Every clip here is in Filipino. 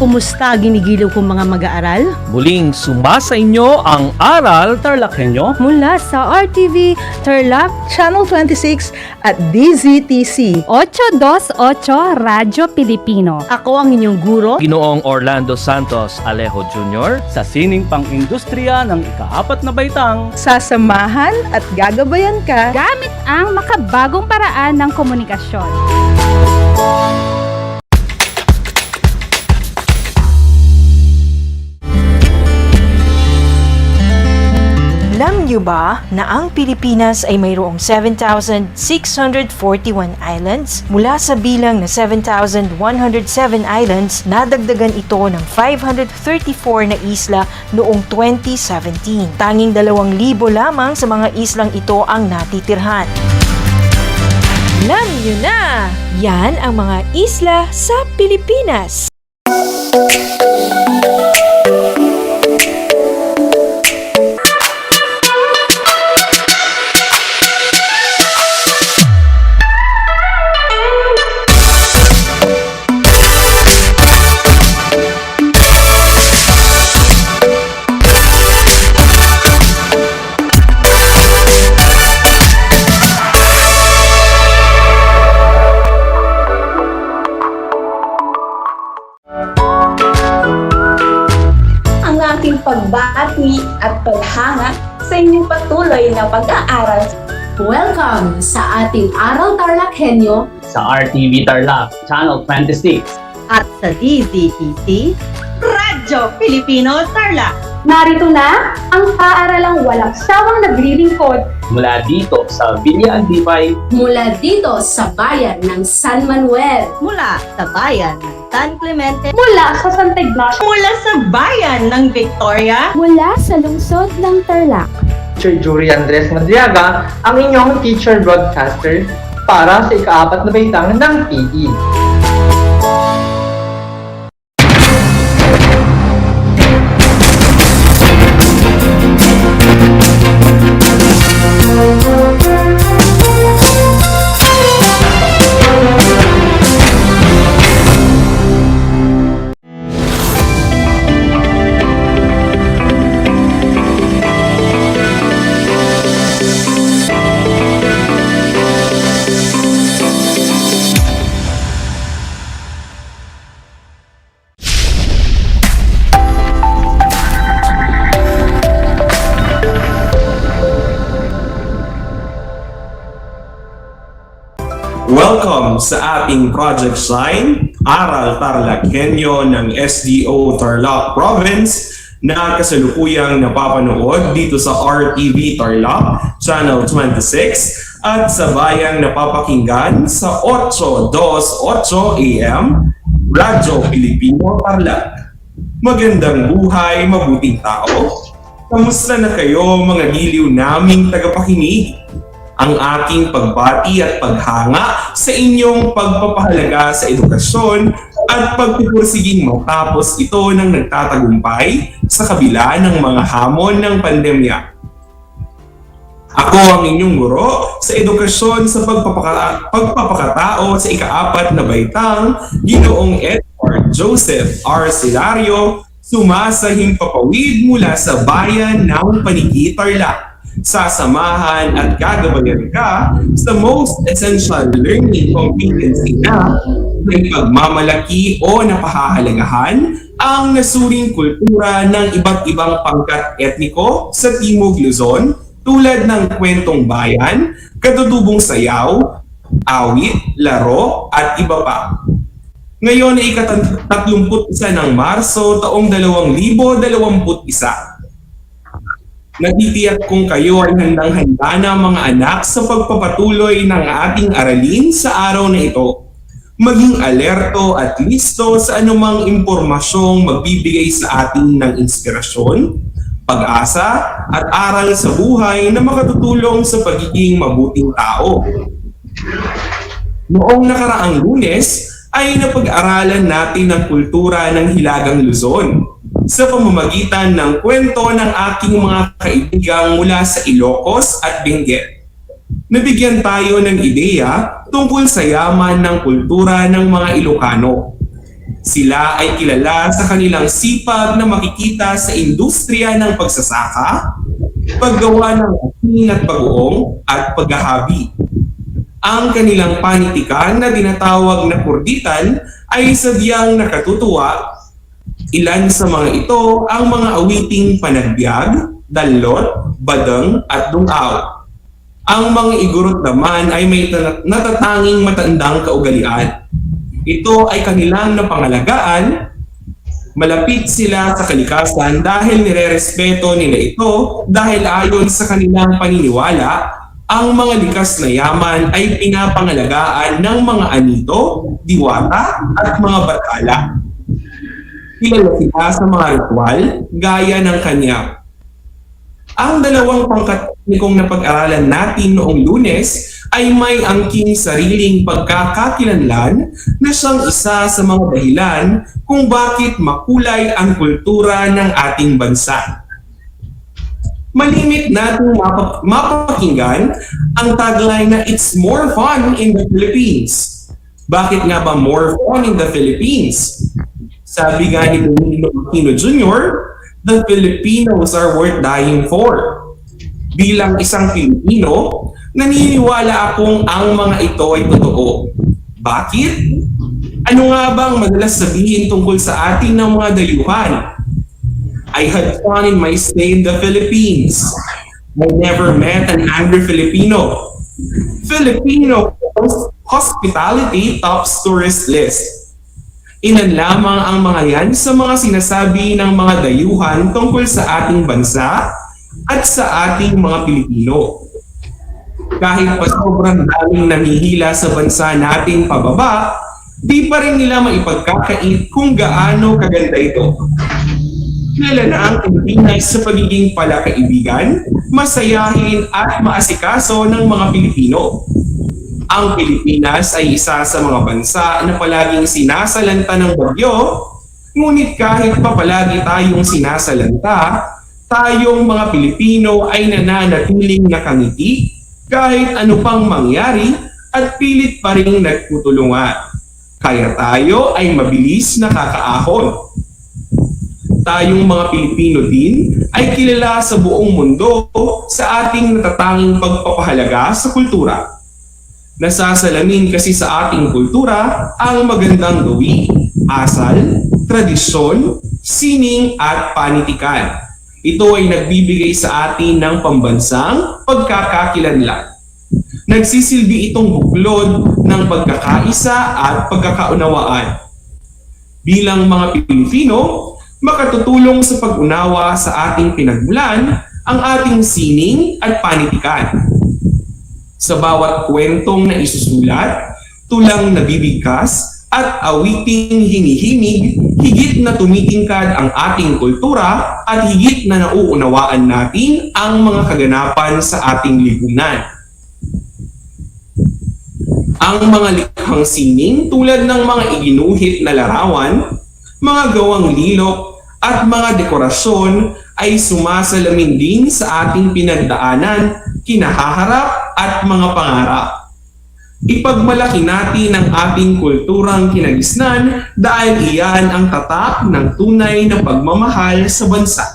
Kumusta ginigiliw kong mga mag-aaral? Muling sumasa inyo ang Aral TarlakHenyo Mula sa RTV Tarlac, Channel 26 at DZTC. 828 Radyo Pilipino. Ako ang inyong guro, Ginoong Orlando Santos Alejo Jr. sa sining pang-industriya ng ika-4 na baitang sasamahan at gagabayan ka Gamit ang makabagong paraan ng komunikasyon. Alam niyo ba na ang Pilipinas ay mayroong 7,641 islands? Mula sa bilang na 7,107 islands, nadagdagan ito ng 534 na isla noong 2017. Tanging 2,000 lamang sa mga islang ito ang natitirhan. Alam niyo na! Yan ang mga isla sa Pilipinas. Pagbati at paghanga sa inyong patuloy na pag-aaral. Welcome sa ating Aral TarlakHenyo sa RTV Tarlac, Channel 26 at sa DZTC, Radyo Pilipino Tarlac. Narito na ang paaralang walang sawang naglilingkod mula dito sa Villa Aldipay, mula dito sa bayan ng San Manuel, Mula sa bayan ng San Clemente, mula sa Santa Ignacio, mula sa bayan ng Victoria, Mula sa lungsod ng Tarlac. Teacher Jury Andres Madriaga, ang inyong teacher broadcaster para sa ika-4 na baitang ng PE. Welcome sa ating project sign, Aral TarlakHenyo ng SDO Tarlac Province na kasalukuyang napapanood dito sa RTV Tarlac, Channel 26 at sa bayang napapakinggan sa 828 AM, Radyo Pilipino Tarlac. Magandang buhay, mabuting tao. Kamusta na kayo mga giliw naming tagapakinig? Ang aking pagbati at paghanga sa inyong pagpapahalaga sa edukasyon at pagpupursiging matapos ito ng nagtatagumpay sa kabila ng mga hamon ng pandemya. Ako ang inyong guro sa edukasyon sa pagpapakatao sa ika-4 na baitang, Ginoong Edward Joseph R. Silario, sumasahing papawid mula sa bayan ng Paniki, Tarlac. Sasamahan at gagabayan ka sa Most Essential Learning Competencies na may pagmamalaki o napahahalagahan ang nasuring kultura ng iba't ibang pangkat etniko sa Timog Luzon tulad ng kwentong bayan, katutubong sayaw, awit, laro at iba pa. Ngayon ay ika-31 ng Marso taong 2021. Natitiyak kung kayo ay handang-handa na mga anak sa pagpapatuloy ng ating aralin sa araw na ito. Maging alerto at listo sa anumang impormasyong magbibigay sa atin ng inspirasyon, pag-asa at aral sa buhay na makatutulong sa pagiging mabuting tao. Noong nakaraang Lunes ay napag-aralan natin ang kultura ng Hilagang Luzon. sa pamamagitan ng kwento ng aking mga kaibigang mula sa Ilocos at Benguet. Nabigyan tayo ng ideya tungkol sa yaman ng kultura ng mga Ilocano. Sila ay kilala sa kanilang sipag na makikita sa industriya ng pagsasaka, paggawa ng asin at bagoong at paghahabi. Ang kanilang panitikan na tinatawag na kurditan ay sadyang nakatutuwa. Ilan sa mga ito ang mga awiting panagbiag, dalot, badang at dungaw. Ang mga igurot naman ay may natatanging matandang kaugalian. Ito ay kanilang napangalagaan. Malapit sila sa kalikasan dahil nirerespeto nila ito dahil ayon sa kanilang paniniwala, ang mga likas na yaman ay pinapangalagaan ng mga anito, diwata at mga batala. Kilala sila sa mga ritual gaya ng kanyang. Ang dalawang pangkatnikong napag-aralan natin noong Lunes ay may angking sariling pagkakakilanlan na siyang isa sa mga dahilan kung bakit makulay ang kultura ng ating bansa. Malimit natin mapakinggan ang tagline na "It's more fun in the Philippines." Bakit nga ba more fun in the Philippines? Sabi nga ni Benito Aquino Jr., "The Filipinos are worth dying for." Bilang isang Pilipino, naniniwala akong ang mga ito ay totoo. Bakit? Ano nga bang madalas sabihin tungkol sa atin ng mga dayuhan? I had fun in my stay in the Philippines. I never met an angry Filipino. Filipino hospitality tops tourist list. Ilan lamang ang mga yan sa mga sinasabi ng mga dayuhan tungkol sa ating bansa at sa ating mga Pilipino. Kahit pa sobrang daming namihila sa bansa natin pababa, di pa rin nila maipagkakait kung gaano kaganda ito. Kilala na ang Pilipinas sa pagiging palakaibigan, masayahin at maasikaso ng mga Pilipino. Ang Pilipinas ay isa sa mga bansa na palaging sinasalanta ng bagyo, ngunit kahit pa palagi tayong sinasalanta, tayong mga Pilipino ay nananatiling nakangiti kahit ano pang mangyari at pilit pa rin nagtutulungan. Kaya tayo ay mabilis nakakaahon. Tayong mga Pilipino din ay kilala sa buong mundo sa ating natatanging pagpapahalaga sa kultura. Nasasalamin kasi sa ating kultura ang magandang gawi, asal, tradisyon, sining at panitikan. Ito ay nagbibigay sa atin ng pambansang pagkakakilanlan. Nagsisilbi itong buklod ng pagkakaisa at pagkakaunawaan. Bilang mga Pilipino, makatutulong sa pag-unawa sa ating pinagmulan ang ating sining at panitikan. Sa bawat kwentong na isusulat, tulang nabibigkas at awiting hinihimig, higit na tumitingkad ang ating kultura at higit na nauunawaan natin ang mga kaganapan sa ating lipunan. Ang mga likhang sining tulad ng mga iginuhit na larawan, mga gawang lilok at mga dekorasyon ay sumasalamin din sa ating pinagdaanan, kinahaharap at mga pangarap. Ipagmalaki natin ang ating kulturang kinagisnan dahil iyan ang tatak ng tunay na pagmamahal sa bansa.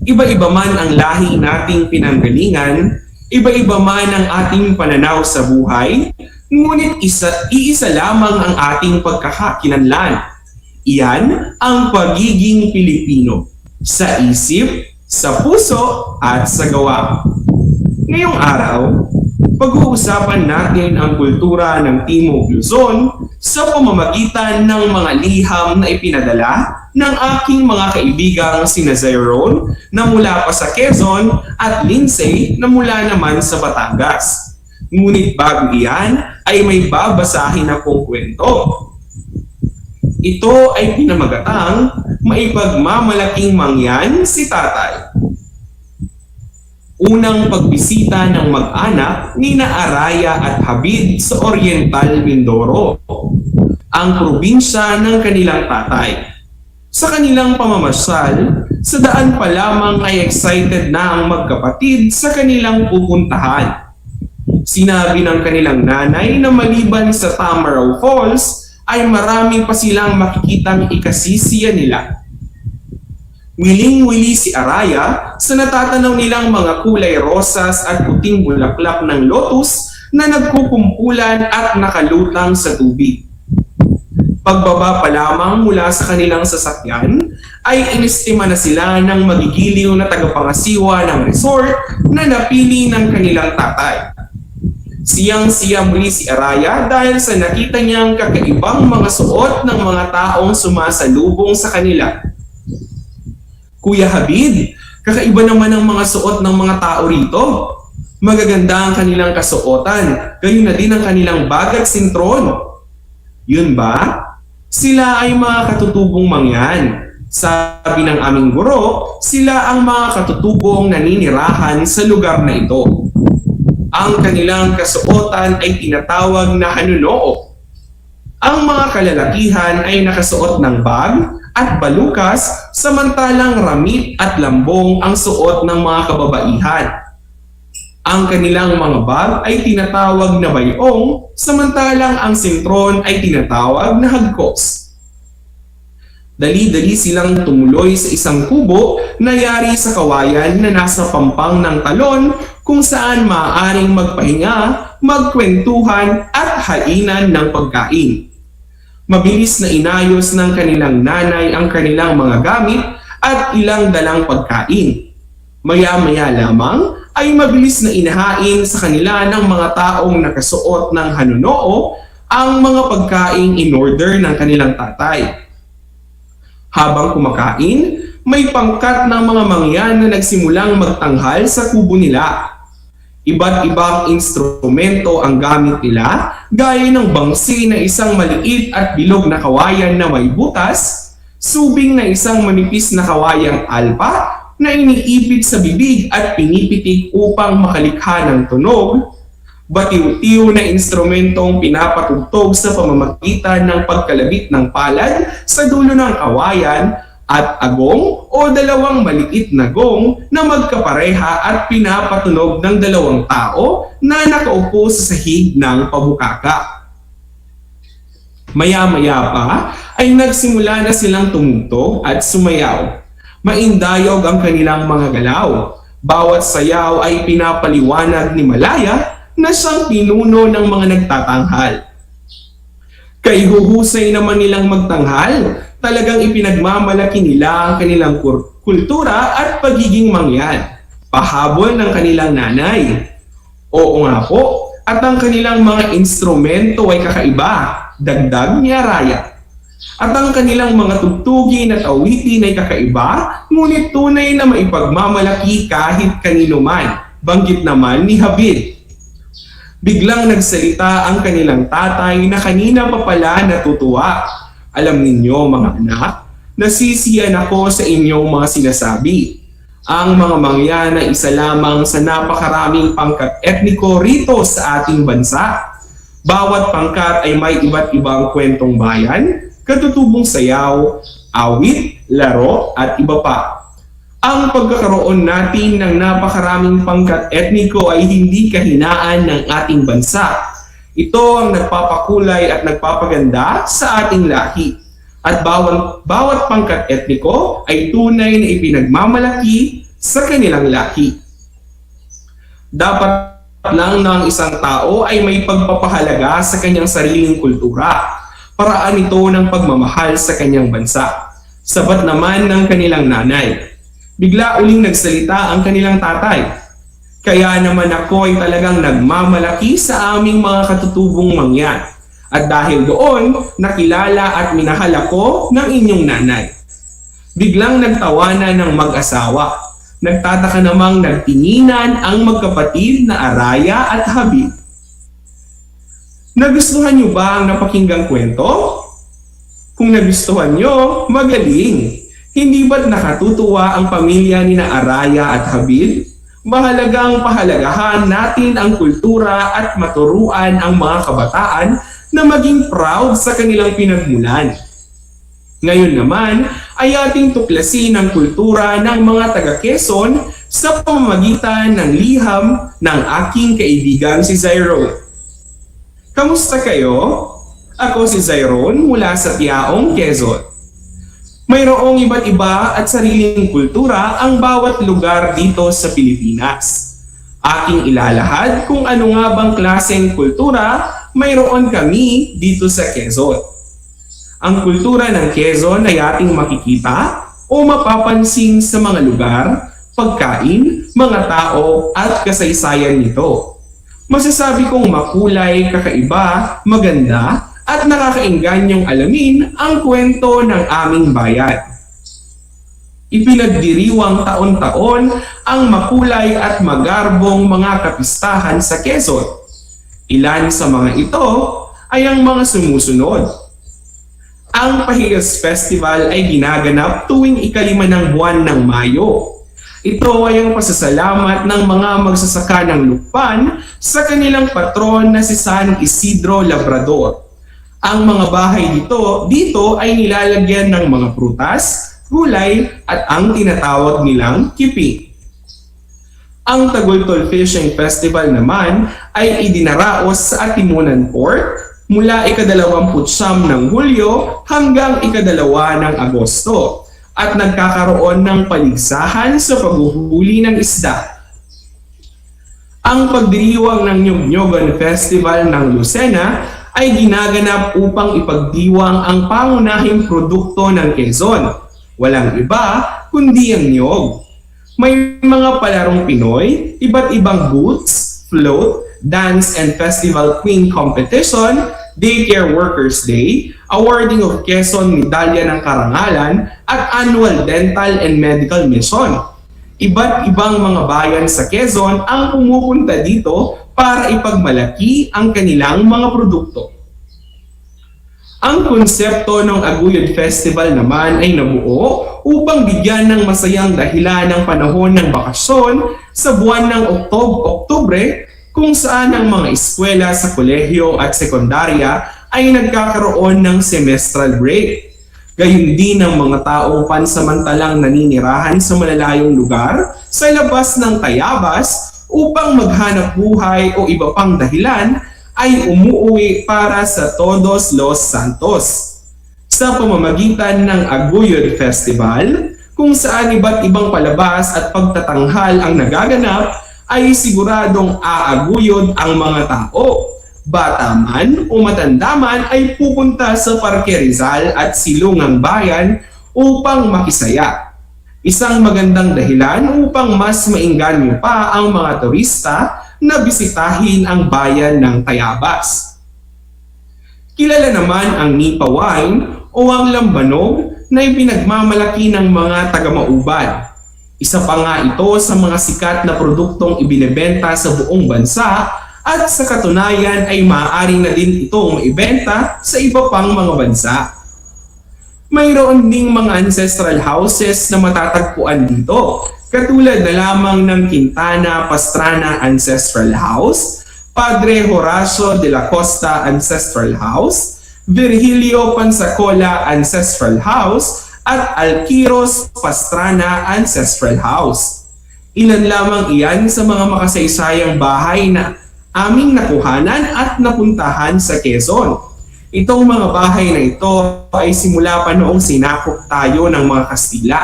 Iba-iba man ang lahi nating pinanggalingan, iba-iba man ang ating pananaw sa buhay, ngunit iisa lamang ang ating pagkakakilanlan. Iyan ang pagiging Pilipino, sa isip, sa puso at sa gawa. Ngayong araw, pag-uusapan natin ang kultura ng Timog Luzon sa pamamagitan ng mga liham na ipinadala ng aking mga kaibigang sina Zyron na mula pa sa Quezon at Lindsay na mula naman sa Batangas. Ngunit bago iyan ay may babasahin akong kwento. Ito ay pinamagatang Maipagmamalaking Mangyan si Tatay. Unang pagbisita ng mag-anak ni Araya at Habib sa Oriental Mindoro, ang probinsya ng kanilang tatay. Sa kanilang pamamasyal, sa daan pa lamang ay excited na ang magkapatid sa kanilang pupuntahan. Sinabi ng kanilang nanay na maliban sa Tamaraw Falls, ay marami pa silang makikitang ikasisiya nila. Wiling-wili si Araya sa natatanaw nilang mga kulay rosas at puting bulaklak ng lotus na nagkukumpulan at nakalutang sa tubig. Pagbaba pa lamang mula sa kanilang sasakyan, ay inestima na sila ng magigiliw na tagapangasiwa ng resort na napili ng kanilang tatay. Siyang-siya muli si Araya dahil sa nakita niyang kakaibang mga suot ng mga taong sumasalubong sa kanila. Kuya Habib, kakaiba naman ang mga suot ng mga tao rito. Magaganda ang kanilang kasuotan, gayon na din ang kanilang bag at sintron. Yun ba? Sila ay mga katutubong mangyan. Sabi ng aming guro, sila ang mga katutubong naninirahan sa lugar na ito. Ang kanilang kasuotan ay tinatawag na hanunoo. Ang mga kalalakihan ay nakasuot ng bag at balukas, samantalang ramit at lambong ang suot ng mga kababaihan. Ang kanilang mga bag ay tinatawag na bayong, samantalang ang sintron ay tinatawag na hagkos. Dali-dali silang tumuloy sa isang kubo na yari sa kawayan na nasa pampang ng talon kung saan maaaring magpahinga, magkwentuhan at hainan ng pagkain. Mabilis na inayos ng kanilang nanay ang kanilang mga gamit at ilang dalang pagkain. Maya-maya lamang ay mabilis na inahain sa kanila ng mga taong nakasuot ng hanunoo ang mga pagkaing in-order ng kanilang tatay. Habang kumakain, may pangkat ng mga mangyan na nagsimulang magtanghal sa kubo nila. Iba't ibang instrumento ang gamit nila, gaya ng bangsi na isang maliit at bilog na kawayan na may butas, subing na isang manipis na kawayang alpa na iniipit sa bibig at pinipitik upang makalikha ng tunog, batiw-tiw na instrumentong pinapatugtog sa pamamagitan ng pagkalabit ng palad sa dulo ng kawayan at agong o dalawang maliit na gong na magkapareha at pinapatunog ng dalawang tao na nakaupo sa sahig ng pabukaka. Maya-maya pa ay nagsimula na silang tumugtog at sumayaw. Maindayog ang kanilang mga galaw. Bawat sayaw ay pinapaliwanag ni Malaya na siyang pinuno ng mga nagtatanghal. Kay huhusay naman nilang magtanghal, talagang ipinagmamalaki nila ang kanilang kultura at pagiging mangyan. Pahabol ng kanilang nanay. Oo nga po, at ang kanilang mga instrumento ay kakaiba, dagdag ni Araya. At ang kanilang mga tugtugin at awitin ay kakaiba, ngunit tunay na maipagmamalaki kahit kanino man, banggit naman ni Habib. Biglang nagsalita ang kanilang tatay na kanina pa pala natutuwa. Alam ninyo mga anak, nasisiyan ako sa inyong mga sinasabi. Ang mga mangyan ay isa lamang sa napakaraming pangkat etniko rito sa ating bansa. Bawat pangkat ay may iba't ibang kwentong bayan, katutubong sayaw, awit, laro at iba pa. Ang pagkakaroon natin ng napakaraming pangkat etniko ay hindi kahinaan ng ating bansa. Ito ang nagpapakulay at nagpapaganda sa ating lahi. At bawat pangkat etniko ay tunay na ipinagmamalaki sa kanilang lahi. Dapat lang ng isang tao ay may pagpapahalaga sa kanyang sariling kultura. Paraan ito ng pagmamahal sa kanyang bansa. Sabat naman ng kanilang nanay. Bigla uling nagsalita ang kanilang tatay. Kaya naman ako ay talagang nagmamalaki sa aming mga katutubong mangyan. At dahil doon, nakilala at minahal ako ng inyong nanay. Biglang nagtawanan ng mag-asawa. Nagtataka namang nagtinginan ang magkapatid na Araya at Habib. Nagustuhan niyo ba ang napakinggang kwento? Kung nagustuhan niyo, magaling! Hindi ba't nakatutuwa ang pamilya ni na Araya at Habib? Mahalagang pahalagahan natin ang kultura at maturuan ang mga kabataan na maging proud sa kanilang pinagmulan. Ngayon naman ay ating tuklasin ang kultura ng mga taga-Quezon sa pamamagitan ng liham ng aking kaibigan si Zyron. Kamusta kayo? Ako si Zyron mula sa Tiaong, Quezon. Mayroong iba't iba at sariling kultura ang bawat lugar dito sa Pilipinas. Aking ilalahad kung ano nga bang klaseng kultura mayroon kami dito sa Quezon. Ang kultura ng Quezon ay ating makikita o mapapansin sa mga lugar, pagkain, mga tao at kasaysayan nito. Masasabi kong makulay, kakaiba, maganda at nakakaingganyong alamin ang kwento ng aming bayan. Ipinagdiriwang taon-taon ang makulay at magarbong mga kapistahan sa Quezon. Ilan sa mga ito ay ang mga sumusunod. Ang Pahigas Festival ay ginaganap tuwing ika-5 ng buwan ng Mayo. Ito ay ang pasasalamat ng mga magsasaka ng lukpan sa kanilang patron na si San Isidro Labrador. Ang mga bahay dito ay nilalagyan ng mga prutas, gulay at ang tinatawag nilang kipi. Ang Tagultol Fishing Festival naman ay idinaraos sa Atimunan Port mula ika-29 ng Hulyo hanggang ika-2 ng Agosto at nagkakaroon ng paligsahan sa paghuhuli ng isda. Ang pagdiriwang ng Nyog-Nyogan Festival ng Lucena ay ginaganap upang ipagdiwang ang pangunahing produkto ng Quezon. Walang iba kundi ang niyog. May mga palarong Pinoy, iba't ibang booths, float, dance and festival queen competition, Daycare Workers Day, awarding of Quezon Medalya ng Karangalan at annual dental and medical mission. Iba't ibang mga bayan sa Quezon ang pumupunta dito para ipagmalaki ang kanilang mga produkto. Ang konsepto ng Aguyod Festival naman ay nabuo upang bigyan ng masayang dahilan ng panahon ng bakasyon sa buwan ng Oktubre kung saan ang mga eskwela sa kolehiyo at sekundarya ay nagkakaroon ng semestral break. Gayun din ang mga taong pansamantalang naninirahan sa malalayong lugar sa labas ng Tayabas upang maghanap buhay o iba pang dahilan ay umuwi para sa Todos los Santos. Sa pamamagitan ng Aguyod Festival, kung saan iba't ibang palabas at pagtatanghal ang nagaganap, ay siguradong aaguyod ang mga tao. Bata man o matanda man ay pupunta sa Parque Rizal at Silungang Bayan upang makisaya. Isang magandang dahilan upang mas maingganyo pa ang mga turista na bisitahin ang bayan ng Tayabas. Kilala naman ang Nipa Wine o ang lambanog na ipinagmamalaki ng mga taga-Mauban. Isa pa nga ito sa mga sikat na produktong ibinebenta sa buong bansa at sa katunayan ay maaari na din itong maibenta sa iba pang mga bansa. Mayroon ding mga ancestral houses na matatagpuan dito, katulad na lamang ng Quintana Pastrana Ancestral House, Padre Horacio de la Costa Ancestral House, Virgilio Pansacola Ancestral House, at Alquiros Pastrana Ancestral House. Ilan lamang iyan sa mga makasaysayang bahay na aming nakuhanan at napuntahan sa Quezon. Itong mga bahay na ito ay simula pa noong sinakop tayo ng mga Kastila.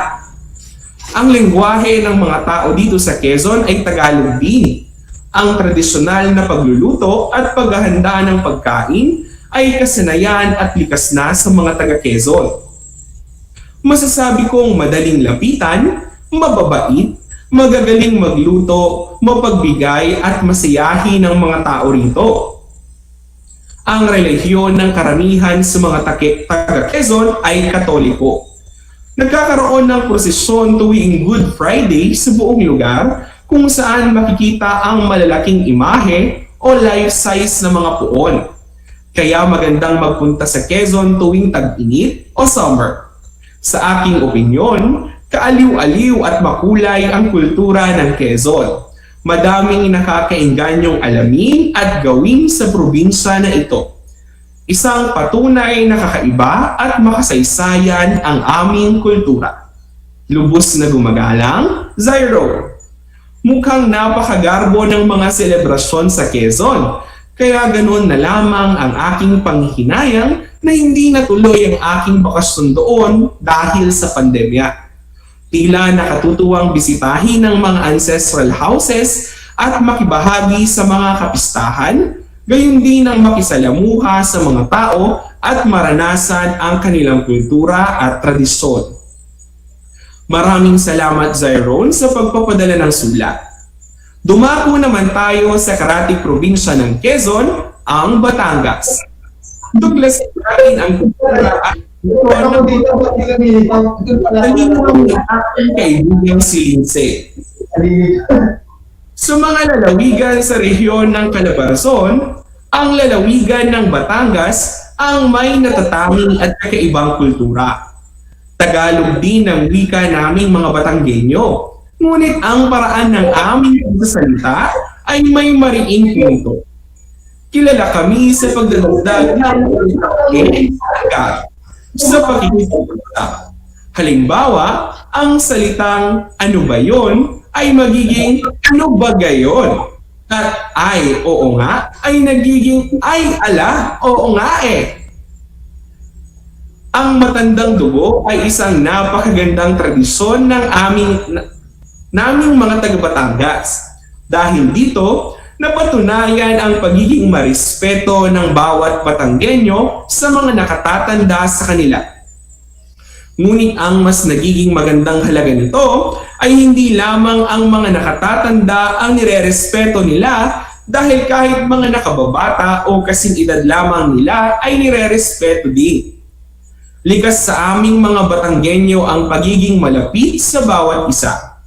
Ang lengguwahe ng mga tao dito sa Quezon ay Tagalog din. Ang tradisyonal na pagluluto at paghahanda ng pagkain ay kasanayan at likas na sa mga taga-Quezon. Masasabi kong madaling lapitan, mababait, magagaling magluto, mapagbigay at masiyahi ng mga tao rito. Ang relihiyon ng karamihan sa mga taga-Quezon ay Katoliko. Nagkakaroon ng prosesyon tuwing Good Friday sa buong lugar kung saan makikita ang malalaking imahe o life-size na mga puon. Kaya magandang magpunta sa Quezon tuwing tag-init o summer. Sa aking opinyon, kaaliw-aliw at makulay ang kultura ng Quezon. Madaming nakakaingganyong alamin at gawin sa probinsya na ito. Isang patunay na kakaiba at makasaysayan ang aming kultura. Lubos na gumagalang, Zyro. Mukhang napakagarbo ng mga selebrasyon sa Quezon, kaya ganoon na lamang ang aking panghihinayang na hindi natuloy ang aking bakasyon doon dahil sa pandemya. Tila nakatutuwang bisitahin ng mga ancestral houses at makibahagi sa mga kapistahan, gayon din ang makisalamuha sa mga tao at maranasan ang kanilang kultura at tradisyon. Maraming salamat, Zyron, sa pagpapadala ng sulat. Dumako naman tayo sa karatig probinsya ng Quezon, ang Batangas. Douglas natin ang kultura at talingong ng aking kaibigang si Lindsay. Sa mga lalawigan sa rehiyon ng Calabarzon, ang lalawigan ng Batangas ang may natatanging at kakaibang kultura. Tagalog din ang wika naming mga Batanggenyo, ngunit ang paraan ng aming pagsasalita ay may mariing punto. Kilala kami sa pagdadagdag ng sa pakikipag-usap. Halimbawa, ang salitang ano ba yon ay magiging ano ba gayon? At ay oo nga ay nagiging ay ala oo nga eh. Ang matandang dugo ay isang napakagandang tradisyon ng naming mga taga-Batangas. Dahil dito, napatunayan ang pagiging marespeto ng bawat Batanggenyo sa mga nakatatanda sa kanila. Ngunit ang mas nagiging magandang halaga nito ay hindi lamang ang mga nakatatanda ang nirerespeto nila, dahil kahit mga nakababata o kasing edad lamang nila ay nirerespeto din. Likas sa aming mga Batanggenyo ang pagiging malapit sa bawat isa.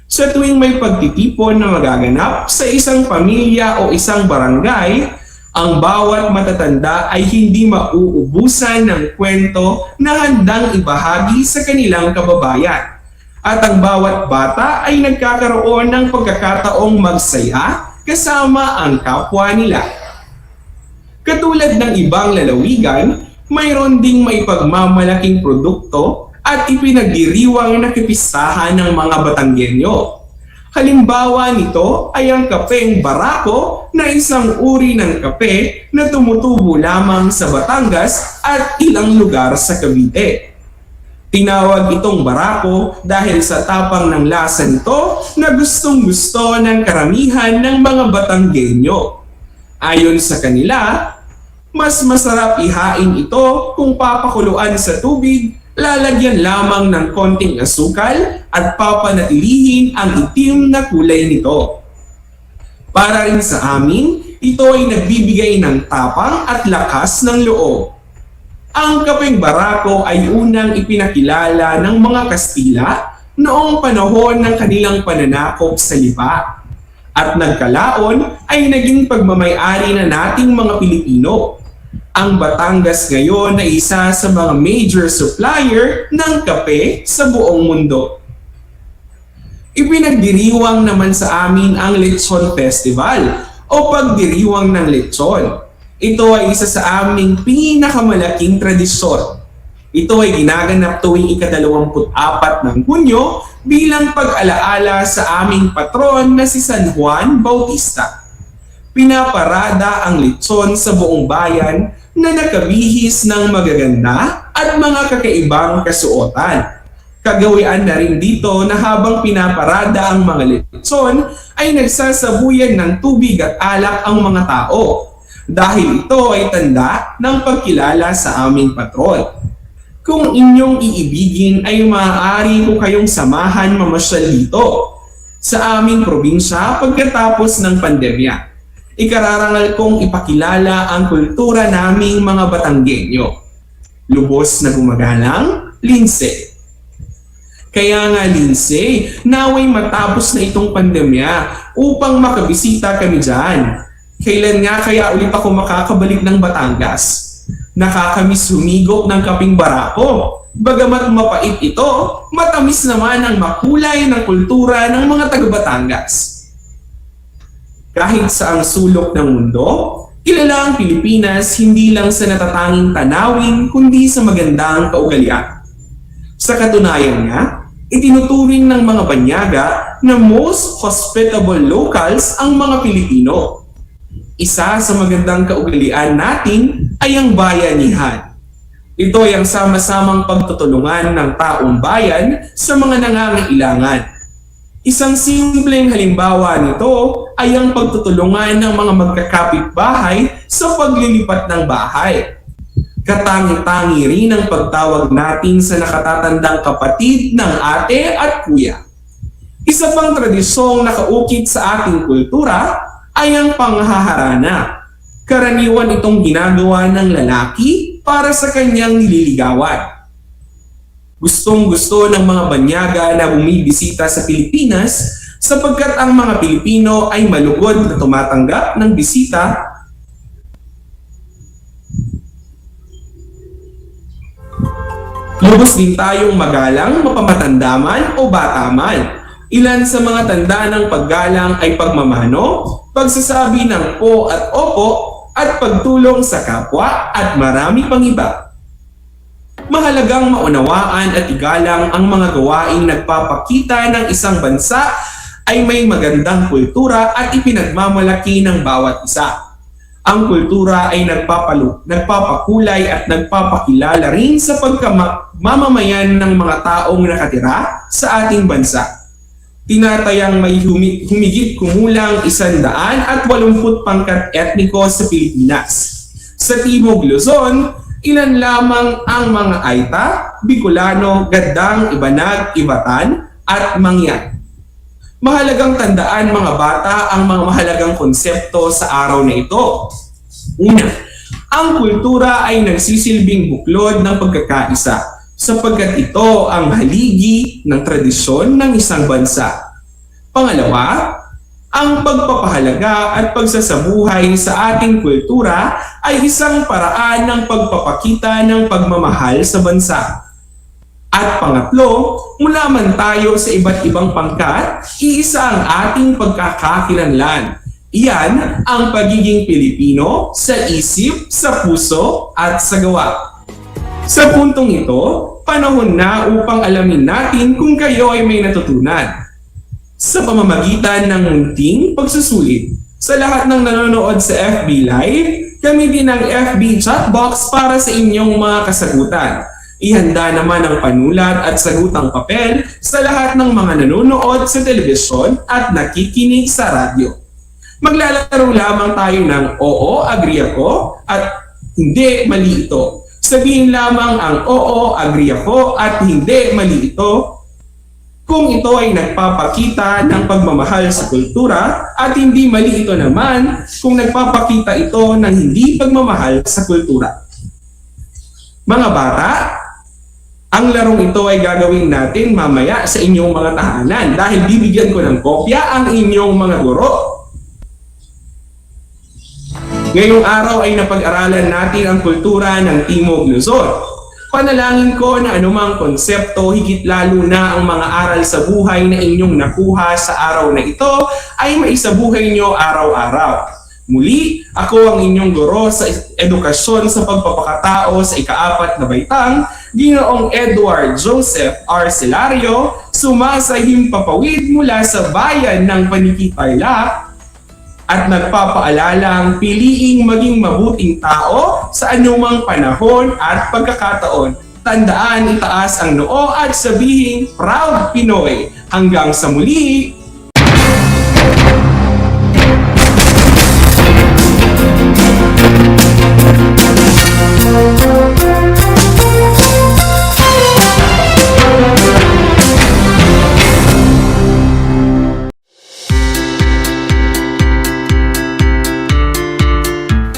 Sa tuwing may pagtitipon na magaganap sa isang pamilya o isang barangay, ang bawat matatanda ay hindi mauubusan ng kwento na handang ibahagi sa kanilang kababayan. At ang bawat bata ay nagkakaroon ng pagkakataong magsaya kasama ang kapwa nila. Katulad ng ibang lalawigan, mayroon ding may pagmamalaking produkto at ipinagdiriwang na kapistahan ng mga Batanggenyo. Halimbawa nito ay ang kapeng barako, na isang uri ng kape na tumutubo lamang sa Batangas at ilang lugar sa Cavite. Tinawag itong barako dahil sa tapang ng lasa nito na gustong-gusto ng karamihan ng mga Batanggenyo. Ayon sa kanila, mas masarap ihain ito kung papakuluan sa tubig, lalagyan lamang ng konting asukal at papanatilihin ang itim na kulay nito. Para rin sa amin, ito ay nagbibigay ng tapang at lakas ng loob. Ang kapeng barako ay unang ipinakilala ng mga Kastila noong panahon ng kanilang pananakop sa Lipa, at nagkalaon ay naging pagmamay-ari na nating mga Pilipino. Ang Batangas ngayon ay isa sa mga major supplier ng kape sa buong mundo. Ipinagdiriwang naman sa amin ang Lechon Festival o pagdiriwang ng lechon. Ito ay isa sa aming pinakamalaking tradisyon. Ito ay ginaganap tuwing ika-24 ng Hunyo bilang pag-alaala sa aming patron na si San Juan Bautista. Pinaparada ang lechon sa buong bayan na nakabihis ng magaganda at mga kakaibang kasuotan. Kagawian na rin dito na habang pinaparada ang mga lechon ay nagsasabuyan ng tubig at alak ang mga tao, dahil ito ay tanda ng pagkilala sa aming patron. Kung inyong iibigin ay maaari ko kayong samahan mamasyal dito sa aming probinsya pagkatapos ng pandemya. Ikararangal kong ipakilala ang kultura naming mga Batanggenyo. Lubos na gumagalang, Lindsay. Kaya nga Lindsay, naway matapos na itong pandemya upang makabisita kami dyan. Kailan nga kaya ulit ako makakabalik ng Batangas? Nakakamiss humigop ng kaping barako. Bagamat mapait ito, matamis naman ang makulay ng kultura ng mga taga-Batangas. Kahit sa ang sulok ng mundo, Kilala ang Pilipinas hindi lang sa natatanging tanawin kundi sa magandang kaugalian. Sa katunayan nga, itinuturing ng mga banyaga na most hospitable locals ang mga Pilipino. Isa sa magandang kaugalian natin ay ang bayanihan. Ito ay ang sama-samang pagtutulungan ng taong bayan sa mga nangangailangan. Isang simpleng halimbawa nito ay ang pagtutulungan ng mga magkakapitbahay sa paglilipat ng bahay. Katangi-tangi rin ang pagtawag natin sa nakatatandang kapatid ng ate at kuya. Isa pang tradisyong nakaukit sa ating kultura ay ang panghaharana. Karaniwan itong ginagawa ng lalaki para sa kanyang nililigawan. Gustong-gusto ng mga banyaga na bumibisita sa Pilipinas sapagkat ang mga Pilipino ay malugod na tumatanggap ng bisita. Lubos din tayong magalang, mapamatanda man o bata man. Ilan sa mga tanda ng paggalang ay pagmamano, pagsasabi ng po at opo, at pagtulong sa kapwa at marami pang iba. Mahalagang maunawaan at igalang ang mga gawaing nagpapakita ng isang bansa ay may magandang kultura at ipinagmamalaki ng bawat isa. Ang kultura ay nagpapakulay at nagpapakilala rin sa pagkamamamayan ng mga taong nakatira sa ating bansa. Tinatayang may humigit kumulang 180 pangkat etniko sa Pilipinas. Sa Timog Luzon, ilan lamang ang mga Aita, Bicolano, Gaddang, Ibanag, Ivatan at Mangyan. Mahalagang tandaan mga bata ang mga mahalagang konsepto sa araw na ito. Una, ang kultura ay nagsisilbing buklod ng pagkakaisa sapagkat ito ang haligi ng tradisyon ng isang bansa. Pangalawa, ang pagpapahalaga at pagsasabuhay sa ating kultura ay isang paraan ng pagpapakita ng pagmamahal sa bansa. At pangatlo, mula man tayo sa iba't ibang pangkat, iisa ang ating pagkakakilanlan. Iyan ang pagiging Pilipino sa isip, sa puso at sa gawa. Sa puntong ito, panahon na upang alamin natin kung kayo ay may natutunan. Sa pamamagitan ng munting pagsusulit, sa lahat ng nanonood sa FB Live, kami din ang FB chat box para sa inyong mga kasagutan. Ihanda naman ang panulat at sagutang papel sa lahat ng mga nanonood sa telebisyon at nakikinig sa radyo. Maglalaro lamang tayo ng oo, agree ako at hindi, mali ito. Sabihin lamang ang oo, agree ako at hindi, mali ito kung ito ay nagpapakita ng pagmamahal sa kultura at hindi mali ito naman kung nagpapakita ito ng hindi pagmamahal sa kultura. Mga bata, ang larong ito ay gagawin natin mamaya sa inyong mga tahanan dahil bibigyan ko ng kopya ang inyong mga guro. Ngayong araw ay napag-aralan natin ang kultura ng Timog Luzon. Panalangin ko na anumang konsepto, higit lalo na ang mga aral sa buhay na inyong nakuha sa araw na ito ay maisabuhay nyo araw-araw. Muli, ako ang inyong guro sa edukasyon sa pagpapakatao sa ika-4 na baitang, Ginoong Edward Joseph Arcelario, sumasahim papawid mula sa bayan ng Tarlac, at nagpapaalalang piliing maging mabuting tao sa anumang panahon at pagkakataon. Tandaan, itaas ang noo at sabihing proud Pinoy. Hanggang sa muli!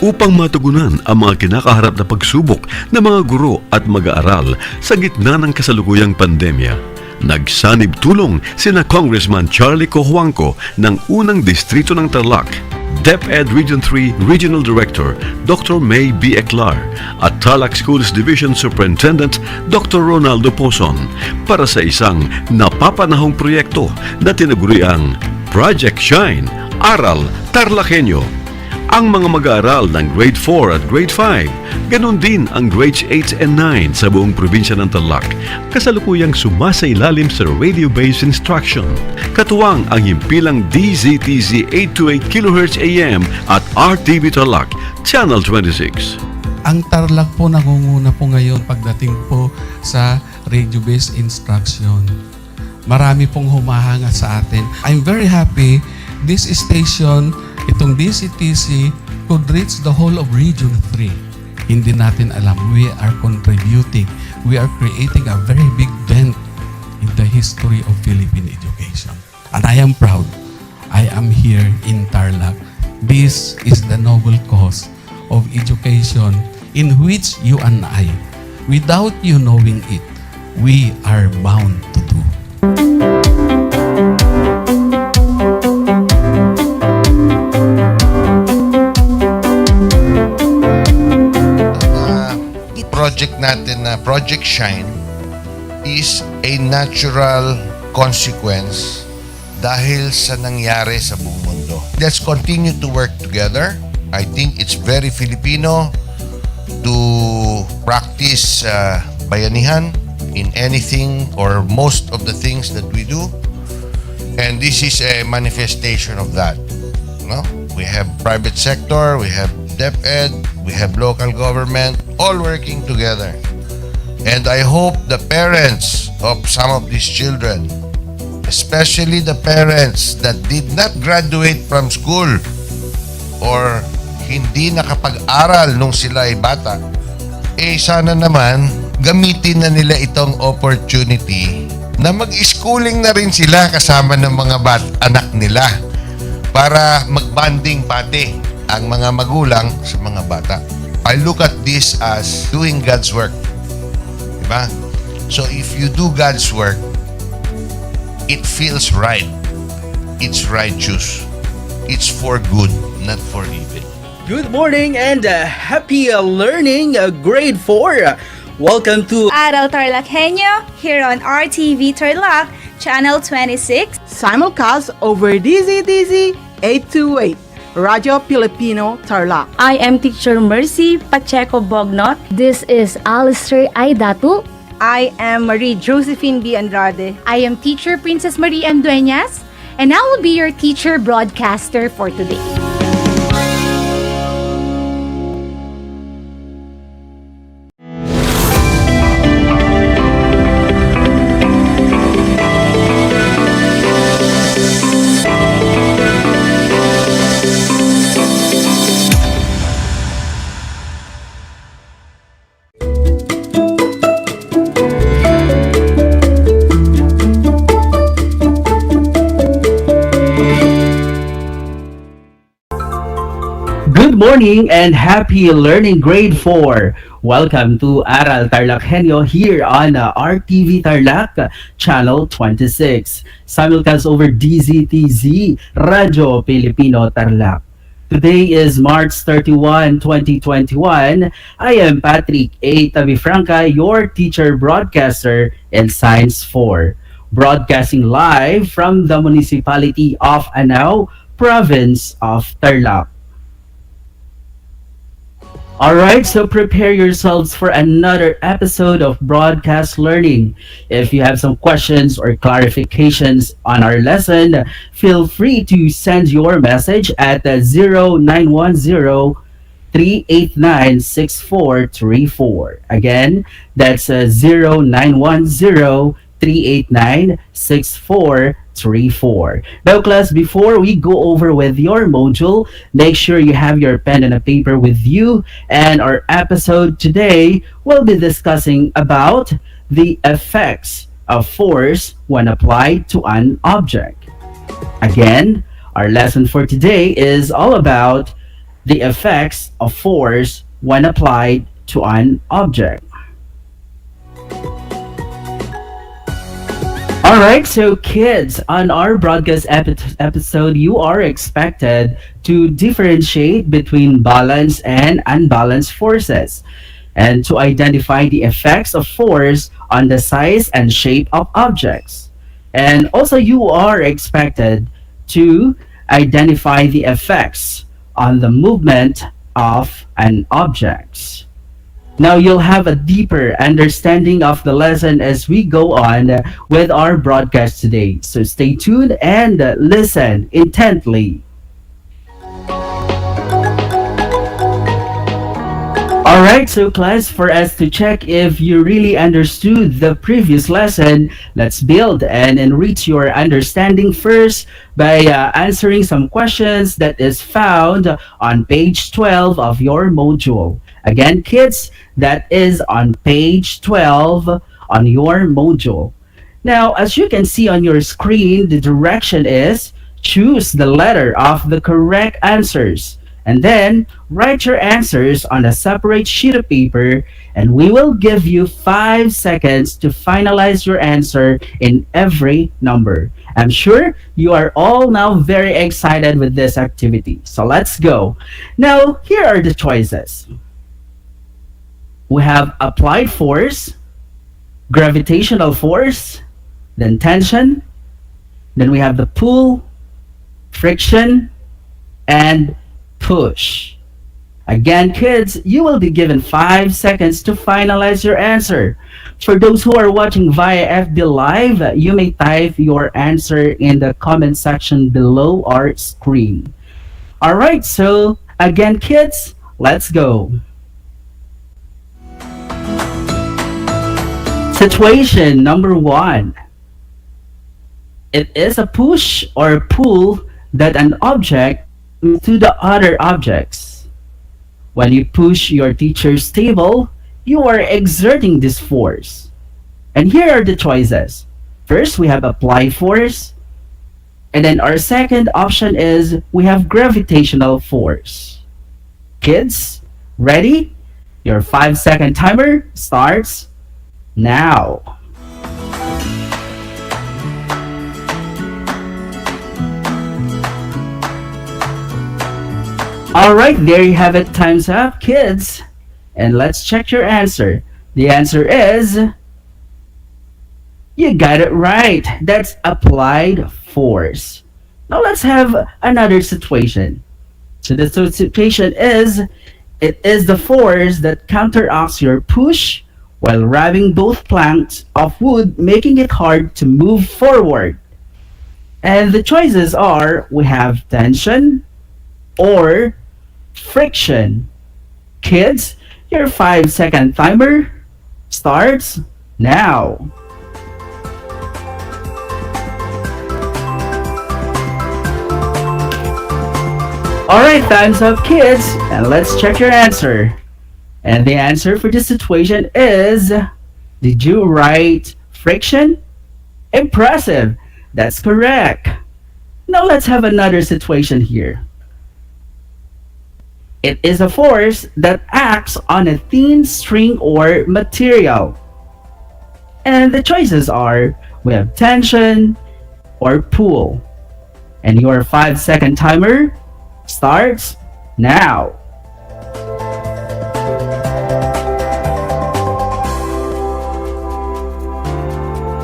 Upang matugunan ang mga kinakaharap na pagsubok ng mga guro at mag-aaral sa gitna ng kasalukuyang pandemya, nagsanib tulong sina Congressman Charlie Cojuangco ng unang distrito ng Tarlac, DEPED Region 3 Regional Director Dr. May B. Eclar at Tarlac Schools Division Superintendent Dr. Ronaldo Pozon para sa isang napapanahong proyekto na tinaguriang Project Shine, Aral TarlakHenyo. ang mga mag-aaral ng Grade 4 at Grade 5, ganon din ang Grades 8 and 9 sa buong probinsya ng Tarlac, kasalukuyang sumasailalim sa radio-based instruction. Katuwang ang himpilang DZTZ 828 kHz AM at RTV Tarlac, Channel 26. Ang Tarlac po nangunguna po ngayon pagdating po sa radio-based instruction. Marami pong humahanga sa atin. I'm very happy this station, itong DCTC, could reach the whole of Region 3. Hindi natin alam, we are contributing. We are creating a very big dent in the history of Philippine education. And I am proud. I am here in Tarlac. This is the noble cause of education in which you and I, without you knowing it, we are bound to do. Project natin na Project Shine is a natural consequence dahil sa nangyari sa buong mundo. Let's continue to work together. I think it's very Filipino to practice bayanihan in anything or most of the things that we do. And this is a manifestation of that. No? We have private sector, we have DEPED, we have local government, all working together. And I hope the parents of some of these children, especially the parents that did not graduate from school or hindi nakapag-aral nung sila ay bata, sana naman gamitin na nila itong opportunity na mag-schooling na rin sila kasama ng mga anak nila para mag-bonding pati ang mga magulang sa mga bata. I look at this as doing God's work. Diba? So if you do God's work, it feels right. It's righteous. It's for good, not for evil. Good morning and happy learning, grade 4. Welcome to Aral TarlakHenyo here on RTV Tarlac, Channel 26. Simulcast over DZTZ 828, Radio Filipino Tarlac. I am Teacher Mercy Pacheco Bognot. This is Alistair Aidatu. I am Marie Josephine B. Andrade. I am Teacher Princess Marie Andueñas, and I will be your teacher broadcaster for today. Good morning and happy learning, grade 4. Welcome to Aral TarlakHenyo here on RTV Tarlac, Channel 26. Simulcast over DZTZ, Radio Filipino Tarlac. Today is March 31, 2021. I am Patrick A. Tabifranca, your teacher broadcaster in Science 4. Broadcasting live from the municipality of Anao, province of Tarlac. Alright, so prepare yourselves for another episode of Broadcast Learning. If you have some questions or clarifications on our lesson, feel free to send your message at 0910 389-6434. Again, that's 0910-389-6434. Now, class, before we go over with your module, make sure you have your pen and a paper with you. And our episode today will be discussing about the effects of force when applied to an object. Again, our lesson for today is all about the effects of force when applied to an object. Alright, so kids, on our broadcast episode, you are expected to differentiate between balanced and unbalanced forces and to identify the effects of force on the size and shape of objects. And also you are expected to identify the effects on the movement of an object. Now you'll have a deeper understanding of the lesson as we go on with our broadcast today. So stay tuned and listen intently. Alright, so class, for us to check if you really understood the previous lesson, let's build and enrich your understanding first by answering some questions that is found on page 12 of your module. Again, kids, that is on page 12 on your module. Now, as you can see on your screen, the direction is choose the letter of the correct answers. And then write your answers on a separate sheet of paper, and we will give you 5 seconds to finalize your answer in every number. I'm sure you are all now very excited with this activity. So let's go. Now, here are the choices. We have applied force, gravitational force, then tension, then we have the pull, friction, and push. Again, kids, you will be given 5 seconds to finalize your answer. For those who are watching via FB Live, you may type your answer in the comment section below our screen. Alright, so again, kids, let's go. Situation number 1. It is a push or pull that an object to the other objects. When you push your teacher's table, you are exerting this force. And here are the choices. First, we have apply force. And then our second option is we have gravitational force. Kids, ready? Your 5-second timer starts now. Alright, there you have it. Time's up, kids. And let's check your answer. The answer is, you got it right. That's applied force. Now let's have another situation. So the situation is, it is the force that counteracts your push while rubbing both planks of wood, making it hard to move forward. And the choices are, we have tension or friction. Kids, your 5-second timer starts now. Alright, time's up, kids, and let's check your answer. And the answer for this situation is, did you write friction? Impressive, that's correct. Now let's have another situation here. It is a force that acts on a thin string or material. And the choices are, we have tension or pull. And your 5-second timer starts now.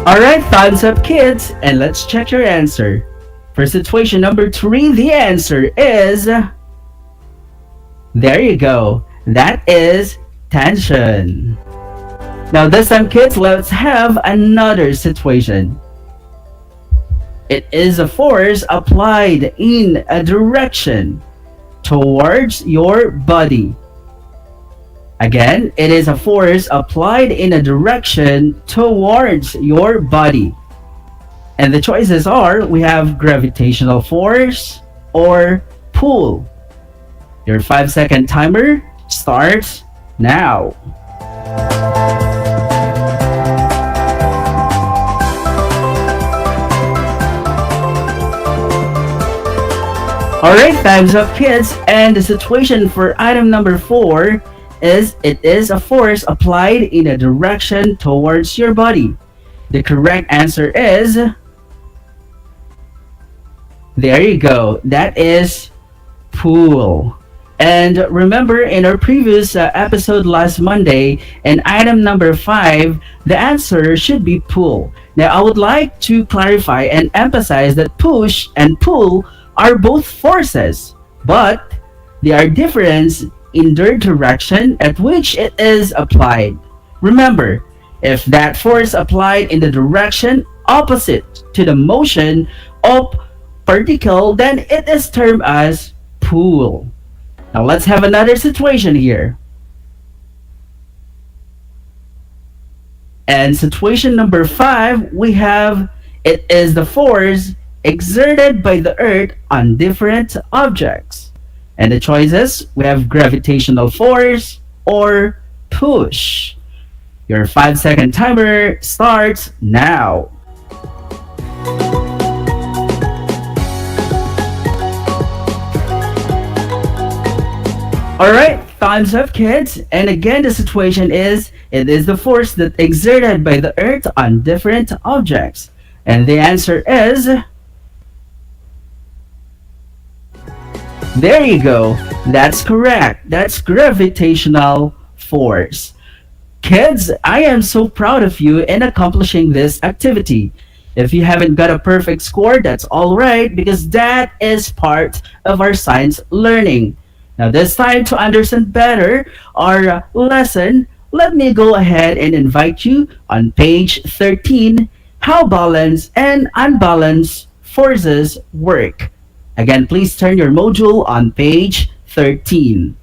Alright, time's up, kids, and let's check your answer. For situation number 3, the answer is, there you go. That is tension. Now this time, kids, let's have another situation. It is a force applied in a direction towards your body. Again, it is a force applied in a direction towards your body. And the choices are, we have gravitational force or pull. Your 5-second timer starts now. Alright, time's up, kids, and the situation for item number 4 is, it is a force applied in a direction towards your body. The correct answer is, there you go, that is pull. And remember, in our previous episode last Monday, in item number 5, the answer should be pull. Now, I would like to clarify and emphasize that push and pull are both forces, but They are different in their direction at which it is applied. Remember, if that force applied in the direction opposite to the motion of particle, then it is termed as pull. Now let's have another situation here. And situation number 5, we have it is the force exerted by the earth on different objects. And the choices, we have gravitational force or push. Your 5-second timer starts now. Alright, time's up, kids. And again, the situation is, it is the force that exerted by the earth on different objects. And the answer is... There you go. That's correct. That's gravitational force. Kids, I am so proud of you in accomplishing this activity. If you haven't got a perfect score, that's alright, because that is part of our science learning. Now this time, to understand better our lesson, let me go ahead and invite you on page 13, how balance and unbalanced forces work. Again, please turn your module on page 13.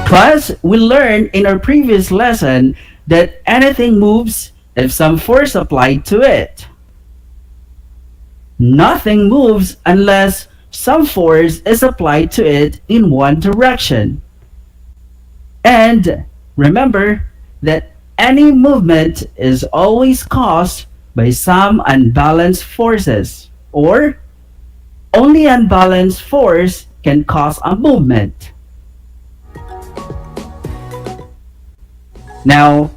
Class, we learned in our previous lesson that anything moves if some force applied to it. Nothing moves unless some force is applied to it in one direction. And remember that any movement is always caused by some unbalanced forces, or only unbalanced force can cause a movement. Now,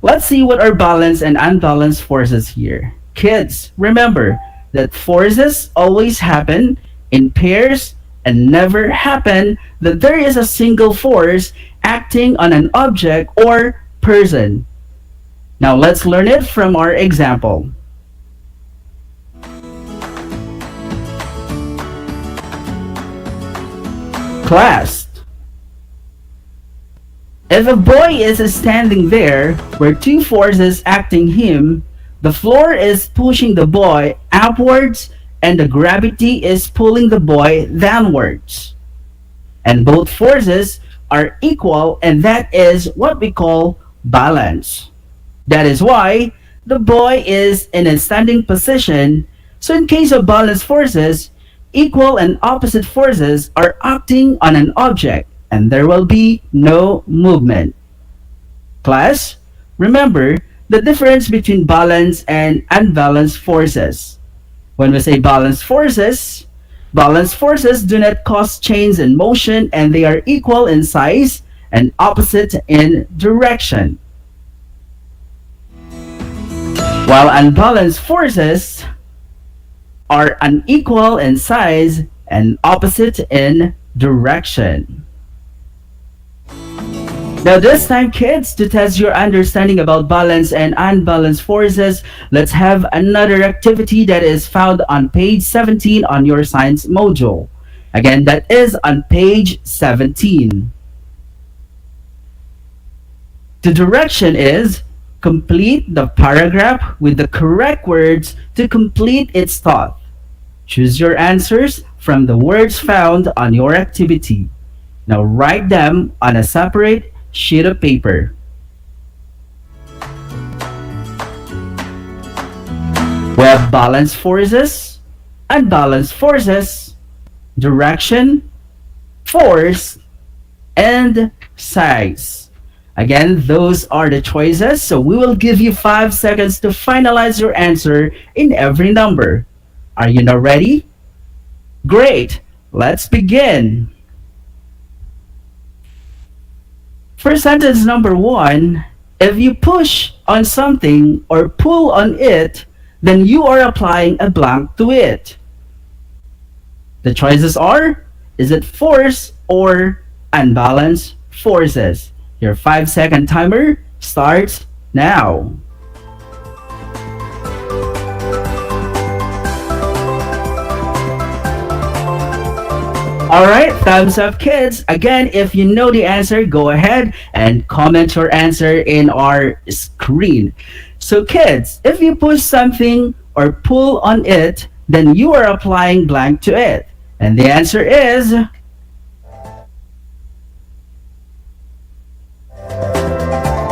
let's see what are balanced and unbalanced forces here. Kids, remember that forces always happen in pairs and never happen that there is a single force acting on an object or person. Now let's learn it from our example. Class, if a boy is standing there where two forces acting him, the floor is pushing the boy upwards and the gravity is pulling the boy downwards. And both forces are equal, and that is what we call balance. That is why the boy is in a standing position. So in case of balanced forces, equal and opposite forces are acting on an object and there will be no movement. Class, remember the difference between balanced and unbalanced forces. When we say balanced forces do not cause change in motion and they are equal in size and opposite in direction. While unbalanced forces are unequal in size and opposite in direction. Now this time, kids, to test your understanding about balanced and unbalanced forces, let's have another activity that is found on page 17 on your science module. Again, that is on page 17. The direction is complete the paragraph with the correct words to complete its thought. Choose your answers from the words found on your activity. Now write them on a separate sheet of paper. We have balanced forces, unbalanced forces, direction, force, and size. Again, those are the choices, so we will give you 5 seconds to finalize your answer in every number. Are you now ready? Great! Let's begin! For sentence number 1, if you push on something or pull on it, then you are applying a blank to it. The choices are, is it force or unbalanced forces? Your 5-second timer starts now. Alright, thumbs up kids. Again, if you know the answer, go ahead and comment your answer in our screen. So kids, if you push something or pull on it, then you are applying blank to it. And the answer is...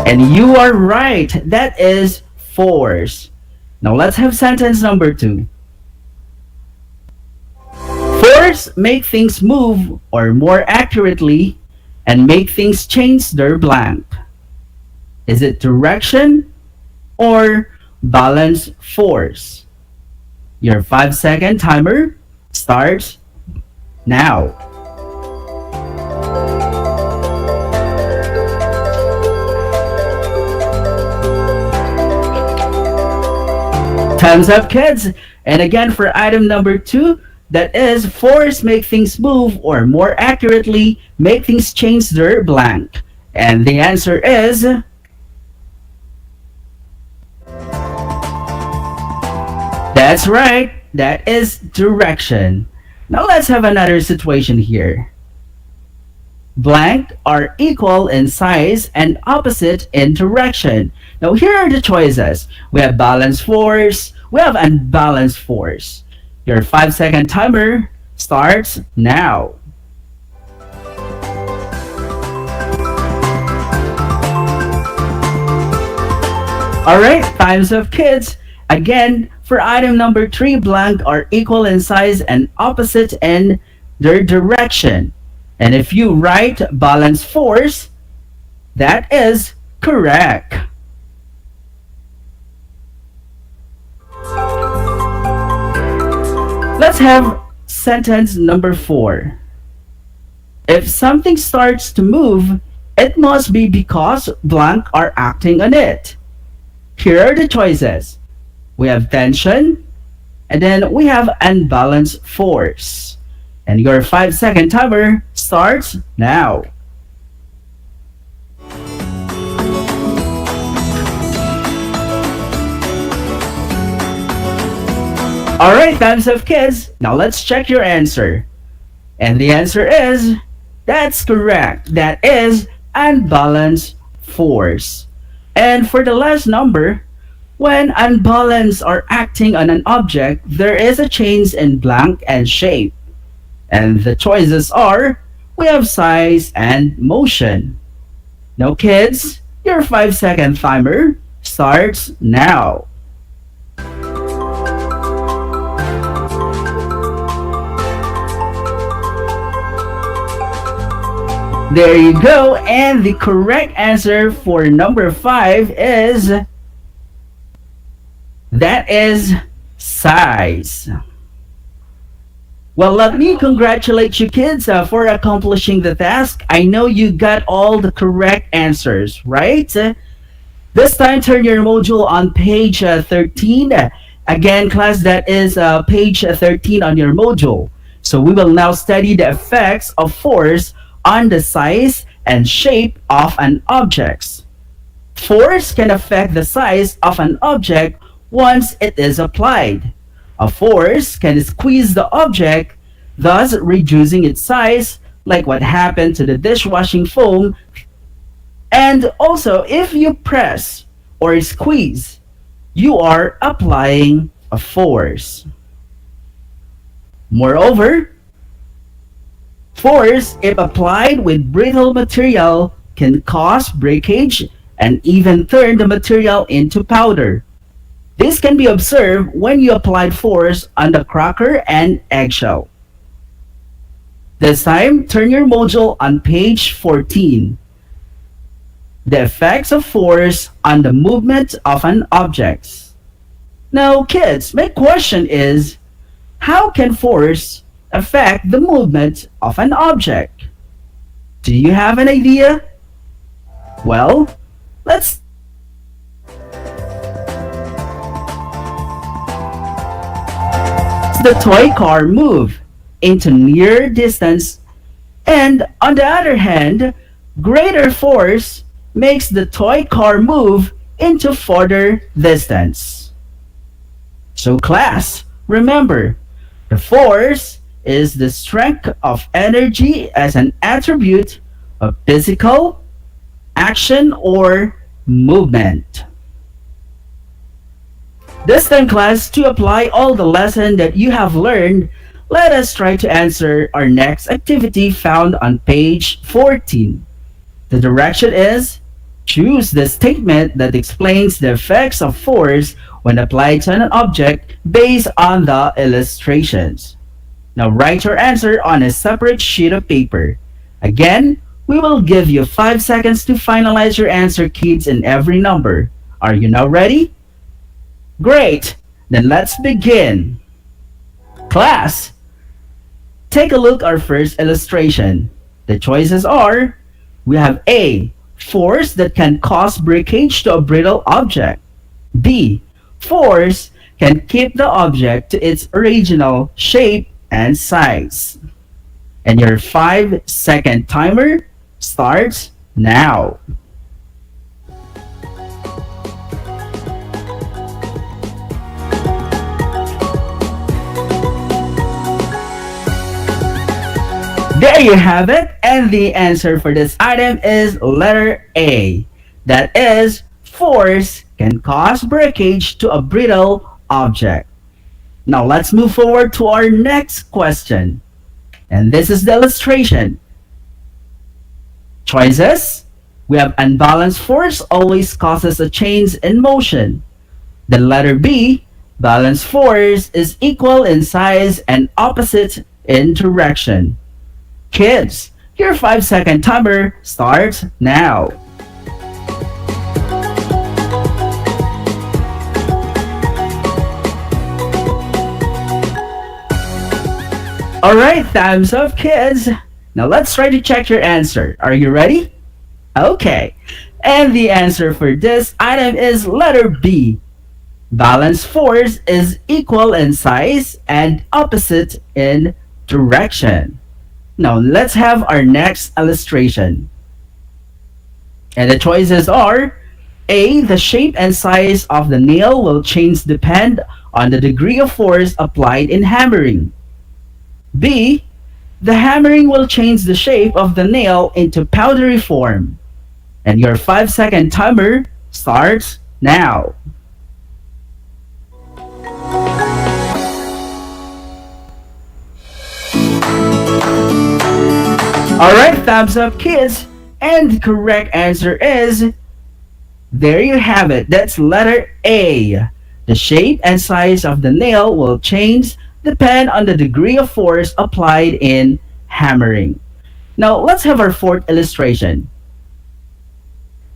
And you are right. That is force. Now let's have sentence number 2. Force make things move, or more accurately, and make things change their blank. Is it direction or balance force? Your 5-second timer starts now. Time's up, kids. And again, for item number 2, that is force make things move, or more accurately, make things change their blank. And the answer is... That's right. That is direction. Now let's have another situation here. Blank are equal in size and opposite in direction. Now here are the choices. We have balanced force, we have unbalanced force. Your 5-second timer starts now. Alright, time's up kids. Again, for item number 3, blank are equal in size and opposite in their direction. And if you write balance force, that is correct. Let's have sentence number 4. If something starts to move, it must be because blank are acting on it. Here are the choices. We have tension, and then we have unbalanced force. And your 5-second timer starts now. Alright, time's up kids. Now let's check your answer. And the answer is, that's correct. That is unbalanced force. And for the last number, when unbalanced are acting on an object, there is a change in blank and shape. And the choices are, we have size and motion. Now kids, your 5-second timer starts now. There you go, and the correct answer for number 5 is, that is size. Well, let me congratulate you kids for accomplishing the task. I know you got all the correct answers, right? This time, turn your module on page 13. Again, class, that is page 13 on your module. So we will now study the effects of force on the size and shape of an object. Force can affect the size of an object once it is applied. A force can squeeze the object, thus reducing its size, like what happened to the dishwashing foam. And also, if you press or squeeze, you are applying a force. Moreover, force, if applied with brittle material, can cause breakage and even turn the material into powder. This can be observed when you applied force on the cracker and eggshell. This time, turn your module on page 14. The effects of force on the movement of an object. Now, kids, my question is, how can force affect the movement of an object? Do you have an idea? Well, let's the toy car move into near distance, and on the other hand, greater force makes the toy car move into further distance. So class, remember, the force is the strength of energy as an attribute of physical action or movement. This time, class, to apply all the lesson that you have learned, let us try to answer our next activity found on page 14. The direction is choose the statement that explains the effects of force when applied to an object based on the illustrations. Now write your answer on a separate sheet of paper. Again, we will give you 5 seconds to finalize your answer, kids, in every number. Are you now ready? Great! Then let's begin. Class, take a look at our first illustration. The choices are, we have A, force that can cause breakage to a brittle object. B, force can keep the object to its original shape and size. And your 5-second timer starts now. There you have it, and the answer for this item is letter A. That is, force can cause breakage to a brittle object. Now let's move forward to our next question. And this is the illustration. Choices. We have unbalanced force always causes a change in motion. The letter B, balanced force is equal in size and opposite in direction. Kids, your 5-second timer starts now. Alright, thumbs up, kids. Now let's try to check your answer. Are you ready? Okay. And the answer for this item is letter B. Balanced force is equal in size and opposite in direction. Now let's have our next illustration. And the choices are A, the shape and size of the nail will change depend on the degree of force applied in hammering. B, the hammering will change the shape of the nail into powdery form. And your 5-second timer starts now. Alright, thumbs up, kids. And the correct answer is, there you have it. That's letter A. The shape and size of the nail will change depend on the degree of force applied in hammering. Now let's have our fourth illustration.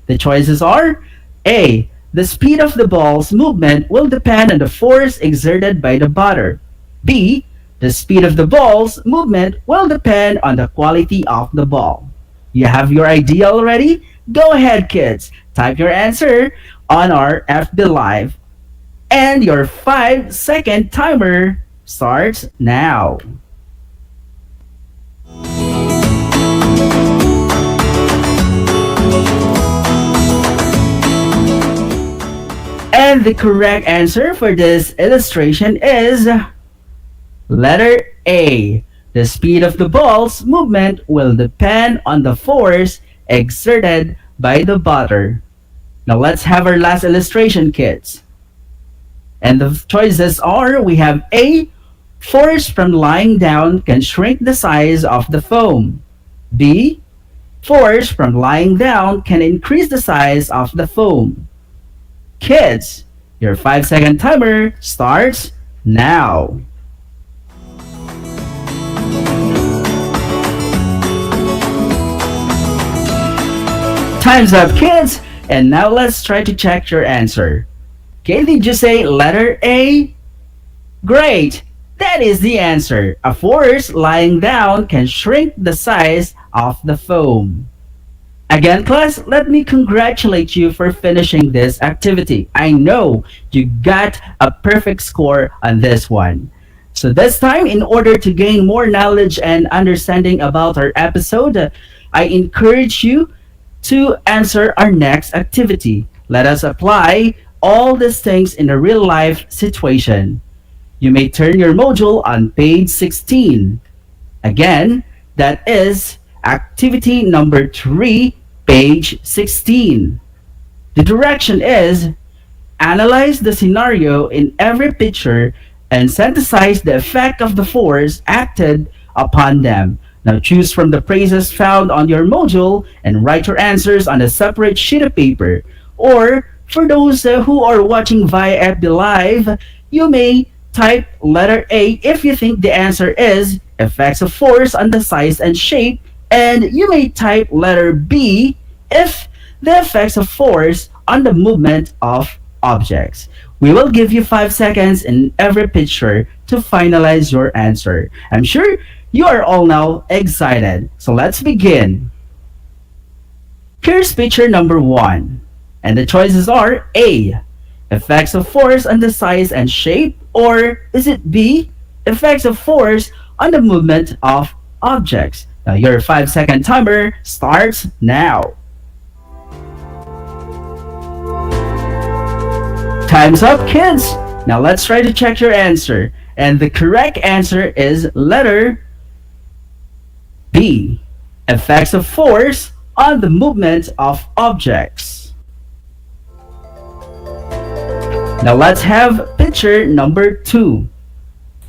The choices are A, the speed of the ball's movement will depend on the force exerted by the batter. B, the speed of the ball's movement will depend on the quality of the ball. You have your idea already? Go ahead, kids. Type your answer on our FB Live. And your 5-second timer starts now. And the correct answer for this illustration is letter A. The speed of the ball's movement will depend on the force exerted by the batter. Now let's have our last illustration, kids. And the choices are, we have A, force from lying down can shrink the size of the foam. B, force from lying down can increase the size of the foam. Kids, your 5-second timer starts now. Time's up, kids! And now let's try to check your answer. Okay, did you say letter A? Great! That is the answer. A force lying down can shrink the size of the foam. Again, class, let me congratulate you for finishing this activity. I know you got a perfect score on this one. So this time, in order to gain more knowledge and understanding about our episode, I encourage you to answer our next activity. Let us apply all these things in a real life situation. you may turn your module on page 16. Again, that is activity number 3, page 16. The direction is analyze the scenario in every picture and synthesize the effect of the force acted upon them. Now choose from the phrases found on your module and write your answers on a separate sheet of paper. Or for those who are watching via FB Live, you may type letter A if you think the answer is effects of force on the size and shape, and you may type letter B if the effects of force on the movement of objects. We will give you 5 seconds in every picture to finalize your answer. I'm sure you are all now excited. So let's begin. Here's picture number 1. And the choices are A, effects of force on the size and shape, or is it B, effects of force on the movement of objects? Now your 5-second timer starts now. Time's up, kids! Now let's try to check your answer. And the correct answer is letter B, effects of force on the movement of objects. Now let's have picture number 2.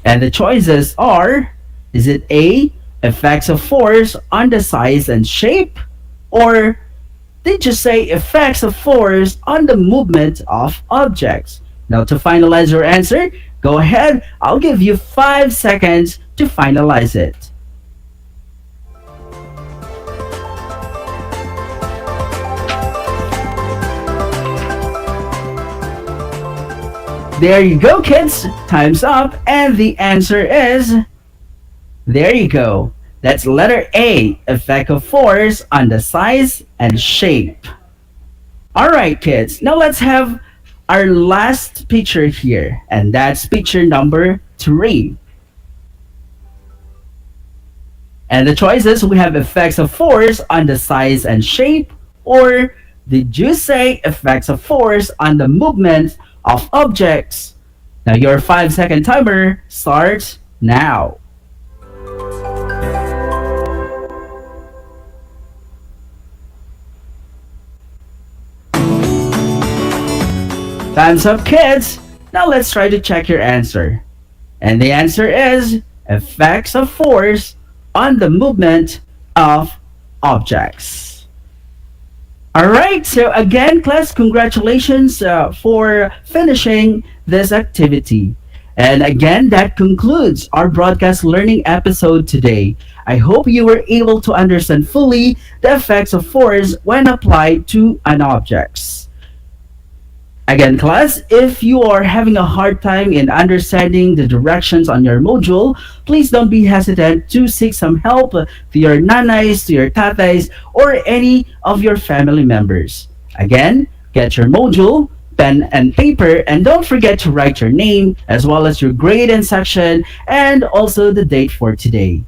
And the choices are, is it A, effects of force on the size and shape, or did you say effects of force on the movement of objects? Now to finalize your answer, go ahead. I'll give you 5 seconds to finalize it. There you go, kids. Time's up, and the answer is, there you go. That's letter A, effect of force on the size and shape. Alright, kids. Now let's have our last picture here, and that's picture number 3. And the choices, we have effects of force on the size and shape, or did you say effects of force on the movement of objects? Now your 5-second timer starts now. Time's up, kids! Now let's try to check your answer. And the answer is effects of force on the movement of objects. Alright, so again, class, congratulations for finishing this activity. And again, that concludes our broadcast learning episode today. I hope you were able to understand fully the effects of force when applied to an object. Again, class, if you are having a hard time in understanding the directions on your module, please don't be hesitant to seek some help to your nanays, to your tatays, or any of your family members. Again, get your module, pen and paper, and don't forget to write your name as well as your grade and section and also the date for today.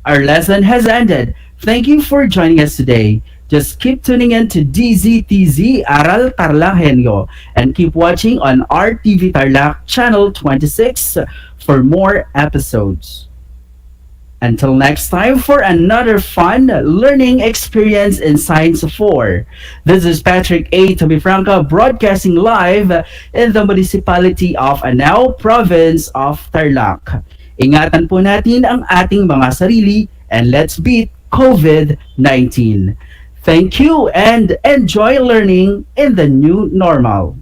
Our lesson has ended. Thank you for joining us today. Just keep tuning in to DZTZ Aral TarlakHenyo and keep watching on RTV Tarlac Channel 26 for more episodes. Until next time for another fun learning experience in Science 4. This is Patrick A. Tabifranca broadcasting live in the municipality of Anao, province of Tarlac. Ingatan po natin ang ating mga sarili and let's beat COVID-19. Thank you and enjoy learning in the new normal.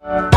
How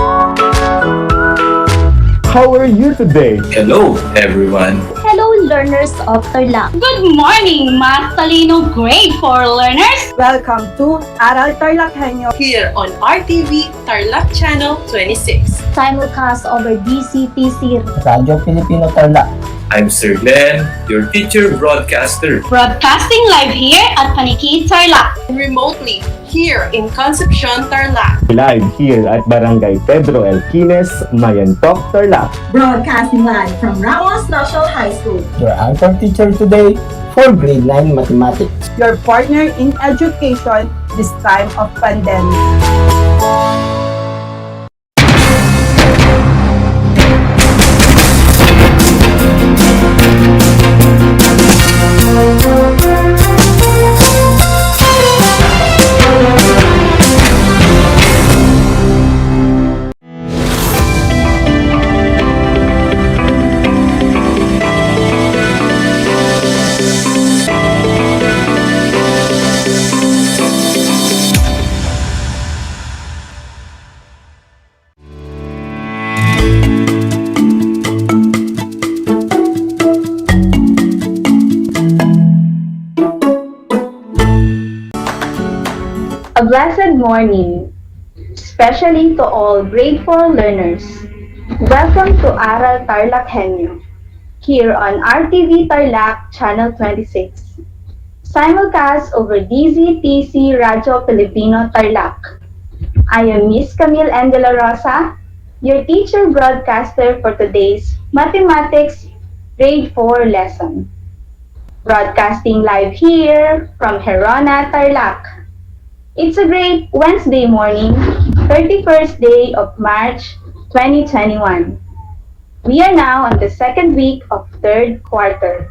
are you today? Hello, everyone. Hello, learners of Tarlac. Good morning, Math Talino Grade 4 learners. Welcome to Aral TarlakHenyo here on RTV Tarlac Channel 26. Simulcast over DCTC Radio Filipino Tarlac. I'm Sir Glenn, your teacher broadcaster. Broadcasting live here at Paniki Tarlac. Remotely here in Concepcion, Tarlac. Live here at Barangay Pedro Elquines, Mayantok, Tarlac. Broadcasting live from Ramos National High School. Your anchor teacher today for grade 9 mathematics. Your partner in education this time of pandemic. A blessed morning, especially to all grade 4 learners. Welcome to Aral TarlakHenyo, here on RTV Tarlac Channel 26. Simulcast over DZTC Radio Filipino Tarlac. I am Miss Camille N. De La Rosa, your teacher broadcaster for today's Mathematics Grade 4 lesson. Broadcasting live here from Herona, Tarlac. It's a great Wednesday morning, 31st day of March 2021. We are now on the second week of third quarter.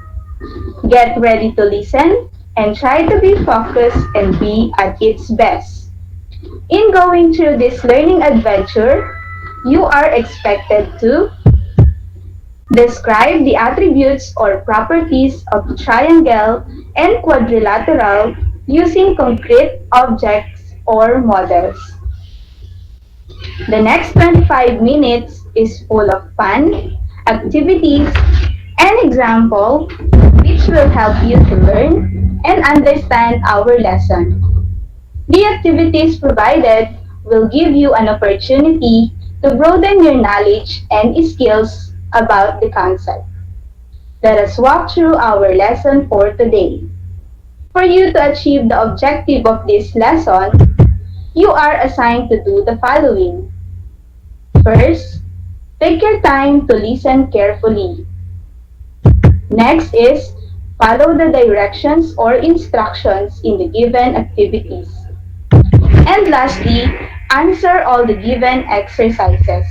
Get ready to listen and try to be focused and be at its best. In going through this learning adventure, you are expected to describe the attributes or properties of triangle and quadrilateral using concrete objects or models. The next 25 minutes is full of fun, activities, and example which will help you to learn and understand our lesson. The activities provided will give you an opportunity to broaden your knowledge and skills about the concept. Let us walk through our lesson for today. For you to achieve the objective of this lesson, you are assigned to do the following. First, take your time to listen carefully. Next is, follow the directions or instructions in the given activities. And lastly, answer all the given exercises.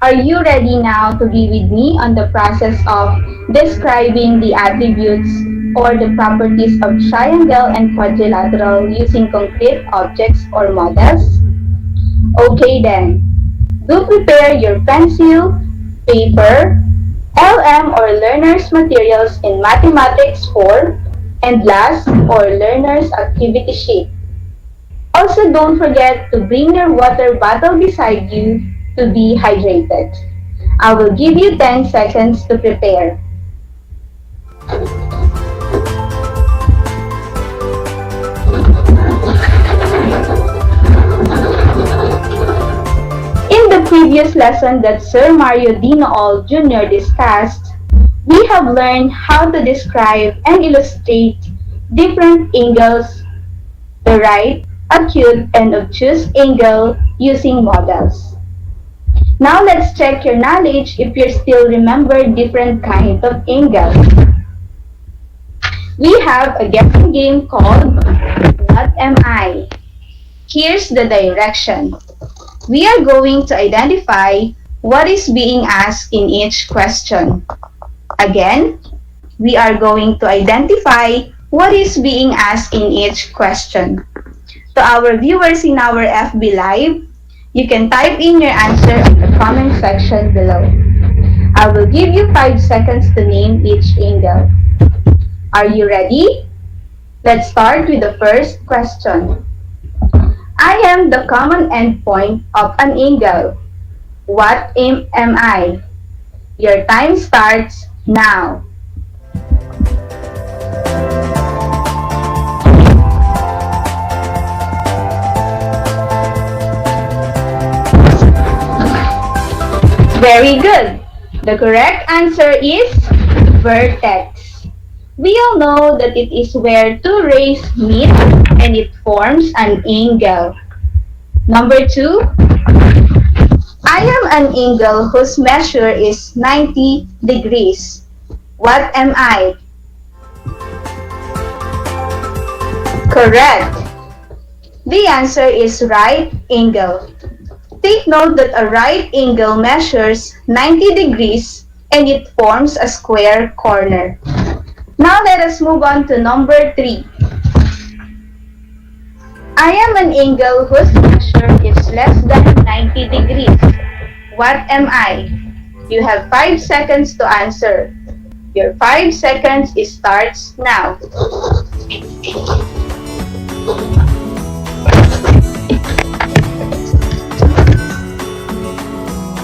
Are you ready now to be with me on the process of describing the attributes or the properties of triangle and quadrilateral using concrete objects or models? Okay then, do prepare your pencil, paper, LM or learner's materials in Mathematics 4, and last or learner's activity sheet. Also, don't forget to bring your water bottle beside you to be hydrated. I will give you 10 seconds to prepare. In the previous lesson that Sir Mario Dinool Jr. discussed, we have learned how to describe and illustrate different angles, the right, acute, and obtuse angle using models. Now let's check your knowledge if you still remember different kinds of angles. We have a guessing game called What Am I? Here's the direction. We are going to identify what is being asked in each question. Again, we are going to identify what is being asked in each question. To our viewers in our FB Live, you can type in your answer in the comment section below. I will give you 5 seconds to name each angle. Are you ready? Let's start with the first question. I am the common endpoint of an angle. What am I? Your time starts now. Very good. The correct answer is vertex. We all know that it is where two rays meet and it forms an angle. Number 2, I am an angle whose measure is 90 degrees. What am I? Correct. The answer is right angle. Take note that a right angle measures 90 degrees and it forms a square corner. Now let us move on to number 3. I am an angle whose measure is less than 90 degrees. What am I? You have 5 seconds to answer. Your 5 seconds starts now.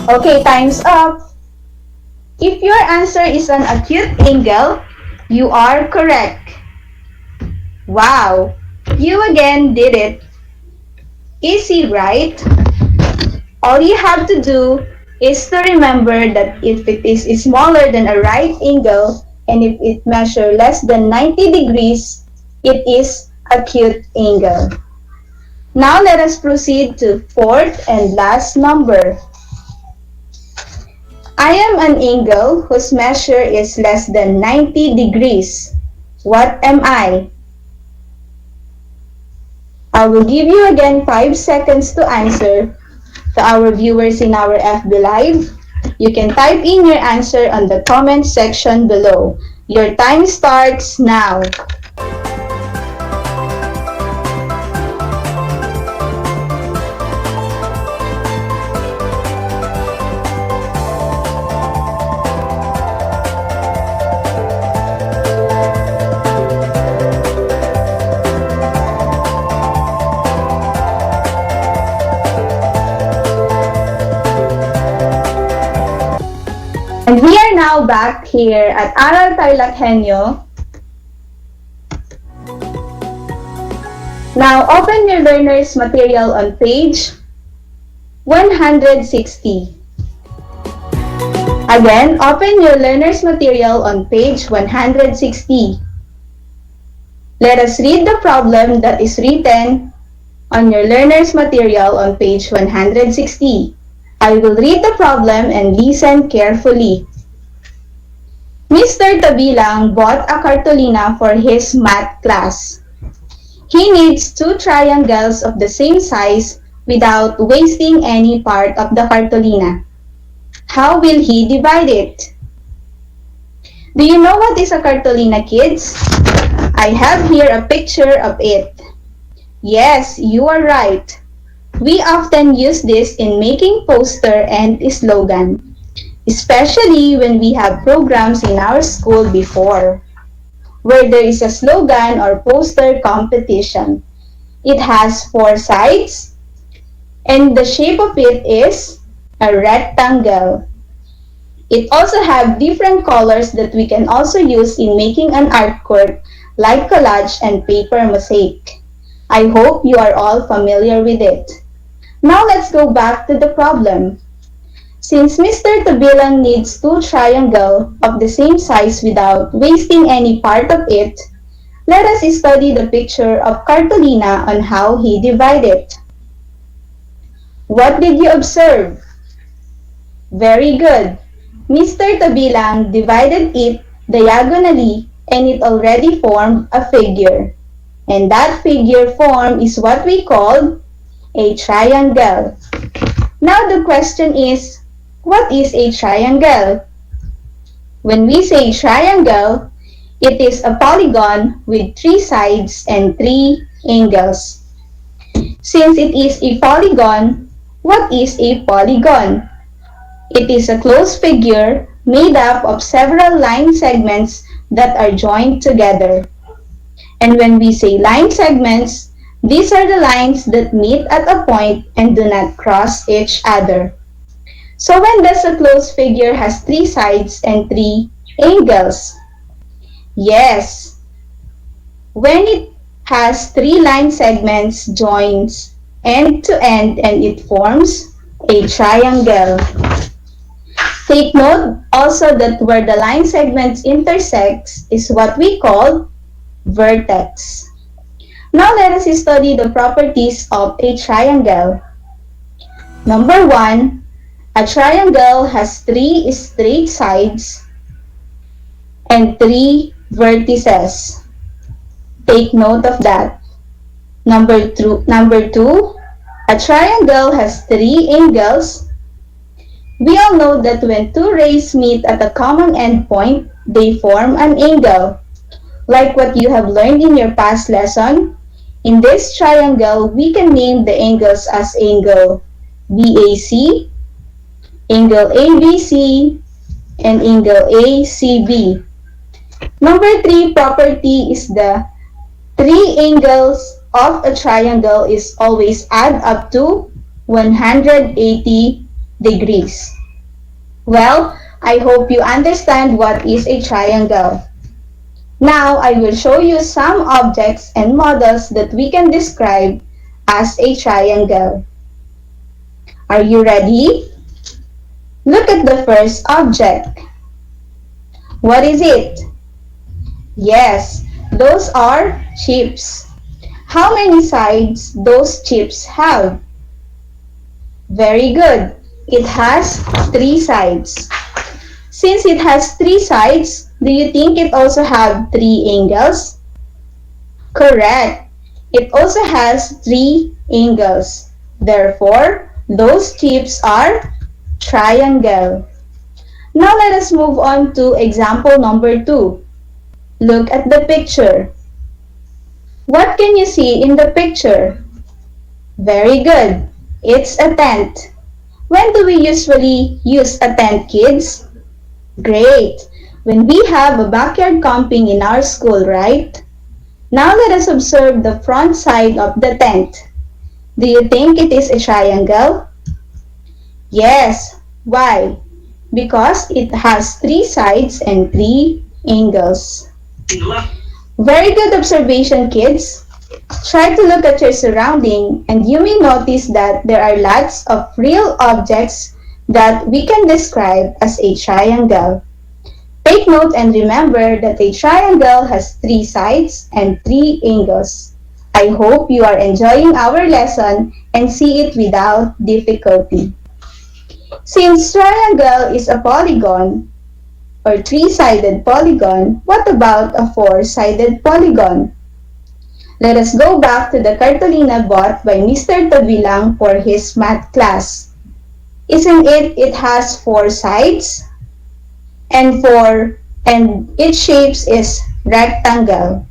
Okay, time's up. If your answer is an acute angle, you are correct. Wow, you again did it. Easy, right? All you have to do is to remember that if it is smaller than a right angle and if it measures less than 90 degrees, it is acute angle. Now let us proceed to fourth and last number. I am an angle whose measure is less than 90 degrees. What am I? I will give you again 5 seconds to answer. To our viewers in our FB Live, you can type in your answer on the comment section below. Your time starts now. And we are now back here at Aral TarlakHenyo. Now open your learner's material on page 160. Again, open your learner's material on page 160. Let us read the problem that is written on your learner's material on page 160. I will read the problem and listen carefully. Mr. Tabilang bought a cartolina for his math class. He needs 2 triangles of the same size without wasting any part of the cartolina. How will he divide it? Do you know what is a cartolina, kids? I have here a picture of it. Yes, you are right. We often use this in making poster and slogan, especially when we have programs in our school before, where there is a slogan or poster competition. It has 4 sides, and the shape of it is a rectangle. It also has different colors that we can also use in making an artwork like collage and paper mosaic. I hope you are all familiar with it. Now let's go back to the problem. Since Mr. Tabilang needs 2 triangles of the same size without wasting any part of it, let us study the picture of cartolina on how he divided it. What did you observe? Very good. Mr. Tabilang divided it diagonally and it already formed a figure. And that figure form is what we call a triangle. Now the question is, what is a triangle? When we say triangle, it is a polygon with 3 sides and 3 angles. Since it is a polygon, what is a polygon? It is a closed figure made up of several line segments that are joined together. And when we say line segments, These are the lines that meet at a point and do not cross each other. So when does a closed figure has three sides and three angles? Yes, when it has three line segments joins end to end and it forms a triangle. Take note also that where the line segments intersect is what we call vertex. Now let us study the properties of a triangle. Number 1, a triangle has three straight sides and three vertices. Take note of that. Number 2, a triangle has three angles. We all know that when two rays meet at a common endpoint, they form an angle. Like what you have learned in your past lesson, in this triangle, we can name the angles as angle BAC, angle ABC, and angle ACB. Number 3 property is the three angles of a triangle is always add up to 180 degrees. Well, I hope you understand what is a triangle. Now, I will show you some objects and models that we can describe as a triangle. Are you ready? Look at the first object. What is it? Yes, those are chips. How many sides those chips have? Very good. It has three sides. Since it has three sides, do you think it also has three angles? Correct. It also has three angles. Therefore, those chips are triangle. Now let us move on to example number 2. Look at the picture. What can you see in the picture? Very good. It's a tent. When do we usually use a tent, kids? Great! When we have a backyard camping in our school, right? Now let us observe the front side of the tent. Do you think it is a triangle? Yes. Why? Because it has three sides and three angles. Very good observation, kids. Try to look at your surrounding and you may notice that there are lots of real objects that we can describe as a triangle. Take note and remember that a triangle has three sides and three angles. I hope you are enjoying our lesson and see it without difficulty. Since triangle is a polygon or three-sided polygon, what about a four-sided polygon? Let us go back to the cartolina bought by Mr. Tabilang for his math class. Isn't it has four sides? And its shapes is rectangle.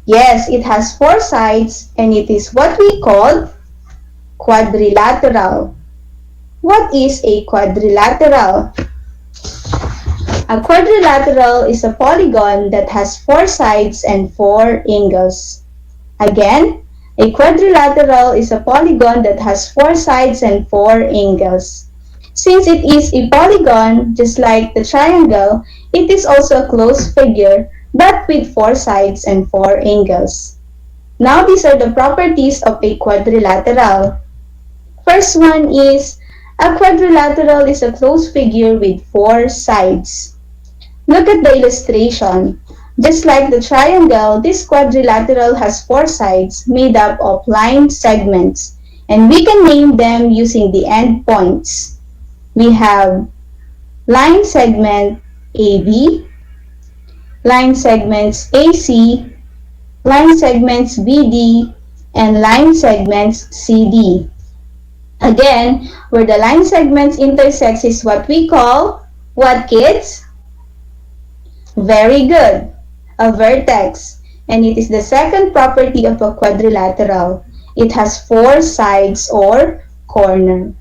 Yes, it has four sides and it is what we call quadrilateral. What is a quadrilateral? A quadrilateral is a polygon that has four sides and four angles. Again, a quadrilateral is a polygon that has four sides and four angles. Since it is a polygon, just like the triangle, it is also a closed figure, but with four sides and four angles. Now these are the properties of a quadrilateral. First one is, a quadrilateral is a closed figure with four sides. Look at the illustration. Just like the triangle, this quadrilateral has four sides made up of line segments, and we can name them using the end points. We have line segment AB, line segments AC, line segments BD, and line segments CD. Again, where the line segments intersect is what we call, what, kids? Very good, a vertex. And it is the second property of a quadrilateral. It has four sides or corner.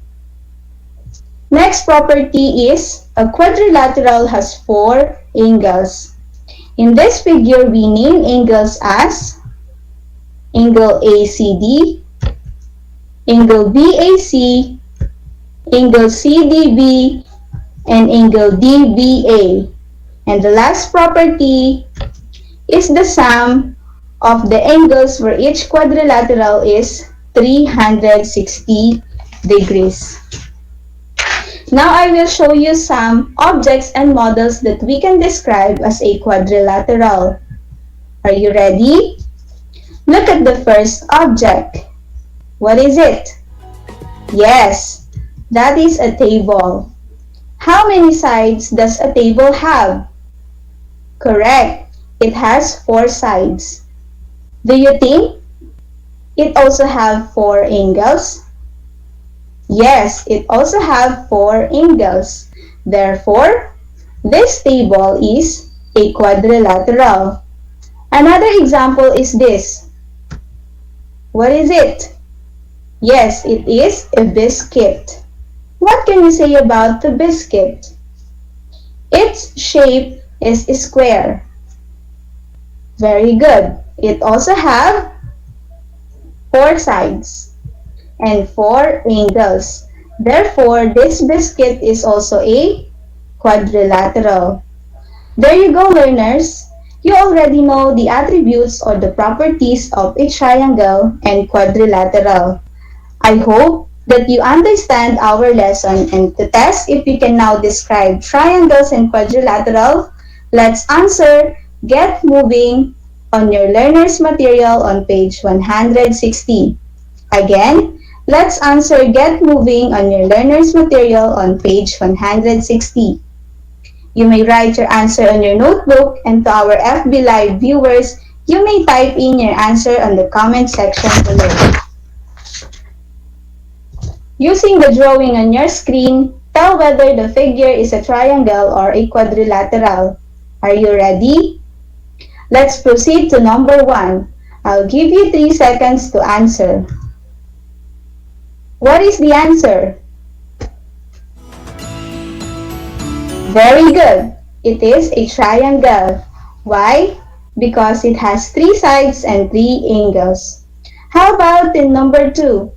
Next property is, a quadrilateral has four angles. In this figure, we name angles as angle ACD, angle BAC, angle CDB, and angle DBA. And the last property is the sum of the angles where each quadrilateral is 360 degrees. Now I will show you some objects and models that we can describe as a quadrilateral. Are you ready? Look at the first object. What is it? Yes, that is a table. How many sides does a table have? Correct, it has 4 sides. Do you think it also have 4 angles? Yes, it also have 4 angles. Therefore, this table is a quadrilateral. Another example is this. What is it? Yes, it is a biscuit. What can you say about the biscuit? Its shape is square. Very good. It also have 4 sides and 4 angles. Therefore, this biscuit is also a quadrilateral. There you go, learners. You already know the attributes or the properties of a triangle and quadrilateral. I hope that you understand our lesson, and to test if you can now describe triangles and quadrilateral, let's answer Get Moving on your learner's material on page 160. Again, let's answer Get Moving on your learner's material on page 160. You may write your answer on your notebook, and to our FB Live viewers, you may type in your answer on the comment section below. Using the drawing on your screen, tell whether the figure is a triangle or a quadrilateral. Are you ready? Let's proceed to number 1. I'll give you 3 seconds to answer. What is the answer? Very good. It is a triangle. Why? Because it has 3 sides and 3 angles. How about in number 2?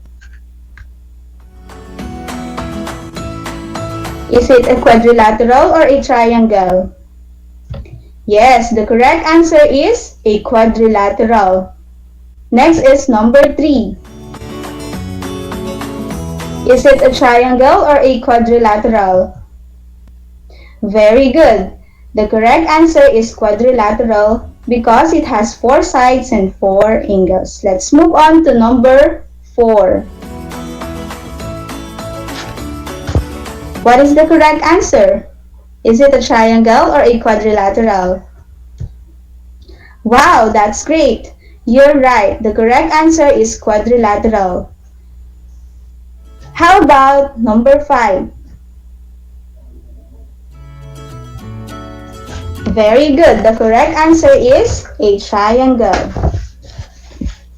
Is it a quadrilateral or a triangle? Yes, the correct answer is a quadrilateral. Next is number 3. Is it a triangle or a quadrilateral? Very good. The correct answer is quadrilateral because it has 4 sides and 4 angles. Let's move on to number 4. What is the correct answer? Is it a triangle or a quadrilateral? Wow, that's great. You're right. The correct answer is quadrilateral. How about number 5? Very good. The correct answer is a triangle.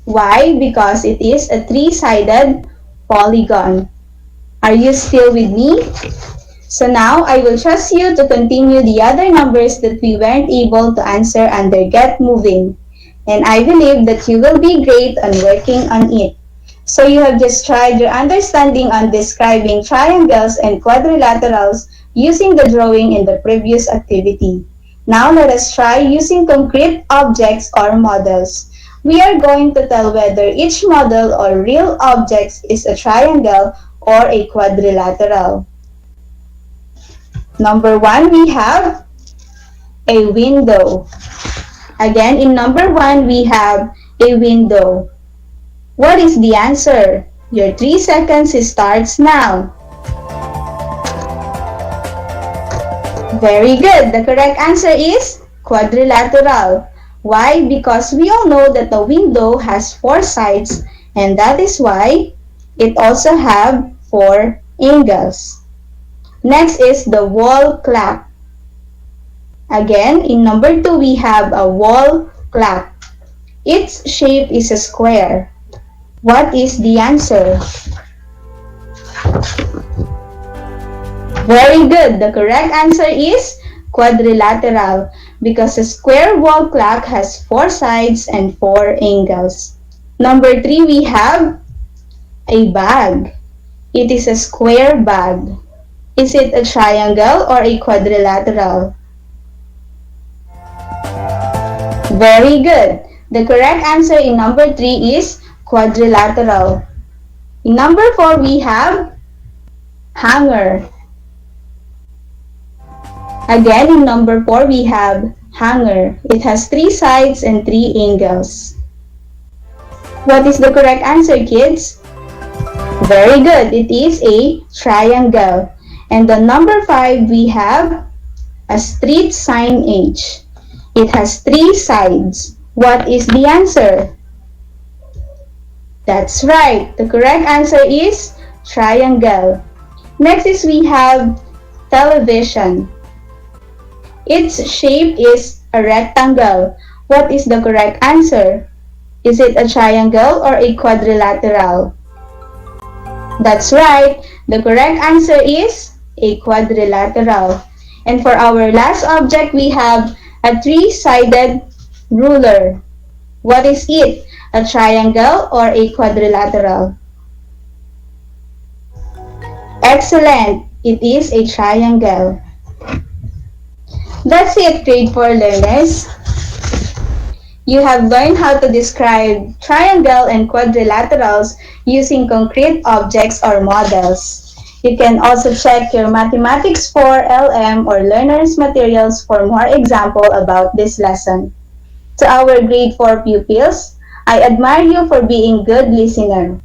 Why? Because it is a 3-sided polygon. Are you still with me? So now I will trust you to continue the other numbers that we weren't able to answer under Get Moving. And I believe that you will be great on working on it. So you have just tried your understanding on describing triangles and quadrilaterals using the drawing in the previous activity. Now let us try using concrete objects or models. We are going to tell whether each model or real object is a triangle or a quadrilateral. Number 1, we have a window. Again, in number 1, we have a window. What is the answer? Your 3 seconds starts now. Very good. The correct answer is quadrilateral. Why? Because we all know that the window has 4 sides, and that is why it also have 4 angles. Next is the wall clock. Again, in number 2, we have a wall clock. Its shape is a square. What is the answer? Very good. The correct answer is quadrilateral because a square wall clock has 4 sides and 4 angles. Number 3, we have a bag. It is a square bag. Is it a triangle or a quadrilateral? Very good. The correct answer in number 3 is quadrilateral. In number 4, we have hanger. Again, in number 4, we have hanger. It has 3 sides and 3 angles. What is the correct answer, kids? Very good. It is a triangle. And on number 5, we have a street signage. It has 3 sides. What is the answer? That's right. The correct answer is triangle. Next is we have television. Its shape is a rectangle. What is the correct answer? Is it a triangle or a quadrilateral? That's right. The correct answer is a quadrilateral. And for our last object, we have a 3-sided ruler. What is it? A triangle or a quadrilateral? Excellent! It is a triangle. That's it, grade 4 learners. You have learned how to describe triangle and quadrilaterals using concrete objects or models. You can also check your Mathematics 4 LM or learners materials for more example about this lesson. To our grade 4 pupils, I admire you for being good listener.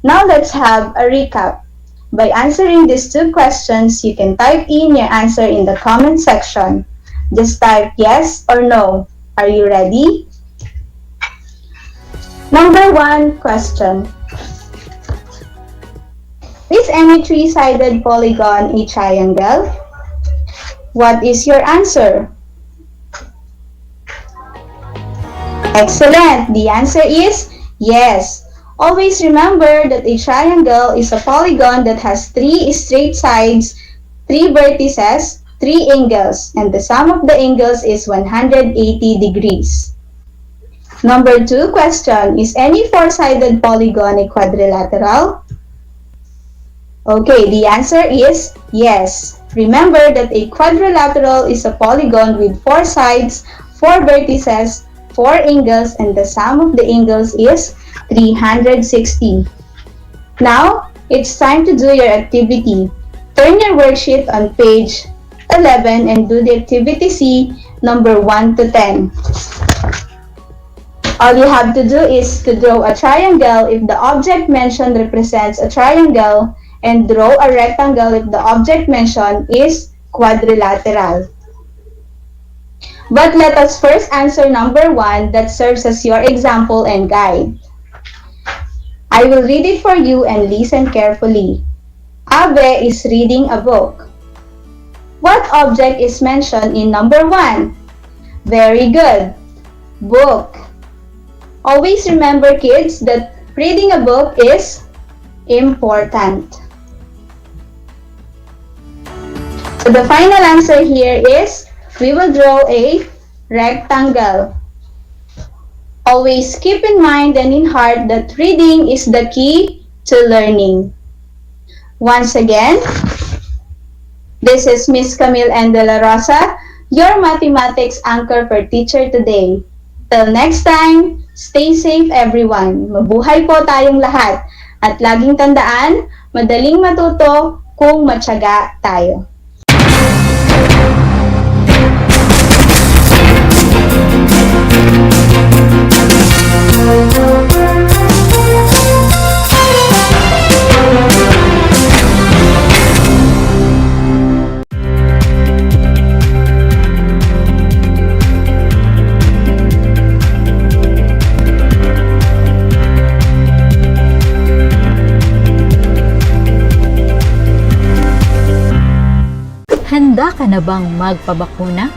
Now let's have a recap. By answering these 2 questions, you can type in your answer in the comment section. Just type yes or no. Are you ready? Number 1 question. Is any 3-sided polygon a triangle? What is your answer? Excellent! The answer is yes. Always remember that a triangle is a polygon that has 3 straight sides, 3 vertices, 3 angles, and the sum of the angles is 180 degrees. Number 2 question, is any 4-sided polygon a quadrilateral? Okay, the answer is yes. Remember that a quadrilateral is a polygon with 4 sides, 4 vertices, 4 angles, and the sum of the angles is 360. Now, it's time to do your activity. Turn your worksheet on page 11 and do the activity C, number 1 to 10. All you have to do is to draw a triangle if the object mentioned represents a triangle, and draw a rectangle if the object mentioned is quadrilateral. But let us first answer number 1 that serves as your example and guide. I will read it for you and listen carefully. Abe is reading a book. What object is mentioned in number 1? Very good. Book. Always remember, kids, that reading a book is important. So the final answer here is we will draw a rectangle. Always keep in mind and in heart that reading is the key to learning. Once again, this is Miss Camille N. De La Rosa, your mathematics anchor for teacher today. Till next time, stay safe everyone. Mabuhay po tayong lahat. At laging tandaan, madaling matuto kung matyaga tayo. Handa ka na bang magpabakuna?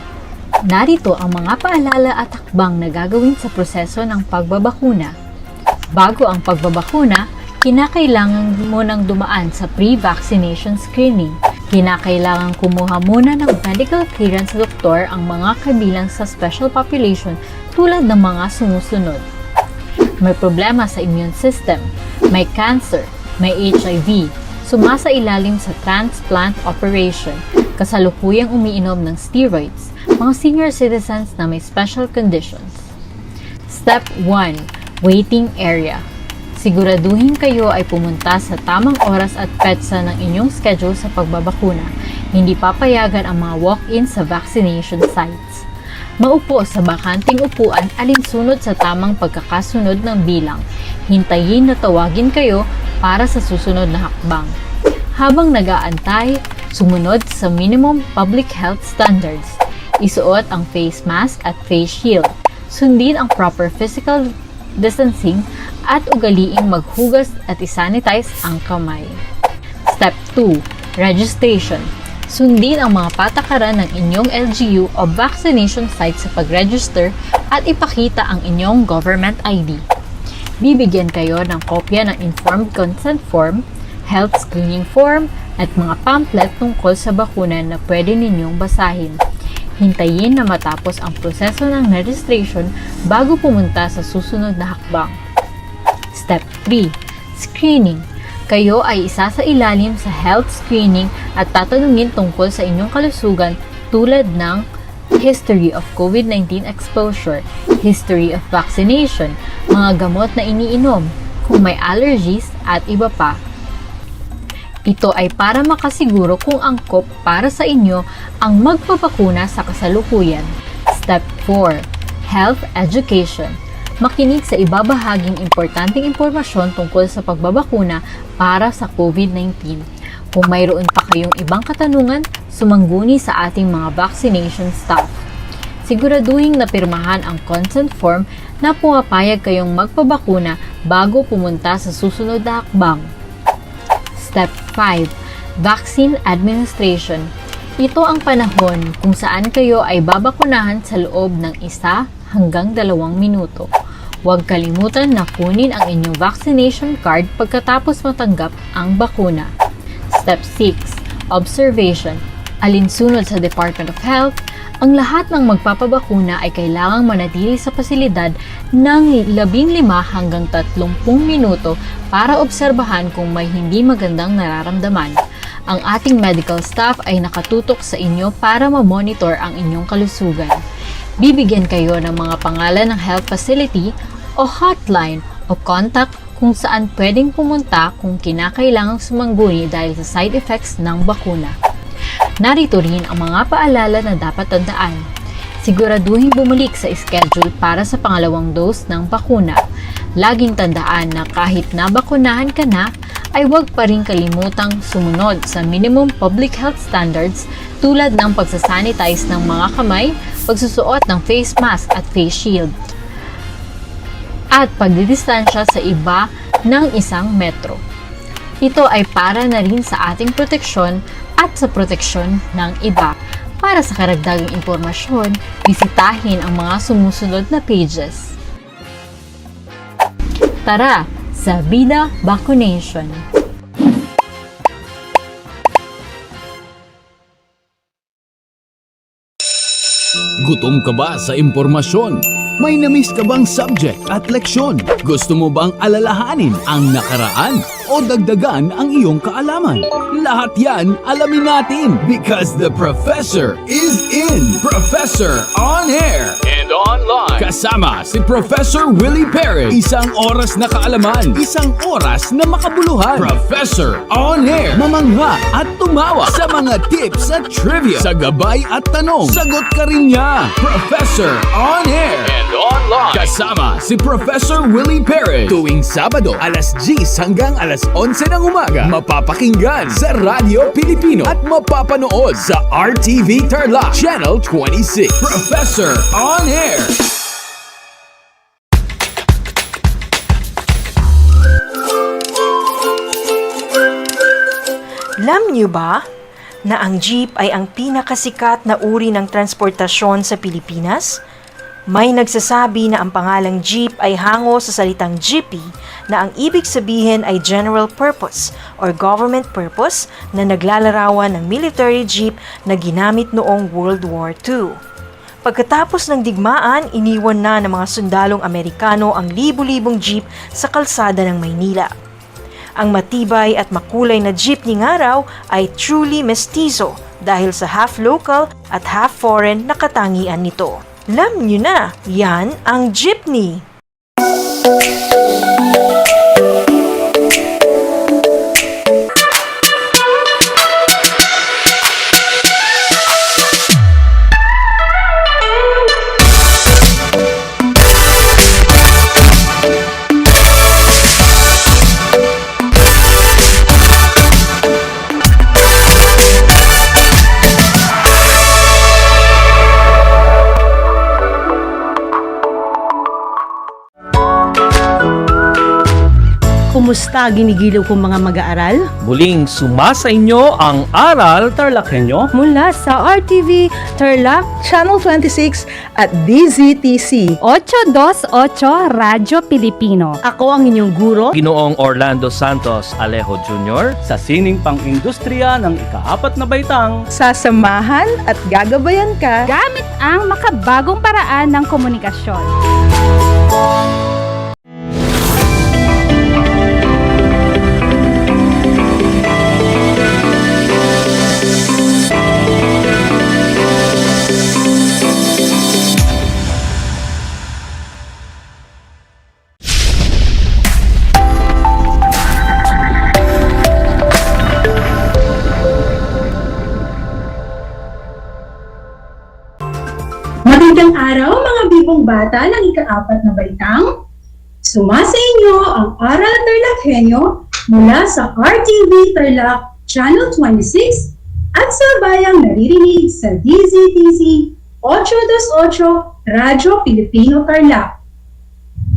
Narito ang mga paalala at hakbang na gagawin sa proseso ng pagbabakuna. Bago ang pagbabakuna, kinakailangan mo nang dumaan sa pre-vaccination screening. Kinakailangan kumuha muna ng medical clearance sa doktor ang mga kabilang sa special population tulad ng mga sumusunod. may problema sa immune system, may cancer, may HIV, sumasailalim sa transplant operation, kasalukuyang umiinom ng steroids, mga senior citizens na may special conditions. Step 1. Waiting area. Siguraduhin kayo ay pumunta sa tamang oras at petsa ng inyong schedule sa pagbabakuna. Hindi papayagan ang mga walk-in sa vaccination sites. Maupo sa bakanting upuan alinsunod sa tamang pagkakasunod ng bilang. Hintayin na tawagin kayo para sa susunod na hakbang. Habang nag-aantay, sumunod sa minimum public health standards. Isuot ang face mask at face shield. Sundin ang proper physical distancing at ugaliing maghugas at isanitize ang kamay. Step 2. Registration. Sundin ang mga patakaran ng inyong LGU o vaccination site sa pag-register at ipakita ang inyong government ID. Bibigyan kayo ng kopya ng informed consent form, health screening form, at mga pamphlet tungkol sa bakuna na pwede ninyong basahin. Hintayin na matapos ang proseso ng registration bago pumunta sa susunod na hakbang. Step 3. Screening. Kayo ay isasailalim sa health screening at tatanungin tungkol sa inyong kalusugan tulad ng history of COVID-19 exposure, history of vaccination, mga gamot na iniinom, kung may allergies at iba pa. Ito ay para makasiguro kung angkop para sa inyo ang magpapakuna sa kasalukuyan. Step 4. Health Education. Makinig sa ibabahaging importanteng impormasyon tungkol sa pagbabakuna para sa COVID-19. Kung mayroon pa kayong ibang katanungan, sumangguni sa ating mga vaccination staff. Siguraduhin na pirmahan ang consent form na pumapayag kayong magpabakuna bago pumunta sa susunod na hakbang. Step 5. Vaccine Administration. Ito ang panahon kung saan kayo ay babakunahan sa loob ng 1 hanggang 2 minuto. Huwag kalimutan na kunin ang inyong vaccination card pagkatapos matanggap ang bakuna. Step 6. Observation. Alinsunod sa Department of Health, ang lahat ng magpapabakuna ay kailangang manatili sa pasilidad ng 15 hanggang 30 minuto para obserbahan kung may hindi magandang nararamdaman. Ang ating medical staff ay nakatutok sa inyo para ma-monitor ang inyong kalusugan. Bibigyan kayo ng mga pangalan ng health facility o hotline o contact kung saan pwedeng pumunta kung kinakailangang sumangguni dahil sa side effects ng bakuna. Narito rin ang mga paalala na dapat tandaan. Siguraduhin bumalik sa schedule para sa pangalawang dose ng bakuna. Laging tandaan na kahit nabakunahan ka na, ay huwag pa rin kalimutang sumunod sa minimum public health standards tulad ng pagsasanitize ng mga kamay, pagsusuot ng face mask at face shield, at pagdidistansya sa iba ng 1 metro. Ito ay para na rin sa ating proteksyon at sa proteksyon ng iba. Para sa karagdagang impormasyon, bisitahin ang mga sumusunod na pages. Tara sa Bida Vaccination! Gutom ka ba sa impormasyon? May namiss ka bang subject at leksyon? Gusto mo bang alalahanin ang nakaraan o dagdagan ang iyong kaalaman? Lahat yan alamin natin because the professor is in. Professor on air and online. Kasama si Professor Willie Perez. Isang oras na kaalaman, isang oras na makabuluhan. Professor on air. Mamangha at tumawa sa mga tips at trivia. Sa gabay at tanong, sagot ka rin niya. Professor on air and online. Kasama si Professor Willie Perez. Tuwing Sabado, alas 10 hanggang alas 11 ng umaga. Mapapakinggan sa Radyo Pilipino at mapapanood sa RTV Tarlac Channel 26. Professor on air. Alam niyo ba na ang jeep ay ang pinakasikat na uri ng transportasyon sa Pilipinas? May nagsasabi na ang pangalang jeep ay hango sa salitang jeepy na ang ibig sabihin ay general purpose or government purpose na naglalarawan ng military jeep na ginamit noong World War II. Pagkatapos ng digmaan, iniwan na ng mga sundalong Amerikano ang libu-libong jeep sa kalsada ng Maynila. Ang matibay at makulay na jeepney nga raw ay truly mestizo dahil sa half local at half foreign na katangian nito. Alam nyo na, yan ang jeepney. Kumusta ginigiliw kong mga mag-aaral? Muling sumasa inyo ang Aral TarlakHenyo Mula sa RTV Tarlac, Channel 26 at DZTC. 828 Radyo Pilipino. Ako ang inyong guro, Ginoong Orlando Santos Alejo Jr. sa sining pang-industriya ng ika-4 na baitang sasamahan at gagabayan ka Gamit ang makabagong paraan ng komunikasyon. Magandang araw mga bibong bata ng ika-4 na baitang. Sumasa inyo ang Aral TarlakHenyo mula sa RTV Tarlac Channel 26 at sa bayang naririnig sa DZTC 828 Radyo Pilipino Tarlac.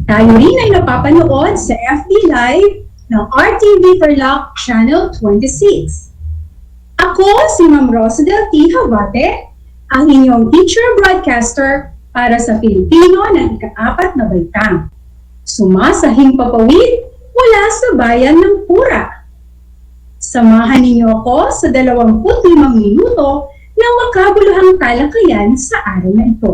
Tayo rin ay napapanood sa FB Live ng RTV Tarlac Channel 26. Ako si Ma'am Rosedel T. Havate, ang inyong teacher broadcaster para sa Pilipino ng ika-4 na baitang. Sumasahing papawid mula sa bayan ng Pura. Samahan ninyo ako sa 25 minuto ng makabuluhang talakayan sa araw na ito.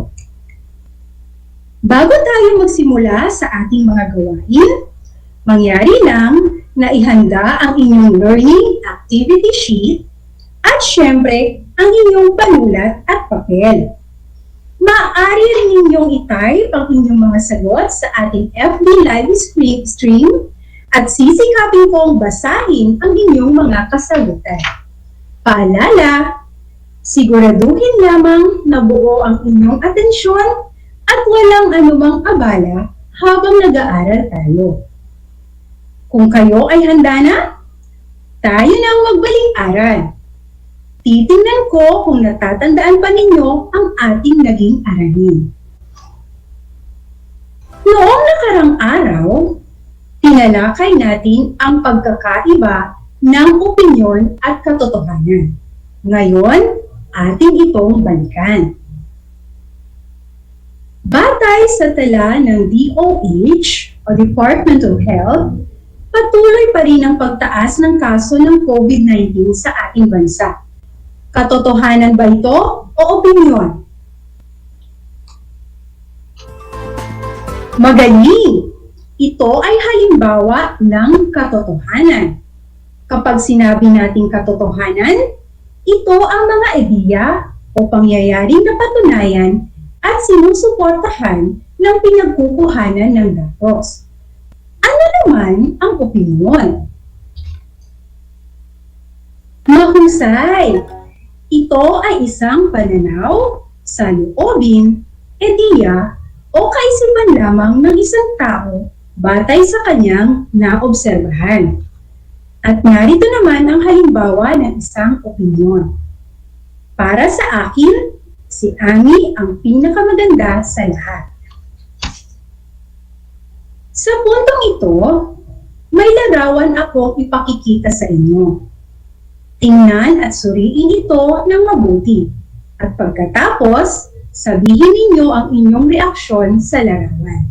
Bago tayo magsimula sa ating mga gawain, mangyari lang na ihanda ang inyong learning activity sheet at syempre, ang inyong panulat at papel. Maaari rin ninyong i-type ang inyong mga sagot sa ating FB Live stream at sisikapin kong basahin ang inyong mga kasagutan. Paalala, siguraduhin lamang na buo ang inyong atensyon at walang anumang abala habang nag-aaral tayo. Kung kayo ay handa na, tayo na ang magbaling-aral. Titingnan ko kung natatandaan pa ninyo ang ating naging aralin. Noong nakarang araw, tinalakay natin ang pagkakaiba ng opinyon at katotohanan. Ngayon, ating itong balikan. Batay sa tala ng DOH o Department of Health, patuloy pa rin ang pagtaas ng kaso ng COVID-19 sa ating bansa. Katotohanan ba ito o opinyon? Magaling! Ito ay halimbawa ng katotohanan. Kapag sinabi nating katotohanan, ito ang mga ideya o pangyayaring napatunayan at sinusuportahan ng pinagkukuhanan ng datos. Ano naman ang opinyon? Mahusay! Ito ay isang pananaw, saloobin, ideya, o kaisipan lamang ng isang tao batay sa kanyang naobserbahan. At narito naman ang halimbawa ng isang opinyon. Para sa akin, si Ami ang pinakamaganda sa lahat. Sa puntong ito, may larawan akong ipakikita sa inyo. Tingnan at suriin ito ng mabuti. At pagkatapos, sabihin ninyo ang inyong reaksyon sa larawan.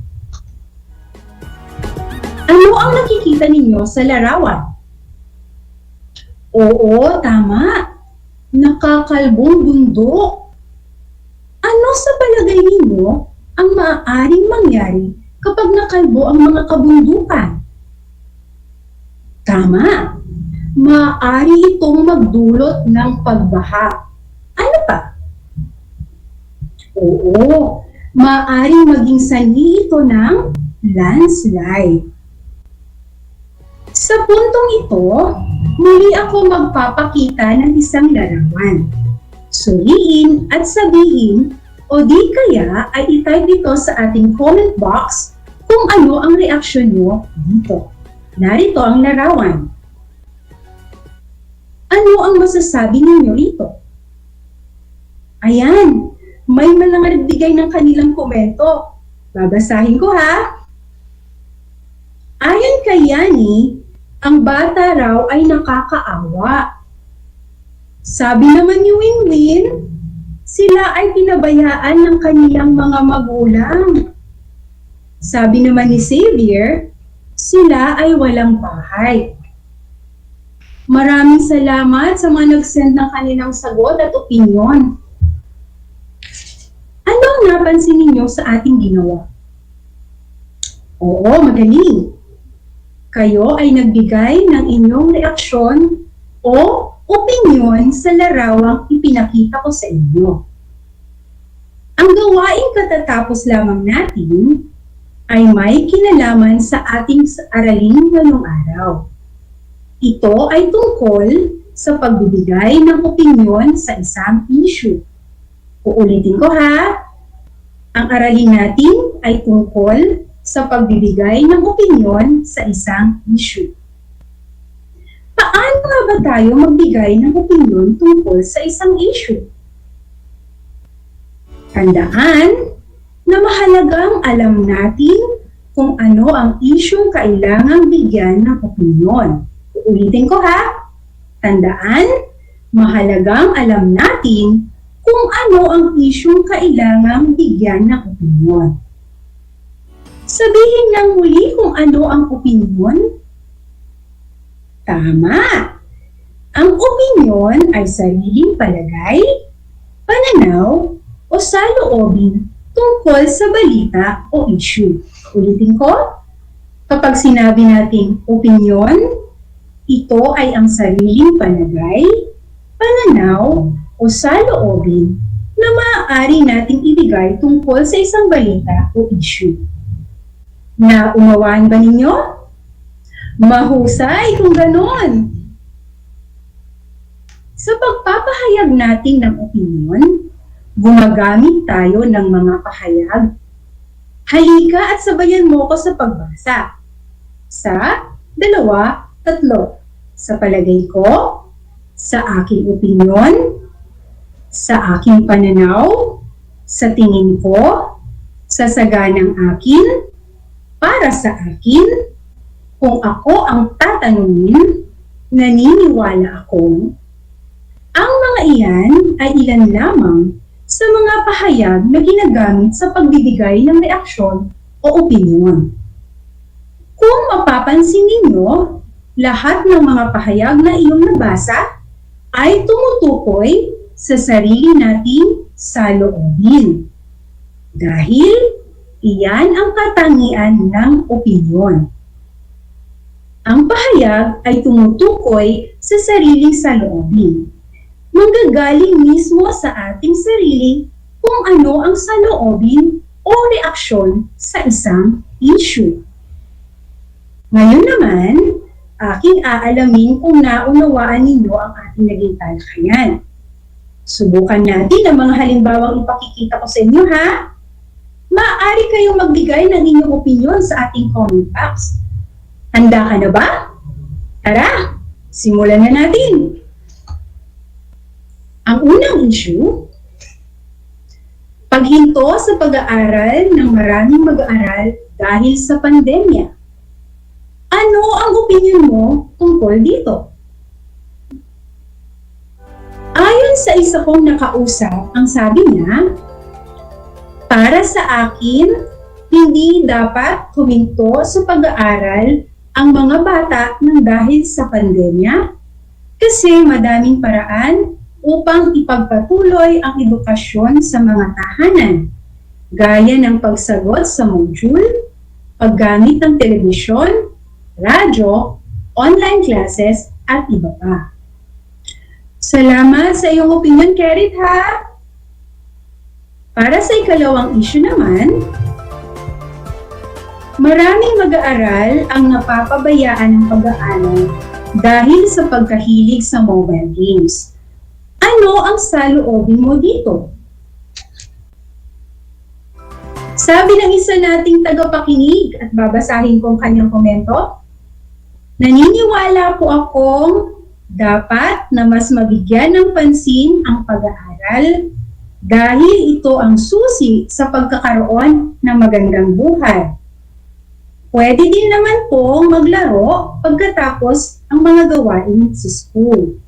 Ano ang nakikita ninyo sa larawan? Oo, tama. Nakakalbong bundok. Ano sa palagay mo ang maaaring mangyari kapag nakalbo ang mga kabundukan? Tama! Maaari itong magdulot ng pagbaha. Ano pa? Oo, maaaring maging sanhi ito ng landslide. Sa puntong ito, muli ako magpapakita ng isang larawan. Suriin at sabihin o di kaya ay itype dito sa ating comment box kung ano ang reaksyon nyo dito. Narito ang larawan. Ano ang masasabi ninyo rito? Ayan, may mga nagbigay ng kanilang komento. Babasahin ko ha. Ayon kay Yani, ang bata raw ay nakakaawa. Sabi naman ni Winwin, sila ay pinabayaan ng kanilang mga magulang. Sabi naman ni Xavier, sila ay walang bahay. Maraming salamat sa mga nag-send ng kanilang sagot at opinyon. Ano ang napansin ninyo sa ating ginawa? Oo, magaling. Kayo ay nagbigay ng inyong reaksyon o opinyon sa larawang ipinakita ko sa inyo. Ang gawaing katatapos lamang natin ay may kinalaman sa ating aralin ngayong araw. Ito ay tungkol sa pagbibigay ng opinyon sa isang issue. Uulitin ko ha, ang aralin natin ay tungkol sa pagbibigay ng opinyon sa isang issue. Paano nga ba tayo magbigay ng opinyon tungkol sa isang issue? Tandaan na mahalagang alam natin kung ano ang isyung kailangang bigyan ng opinyon. Uulitin ko ha, tandaan, mahalagang alam natin kung ano ang isyung kailangang bigyan ng opinyon. Sabihin ng muli kung ano ang opinyon. Tama! Ang opinyon ay sariling palagay, pananaw, o saloobin tungkol sa balita o issue. Ulitin ko, kapag sinabi natin opinyon, ito ay ang sariling palagay, pananaw, o saloobin na maaari nating ibigay tungkol sa isang balita o issue. Naunawaan ba ninyo? Mahusay kung ganon! Sa pagpapahayag natin ng opinyon, gumagamit tayo ng mga pahayag. Halika at sabayan mo ko sa pagbasa. Sa, 2, 3. Sa palagay ko, sa aking opinyon, sa aking pananaw, sa tingin ko, sa saganang akin, para sa akin, kung ako ang tatanungin, naniniwala akong, ang mga iyan ay ilan lamang sa mga pahayag na ginagamit sa pagbibigay ng reaksyon o opinyon. Kung mapapansin ninyo, lahat ng mga pahayag na iyong nabasa ay tumutukoy sa sarili nating saloobin. Dahil iyan ang katangian ng opinyon. Ang pahayag ay tumutukoy sa sariling saloobin. Manggagaling mismo sa ating sarili kung ano ang saloobin o reaksyon sa isang issue. Ngayon naman, aking aalamin kung naunawaan ninyo ang ating naging talakayan. Subukan natin ang mga halimbawang ipakikita ko sa inyo ha. Maaari kayong magbigay ng inyong opinyon sa ating comment box. Handa ka na ba? Tara, simulan na natin. Ang unang issue, paghinto sa pag-aaral ng maraming mag-aaral dahil sa pandemya. Ano ang opinyon mo tungkol dito? Ayon sa isa kong nakausap, ang sabi niya, para sa akin, hindi dapat huminto sa pag-aaral ang mga bata ng dahil sa pandemya kasi madaming paraan upang ipagpatuloy ang edukasyon sa mga tahanan. gaya ng pagsagot sa module, paggamit ng telebisyon, radyo, online classes, at iba pa. Salamat sa iyong opinion, Kerit, ha? Para sa ikalawang issue naman, maraming mag-aaral ang napapabayaan ng pag-aaral dahil sa pagkahilig sa mobile games. Ano ang saloobin mo dito? Sabi ng isa nating tagapakinig at babasahin ko ang kanyang komento, naniniwala po akong dapat na mas mabigyan ng pansin ang pag-aaral dahil ito ang susi sa pagkakaroon ng magandang buhay. Pwede din naman pong maglaro pagkatapos ang mga gawain sa school.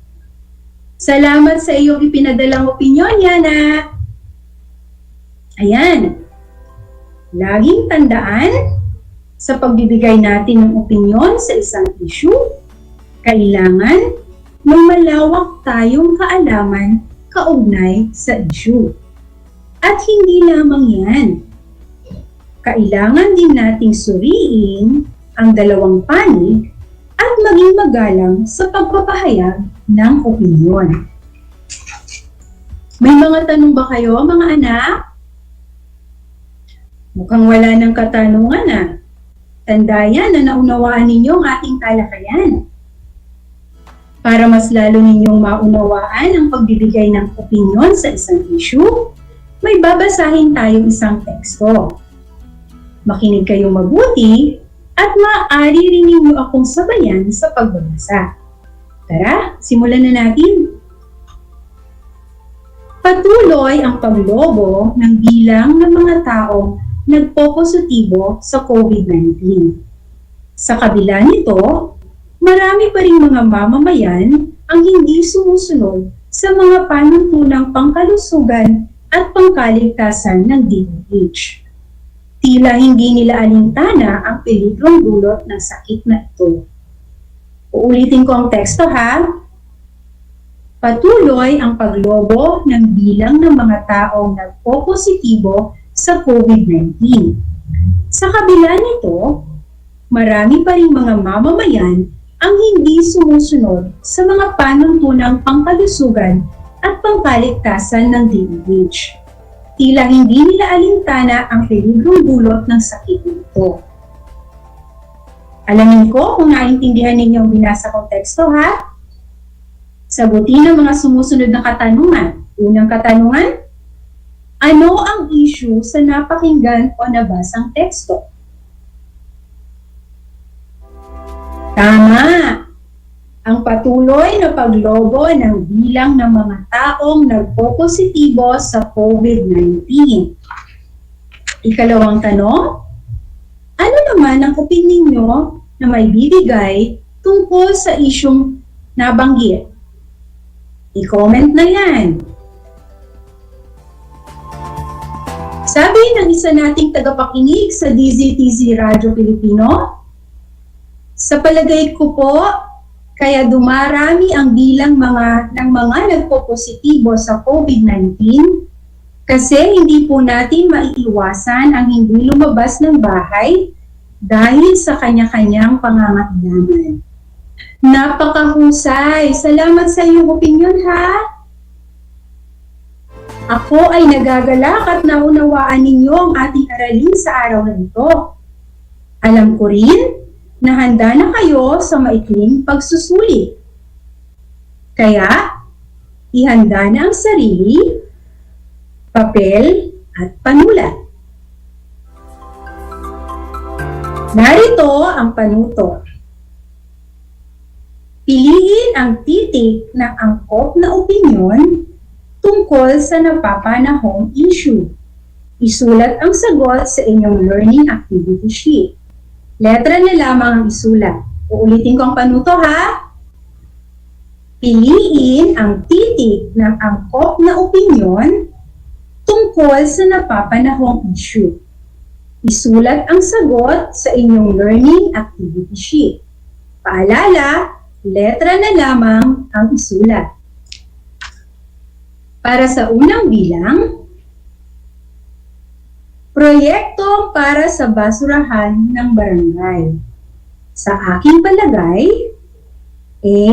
Salamat sa iyong ipinadalang opinyon, Yana. Ayan. Laging tandaan, sa pagbibigay natin ng opinyon sa isang issue, kailangan may malawak tayong kaalaman kaugnay sa issue. At hindi lamang yan. Kailangan din nating suriin ang dalawang panig at maging magalang sa pagpapahayag ng opinyon. May mga tanong ba kayo, mga anak? Mukhang wala ng katanungan na. Tandayan na naunawaan ninyo ang ating talakayan. Para mas lalo ninyong maunawaan ang pagbibigay ng opinyon sa isang issue, may babasahin tayong isang teksto. Makinig kayong mabuti at maaari rin ninyo akong sabayan sa pagbabasa. Tara, simulan na natin. Patuloy ang paglobo ng bilang ng mga taong nagpo-positibo sa COVID-19. Sa kabila nito, marami pa rin mga mamamayan ang hindi sumusunod sa mga panuntunang pangkalusugan at pangkaligtasan ng DEPED. Tila hindi nila alintana ang peligrong dulot ng sakit na ito. Uulitin ko ang teksto, ha? Patuloy ang paglobo ng bilang ng mga taong nagpo-positibo sa COVID-19. Sa kabila nito, marami pa rin mga mamamayan ang hindi sumusunod sa mga panuntunang pangkalusugan at pangkaligtasan ng DEPED. Tila hindi nila alintana ang peligrong dulot ng sakit nito. Alamin ko kung naintindihan ninyo ang binasa kong teksto, ha? Sagutin ang mga sumusunod na katanungan. Unang katanungan, ano ang issue sa napakinggan o nabasang teksto? Tama! Ang patuloy na paglobo ng bilang ng mga taong nagpo-positibo sa COVID-19. Ikalawang tanong, ano naman ang opinion nyo na may bibigay tungkol sa isyong nabanggit? I-comment na yan. Sabi ng isa nating tagapakinig sa DZTZ Radyo Pilipino, sa palagay ko po, kaya dumarami ang bilang ng mga nagpo-positibo sa COVID-19 kasi hindi po natin maiiwasan ang hindi lumabas ng bahay dahil sa kanya-kanyang pangangailangan. Napakahusay! Salamat sa iyong opinyon, ha? Ako ay nagagalak at naunawaan ninyo ang ating aralin sa araw na ito. Alam ko rin na handa na kayo sa maikling pagsusuli. Kaya, ihanda na ang sarili, papel at panulat. Narito ang panuto. Piliin ang titik ng angkop na opinyon tungkol sa napapanahong issue. Isulat ang sagot sa inyong learning activity sheet. Letra na lamang ang isulat. Uulitin ko ang panuto, ha? Piliin ang titik ng angkop na opinyon tungkol sa napapanahong issue. Isulat ang sagot sa inyong learning activity sheet. Paalala, letra na lamang ang isulat. Para sa unang bilang, Proyekto para sa basurahan ng barangay. Sa aking palagay, A.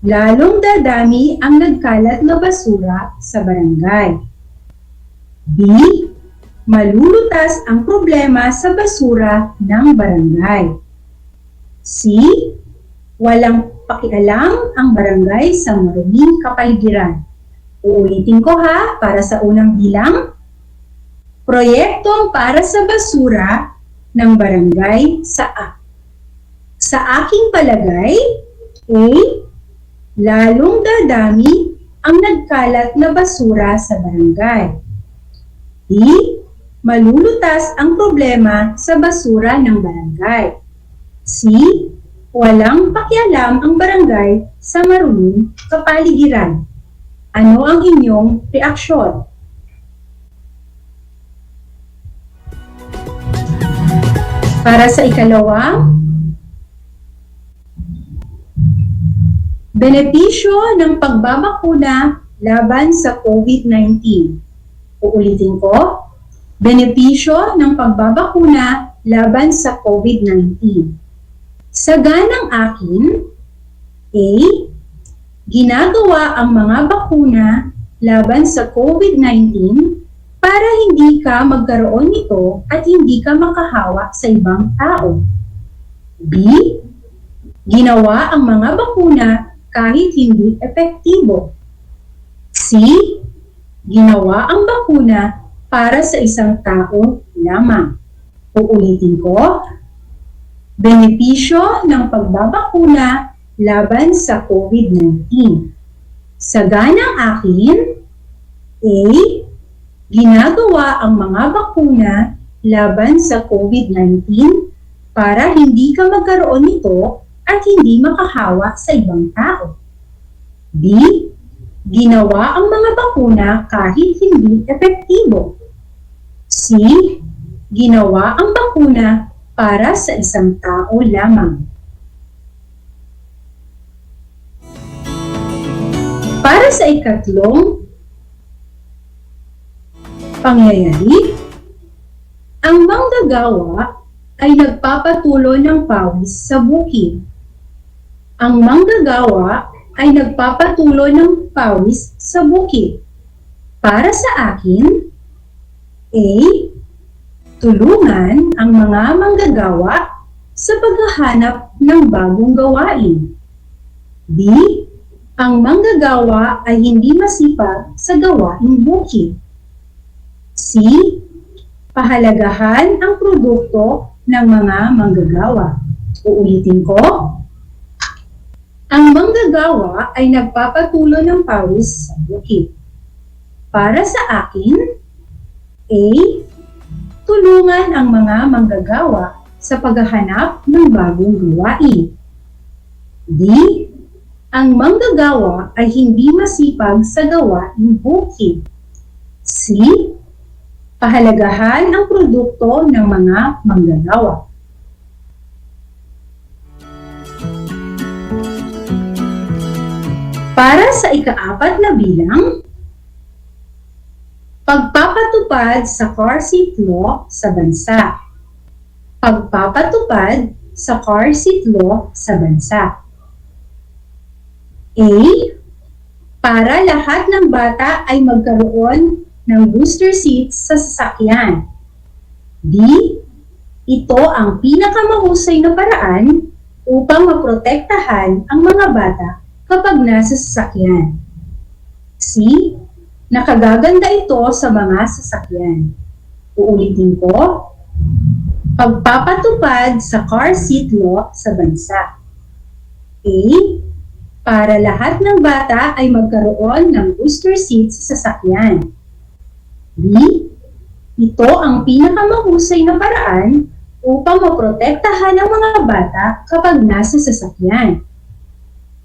Lalong dadami ang nagkalat na basura sa barangay. B. Malulutas ang problema sa basura ng barangay. C. Walang pakialam ang barangay sa maruming kapaligiran. Uulitin ko ha, para sa unang bilang. Proyektong para sa basura ng barangay sa A. Sa aking palagay, A. Lalong dadami ang nagkalat na basura sa barangay. B. Malulutas ang problema sa basura ng barangay. C. Walang pakialam ang barangay sa maruming kapaligiran. Ano ang inyong reaksyon? Para sa ikalawa, benepisyo ng pagbabakuna laban sa COVID-19. Uulitin ko, benepisyo ng pagbabakuna laban sa COVID-19. Sa ganang akin, A. Ginagawa ang mga bakuna laban sa COVID-19 para hindi ka magkaroon nito at hindi ka makahawa sa ibang tao. B. Ginawa ang mga bakuna kahit hindi epektibo. C. Ginawa ang bakuna para sa isang tao lamang. Uulitin ko, benepisyo ng pagbabakuna laban sa COVID-19. Sa ganang akin, A. Ginagawa ang mga bakuna laban sa COVID-19 para hindi ka magkaroon nito at hindi makahawa sa ibang tao. B. Ginawa ang mga bakuna kahit hindi epektibo. C. Ginawa ang bakuna para sa isang tao lamang. Para sa ikatlong pangyayari, ang manggagawa ay nagpapatuloy ng pawis sa bukid. Ang manggagawa ay nagpapatuloy ng pawis sa bukid. Para sa akin, A. Tulungan ang mga manggagawa sa paghahanap ng bagong gawain. B. Ang manggagawa ay hindi masipag sa gawaing bukid. C. Pahalagahan ang produkto ng mga manggagawa. Uulitin ko, ang manggagawa ay nagpapatuloy ng pawis sa bukid. Para sa akin, A. Tulungan ang mga manggagawa sa paghahanap ng bagong gawain. D. Ang manggagawa ay hindi masipag sa gawaing bukid. C. Pahalagahan ang produkto ng mga manggagawa. Para sa ikaapat na bilang, pagpapatupad sa car seat law sa bansa. Pagpapatupad sa car seat law sa bansa. A. Para lahat ng bata ay magkaroon ng booster seats sa sasakyan. B. Ito ang pinakamahusay na paraan upang maprotektahan ang mga bata kapag nasa sasakyan. C. Nakagaganda ito sa mga sasakyan. Uulitin ko, pagpapatupad sa car seat law sa bansa. A. Para lahat ng bata ay magkaroon ng booster seats sa sasakyan. B. Ito ang pinakamahusay na paraan upang maprotektahan ang mga bata kapag nasa sasakyan.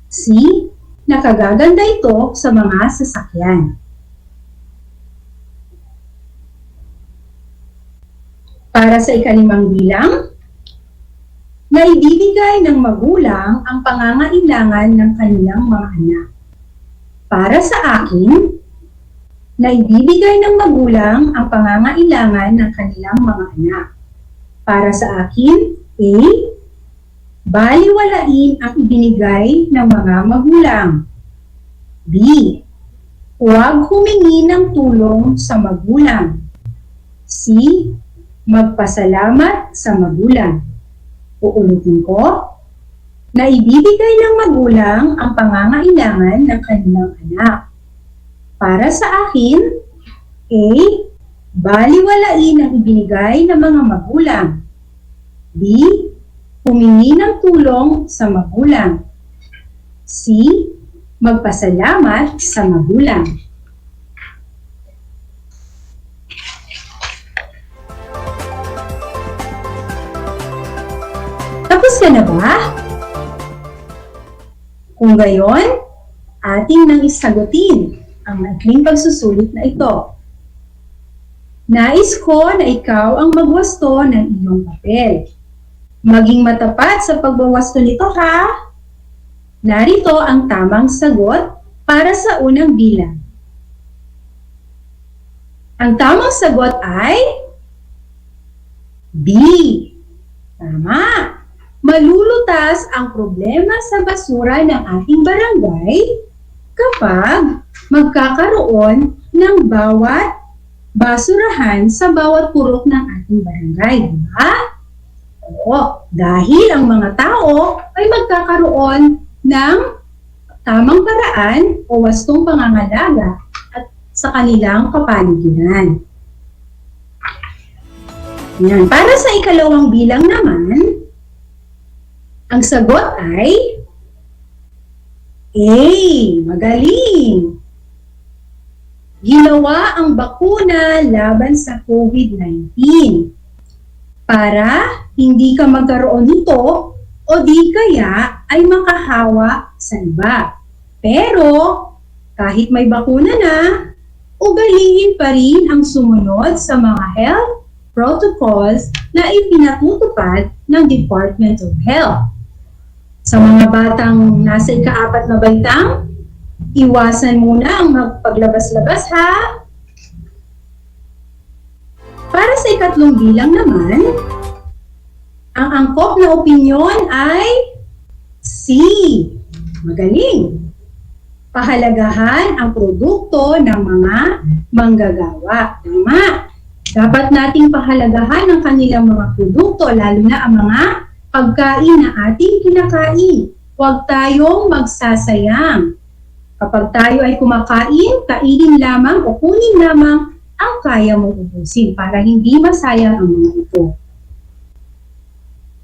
C. Nakagaganda ito sa mga sasakyan. Para sa ikalimang bilang, naibibigay ng magulang ang pangangailangan ng kanilang mga anak. Para sa akin, na ibibigay ng magulang ang pangangailangan ng kanilang mga anak. Para sa akin, A. Baliwalain ang ibinigay ng mga magulang. B. Huwag humingi ng tulong sa magulang. C. Magpasalamat sa magulang. Uulitin ko, na ibibigay ng magulang ang pangangailangan ng kanilang anak. Para sa akin, A. Baliwalain ang ibinigay ng mga magulang. B. Humingi ng tulong sa magulang. C. Magpasalamat sa magulang. Tapos ka na ba? Kung gayon, ating nang isagutin ang maikling pagsusulit na ito. Nais ko na ikaw ang magwasto ng iyong papel. Maging matapat sa pagbawasto nito ha. Narito ang tamang sagot para sa unang bilang. Ang tamang sagot ay B. Tama! Malulutas ang problema sa basura ng ating barangay kapag magkakaroon ng bawat basurahan sa bawat purok ng ating barangay, di ba? Oo, dahil ang mga tao ay magkakaroon ng tamang paraan o wastong pangangalaga at sa kanilang kapaligiran. Yan. Para sa ikalawang bilang naman, ang sagot ay A. Magaling! Ginawa ang bakuna laban sa COVID-19 para hindi ka magkaroon nito o di kaya ay makahawa sa iba. Pero kahit may bakuna na, ugaliin pa rin ang sumunod sa mga health protocols na ipinatutupad ng Department of Health. Sa mga batang nasa ika-4 na baitang, iwasan muna ang magpaglabas-labas ha. Para sa ikatlong bilang naman, ang angkop na opinyon ay C. Magaling! Pahalagahan ang produkto ng mga manggagawa. Tama! Dapat nating pahalagahan ang kanilang mga produkto, lalo na ang mga pagkain na ating kinakain. Huwag tayong magsasayang. Kapag tayo ay kumakain, kainin lamang o kunin lamang ang kaya mong ubusin para hindi masayang ang mga ito.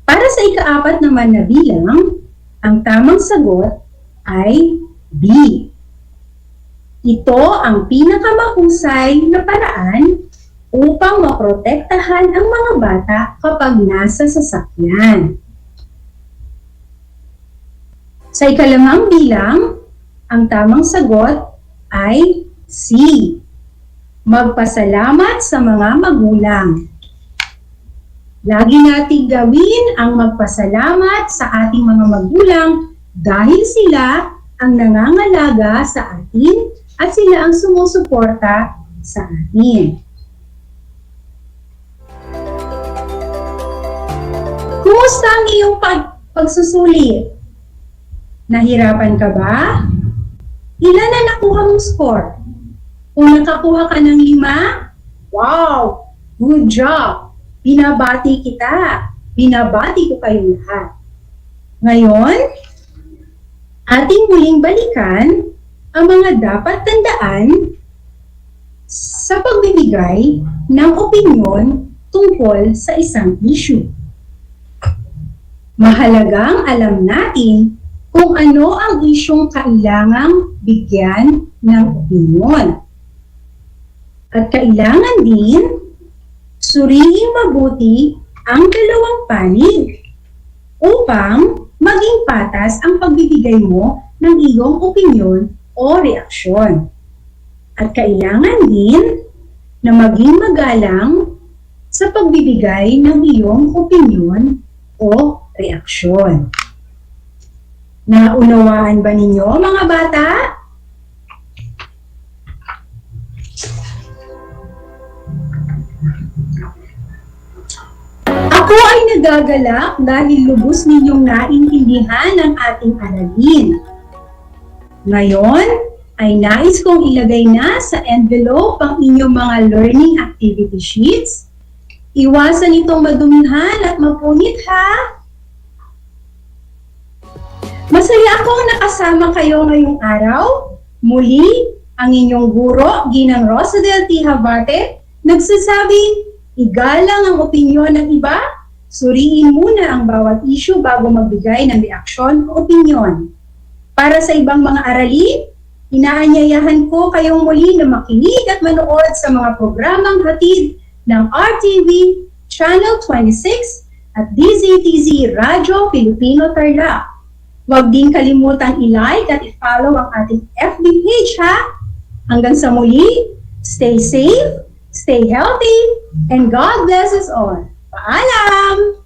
Para sa ika-4 naman na bilang, ang tamang sagot ay B. Ito ang pinakamahusay na paraan upang maprotektahan ang mga bata kapag nasa sasakyan. Sa ikalimang bilang, ang tamang sagot ay C. Magpasalamat sa mga magulang. Lagi nating gawin ang magpasalamat sa ating mga magulang dahil sila ang nangangalaga sa atin at sila ang sumusuporta sa atin. Kumusta ang iyong pagsusulit? Nahirapan ka ba? Ilan na nakuha mong score? Kung nakakuha ka ng 5, wow! Good job! Binabati kita! Binabati ko kayong lahat. Ngayon, ating muling balikan ang mga dapat tandaan sa pagbibigay ng opinyon tungkol sa isang issue. Mahalagang alam natin kung ano ang isyong kailangang bigyan ng opinyon. At kailangan din suriing mabuti ang dalawang panig upang maging patas ang pagbibigay mo ng iyong opinyon o reaksyon. At kailangan din na maging magalang sa pagbibigay ng iyong opinyon o reaksyon. Naunawaan ba ninyo, mga bata? nagagalak dahil lubos ninyong naintindihan ang ating aralin. Ngayon ay nais kong ilagay na sa envelope ang inyong mga learning activity sheets. Iwasan itong madumihan at mapunit ha! Masaya akong nakasama kayo ngayong araw. Muli, ang inyong guro, Ginang Rosadel T. Habate, nagsasabing, igalang ang opinyon ng iba, suriin muna ang bawat issue bago magbigay ng reaksyon o opinyon. Para sa ibang mga aralin, inaanyayahan ko kayong muli na makinig at manood sa mga programang hatid ng RTV Channel 26 at DZTZ Radyo Filipino Tarlac. Huwag din kalimutang i-like at i-follow ang ating FB page ha! Hanggang sa muli, stay safe, stay healthy, and God bless us all. Paalam!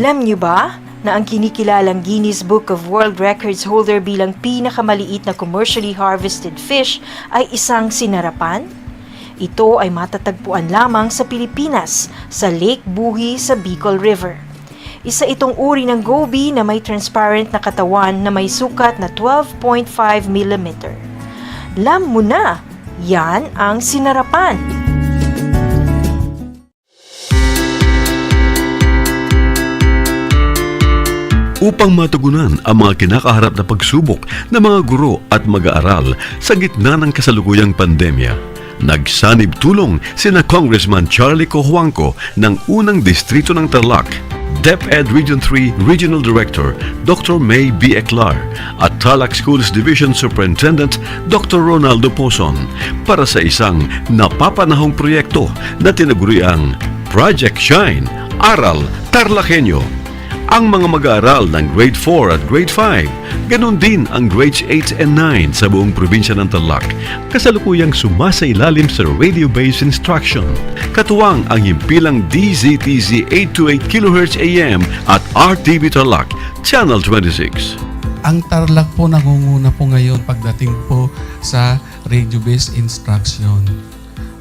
Alam niyo ba na ang kinikilalang Guinness Book of World Records holder bilang pinakamaliit na commercially harvested fish ay isang sinarapan? Ito ay matatagpuan lamang sa Pilipinas, sa Lake Buhi sa Bicol River. Isa itong uri ng goby na may transparent na katawan na may sukat na 12.5 mm. Alam mo na, yan ang sinarapan. Upang matugunan ang mga kinakaharap na pagsubok ng mga guro at mag-aaral sa gitna ng kasalukuyang pandemya, nagsanib tulong sina Congressman Charlie Cojuangco ng unang distrito ng Tarlac, DEPED Region 3 Regional Director Dr. May B. Eclar at Tarlac Schools Division Superintendent Dr. Ronaldo Pozon para sa isang napapanahong proyekto na tinaguriang Project Shine, Aral TarlakHenyo. Ang mga mag-aaral ng Grade 4 at Grade 5, ganun din ang Grades 8 and 9 sa buong probinsya ng Tarlac, kasalukuyang sumasailalim sa radio-based instruction. Katuwang ang himpilang DZTZ 828 kHz AM at RTV Tarlac, Channel 26. Ang Tarlac po nangunguna po ngayon pagdating po sa radio-based instruction.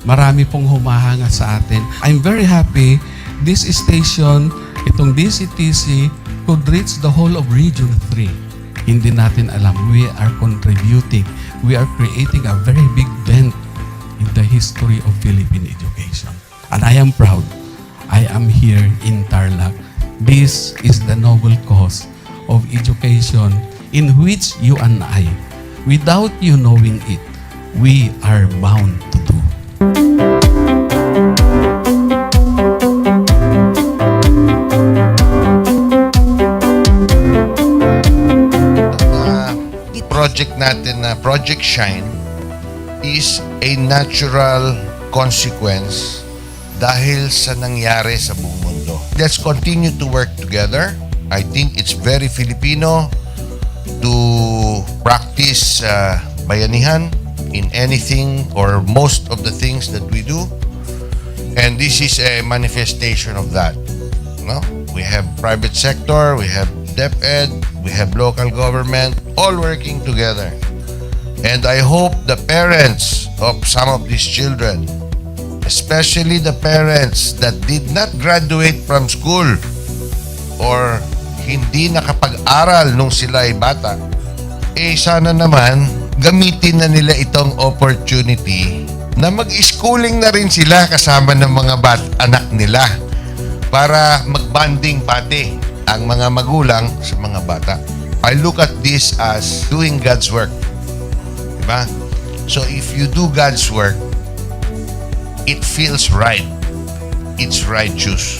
Marami pong humahanga sa atin. I'm very happy this station, itong DCTC, could reach the whole of Region 3. Hindi natin alam, we are contributing. We are creating a very big dent in the history of Philippine education. And I am proud. I am here in Tarlac. This is the noble cause of education in which you and I, without you knowing it, we are bound to do. Project natin na Project Shine is a natural consequence dahil sa nangyari sa buong mundo. Let's continue to work together. I think it's very Filipino to practice bayanihan in anything or most of the things that we do. And this is a manifestation of that. No? We have private sector, we have DEPED, we have local government, all working together. And I hope the parents of some of these children, especially the parents that did not graduate from school or hindi nakapag-aral nung sila ay bata, sana naman gamitin na nila itong opportunity na mag-schooling na rin sila kasama ng mga anak nila para mag-bonding pati ang mga magulang sa mga bata. I look at this as doing God's work. Diba? So if you do God's work, it feels right. It's righteous.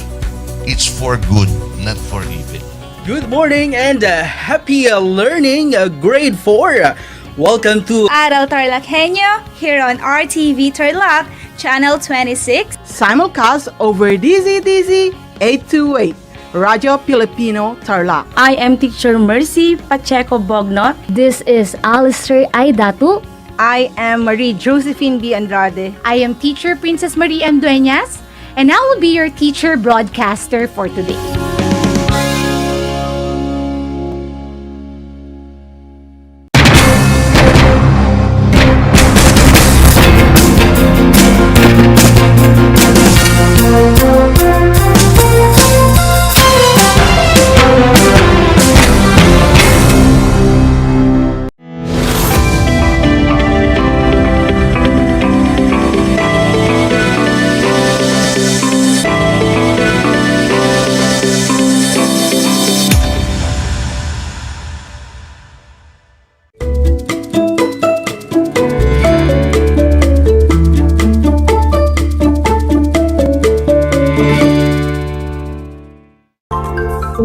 It's for good, not for evil. Good morning and happy learning, grade 4. Welcome to Aral TarlakHenyo here on RTV Tarlac, Channel 26. Simulcast over DZTZ 828, Radyo Pilipino Tarlac. I am Teacher Mercy Pacheco Bognot. This is Alistair Aidatu. I am Marie Josephine B. Andrade. I am Teacher Princess Marie M. Dueñas, and I will be your teacher broadcaster for today.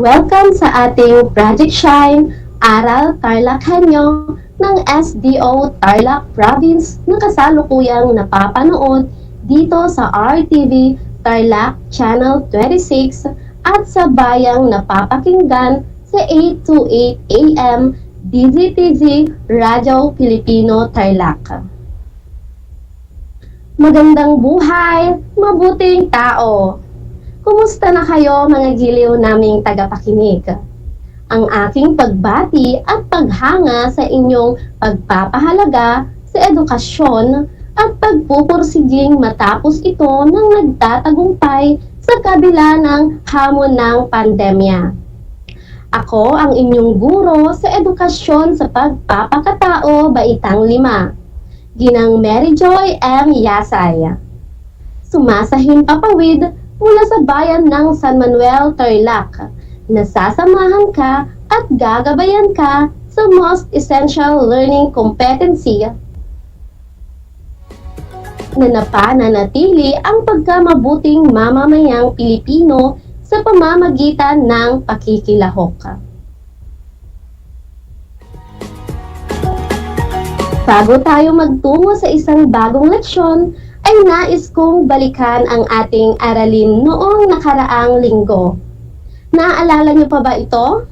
Welcome sa ating Project Shine, Aral TarlakHenyo ng SDO Tarlac Province na kasalukuyang napapanood dito sa RTV Tarlac Channel 26 at sa bayang napapakinggan sa 828 AM DZTZ Radyo Pilipino Tarlac. Magandang buhay, mabuting tao! Kumusta na kayo mga giliw naming tagapakinig? Ang aking pagbati at paghanga sa inyong pagpapahalaga sa edukasyon at pagpupursiging matapos ito ng nagtatagumpay sa kabila ng hamon ng pandemya. Ako ang inyong guro sa edukasyon sa pagpapakatao Baitang 5, Ginang Mary Joy M. Yasay. Sumasahing papawid mula sa bayan ng San Manuel, Tarlac, nasasamahan ka at gagabayan ka sa Most Essential Learning Competencies na napananatili ang pagkamabuting mamamayang Pilipino sa pamamagitan ng pakikilahok. Bago tayo magtungo sa isang bagong leksyon, ay nais kong balikan ang ating aralin noong nakaraang linggo. Naaalala niyo pa ba ito?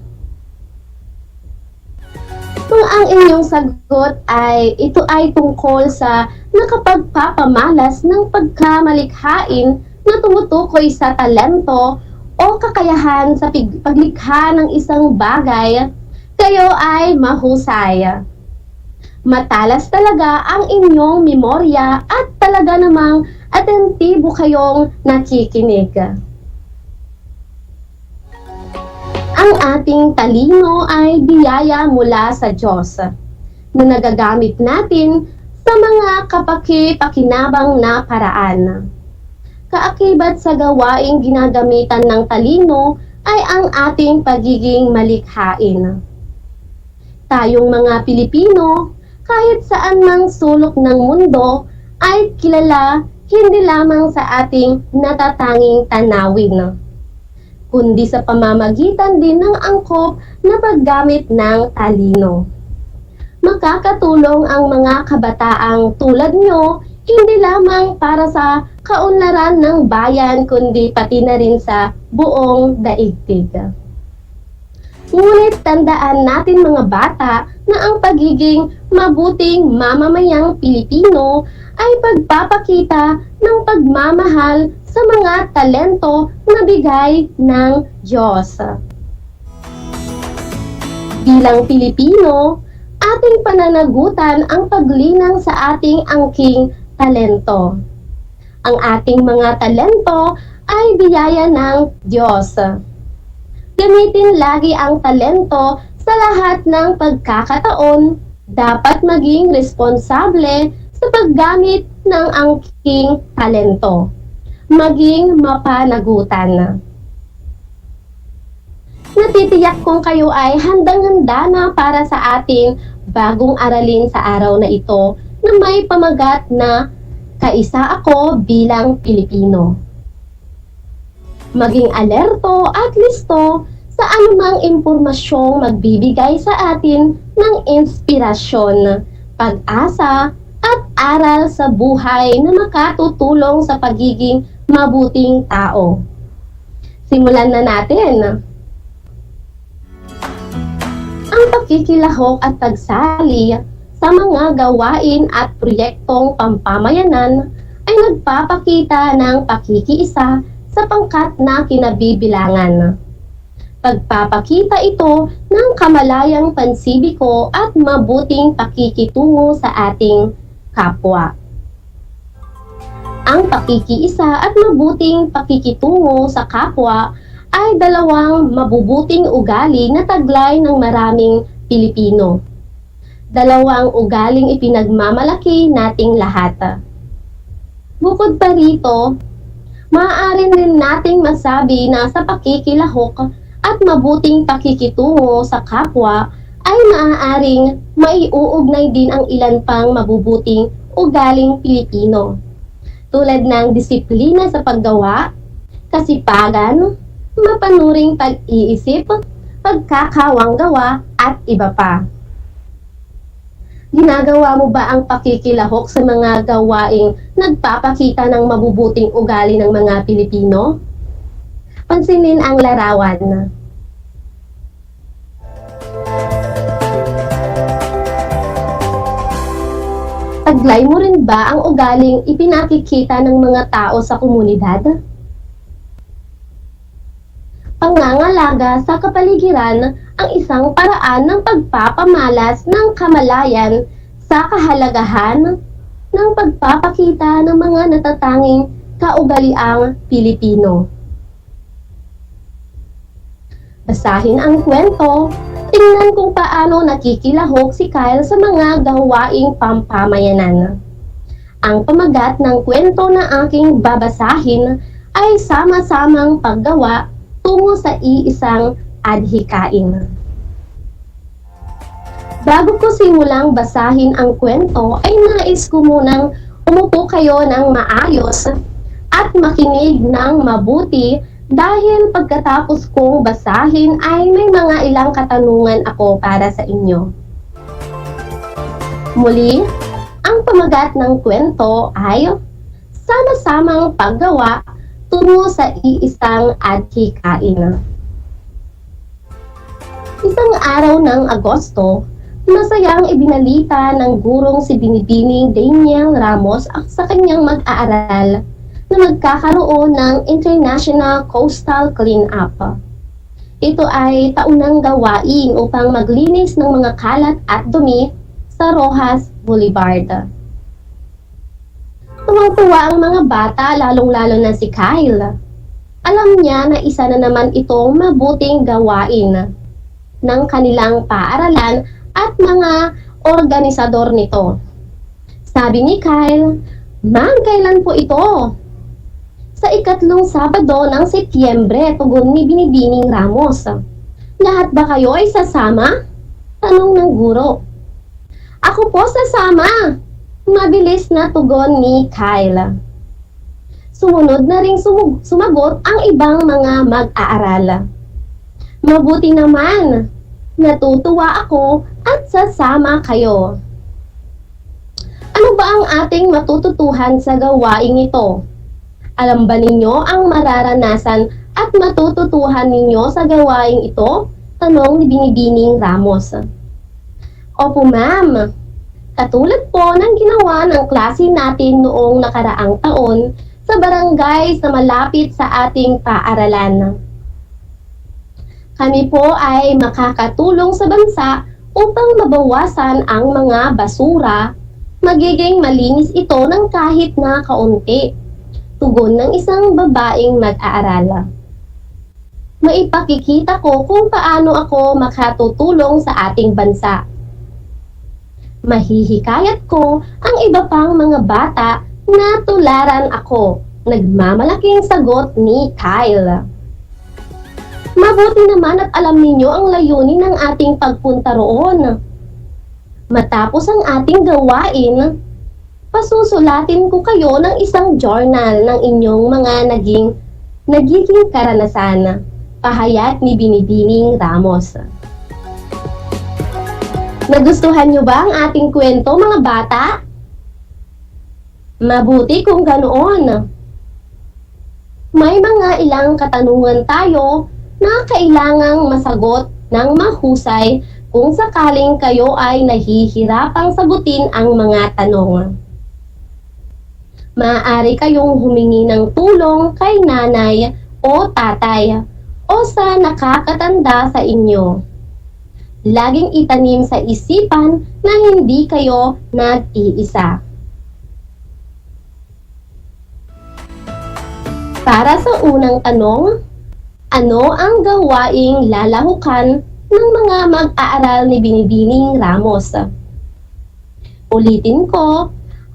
Kung ang inyong sagot ay ito ay tungkol sa nakapagpapamalas ng pagkamalikhain na tumutukoy sa talento o kakayahan sa paglikha ng isang bagay, kayo ay mahusay. Matalas talaga ang inyong memorya at talaga namang atentibo kayong nakikinig. Ang ating talino ay biyaya mula sa Diyos na nagagamit natin sa mga kapaki-pakinabang na paraan. Kaakibat sa gawaing ginagamitan ng talino ay ang ating pagiging malikhain. Tayong mga Pilipino, kahit saan mang sulok ng mundo, ay kilala hindi lamang sa ating natatanging tanawin, kundi sa pamamagitan din ng angkop na paggamit ng talino. Makakatulong ang mga kabataang tulad nyo, hindi lamang para sa kaunlaran ng bayan, kundi pati na rin sa buong daigdig. Ngunit tandaan natin mga bata na ang pagiging mabuting mamamayang Pilipino ay pagpapakita ng pagmamahal sa mga talento na bigay ng Diyos. Bilang Pilipino, ating pananagutan ang paglinang sa ating angking talento. Ang ating mga talento ay biyaya ng Diyos. Gamitin lagi ang talento sa lahat ng pagkakataon Dapat maging responsable sa paggamit ng aking talento. Maging mapanagutan. Natitiyak kong kayo ay handang-handa na para sa ating bagong aralin sa araw na ito na may pamagat na Kaisa Ako Bilang Pilipino. Maging alerto at listo sa anumang impormasyong magbibigay sa atin ng inspirasyon, pag-asa at aral sa buhay na makatutulong sa pagiging mabuting tao. Simulan na natin! Ang pakikilahok at pagsali sa mga gawain at proyektong pampamayanan ay nagpapakita ng pakikiisa sa pangkat na kinabibilangan. Pagpapakita ito ng kamalayang pansibiko at mabuting pakikitungo sa ating kapwa. Ang pakikiisa at mabuting pakikitungo sa kapwa ay dalawang mabubuting ugali na taglay ng maraming Pilipino. Dalawang ugaling ipinagmamalaki nating lahat. Bukod pa rito, maaari rin nating masabi na sa pakikilahok at mabuting pakikitungo sa kapwa ay maaaring maiuugnay din ang ilan pang mabubuting ugaling Pilipino. Tulad ng disiplina sa paggawa, kasipagan, mapanuring pag-iisip, pagkakawang gawa at iba pa. Ginagawa mo ba ang pakikilahok sa mga gawaing nagpapakita ng mabubuting ugali ng mga Pilipino? Pansinin ang larawan. Taglay mo rin ba ang ugaling ipinakikita ng mga tao sa komunidad? Pangangalaga sa kapaligiran ang isang paraan ng pagpapamalas ng kamalayan sa kahalagahan ng pagpapakita ng mga natatanging kaugaliang Pilipino. Basahin ang kwento, tingnan kung paano nakikilahok si Kyle sa mga gawaing pampamayanan. Ang pamagat ng kwento na aking babasahin ay sama-samang paggawa tungo sa iisang adhikain. Bago ko simulang basahin ang kwento ay nais ko munang umupo kayo ng maayos at makinig ng mabuti dahil pagkatapos kong basahin ay may mga ilang katanungan ako para sa inyo. Muli, ang pamagat ng kwento ay sama-samang paggawa tungo sa iisang adhikain. Isang araw ng Agosto, masayang ibinalita ng gurong si Binibining Daniel Ramos sa kanyang mag-aaral na magkakaroon ng International Coastal Cleanup. Ito ay taunang gawain upang maglinis ng mga kalat at dumi sa Rojas Boulevard. Tuwang-tuwa ang mga bata, lalong-lalo na si Kyle. Alam niya na isa na naman itong mabuting gawain ng kanilang paaralan at mga organisador nito. Sabi ni Kyle, "Ma'am, kailan po ito?" "Sa ikatlong Sabado ng Setyembre," tugon ni Binibining Ramos. "Lahat ba kayo ay sasama?" tanong ng guro. "Ako po sasama," mabilis na tugon ni Kyle. Sumunod na ring sumagot ang ibang mga mag-aaral. "Mabuti naman, natutuwa ako at sasama kayo." Ano ba ang ating matututuhan sa gawaing ito? Alam ba ninyo ang mararanasan at matututuhan ninyo sa gawaing ito? Tanong ni Binibining Ramos. "Opo, ma'am. Katulad po ng ginawa ng klase natin noong nakaraang taon sa barangay na malapit sa ating paaralan. Kami po ay makakatulong sa bansa upang mabawasan ang mga basura. Magiging malinis ito ng kahit na kaunti," tugon ng isang babaeng mag-aaral. "Maipakikita ko kung paano ako makatutulong sa ating bansa. Mahihikayat ko ang iba pang mga bata na tularan ako. Nagmamalaking sagot ni Kyle. Mabuti naman at alam ninyo ang layunin ng ating pagpunta roon. Matapos ang ating gawain, pasusulatin ko kayo ng isang journal ng inyong mga nagiging karanasan. Pahayag ni Binibining Ramos. Nagustuhan nyo ba ang ating kwento, mga bata? Mabuti kung ganoon. May mga ilang katanungan tayo na kailangang masagot ng mahusay kung sakaling kayo ay nahihirapang sagutin ang mga tanong. Maaari kayong humingi ng tulong kay nanay o tatay o sa nakakatanda sa inyo. Laging itanim sa isipan na hindi kayo nag-iisa. Para sa unang tanong, ano ang gawaing lalahukan ng mga mag-aaral ni Binibining Ramos? Ulitin ko,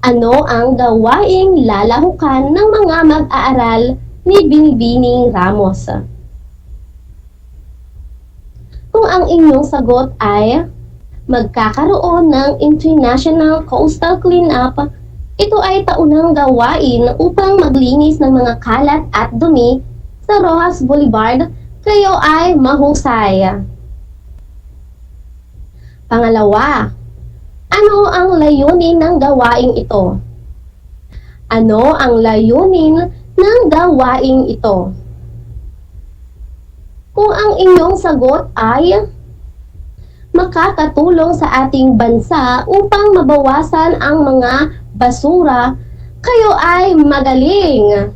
ano ang gawaing lalahukan ng mga mag-aaral ni Binibining Ramos? Kung ang inyong sagot ay magkakaroon ng International Coastal Cleanup, ito ay taunang gawain upang maglinis ng mga kalat at dumi sa Rojas Boulevard, kayo ay mahusay. Pangalawa, ano ang layunin ng gawaing ito? Ano ang layunin ng gawaing ito? Kung ang inyong sagot ay makakatulong sa ating bansa upang mabawasan ang mga basura, kayo ay magaling.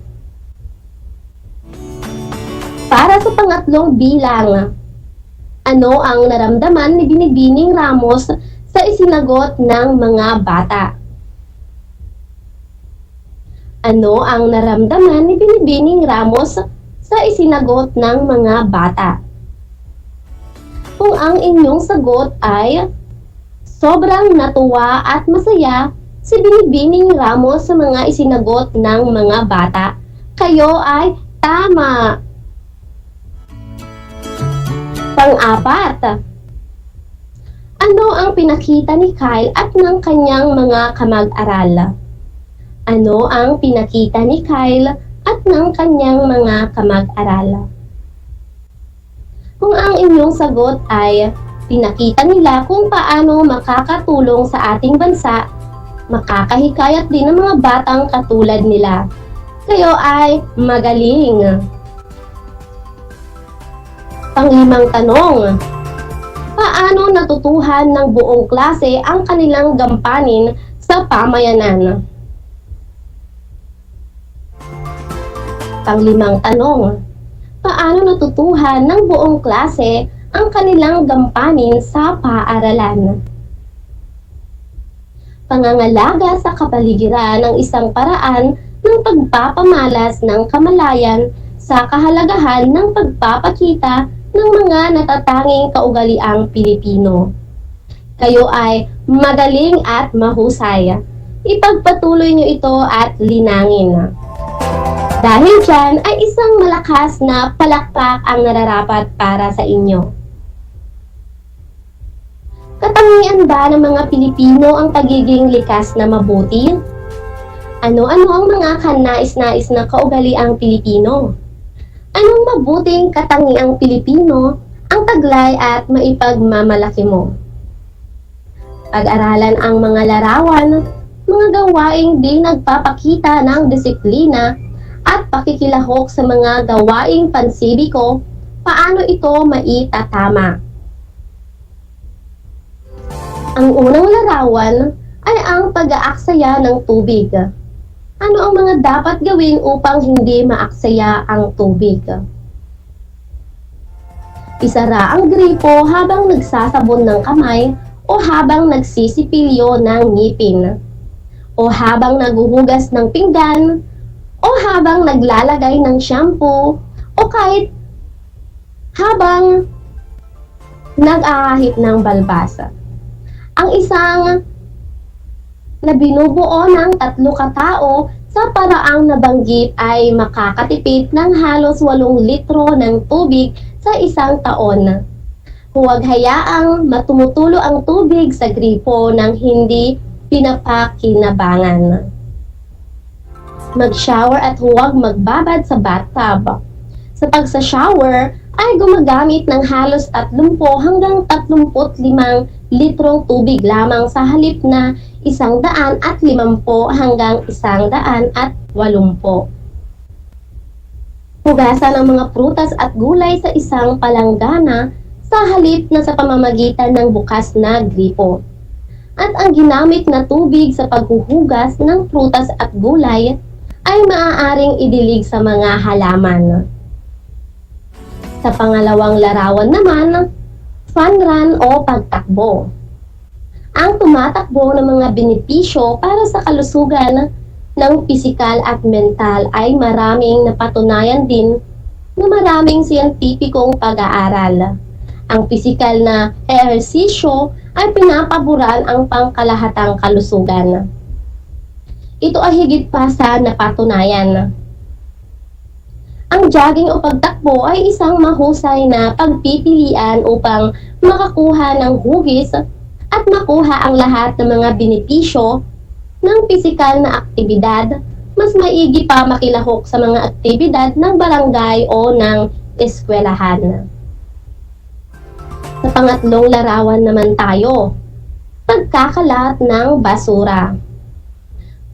Para sa pangatlong bilang, ano ang naramdaman ni Binibining Ramos sa isinagot ng mga bata? Ano ang naramdaman ni Binibining Ramos sa isinagot ng mga bata? Kung ang inyong sagot ay sobrang natuwa at masaya si Binibining Ramos sa mga isinagot ng mga bata, kayo ay tama. Pang-apat, ano ang pinakita ni Kyle at ng kanyang mga kamag-aral? Ano ang pinakita ni Kyle at ng kanyang mga kamag-aral? Kung ang inyong sagot ay pinakita nila kung paano makakatulong sa ating bansa, makakahikayat din ng mga batang katulad nila. Kayo ay magaling. Panglimang tanong, paano natutuhan ng buong klase ang kanilang gampanin sa pamayanan? Panglimang tanong, paano natutuhan ng buong klase ang kanilang gampanin sa paaralan? Pangangalaga sa kapaligiran ng isang paraan ng pagpapamalas ng kamalayan sa kahalagahan ng pagpapakita ng mga natatanging kaugaliang Pilipino. Kayo ay magaling at mahusay. Ipagpatuloy nyo ito at linangin. Dahil dyan ay isang malakas na palakpak ang nararapat para sa inyo. Katangian ba ng mga Pilipino ang pagiging likas na mabuti? Ano-ano ang mga kanais-nais na kaugaliang Pilipino? Anong mabuting katangiang Pilipino ang taglay at maipagmamalaki mo? Pag-aralan ang mga larawan, mga gawaing di nagpapakita ng disiplina at pakikilahok sa mga gawaing pansibiko, paano ito maitatama? Ang unang larawan ay ang pag-aaksaya ng tubig. Ano ang mga dapat gawin upang hindi maaksaya ang tubig? Isara ang gripo habang nagsasabon ng kamay o habang nagsisipilyo ng ngipin, o habang naguhugas ng pinggan, o habang naglalagay ng shampoo, o kahit habang nag-aahit ng balbasa. Ang isang na binubuo ng 3 katao sa paraang nabanggit ay makakatipid ng halos 8 litro ng tubig sa isang taon. Huwag hayaang matumutulo ang tubig sa gripo ng hindi pinapakinabangan. Mag-shower at huwag magbabad sa bathtub. Sa pagsa-shower ay gumagamit ng halos 30 hanggang 35 litrong tubig lamang sa halip na 150 hanggang 180. Hugasan ang mga prutas at gulay sa isang palanggana sa halip na sa pamamagitan ng bukas na gripo. At ang ginamit na tubig sa paghuhugas ng prutas at gulay ay maaaring idilig sa mga halaman. Sa pangalawang larawan naman, fun run o pagtakbo. Ang tumatakbo ng mga benepisyo para sa kalusugan ng pisikal at mental ay maraming napatunayan din na maraming siyentipikong pag-aaral. Ang pisikal na ehersisyo ay pinapaboran ang pangkalahatang kalusugan. Ito ay higit pa sa napatunayan. Ang jogging o pagtakbo ay isang mahusay na pagpipilian upang makakuha ng hugis at makuha ang lahat ng mga benepisyo ng pisikal na aktibidad. Mas maigi pa makilahok sa mga aktibidad ng barangay o ng eskwelahan. Sa pangatlong larawan naman tayo, pagkakalat ng basura.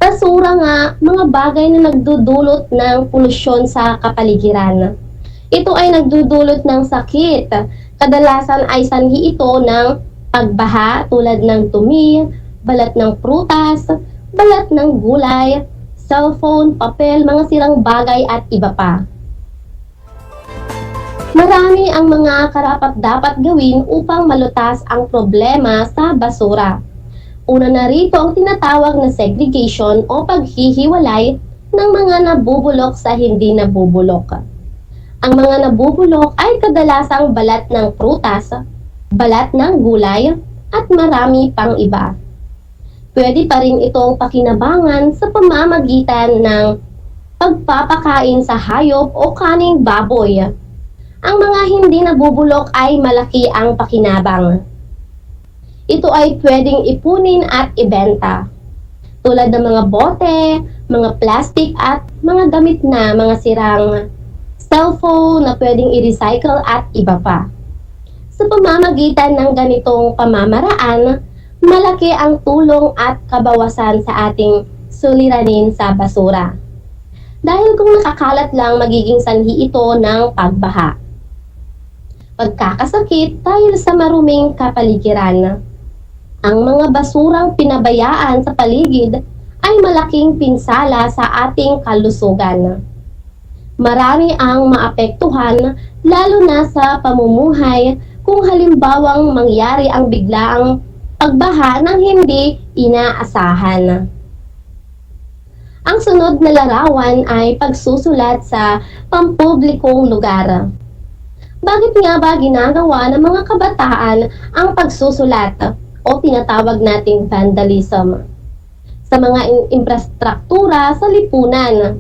Basura nga, mga bagay na nagdudulot ng polusyon sa kapaligiran. Ito ay nagdudulot ng sakit. Kadalasan ay sanhi ito ng pagbaha tulad ng tumi, balat ng prutas, balat ng gulay, cellphone, papel, mga sirang bagay at iba pa. Marami ang mga karapat-dapat gawin upang malutas ang problema sa basura. Una na rito ang tinatawag na segregation o paghihiwalay ng mga nabubulok sa hindi nabubulok. Ang mga nabubulok ay kadalasang balat ng prutas, balat ng gulay, at marami pang iba. Pwede pa rin itong pakinabangan sa pamamagitan ng pagpapakain sa hayop o kaning baboy. Ang mga hindi nabubulok ay malaki ang pakinabang. Ito ay pwedeng ipunin at ibenta, tulad ng mga bote, mga plastic at mga gamit na mga sirang cellphone na pwedeng i-recycle at iba pa. Sa pamamagitan ng ganitong pamamaraan, malaki ang tulong at kabawasan sa ating suliranin sa basura. Dahil kung nakakalat lang, magiging sanhi ito ng pagbaha, pagkakasakit dahil sa maruming kapaligiran. Ang mga basurang pinabayaan sa paligid ay malaking pinsala sa ating kalusugan. Marami ang maapektuhan, lalo na sa pamumuhay kung halimbawang mangyari ang biglaang pagbaha ng hindi inaasahan. Ang sunod na larawan ay pagsusulat sa pampublikong lugar. Bakit nga ba ginagawa ng mga kabataan ang pagsusulat o tinatawag nating vandalism sa mga infrastruktura sa lipunan?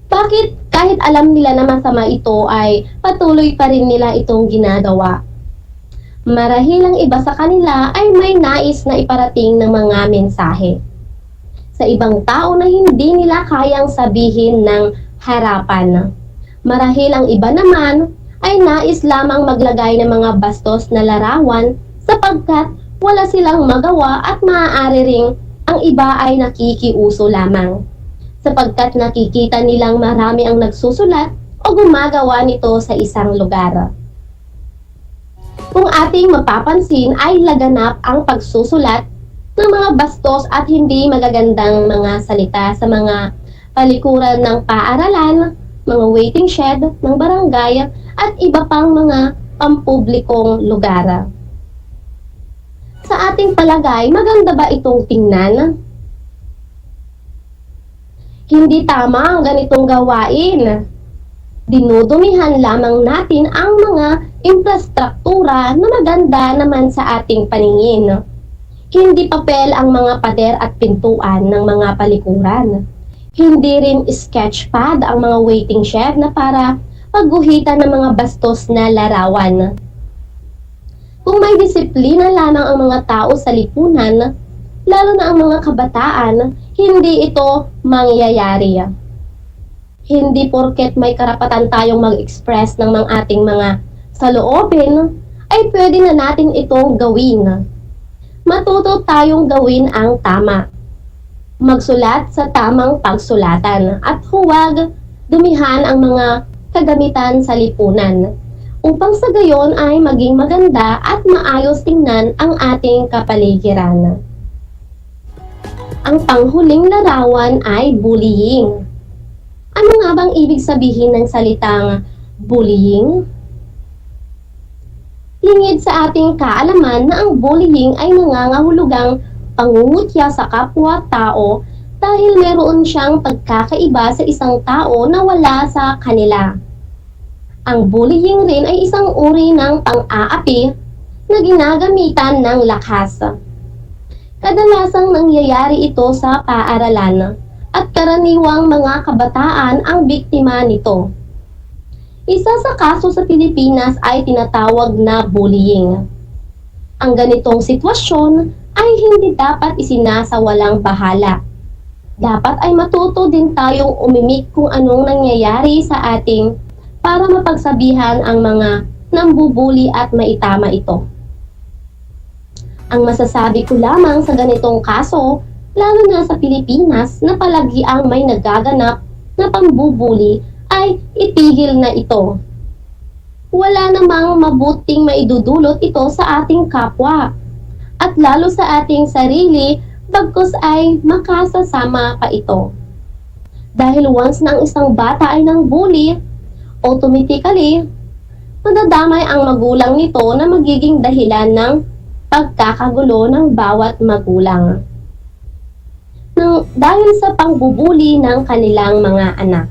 Bakit kahit alam nila na masama ito ay patuloy pa rin nila itong ginagawa? Marahil ang iba sa kanila ay may nais na iparating ng mga mensahe sa ibang tao na hindi nila kayang sabihin ng harapan. Marahil ang iba naman ay nais lamang maglagay ng mga bastos na larawan sapagkat wala silang magawa at maaari ring ang iba ay nakikiuso lamang sapagkat nakikita nilang marami ang nagsusulat o gumagawa nito sa isang lugar. Kung ating mapapansin ay laganap ang pagsusulat ng mga bastos at hindi magagandang mga salita sa mga palikuran ng paaralan, mga waiting shed ng barangay at iba pang mga pampublikong lugar. Sa ating palagay, maganda ba itong tingnan? Hindi tama ang ganitong gawain. Dinudumihan lamang natin ang mga infrastruktura na maganda naman sa ating paningin. Hindi papel ang mga pader at pintuan ng mga palikuran. Hindi rin sketchpad ang mga waiting shed na para pagguhitan ng mga bastos na larawan. Kung may disiplina lamang ang mga tao sa lipunan, lalo na ang mga kabataan, hindi ito mangyayari. Hindi porket may karapatan tayong mag-express ng ating mga saloobin, ay pwede na natin itong gawin. Matuto tayong gawin ang tama. Magsulat sa tamang pagsulatan at huwag dumihan ang mga kagamitan sa lipunan upang sa gayon ay maging maganda at maayos tingnan ang ating kapaligiran. Ang panghuling larawan ay bullying. Ano nga bang ibig sabihin ng salitang bullying? Lingid sa ating kaalaman na ang bullying ay nangangahulugang pangungutya sa kapwa-tao dahil meron siyang pagkakaiba sa isang tao na wala sa kanila. Ang bullying rin ay isang uri ng pang-aapi na ginagamitan ng lakas. Kadalasang nangyayari ito sa paaralan at karaniwang mga kabataan ang biktima nito. Isa sa kaso sa Pilipinas ay tinatawag na bullying. Ang ganitong sitwasyon ay hindi dapat isinasawalang bahala. Dapat ay matuto din tayong umimik kung anong nangyayari sa ating para mapagsabihan ang mga nambubuli at maitama ito. Ang masasabi ko lamang sa ganitong kaso, lalo na sa Pilipinas na palagi ang may nagaganap na pambubuli, ay itigil na ito. Wala namang mabuting maidudulot ito sa ating kapwa at lalo sa ating sarili bagkus ay makasasama pa ito. Dahil once na ang isang bata ay nang bully, automatically, madadamay ang magulang nito na magiging dahilan ng pagkakagulo ng bawat magulang. Dahil sa pangbubuli ng kanilang mga anak.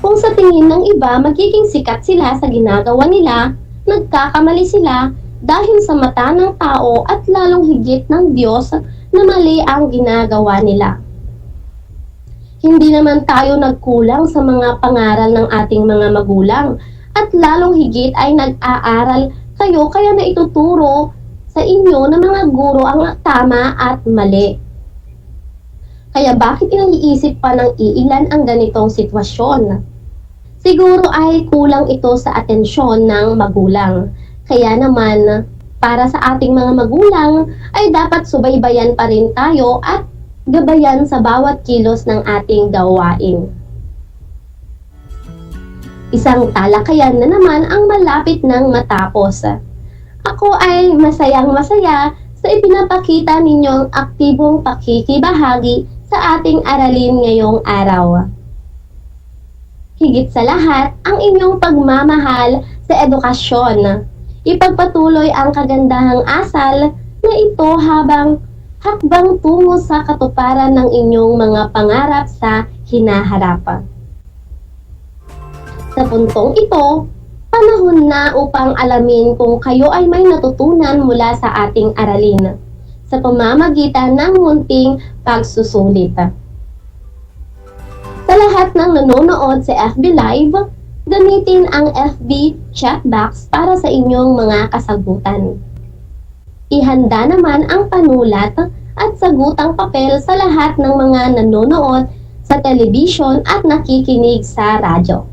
Kung sa tingin ng iba magiging sikat sila sa ginagawa nila, nagkakamali sila dahil sa mata ng tao at lalong higit ng Diyos na mali ang ginagawa nila. Hindi naman tayo nagkulang sa mga pangaral ng ating mga magulang at lalong higit ay nag-aaral kayo kaya na ituturo sa inyo ng mga guro ang tama at mali. Kaya bakit iniisip pa ng iilan ang ganitong sitwasyon? Siguro ay kulang ito sa atensyon ng magulang. Kaya naman, para sa ating mga magulang, ay dapat subaybayan pa rin tayo at gabayan sa bawat kilos ng ating gawain. Isang talakayan na naman ang malapit ng matapos. Ako ay masayang-masaya sa ipinapakita ninyong aktibong pakikibahagi sa ating aralin ngayong araw. Higit sa lahat, ang inyong pagmamahal sa edukasyon. Ipagpatuloy ang kagandahang asal na ito habang hakbang tungo sa katuparan ng inyong mga pangarap sa hinaharap. Sa puntong ito, panahon na upang alamin kung kayo ay may natutunan mula sa ating aralin sa pamamagitan ng munting pagsusulit. Sa lahat ng nanonood sa FB Live, gamitin ang FB chat box para sa inyong mga kasagutan. Ihanda naman ang panulat at sagutang papel sa lahat ng mga nanonood sa telebisyon at nakikinig sa radyo.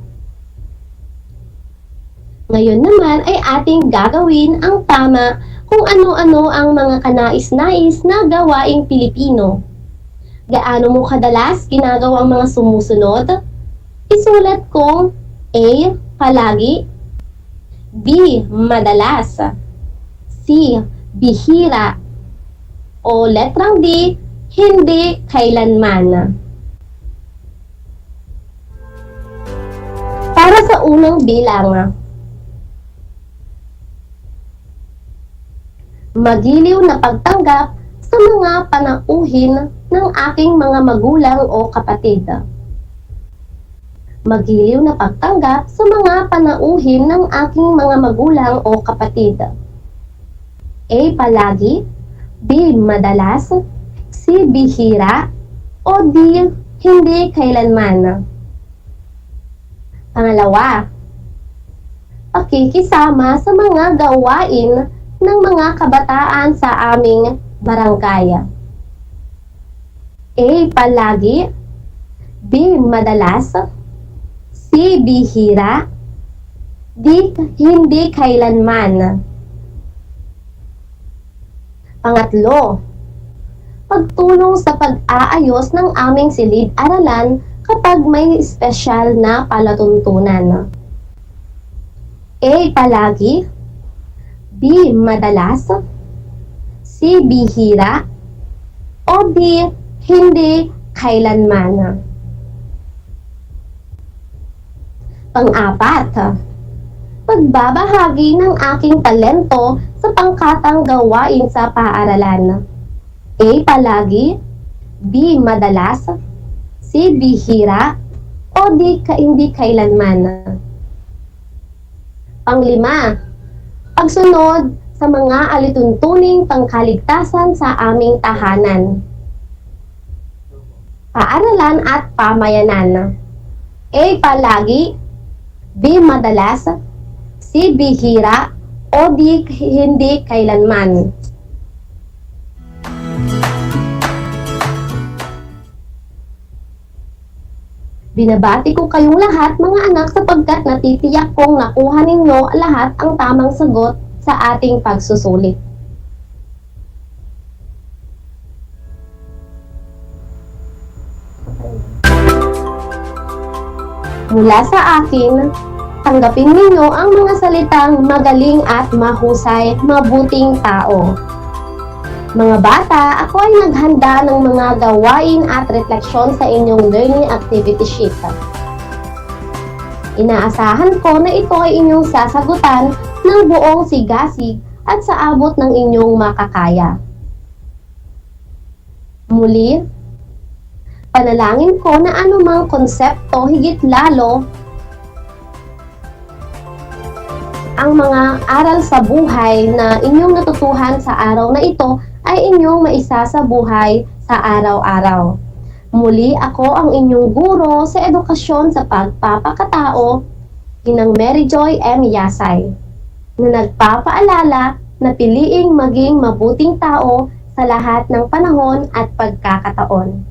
Ngayon naman ay ating gagawin ang tama kung ano-ano ang mga kanais-nais na gawaing Pilipino. Gaano mo kadalas ginagawa ang mga sumusunod? Isulat kong A. Palagi, B. Madalas, C. Bihira, o letrang D. Hindi kailanman. Para sa unang bilang, magiliw na pagtanggap sa mga panauhin ng aking mga magulang o kapatid. Magiliw na pagtanggap sa mga panauhin ng aking mga magulang o kapatid. A. Palagi, B. Madalas, C. Bihira, o D. Hindi kailanman. Pangalawa, pakikisama sa mga gawain ng mga kabataan sa aming barangay. A. Palagi, B. Madalas, C. Bihira, D. Hindi kailanman. Pangatlo, pagtulong sa pag-aayos ng aming silid-aralan kapag may espesyal na palatuntunan. A. Palagi, B. Madalas, C. Bihira, o D. Hindi kailanman. Pang-apat, pagbabahagi ng aking talento sa pangkatang gawain sa paaralan. A. Palagi, B. Madalas, C. Bihira, o D. Hindi kailanman. Panglima, pagsunod sa mga alituntuning pangkaligtasan sa aming tahanan, paaralan at pamayanan. A. Palagi, B. Madalas, C. Bihira, o D. Hindi kailanman. Binabati ko kayong lahat mga anak sapagkat natitiyak kong nakuha ninyo lahat ang tamang sagot sa ating pagsusulit. Mula sa akin, tanggapin ninyo ang mga salitang magaling at mahusay, mabuting tao. Mga bata, ako ay naghanda ng mga gawain at refleksyon sa inyong learning activity sheet. Inaasahan ko na ito ay inyong sasagutan ng buong sigasig at sa abot ng inyong makakaya. Muli, panalangin ko na anumang konsepto higit lalo ang mga aral sa buhay na inyong natutuhan sa araw na ito ay inyong maisa sa buhay sa araw-araw. Muli ako ang inyong guro sa edukasyon sa pagpapakatao, Inang Mary Joy M. Yasay, na nagpapaalala na piliing maging mabuting tao sa lahat ng panahon at pagkakataon.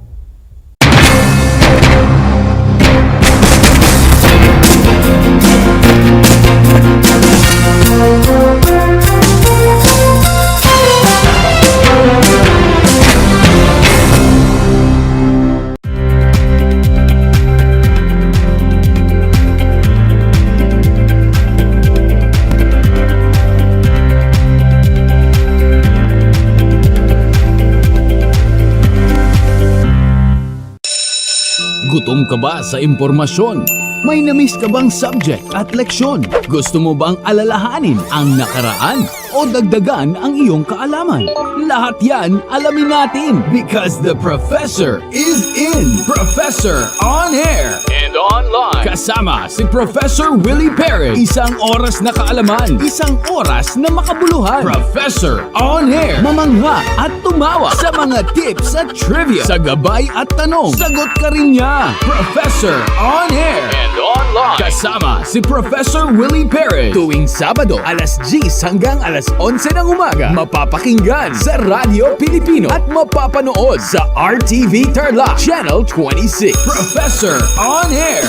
Gutom ka ba sa impormasyon? May namiss ka bang subject at leksyon? Gusto mo bang alalahanin ang nakaraan o dagdagan ang iyong kaalaman? Lahat yan alamin natin because the professor is in. Professor on air and online. Kasama si Professor Willie Perez. Isang oras na kaalaman, isang oras na makabuluhan. Professor on air. Mamangha at tumawa sa mga tips at trivia. Sa gabay at tanong, sagot ka rin niya. Professor on air and online. Kasama si Professor Willie Perez. Tuwing Sabado, alas 10 hanggang alas 11 ng umaga. Mapapakinggan sa Radyo Pilipino at mapapanood sa RTV Tarlac Channel 26. Professor on air.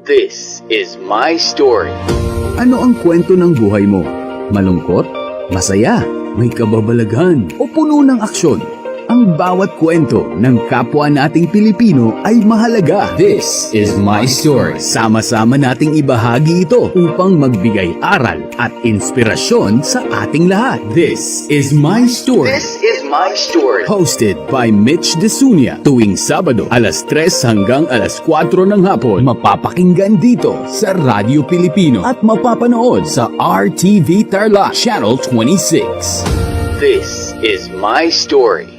This is my story. Ano ang kwento ng buhay mo? Malungkot? Masaya? May kababalaghan? O puno ng aksyon? Ang bawat kwento ng kapwa nating Pilipino ay mahalaga. This is my story. Sama-sama nating ibahagi ito upang magbigay aral at inspirasyon sa ating lahat. This is my story. This is my story. Hosted by Mitch Desunia. Tuwing Sabado, alas 3 hanggang alas 4 ng hapon. Mapapakinggan dito sa Radyo Pilipino at mapapanood sa RTV Tarlac Channel 26. This is my story.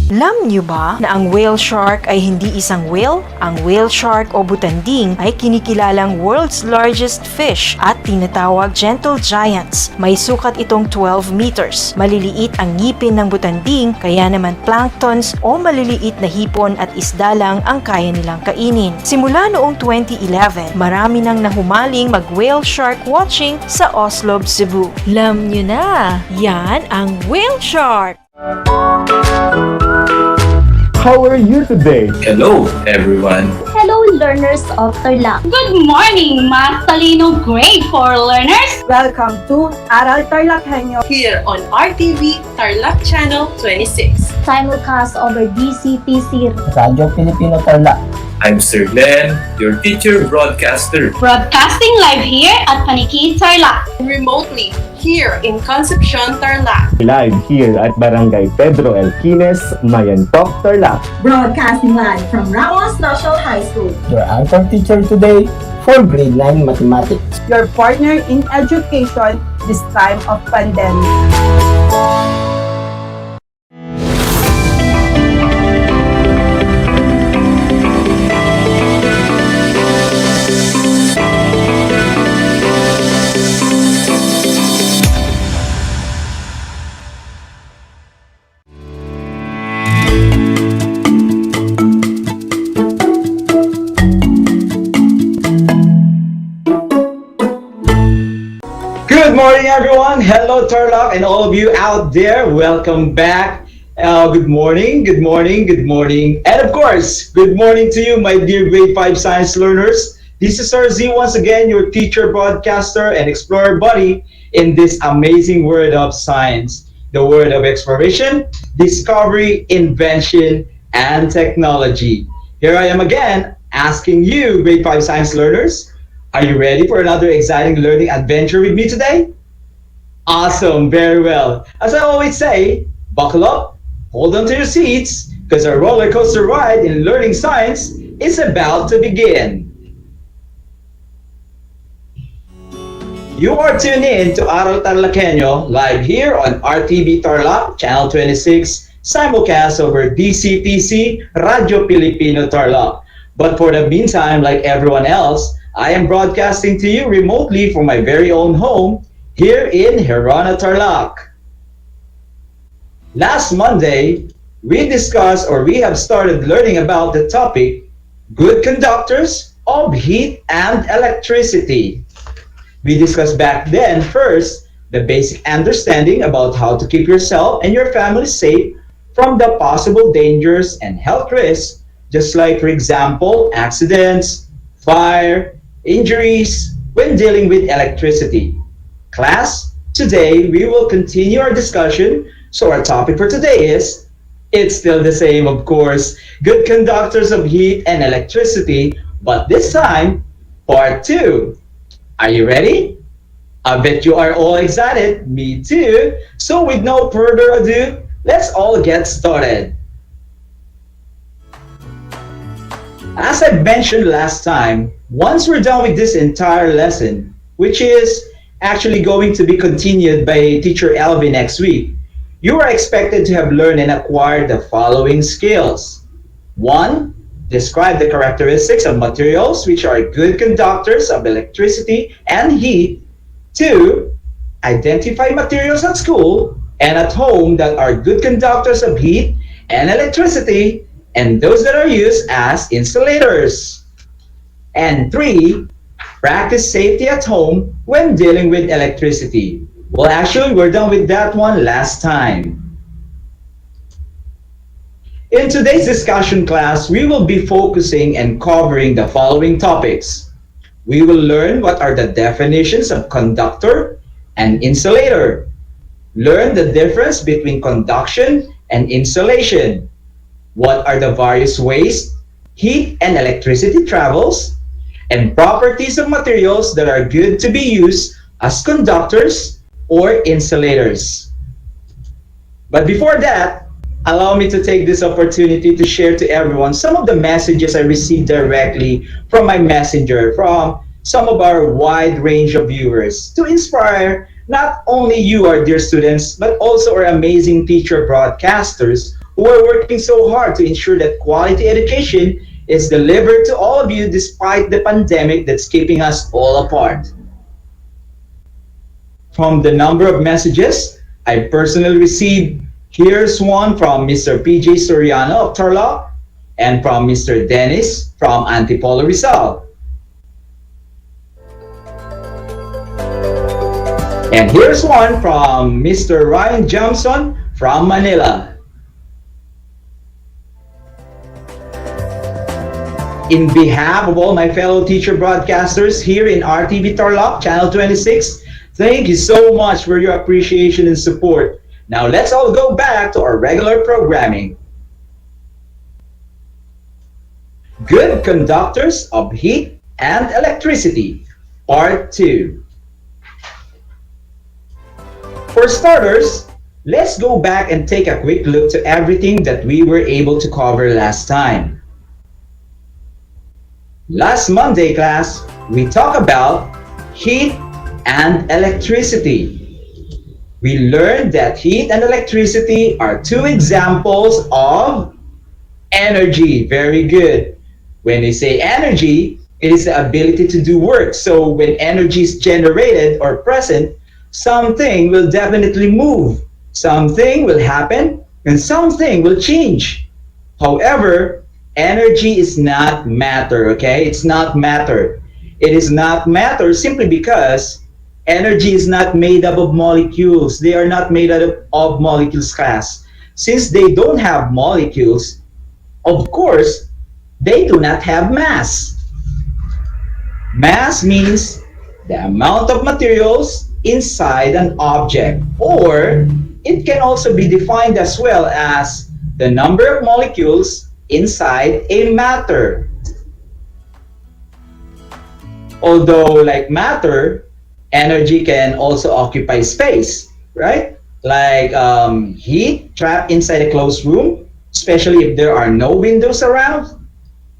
Alam niyo ba na ang whale shark ay hindi isang whale? Ang whale shark o butanding ay kinikilalang world's largest fish at tinatawag gentle giants. May sukat itong 12 meters. Maliliit ang ngipin ng butanding, kaya naman planktons o maliliit na hipon at isda lang ang kaya nilang kainin. Simula noong 2011, marami nang nahumaling mag-whale shark watching sa Oslo, Cebu. Alam niyo na, yan ang whale shark! How are you today? Hello, everyone. Hello, learners of Tarlac. Good morning, Mas Talino Grade 4 learners! Welcome to Aral TarlakHenyo Here on RTV Tarlac Channel 26. Simulcast over DCTC. Radyo Pilipino Tarlac. I'm Sir Glenn, your teacher broadcaster. Broadcasting live here at Paniki Tarlac. Remotely here in Concepcion, Tarlac. Live here at Barangay Pedro Elquines, Mayantok, Tarlac. Broadcasting live from Ramos National High School. Your anchor teacher today for grade 9 mathematics. Your partner in education this time of pandemic. Good morning, everyone. Hello, Tarlac, and all of you out there. Welcome back. Good morning, good morning, good morning. And of course, good morning to you, my dear grade 5 science learners. This is Sir Z once again, your teacher, broadcaster, and explorer buddy in this amazing world of science. The world of exploration, discovery, invention, and technology. Here I am again, asking you, grade 5 science learners, are you ready for another exciting learning adventure with me today? Awesome, very well. As I always say, buckle up, hold on to your seats, because our roller coaster ride in learning science is about to begin. You are tuned in to Aral TarlakHenyo, live here on RTV Tarlac, Channel 26, simulcast over DCTC, Radyo Pilipino Tarlac. But for the meantime, like everyone else, I am broadcasting to you remotely from my very own home here in Herona, Tarlac. Last Monday, we discussed or we have started learning about the topic, good conductors of heat and electricity. We discussed back then first the basic understanding about how to keep yourself and your family safe from the possible dangers and health risks, just like, for example, accidents, fire, injuries when dealing with electricity. Class, today we will continue our discussion. So our topic for today is, it's still the same, of course, good conductors of heat and electricity, but this time, part 2. Are you ready? I bet you are all excited. Me too. So with no further ado, let's all get started. As I mentioned last time, once we're done with this entire lesson, which is actually going to be continued by Teacher Elvin next week, you are expected to have learned and acquired the following skills. 1. Describe the characteristics of materials which are good conductors of electricity and heat. 2. Identify materials at school and at home that are good conductors of heat and electricity, and those that are used as insulators. And 3, practice safety at home when dealing with electricity. Well, actually, we're done with that one last time. In today's discussion class, we will be focusing and covering the following topics. We will learn what are the definitions of conductor and insulator. Learn the difference between conduction and insulation. What are the various ways heat and electricity travels, and properties of materials that are good to be used as conductors or insulators. But before that, allow me to take this opportunity to share to everyone some of the messages I received directly from my messenger from some of our wide range of viewers to inspire not only you, our dear students, but also our amazing teacher broadcasters who are working so hard to ensure that quality education is delivered to all of you despite the pandemic that's keeping us all apart. From the number of messages I personally received, here's one from Mr. PJ Soriano of Tarlac and from Mr. Dennis from Antipolo Rizal. And here's one from Mr. Ryan Johnson from Manila. In behalf of all my fellow teacher broadcasters here in RTV Tarlac, Channel 26, thank you so much for your appreciation and support. Now let's all go back to our regular programming. Good conductors of heat and electricity, Part 2. For starters, let's go back and take a quick look to everything that we were able to cover last time. Last Monday class, we talked about heat and electricity. We learned that heat and electricity are two examples of energy. Very good. When we say energy, it is the ability to do work. So when energy is generated or present, something will definitely move, something will happen, and something will change. However, energy is not matter, okay? It's not matter. It is not matter simply because energy is not made up of molecules. They are not made up of molecules, class. Since they don't have molecules, of course, they do not have mass. Mass means the amount of materials inside an object, or it can also be defined as well as the number of molecules inside a matter. Although, like matter, energy can also occupy space, right? Like heat trapped inside a closed room, especially if there are no windows around,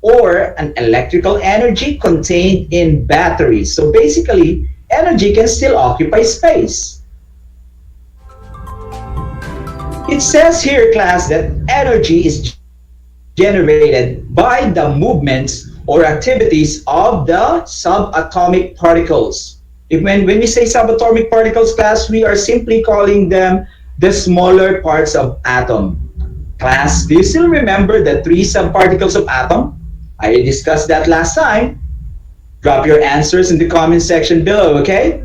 or an electrical energy contained in batteries. So basically, energy can still occupy space. It says here, class, that energy is generated by the movements or activities of the subatomic particles. When we say subatomic particles, class, we are simply calling them the smaller parts of atom. Class, do you still remember the 3 subparticles of atom? I discussed that last time. Drop your answers in the comment section below, okay?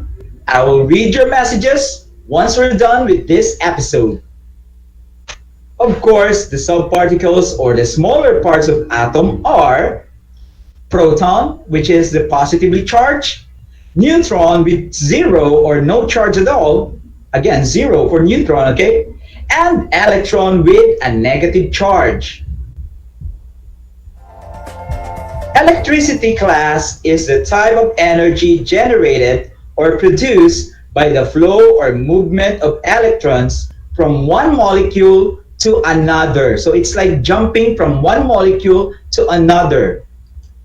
I will read your messages once we're done with this episode. Of course, the subparticles or the smaller parts of atom are proton, which is the positively charged, neutron with 0 or no charge at all, again 0 for neutron, okay, and electron with a negative charge. Electricity, class, is the type of energy generated or produced by the flow or movement of electrons from one molecule to another. So it's like jumping from one molecule to another.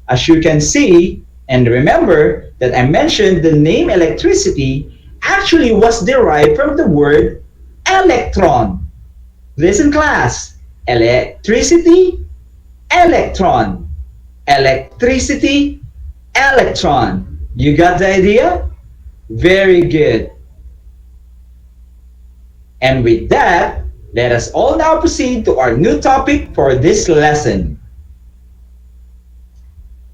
As you can see, and remember that I mentioned the name electricity actually was derived from the word electron. Listen, class. Electricity, electron. Electricity, electron. You got the idea? Very good. And with that, let us all now proceed to our new topic for this lesson.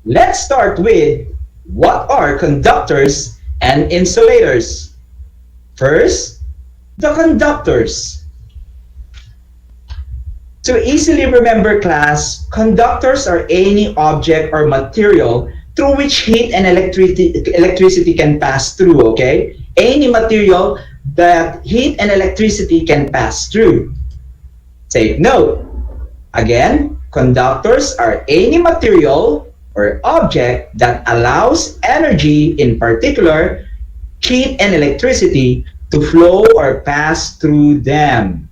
Let's start with what are conductors and insulators. First, the conductors. To easily remember, class, conductors are any object or material through which heat and electricity can pass through, okay? Any material that heat and electricity can pass through. Take note. Again, conductors are any material or object that allows energy, in particular, heat and electricity, to flow or pass through them.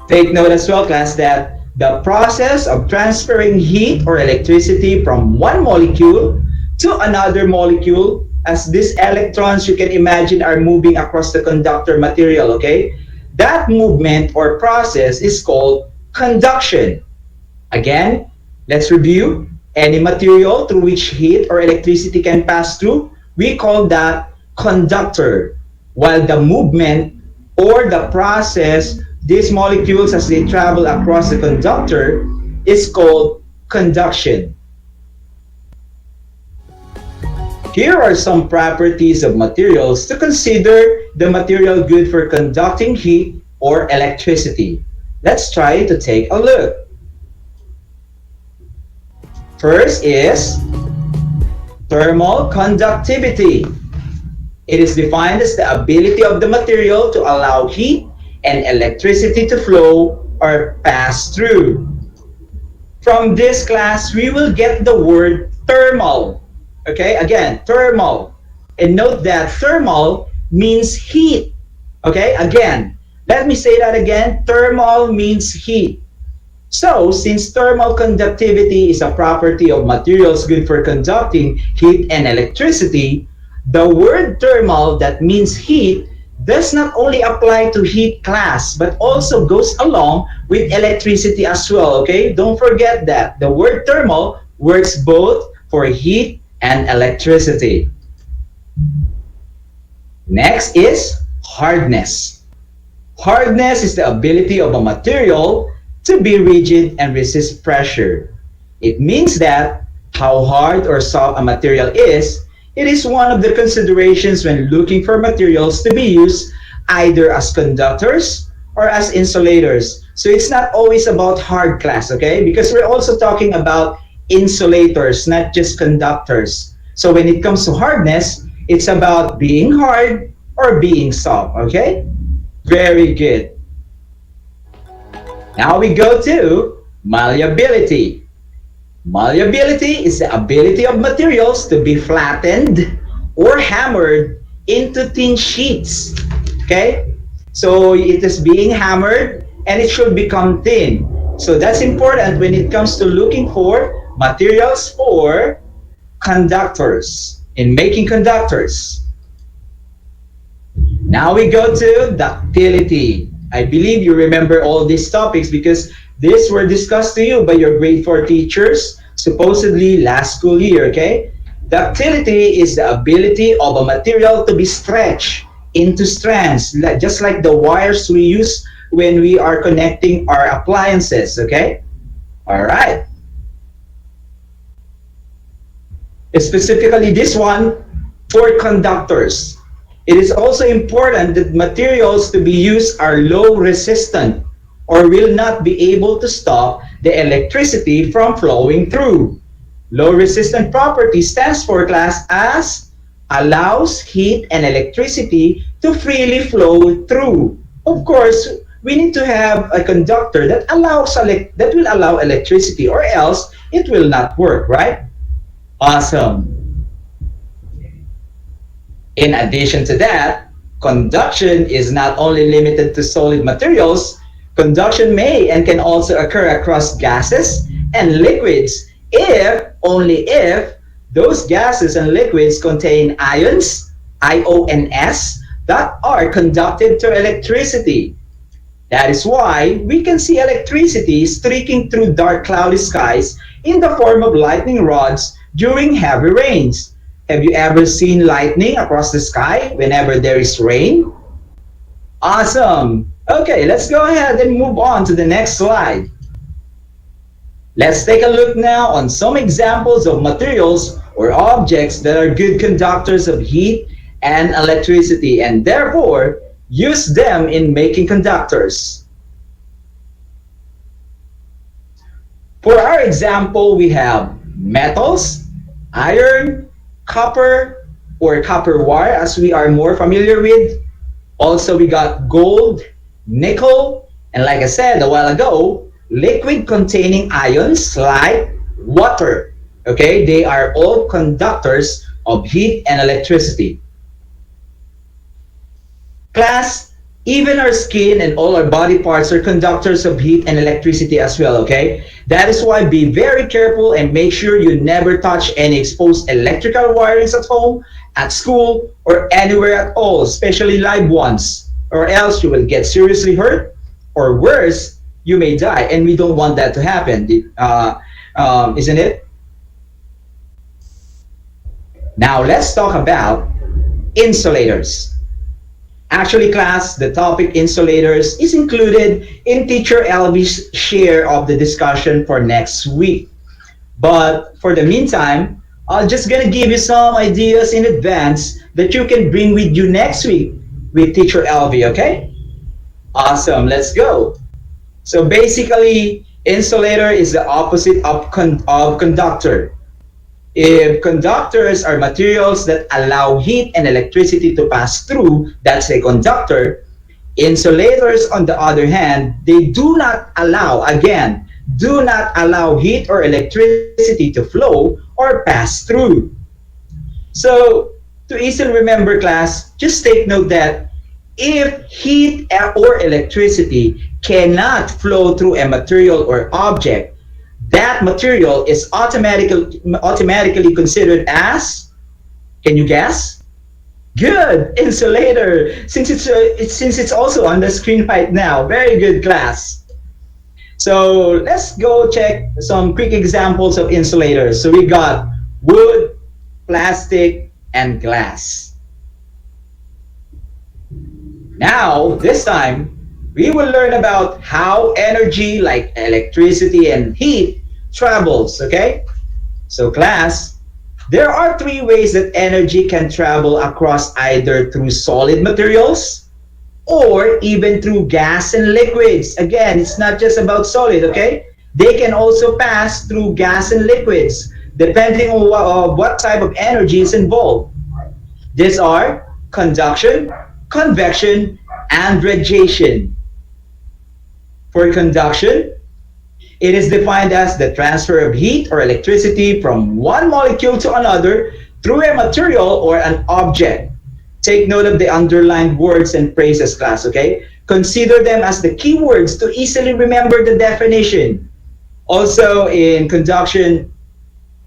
Take note as well, class, that the process of transferring heat or electricity from one molecule to another molecule, as these electrons, you can imagine, are moving across the conductor material, okay? That movement or process is called conduction. Again, let's review. Any material through which heat or electricity can pass through, we call that conductor. While the movement or the process, these molecules as they travel across the conductor is called conduction. Here are some properties of materials to consider the material good for conducting heat or electricity. Let's try to take a look. First is thermal conductivity. It is defined as the ability of the material to allow heat and electricity to flow or pass through. From this class, we will get the word thermal. Okay, again, thermal. And note that thermal means heat. Okay, again, let me say that again. Thermal means heat. So, since thermal conductivity is a property of materials good for conducting heat and electricity, the word thermal that means heat does not only apply to heat class, but also goes along with electricity as well, okay? Don't forget that. The word thermal works both for heat and electricity. Next is hardness. Hardness is the ability of a material to be rigid and resist pressure. It means that how hard or soft a material is, it is one of the considerations when looking for materials to be used either as conductors or as insulators. So it's not always about hard class, okay? Because we're also talking about insulators, not just conductors. So when it comes to hardness, it's about being hard or being soft, okay? Very good. Now we go to malleability. Malleability is the ability of materials to be flattened or hammered into thin sheets. Okay? So it is being hammered and it should become thin. So that's important when it comes to looking for materials for conductors, in making conductors. Now we go to ductility. I believe you remember all these topics because these were discussed to you by your grade 4 teachers, supposedly last school year, okay? Ductility is the ability of a material to be stretched into strands, just like the wires we use when we are connecting our appliances, okay? All right. Specifically this one for conductors. It is also important that materials to be used are low resistant or will not be able to stop the electricity from flowing through. Low resistant property stands for class as allows heat and electricity to freely flow through. Of course, we need to have a conductor that will allow electricity, or else it will not work, right? Awesome. In addition to that, conduction is not only limited to solid materials. Conduction may and can also occur across gases and liquids only if those gases and liquids contain ions, IONs, that are conducted to electricity. That is why we can see electricity streaking through dark cloudy skies in the form of lightning rods during heavy rains. Have you ever seen lightning across the sky whenever there is rain? Awesome! Okay, let's go ahead and move on to the next slide. Let's take a look now on some examples of materials or objects that are good conductors of heat and electricity and therefore use them in making conductors. For our example, we have metals, iron, copper or copper wire as we are more familiar with. Also, we got gold, nickel, and like I said a while ago, liquid containing ions like water. Okay, they are all conductors of heat and electricity. Class, even our skin and all our body parts are conductors of heat and electricity as well, okay? That is why be very careful and make sure you never touch any exposed electrical wirings at home, at school, or anywhere at all, especially live ones, or else you will get seriously hurt, or worse, you may die, and we don't want that to happen, isn't it? Now let's talk about insulators. Actually, class, the topic insulators is included in Teacher Elvi's share of the discussion for next week. But for the meantime, I'm just gonna give you some ideas in advance that you can bring with you next week with Teacher Elvi, okay? Awesome, let's go. So basically, insulator is the opposite of conductor. If conductors are materials that allow heat and electricity to pass through, that's a conductor. Insulators, on the other hand, they do not allow, again, do not allow heat or electricity to flow or pass through. So, to easily remember, class, just take note that if heat or electricity cannot flow through a material or object, that material is automatically considered as, can you guess? Good, insulator. Since it's also on the screen right now. Very good, class. So let's go check some quick examples of insulators. So we got wood, plastic, and glass. Now, this time, we will learn about how energy like electricity and heat travels, okay? So class, there are three ways that energy can travel across, either through solid materials or even through gas and liquids. Again, it's not just about solid, okay? They can also pass through gas and liquids depending on what type of energy is involved. These are conduction, convection, and radiation. For conduction, it is defined as the transfer of heat or electricity from one molecule to another through a material or an object. Take note of the underlined words and phrases, class, okay? Consider them as the key words to easily remember the definition. Also, in conduction,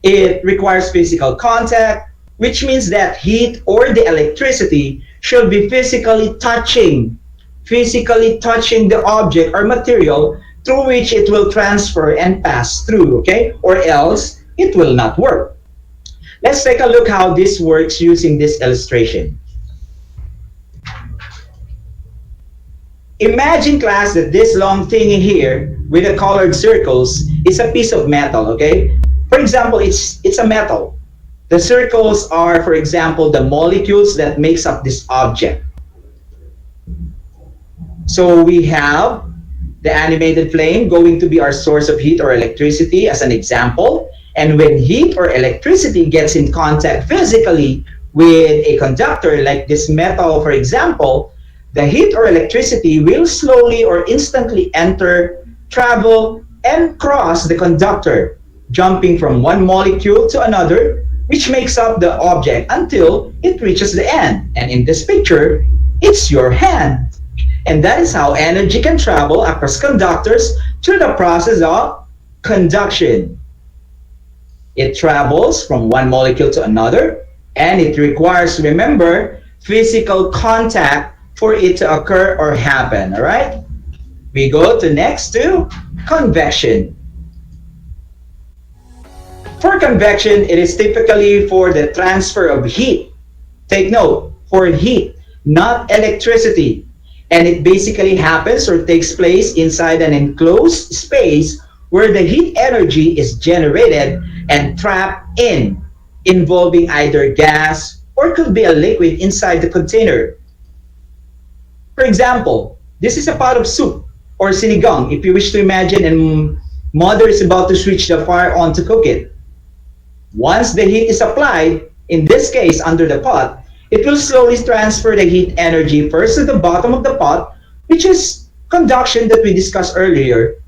it requires physical contact, which means that heat or the electricity should be physically touching the object or material through which it will transfer and pass through, okay? Or else it will not work. Let's take a look how this works using this illustration. Imagine, class, that this long thing here with the colored circles is a piece of metal, okay? For example, it's a metal. The circles are, for example, the molecules that makes up this object. So we have the animated flame going to be our source of heat or electricity as an example. And when heat or electricity gets in contact physically with a conductor like this metal, for example, the heat or electricity will slowly or instantly enter, travel, and cross the conductor, jumping from one molecule to another, which makes up the object until it reaches the end. And in this picture, it's your hand. And that is how energy can travel across conductors through the process of conduction. It travels from one molecule to another, and it requires, remember, physical contact for it to occur or happen, all right? We go to next to convection. For convection, it is typically for the transfer of heat. Take note, for heat, not electricity. And it basically happens or takes place inside an enclosed space where the heat energy is generated and trapped in, involving either gas or could be a liquid inside the container. For example, this is a pot of soup or sinigang, if you wish to imagine, and mother is about to switch the fire on to cook it. Once the heat is applied, in this case under the pot, it will slowly transfer the heat energy first to the bottom of the pot, which is conduction that we discussed earlier.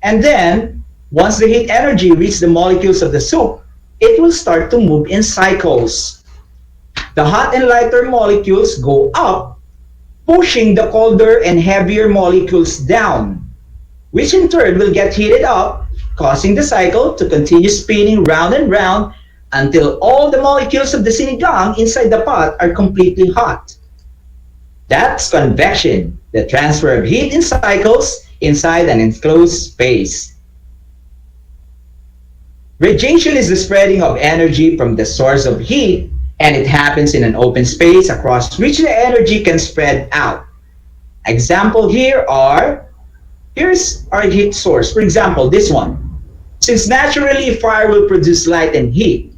And then, once the heat energy reaches the molecules of the soup, it will start to move in cycles. The hot and lighter molecules go up, pushing the colder and heavier molecules down, which in turn will get heated up, causing the cycle to continue spinning round and round until all the molecules of the sinigang inside the pot are completely hot. That's convection, the transfer of heat in cycles inside an enclosed space. Radiation is the spreading of energy from the source of heat, and it happens in an open space across which the energy can spread out. Example here's our heat source. For example, this one. Since naturally fire will produce light and heat,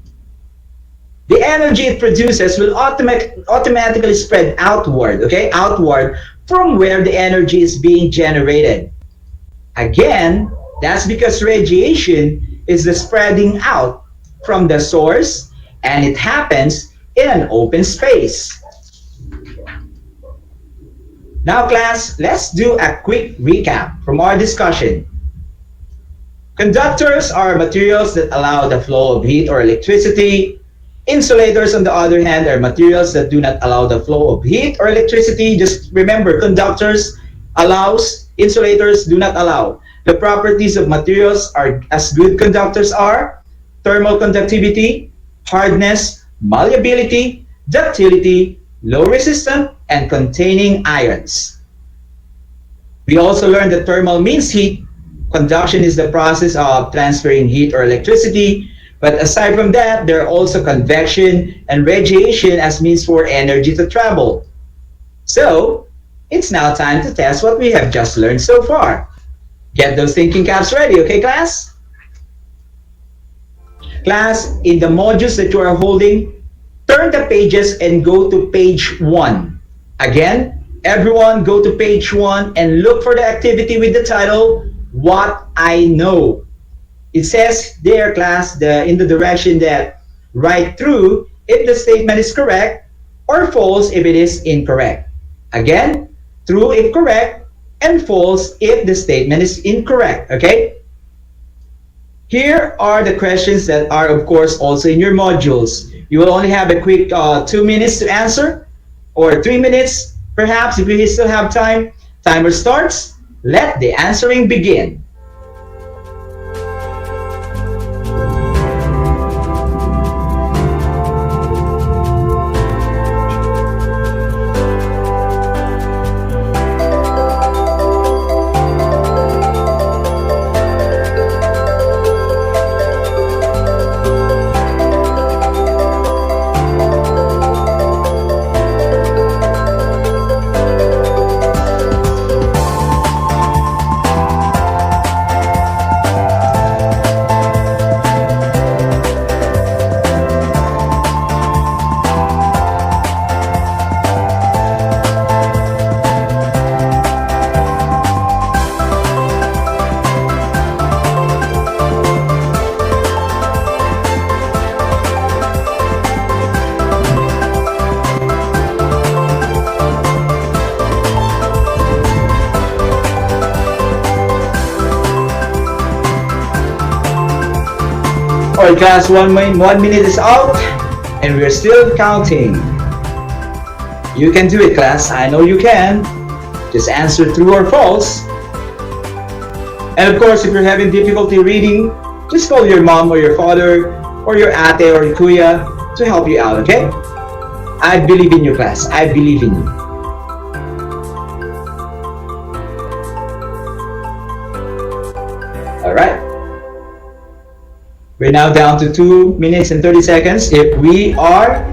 the energy it produces will automatically spread outward, okay? Outward from where the energy is being generated. Again, that's because radiation is the spreading out from the source, and it happens in an open space. Now class, let's do a quick recap from our discussion. Conductors are materials that allow the flow of heat or electricity. Insulators, on the other hand, are materials that do not allow the flow of heat or electricity. Just remember, conductors allows, insulators do not allow. The properties of materials are as good conductors are: thermal conductivity, hardness, malleability, ductility, low resistance, and containing ions. We also learned that thermal means heat. Conduction is the process of transferring heat or electricity. But aside from that, there are also convection and radiation as means for energy to travel. So, it's now time to test what we have just learned so far. Get those thinking caps ready, okay class? Class, in the modules that you are holding, turn the pages and go to page 1. Again, everyone go to page 1 and look for the activity with the title, What I Know. It says there, class, in the direction that write true if the statement is correct or false if it is incorrect. Again, true if correct and false if the statement is incorrect, okay? Here are the questions that are, of course, also in your modules. You will only have a quick 2 minutes to answer, or 3 minutes, perhaps, if you still have time. Timer starts. Let the answering begin. Alright class, 1 minute is out and we're still counting. You can do it class, I know you can. Just answer true or false. And of course, if you're having difficulty reading, just call your mom or your father or your ate or your kuya to help you out, okay? I believe in you class, I believe in you. Alright. We're now down to 2 minutes and 30 seconds. If we are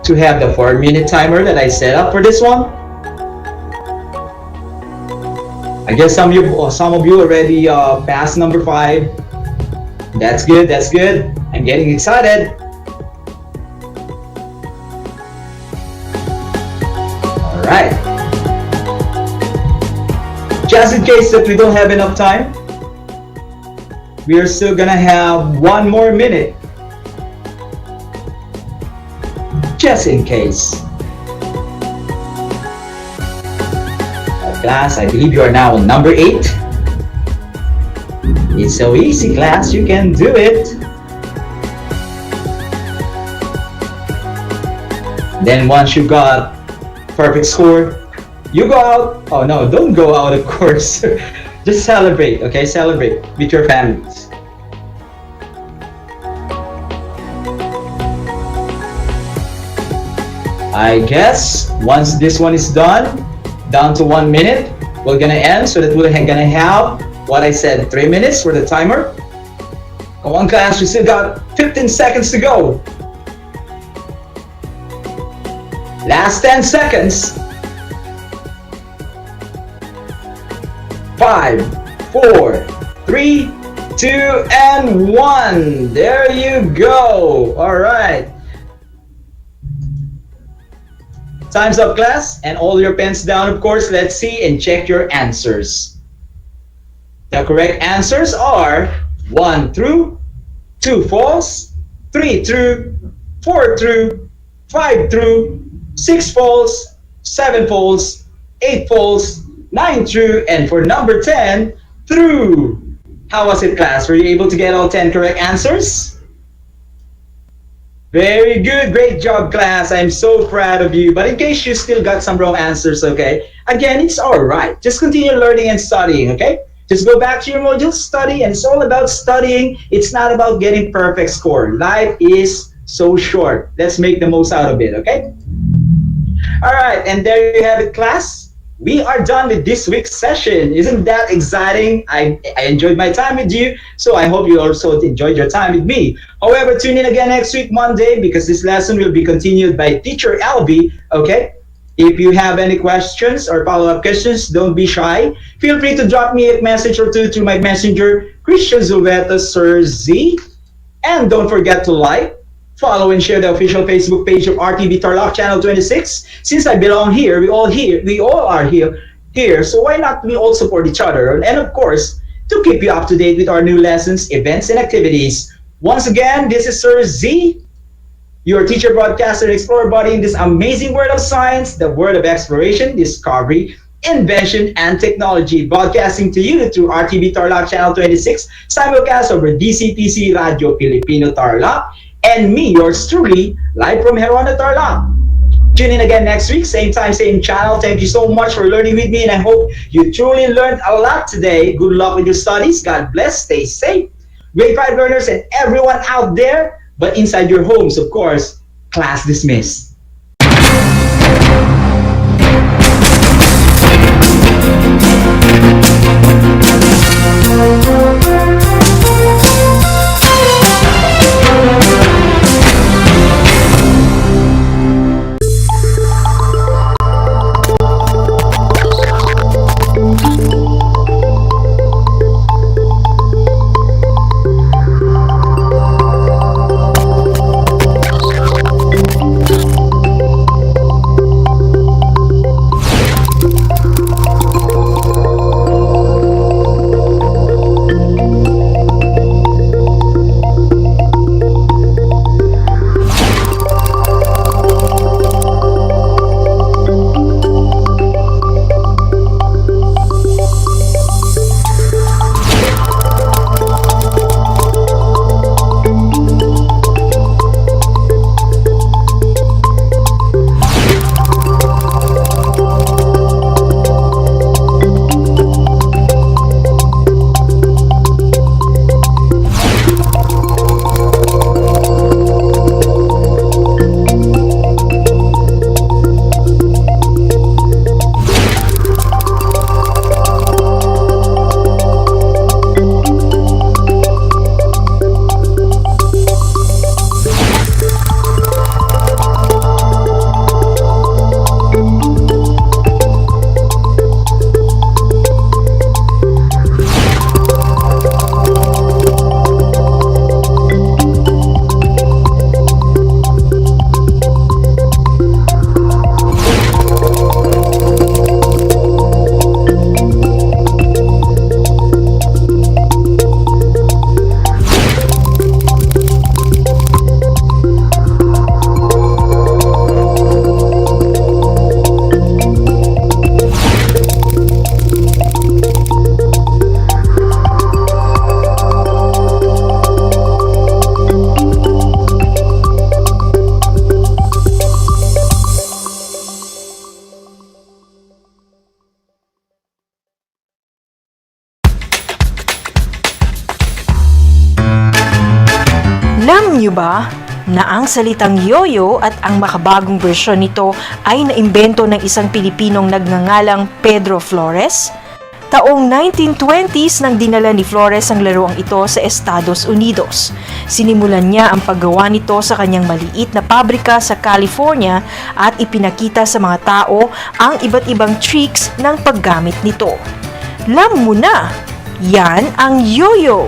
to have the 4-minute timer that I set up for this one, I guess some of you already passed number 5. That's good, that's good. I'm getting excited. Alright. Just in case that we don't have enough time, we are still gonna have 1 more minute. Just in case. Class, I believe you are now on number 8. It's so easy, class, you can do it. Then once you got perfect score, you go out. Oh no, don't go out, of course. Just celebrate, okay? Celebrate with your families. I guess once this one is done, down to 1 minute, we're gonna end so that we're gonna have what I said, 3 minutes for the timer. Come on, class, we still got 15 seconds to go. Last 10 seconds. 5, 4, 3, 2, and 1. There you go. All right. Time's up, class, and all your pens down, of course. Let's see and check your answers. The correct answers are 1 true, 2 false, 3 true, 4 true, 5 true, 6 false, 7 false, 8 false, 9 true, and for number 10, true. How was it, class? Were you able to get all 10 correct answers? Very good. Great job, class. I'm so proud of you. But in case you still got some wrong answers, okay? Again, it's all right. Just continue learning and studying, okay? Just go back to your module, study, and it's all about studying. It's not about getting perfect score. Life is so short. Let's make the most out of it, okay? All right, and there you have it, class. We are done with this week's session. Isn't that exciting? I enjoyed my time with you, so I hope you also enjoyed your time with me. However, tune in again next week, Monday, because this lesson will be continued by Teacher LV, okay? If you have any questions or follow-up questions, don't be shy. Feel free to drop me a message or two through my messenger, Christian Zulveta, Sir Z. And don't forget to like, follow, and share the official Facebook page of RTV Tarlac Channel 26. Since I belong here, we all are here. So why not we all support each other? And of course, to keep you up to date with our new lessons, events, and activities. Once again, this is Sir Z, your teacher, broadcaster, and explorer body in this amazing world of science, the world of exploration, discovery, invention, and technology. Broadcasting to you through RTV Tarlac Channel 26, simulcast over DCTC Radio Filipino Tarlac, and me, yours truly, live from Heron, Tarlac. Tune in again next week, same time, same channel. Thank you so much for learning with me, and I hope you truly learned a lot today. Good luck with your studies. God bless. Stay safe. Grade 5 learners and everyone out there, but inside your homes, of course. Class dismissed. Alam niyo ba na ang salitang yoyo at ang makabagong bersyon nito ay naimbento ng isang Pilipinong nagngangalang Pedro Flores? Taong 1920s nang dinala ni Flores ang laruang ito sa Estados Unidos. Sinimulan niya ang paggawa nito sa kanyang maliit na pabrika sa California at ipinakita sa mga tao ang iba't ibang tricks ng paggamit nito. Alam mo na, yan ang yoyo!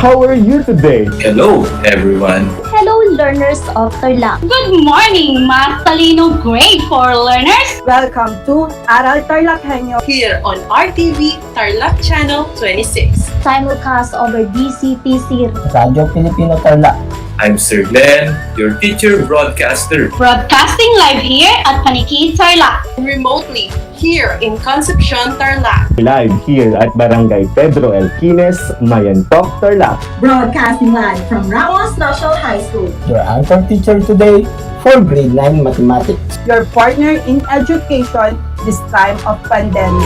How are you today? Hello, everyone. Hello, learners of Tarlac. Good morning, Mas Talino Grade 4 learners! Welcome to Aral TarlakHenyo. Here on RTV Tarlac Channel 26. Simulcast over DCTC. Radyo Pilipino Tarlac. I'm Sir Glenn, your teacher broadcaster. Broadcasting live here at Paniki Tarlac. Remotely here in Concepcion, Tarlac. Live here at Barangay Pedro Elquines, Mayantok, Tarlac. Broadcasting live from Ramos National High School. Your anchor teacher today for grade 9 mathematics. Your partner in education this time of pandemic.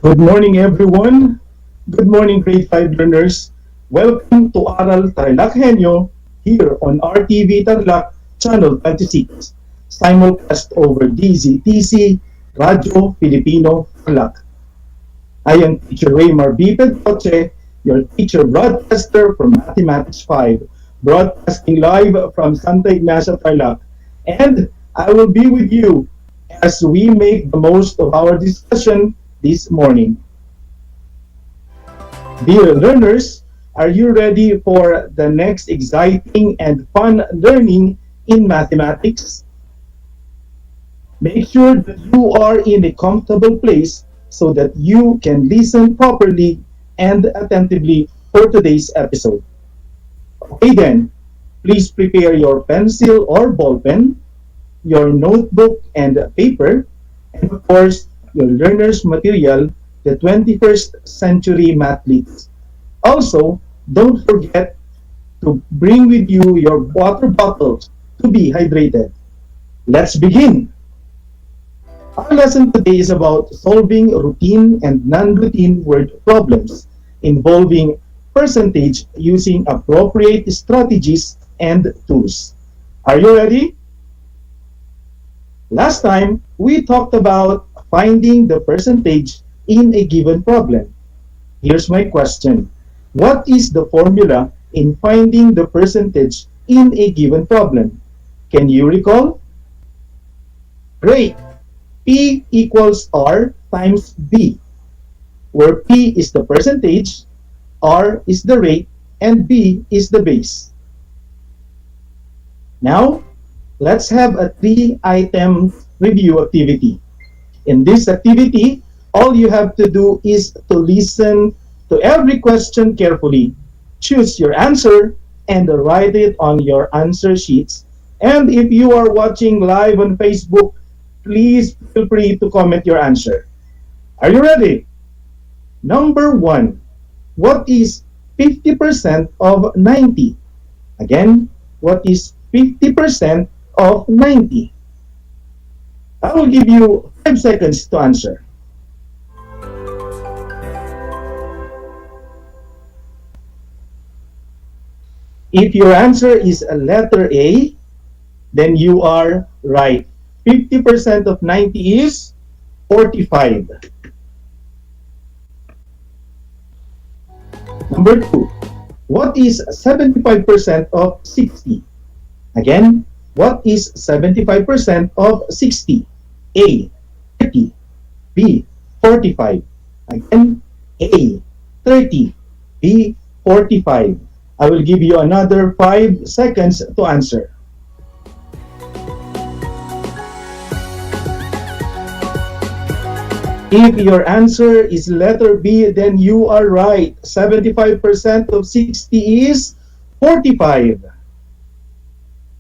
Good morning, everyone. Good morning, grade 5 learners. Welcome to Aral TarlakHenyo here on RTV Tarlac Channel 26, simulcast over DZTC, Radyo Filipino Tarlac. I am Teacher Raymar B. Pedroche, your teacher broadcaster from Mathematics 5, broadcasting live from Santa Ignacia, Tarlac. And I will be with you as we make the most of our discussion this morning. Dear learners, are you ready for the next exciting and fun learning in mathematics? Make sure that you are in a comfortable place so that you can listen properly and attentively for today's episode. Okay then, please prepare your pencil or ball pen, your notebook and paper, and of course, your learner's material, the 21st Century Mathletes. Also, don't forget to bring with you your water bottles to be hydrated. Let's begin! Our lesson today is about solving routine and non-routine word problems involving percentage using appropriate strategies and tools. Are you ready? Last time, we talked about finding the percentage in a given problem. Here's my question. What is the formula in finding the percentage in a given problem? Can you recall? Great! P equals R times B, where P is the percentage, R is the rate, and B is the base. Now, let's have a 3-item review activity. In this activity, all you have to do is to listen to every question carefully, choose your answer, and write it on your answer sheets. And if you are watching live on Facebook, please feel free to comment your answer. Are you ready? Number 1. What is 50% of 90? Again, what is 50% of 90? I will give you 5 seconds to answer. If your answer is a letter A, then you are right. 50% of 90 is 45. Number 2. What is 75% of 60? Again, what is 75% of 60? A, 30. B, 45. Again, A, 30. B, 45. I will give you another 5 seconds to answer. If your answer is letter B, then you are right. 75% of 60 is 45.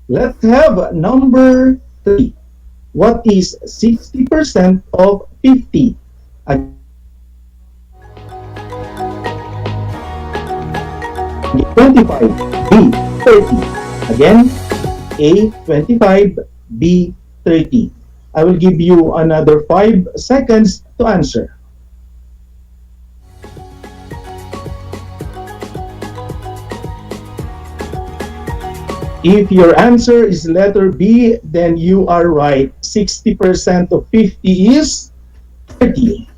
Let's have number 3. What is 60% of 50? Again, 25, B, 30. Again, A, 25, B, 30. I will give you another 5 seconds to answer. If your answer is letter B, then you are right. 60% of 50 is 30.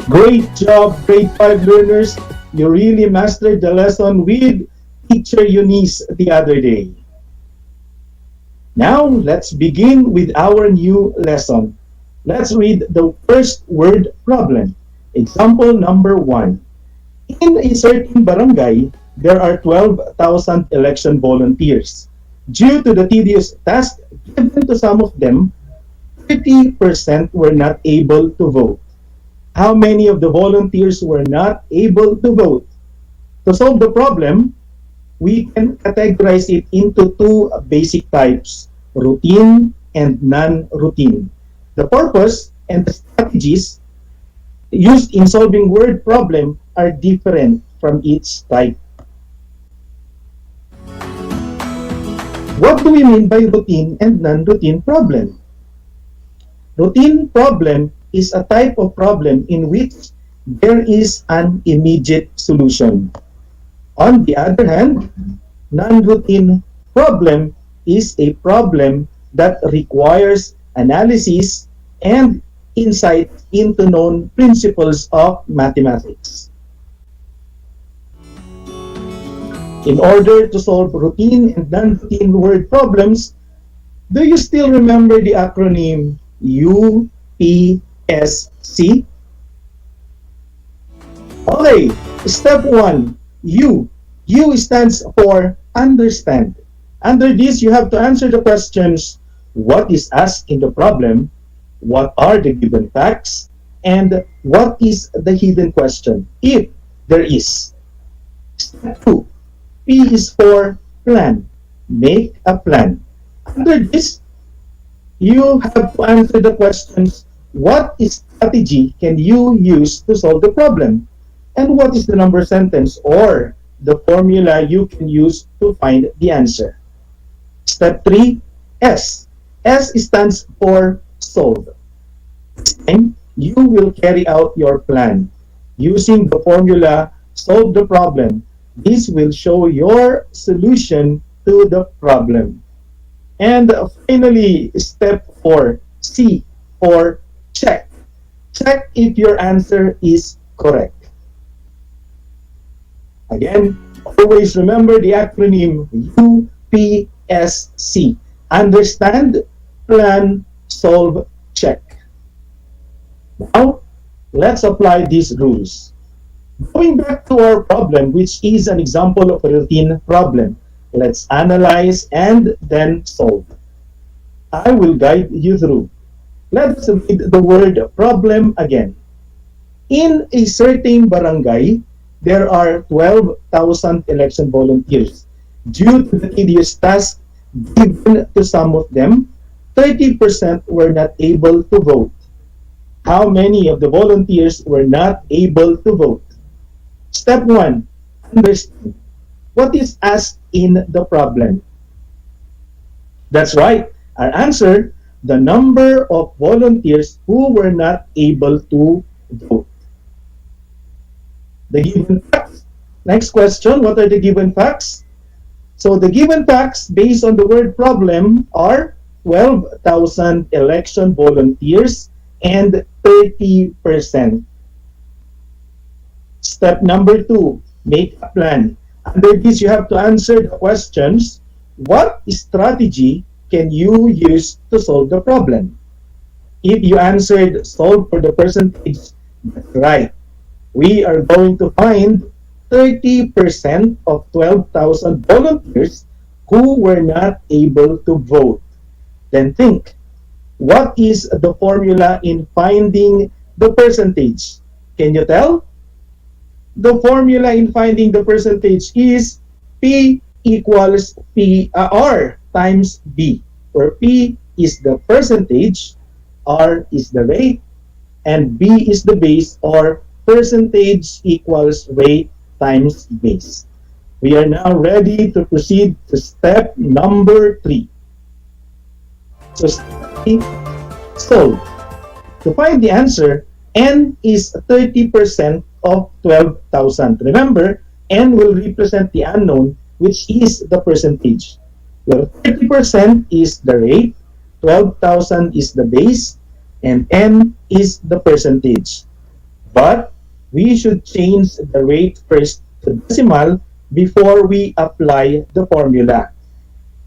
Great job, grade 5 learners. You really mastered the lesson with Teacher Eunice the other day. Now, let's begin with our new lesson. Let's read the first word problem. Example number 1. In a certain barangay, there are 12,000 election volunteers. Due to the tedious task given to some of them, 30% were not able to vote. How many of the volunteers were not able to vote? To solve the problem, we can categorize it into 2 basic types, routine and non-routine. The purpose and the strategies used in solving word problem are different from each type. What do we mean by routine and non-routine problem? Routine problem is a type of problem in which there is an immediate solution. On the other hand, non-routine problem is a problem that requires analysis and insight into known principles of mathematics. In order to solve routine and non-routine word problems, do you still remember the acronym UPSC? Okay, step 1, U. U stands for understand. Under this, you have to answer the questions, what is asked in the problem, what are the given facts, and what is the hidden question, if there is. Step 2, P is for plan. Make a plan. Under this, you have to answer the questions, what strategy can you use to solve the problem? And what is the number sentence or the formula you can use to find the answer? Step 3, S. S stands for solve. This time, you will carry out your plan. Using the formula, solve the problem. This will show your solution to the problem. And finally, step 4, C, for check. Check if your answer is correct. Again, always remember the acronym UPSC. Understand, plan, solve, check. Now, let's apply these rules. Going back to our problem, which is an example of a routine problem, let's analyze and then solve. I will guide you through. Let's read the word problem again. In a certain barangay, there are 12,000 election volunteers. Due to the tedious task given to some of them, 30% were not able to vote. How many of the volunteers were not able to vote? Step 1, understand. What is asked in the problem? That's right. Our answer, the number of volunteers who were not able to vote. The given facts. Next question, what are the given facts? So the given facts based on the word problem are 12,000 election volunteers and 30%. Step number 2, make a plan. Under this, you have to answer the questions, what strategy can you use to solve the problem? If you answered solve for the percentage, that's right. We are going to find 30% of 12,000 volunteers who were not able to vote. Then think, What is the formula in finding the percentage? Can you tell? The formula in finding the percentage is P equals R times B, where P is the percentage, R is the rate, and B is the base, or percentage equals rate times base. We are now ready to proceed to step number 3. So step 3, solve. To find the answer, N is 30% of 12,000. Remember, N will represent the unknown, which is the percentage. Where 30% is the rate, 12,000 is the base, and N is the percentage. But we should change the rate first to decimal before we apply the formula.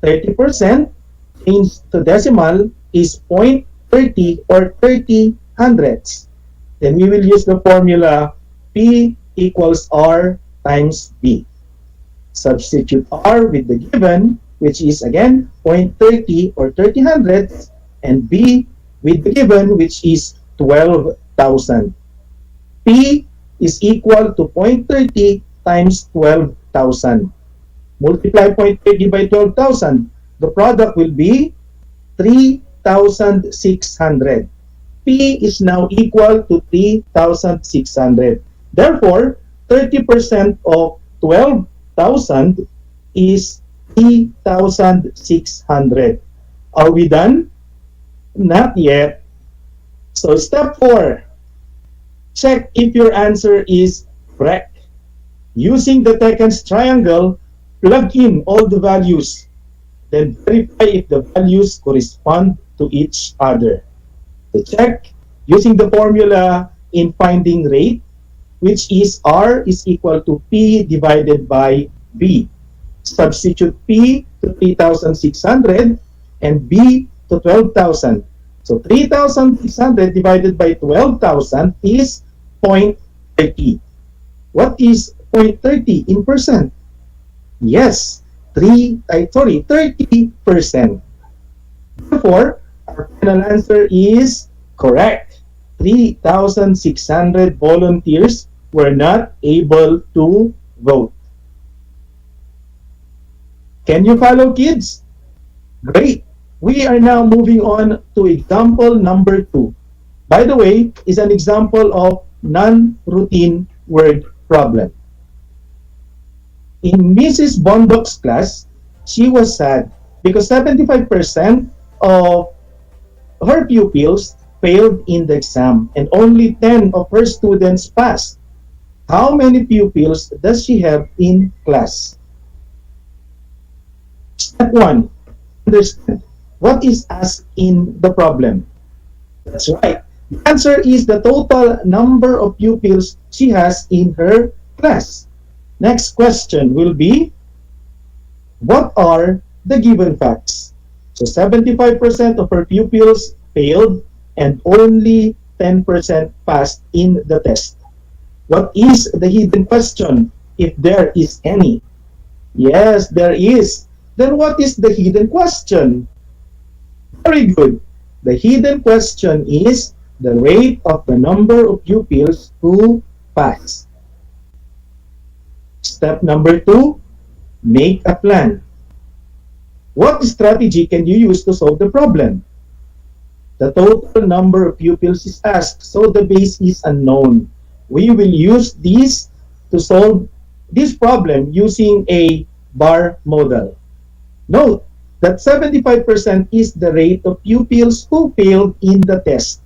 30% changed to decimal is 0.30 or 30 hundredths. Then we will use the formula P equals R times B. Substitute R with the given, which is again 0.30 or 30 hundredths, and B with the given, which is 12,000. P is equal to 0.30 times 12,000. Multiply 0.30 by 12,000. The product will be 3,600. P is now equal to 3,600. Therefore, 30% of 12,000 is 3,600. Are we done? Not yet. So step 4. Check if your answer is correct. Using the Tekens triangle, plug in all the values. Then verify if the values correspond to each other. To check, using the formula in finding rate, which is R is equal to P divided by B. Substitute P to 3,600 and B to 12,000. So 3,600 divided by 12,000 is 0.30. What is 0.30 in percent? Yes, 30%. Therefore, our final answer is correct. 3,600 volunteers were not able to vote. Can you follow, kids? Great. We are now moving on to example number 2. By the way, is an example of non-routine word problem. In Mrs. Bondok's class, she was sad because 75% of her pupils failed in the exam and only 10 of her students passed. How many pupils does she have in class? Step 1. Understand what is asked in the problem. That's right. The answer is the total number of pupils she has in her class. Next question will be, what are the given facts? So 75% of her pupils failed and only 10% passed in the test. What is the hidden question, if there is any? Yes, there is. Then what is the hidden question? Very good. The hidden question is the rate of the number of pupils who pass. Step number 2, make a plan. What strategy can you use to solve the problem? The total number of pupils is asked, so the base is unknown. We will use this to solve this problem using a bar model. Note that 75% is the rate of pupils who failed in the test.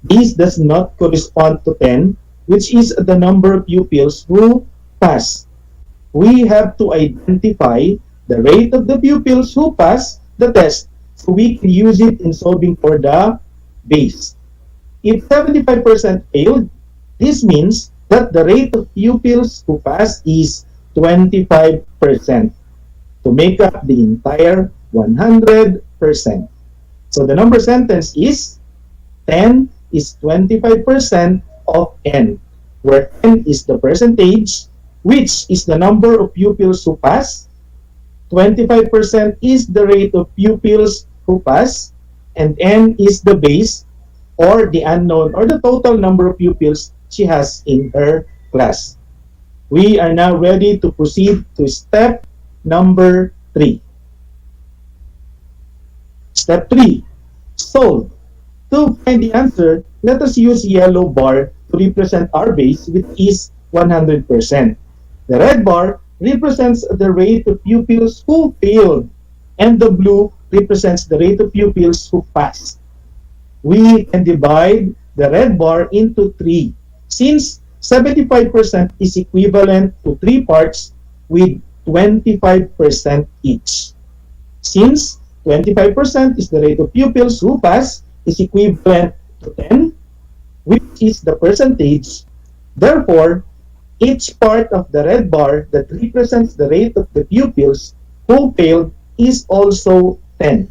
This does not correspond to 10, which is the number of pupils who pass. We have to identify the rate of the pupils who pass the test so we can use it in solving for the base. If 75% failed, this means that the rate of pupils who pass is 25% to make up the entire 100%. So the number sentence is 10 is 25% of n, where n is the percentage, which is the number of pupils who pass, 25% is the rate of pupils who pass, and N is the base or the unknown or the total number of pupils she has in her class. We are now ready to proceed to step number 3. Step 3. Solve. To find the answer, let us use yellow bar to represent our base, which is 100%. The red bar represents the rate of pupils who failed, and the blue represents the rate of pupils who passed. We can divide the red bar into 3, since 75% is equivalent to 3 parts with 25% each. Since 25% is the rate of pupils who pass is equivalent to 10, which is the percentage. Therefore, each part of the red bar that represents the rate of the pupils who failed is also 10.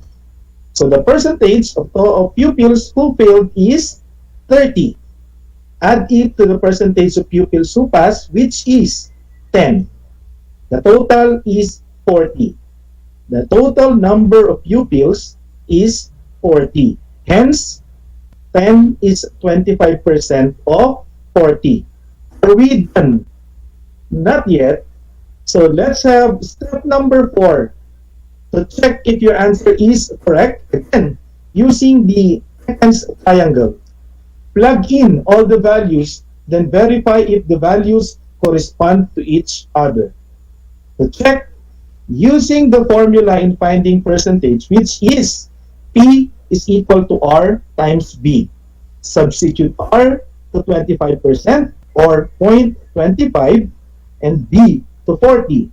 So the percentage of pupils who failed is 30. Add it to the percentage of pupils who passed, which is 10. The total is 40. The total number of pupils is 40. Hence, 10 is 25% of 40. Are we done? Not yet. So let's have step number 4. To check if your answer is correct, again, using the seconds triangle. Plug in all the values, then verify if the values correspond to each other. To check, using the formula in finding percentage, which is P is equal to R times B. Substitute R to 25% or 0.25 and B to 40.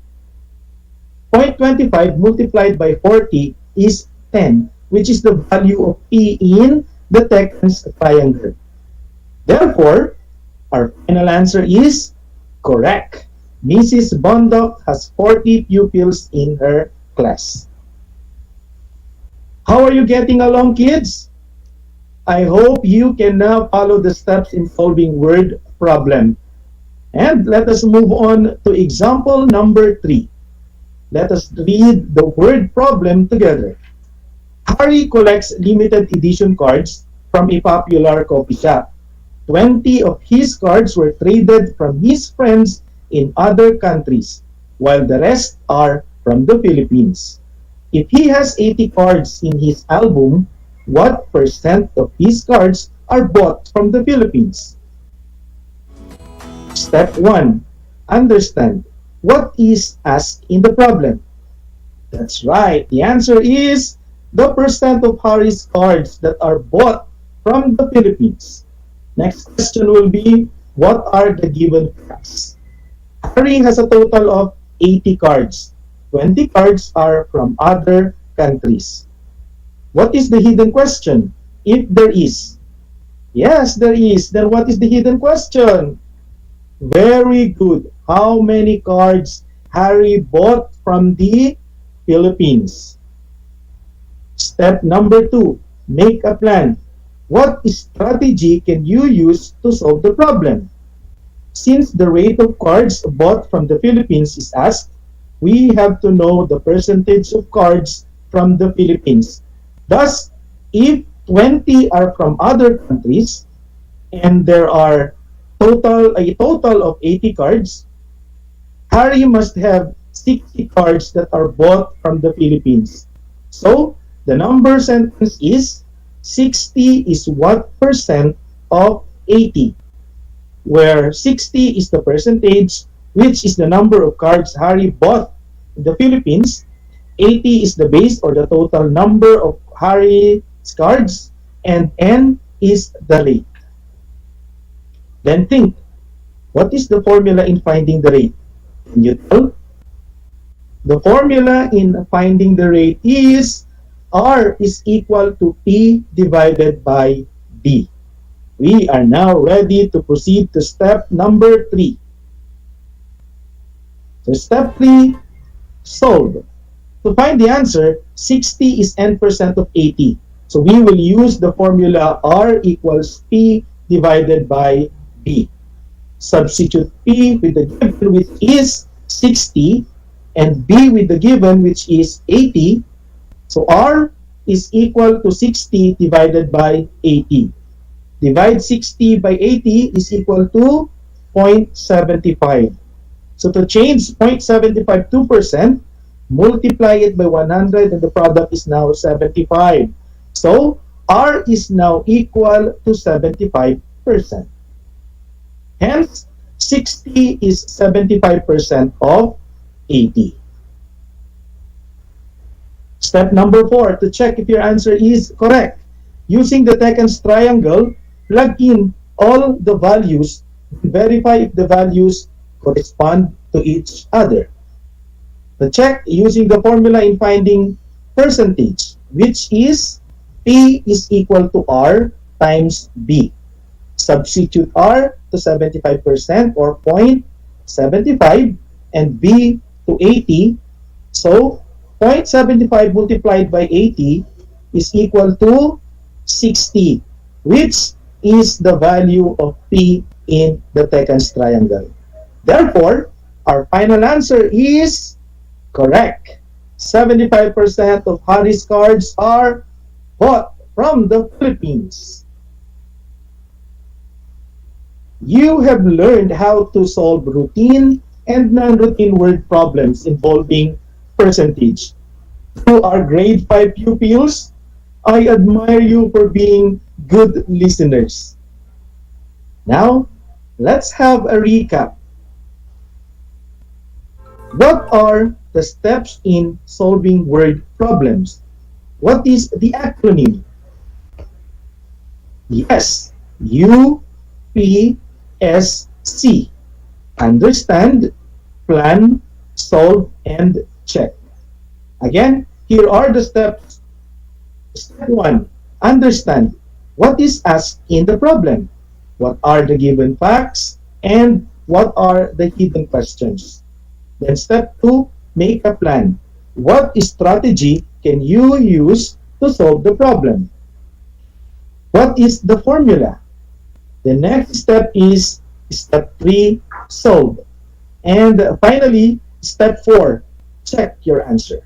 0.25 multiplied by 40 is 10, which is the value of P in the seconds triangle. Therefore, our final answer is correct. Mrs. Bondoc has 40 pupils in her class. How are you getting along, kids? I hope you can now follow the steps in solving word problem. And let us move on to example number 3. Let us read the word problem together. Harry collects limited edition cards from a popular coffee shop. 20 of his cards were traded from his friends in other countries, while the rest are from the Philippines. If he has 80 cards in his album, what percent of his cards are bought from the Philippines? Step 1. Understand. What is asked in the problem? That's right. The answer is the percent of Harry's cards that are bought from the Philippines. Next question will be, what are the given facts? Harry has a total of 80 cards. 20 cards are from other countries. What is the hidden question? If there is. Yes, there is. Then what is the hidden question? Very good. How many cards Harry bought from the Philippines? Step number 2. Make a plan. What strategy can you use to solve the problem? Since the rate of cards bought from the Philippines is asked, we have to know the percentage of cards from the Philippines. Thus, if 20 are from other countries and there are a total of 80 cards, Harry must have 60 cards that are bought from the Philippines. So, the number sentence is 60 is what percent of 80, where 60 is the percentage, which is the number of cards Harry bought in the Philippines. 80 is the base or the total number of Harry's cards, and N is the rate. Then think, what is the formula in finding the rate? Can you tell? The formula in finding the rate is R is equal to P divided by B. We are now ready to proceed to step number 3. So step 3, solve. To find the answer, 60 is n% of 80. So we will use the formula R equals P divided by B. Substitute P with the given, which is 60, and B with the given, which is 80. So R is equal to 60 divided by 80. Divide 60 by 80 is equal to 0.75. So to change 0.75 2%, multiply it by 100 and the product is now 75. So R is now equal to 75%. Hence, 60 is 75% of 80. Step number 4, to check if your answer is correct. Using the Tekens triangle, plug in all the values and verify if the values correspond to each other. To check, using the formula in finding percentage, which is P is equal to R times B. Substitute R to 75% or 0.75 and B to 80. So 0.75 multiplied by 80 is equal to 60, which is the value of P in the Tekens triangle. Therefore, our final answer is correct. 75% of Harris cards are bought from the Philippines. You have learned how to solve routine and non-routine word problems involving percentage. To our grade 5 pupils, I admire you for being good listeners. Now, let's have a recap. What are the steps in solving word problems? What is the acronym? Yes, UPSC. Understand, plan, solve, and check. Again, here are the steps. Step 1. Understand what is asked in the problem. What are the given facts and what are the hidden questions? Then step 2, make a plan. What strategy can you use to solve the problem? What is the formula? The next step is step 3, solve. And finally, step 4, check your answer.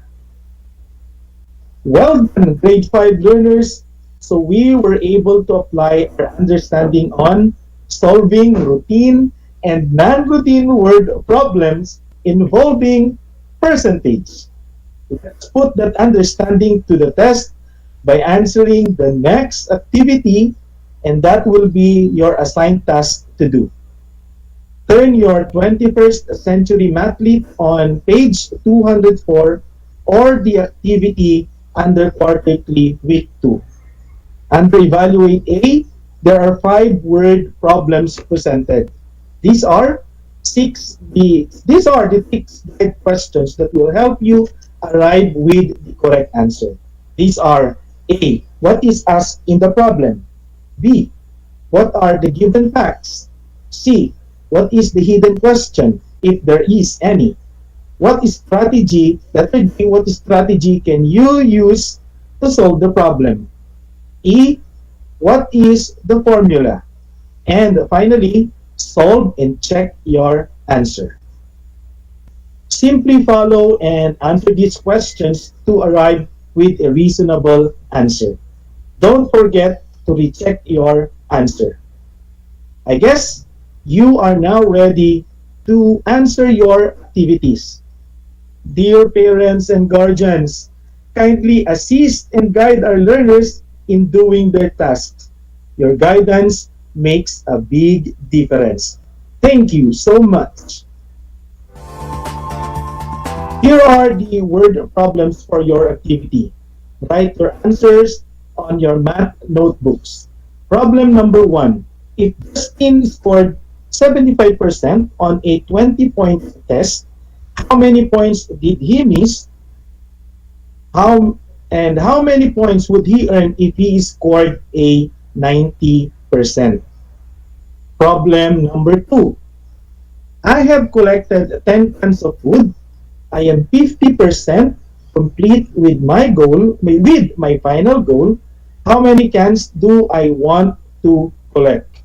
Well done, grade 5 learners. So we were able to apply our understanding on solving routine and non-routine word problems involving percentage. Let's put that understanding to the test by answering the next activity, and that will be your assigned task to do. Turn your 21st Century Mathlete on page 204 or the activity under Quarter 3, Week 2. Under Evaluate A, there are 5 word problems presented. These are the 6 guide questions that will help you arrive with the correct answer. These are A. What is asked in the problem? B. What are the given facts? C. What is the hidden question, if there is any? What strategy can you use to solve the problem? E. What is the formula? And finally, solve and check your answer. Simply follow and answer these questions to arrive with a reasonable answer. Don't forget to recheck your answer. I guess you are now ready to answer your activities. Dear parents and guardians, kindly assist and guide our learners in doing their tasks. Your guidance makes a big difference. Thank you so much. Here are the word problems for your activity. Write your answers on your math notebooks. Problem number 1. If Justin scored 75% on a 20-point test, how many points did he miss? How many points would he earn if he scored a 90%? Problem number 2. I have collected 10 tons of food. I am 50% complete with my goal, with my final goal. How many cans do I want to collect?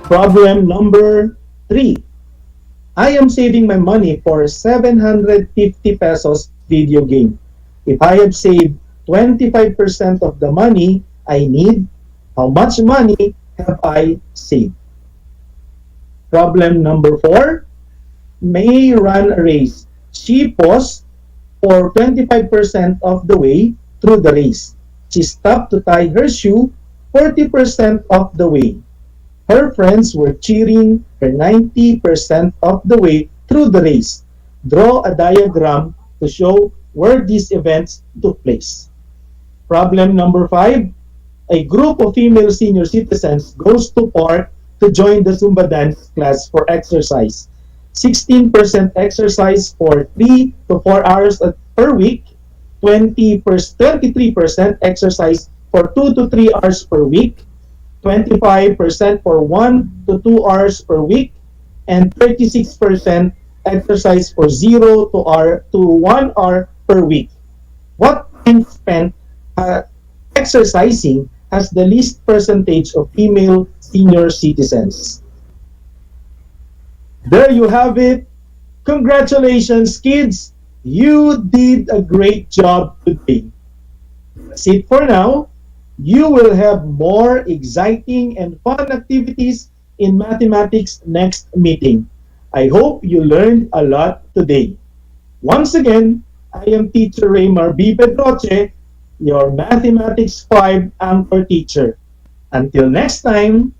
Problem number 3. I am saving my money for 750 pesos video game. If I have saved 25% of the money I need, how much money have I saved? Problem number 4, May run a race. She paused for 25% of the way through the race. She stopped to tie her shoe 40% of the way. Her friends were cheering her 90% of the way through the race. Draw a diagram to show where these events took place. Problem number 5, a group of female senior citizens goes to park to join the Zumba dance class for exercise. 16% exercise for 3 to 4 hours per week, 23% exercise for 2 to 3 hours per week, 25% for 1 to 2 hours per week, and 36% exercise for 0 to 1 hour per week. What time spent exercising has the least percentage of female senior citizens? There you have it. Congratulations, kids. You did a great job today. That's it for now. You will have more exciting and fun activities in mathematics next meeting. I hope you learned a lot today. Once again, I am Teacher Raymar B. Pedroche, your Mathematics 5 anchor teacher. Until next time,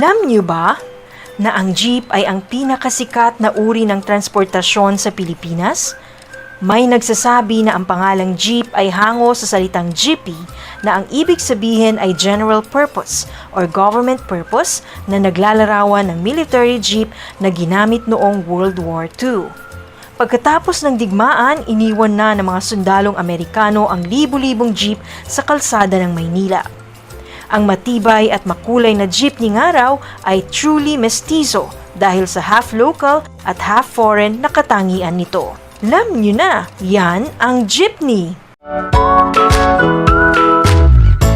Alam niyo ba na ang jeep ay ang pinakasikat na uri ng transportasyon sa Pilipinas? May nagsasabi na ang pangalang jeep ay hango sa salitang jeepy na ang ibig sabihin ay general purpose or government purpose na naglalarawan ng military jeep na ginamit noong World War II. Pagkatapos ng digmaan, iniwan na ng mga sundalong Amerikano ang libu-libong jeep sa kalsada ng Maynila. Ang matibay at makulay na jeepney nga raw ay truly mestizo dahil sa half local at half foreign na katangian nito. Alam nyo na, yan ang jeepney.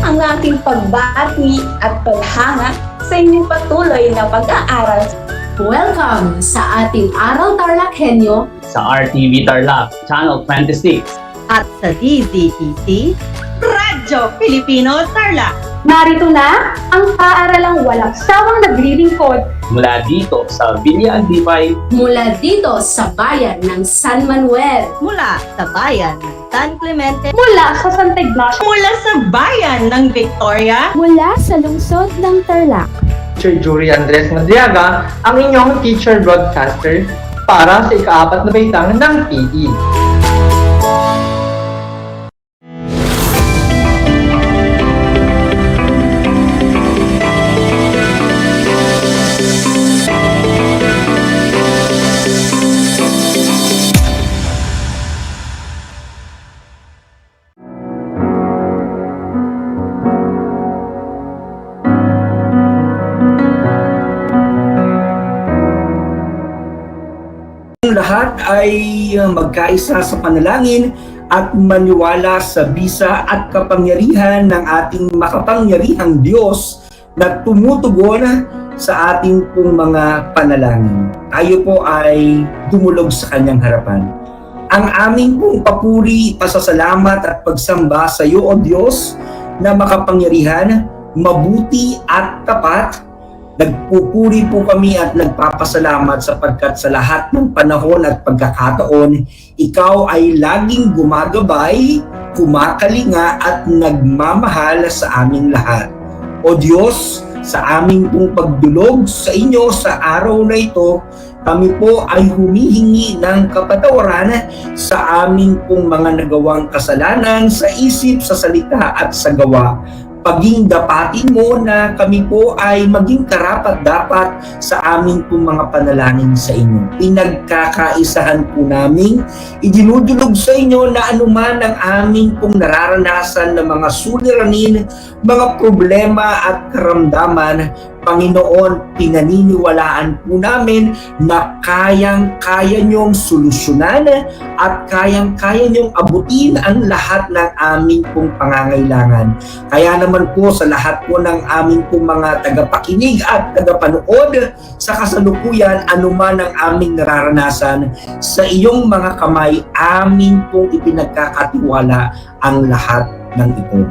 Ang aking pagbati at paghanga sa inyong patuloy na pag-aaral. Welcome sa ating Aral TarlakHenyo sa RTV Tarlac, Channel 26 at sa DZTC Radyo Pilipino Tarlac. Narito na ang paaralang walang sawang naglilingkod mula dito sa Villa Aldipay, mula dito sa bayan ng San Manuel, Mula sa bayan ng San Clemente. mula sa Santa Ignacio, Mula sa bayan ng Victoria. mula sa lungsod ng Tarlac. Teacher Jury Andres Madriaga, ang inyong teacher broadcaster para sa ika-4 na baitang ng PE. Lahat ay magkaisa sa panalangin at maniwala sa bisa at kapangyarihan ng ating makapangyarihang Diyos na tumutugon sa ating pong mga panalangin. Tayo po ay dumulog sa kanyang harapan. Ang aming pong papuri, pasasalamat at pagsamba sa iyo, O Diyos, na makapangyarihan, mabuti at tapat. Nagpupuri po kami at nagpapasalamat sapagkat sa lahat ng panahon at pagkakataon, ikaw ay laging gumagabay, kumakalinga at nagmamahal sa aming lahat. O Diyos, sa aming pong pagdulog sa inyo sa araw na ito, kami po ay humihingi ng kapatawaran sa aming pong mga nagawang kasalanan sa isip, sa salita at sa gawa. Paging dapatin mo na kami po ay maging karapat-dapat sa aming pong mga panalangin sa inyo. Pinagkakaisahan po namin, idinudulog sa inyo na anuman ang aming pong nararanasan na mga suliranin, mga problema at karamdaman, Panginoon, pinaniniwalaan po namin na kayang-kaya niyong solusyonan at kayang-kaya niyong abutin ang lahat ng aming pong pangangailangan. Kaya naman po sa lahat po ng aming pong mga tagapakinig at tagapanood sa kasalukuyan, anuman ang aming nararanasan, sa iyong mga kamay, amin pong ipinagkakatiwala ang lahat ng ito.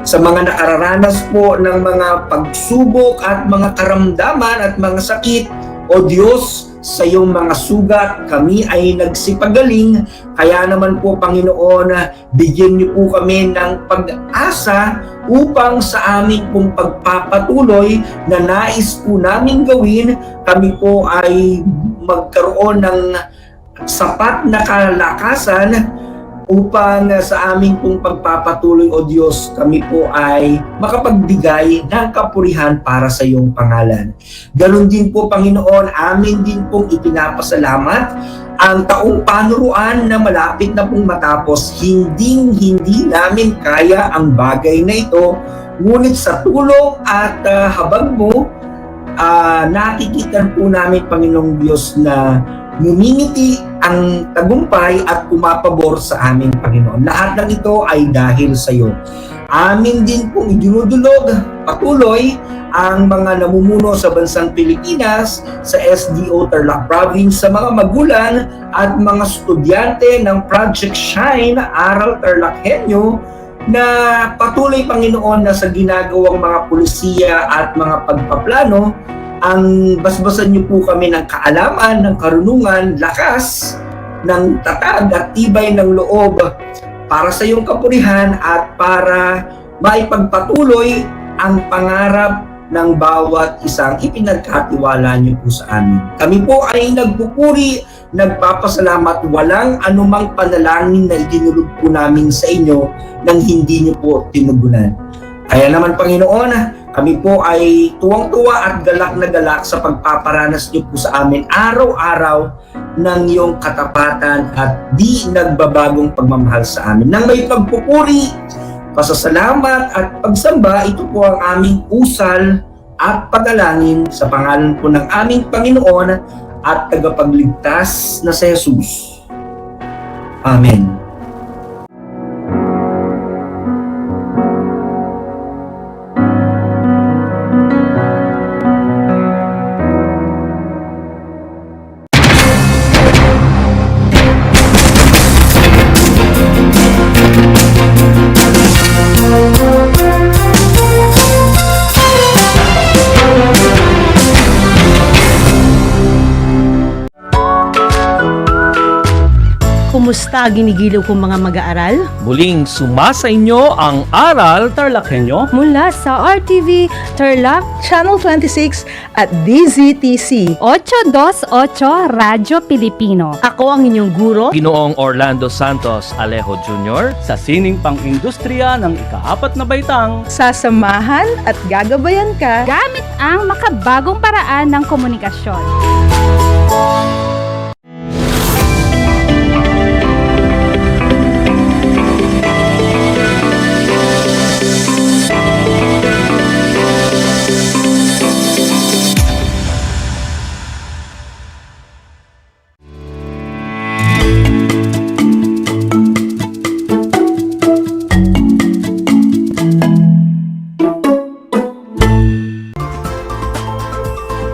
Sa mga nakararanas po ng mga pagsubok at mga karamdaman at mga sakit, O Diyos, sa iyong mga sugat kami ay nagsipagaling. Kaya naman po, Panginoon, bigyan niyo po kami ng pag-asa upang sa aming pong pagpapatuloy na nais po namin gawin, kami po ay magkaroon ng sapat na kalakasan upang sa aming pong pagpapatuloy, O Diyos, kami po ay makapagbigay ng kapurihan para sa iyong pangalan. Ganon din po, Panginoon, amin din pong ipinapasalamat ang taong panuruan na malapit na pong matapos. Hindi namin kaya ang bagay na ito, ngunit sa tulong at habag mo, nakikita po namin, Panginoong Diyos, na ngumingiti ang tagumpay at pumapabor sa aming Panginoon. Lahat ng ito ay dahil sa iyo. Amin din pong idinudulog patuloy ang mga namumuno sa bansang Pilipinas, sa SDO Tarlac Province, sa mga magulang at mga estudyante ng Project Shine, Aral TarlakHenyo, na patuloy, Panginoon, na sa ginagawang mga pulisiya at mga pagpaplano, ang basbasan niyo po kami ng kaalaman, ng karunungan, lakas, ng tatag at tibay ng loob para sa iyong kapurihan at para maipagpatuloy ang pangarap ng bawat isang ipinagkatiwala niyo po sa amin. Kami po ay nagpupuri, nagpapasalamat, walang anumang panalangin na itinulog po namin sa inyo nang hindi niyo po tinugunan. Kaya naman Panginoon, kami po ay tuwang-tuwa at galak na galak sa pagpaparanas niyo po sa amin araw-araw ng iyong katapatan at di nagbabagong pagmamahal sa amin. Nang may pagpupuri, pasasalamat at pagsamba, ito po ang aming usal at pagdalangin sa pangalan po ng aming Panginoon at tagapagligtas na si Jesus. Amen. Kumusta ginigiliw kong mga mag-aaral? Muling sumasa inyo ang Aral TarlakHenyo Mula sa RTV Tarlac, Channel 26 at DZTC. 828 Radyo Pilipino. Ako ang inyong guro, Ginoong Orlando Santos Alejo Jr. sa sining pang-industriya ng ika-4 na baitang sasamahan at gagabayan ka Gamit ang makabagong paraan ng komunikasyon.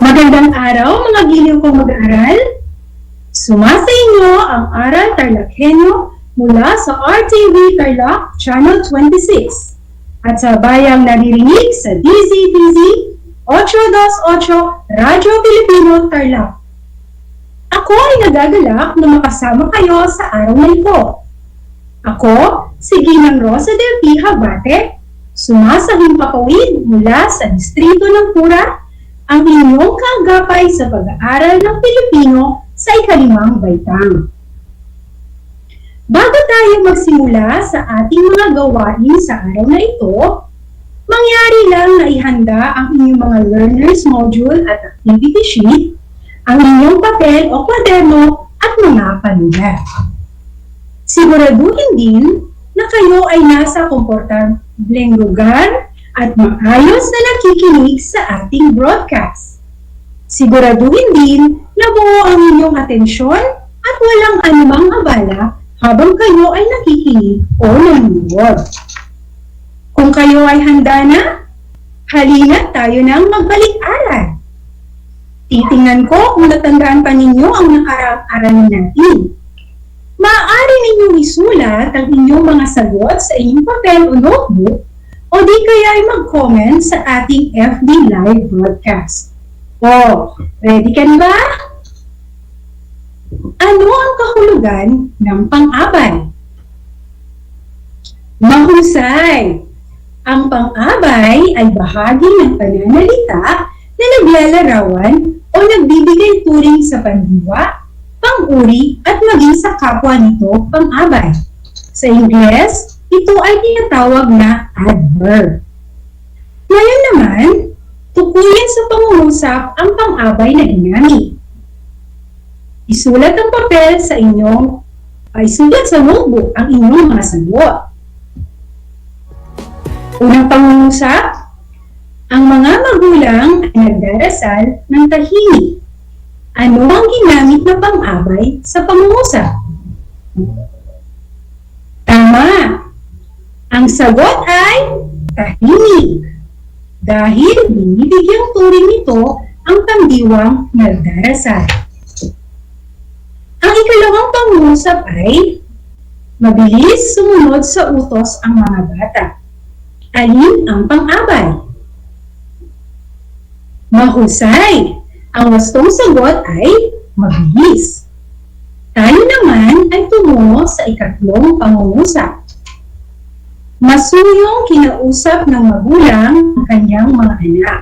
Magandang araw mga giliw kong mag-aaral. Sumasa inyo ang Aral TarlakHenyo mula sa RTV Tarlac Channel 26 at sa bayang naririnig sa DZTZ 828 Radyo Pilipino Tarlac. Ako ay nagagalak na makasama kayo sa araw na ito. Ako, si Ginang Rosa del P. Habate, sumasahing papawid mula sa distrito ng Pura, ang inyong kaagapay sa pag-aaral ng Pilipino sa ika-5 baitang. Bago tayo magsimula sa ating mga gawain sa araw na ito, mangyari lang na ihanda ang inyong mga learners module at activity sheet, ang inyong papel o kwaderno at mga panulat. Siguraduhin din na kayo ay nasa komportableng lugar at maayos na nakikinig sa ating broadcast. Siguraduhin din na buo ang inyong atensyon at walang anumang abala habang kayo ay nakikinig o nanonood. Kung kayo ay handa na, halina tayo nang magbalik-aral. Titingnan ko kung natandaan pa ninyo ang nakaraang-aralan natin. Maaari ninyong isulat ang inyong mga sagot sa inyong papel o notebook o di kaya ay mag-comment sa ating FB Live broadcast. O, ready ka na ba? Ano ang kahulugan ng pang-abay? Mahusay! Ang pang-abay ay bahagi ng pananalita na naglalarawan o nagbibigay turing sa pandiwa, pang-uri at maging sa kapwa nito pang-abay. Sa Ingles, ito ay tinatawag na adverb. Ngayon naman, tukuyin sa pangungusap ang pang-abay na ginamit. Isulat ang papel sa isulat sa notebook ang inyong mga sagot. Unang pangungusap, ang mga magulang ay nagdarasal ng tahimik. Ano ang ginamit na pang-abay sa pangungusap? Tama! Ang sagot ay tahimik. Dahil binibigyang turing nito ang pandiwang nagdarasal. Ang ikalawang pangungusap ay mabilis sumunod sa utos ang mga bata. Alin ang pang-abay? Mahusay! Ang wastong sagot ay mabilis. Tayo naman ay tumungo sa ikatlong pangungusap. Masuyong kinausap ng magulang ang kanyang mga anak.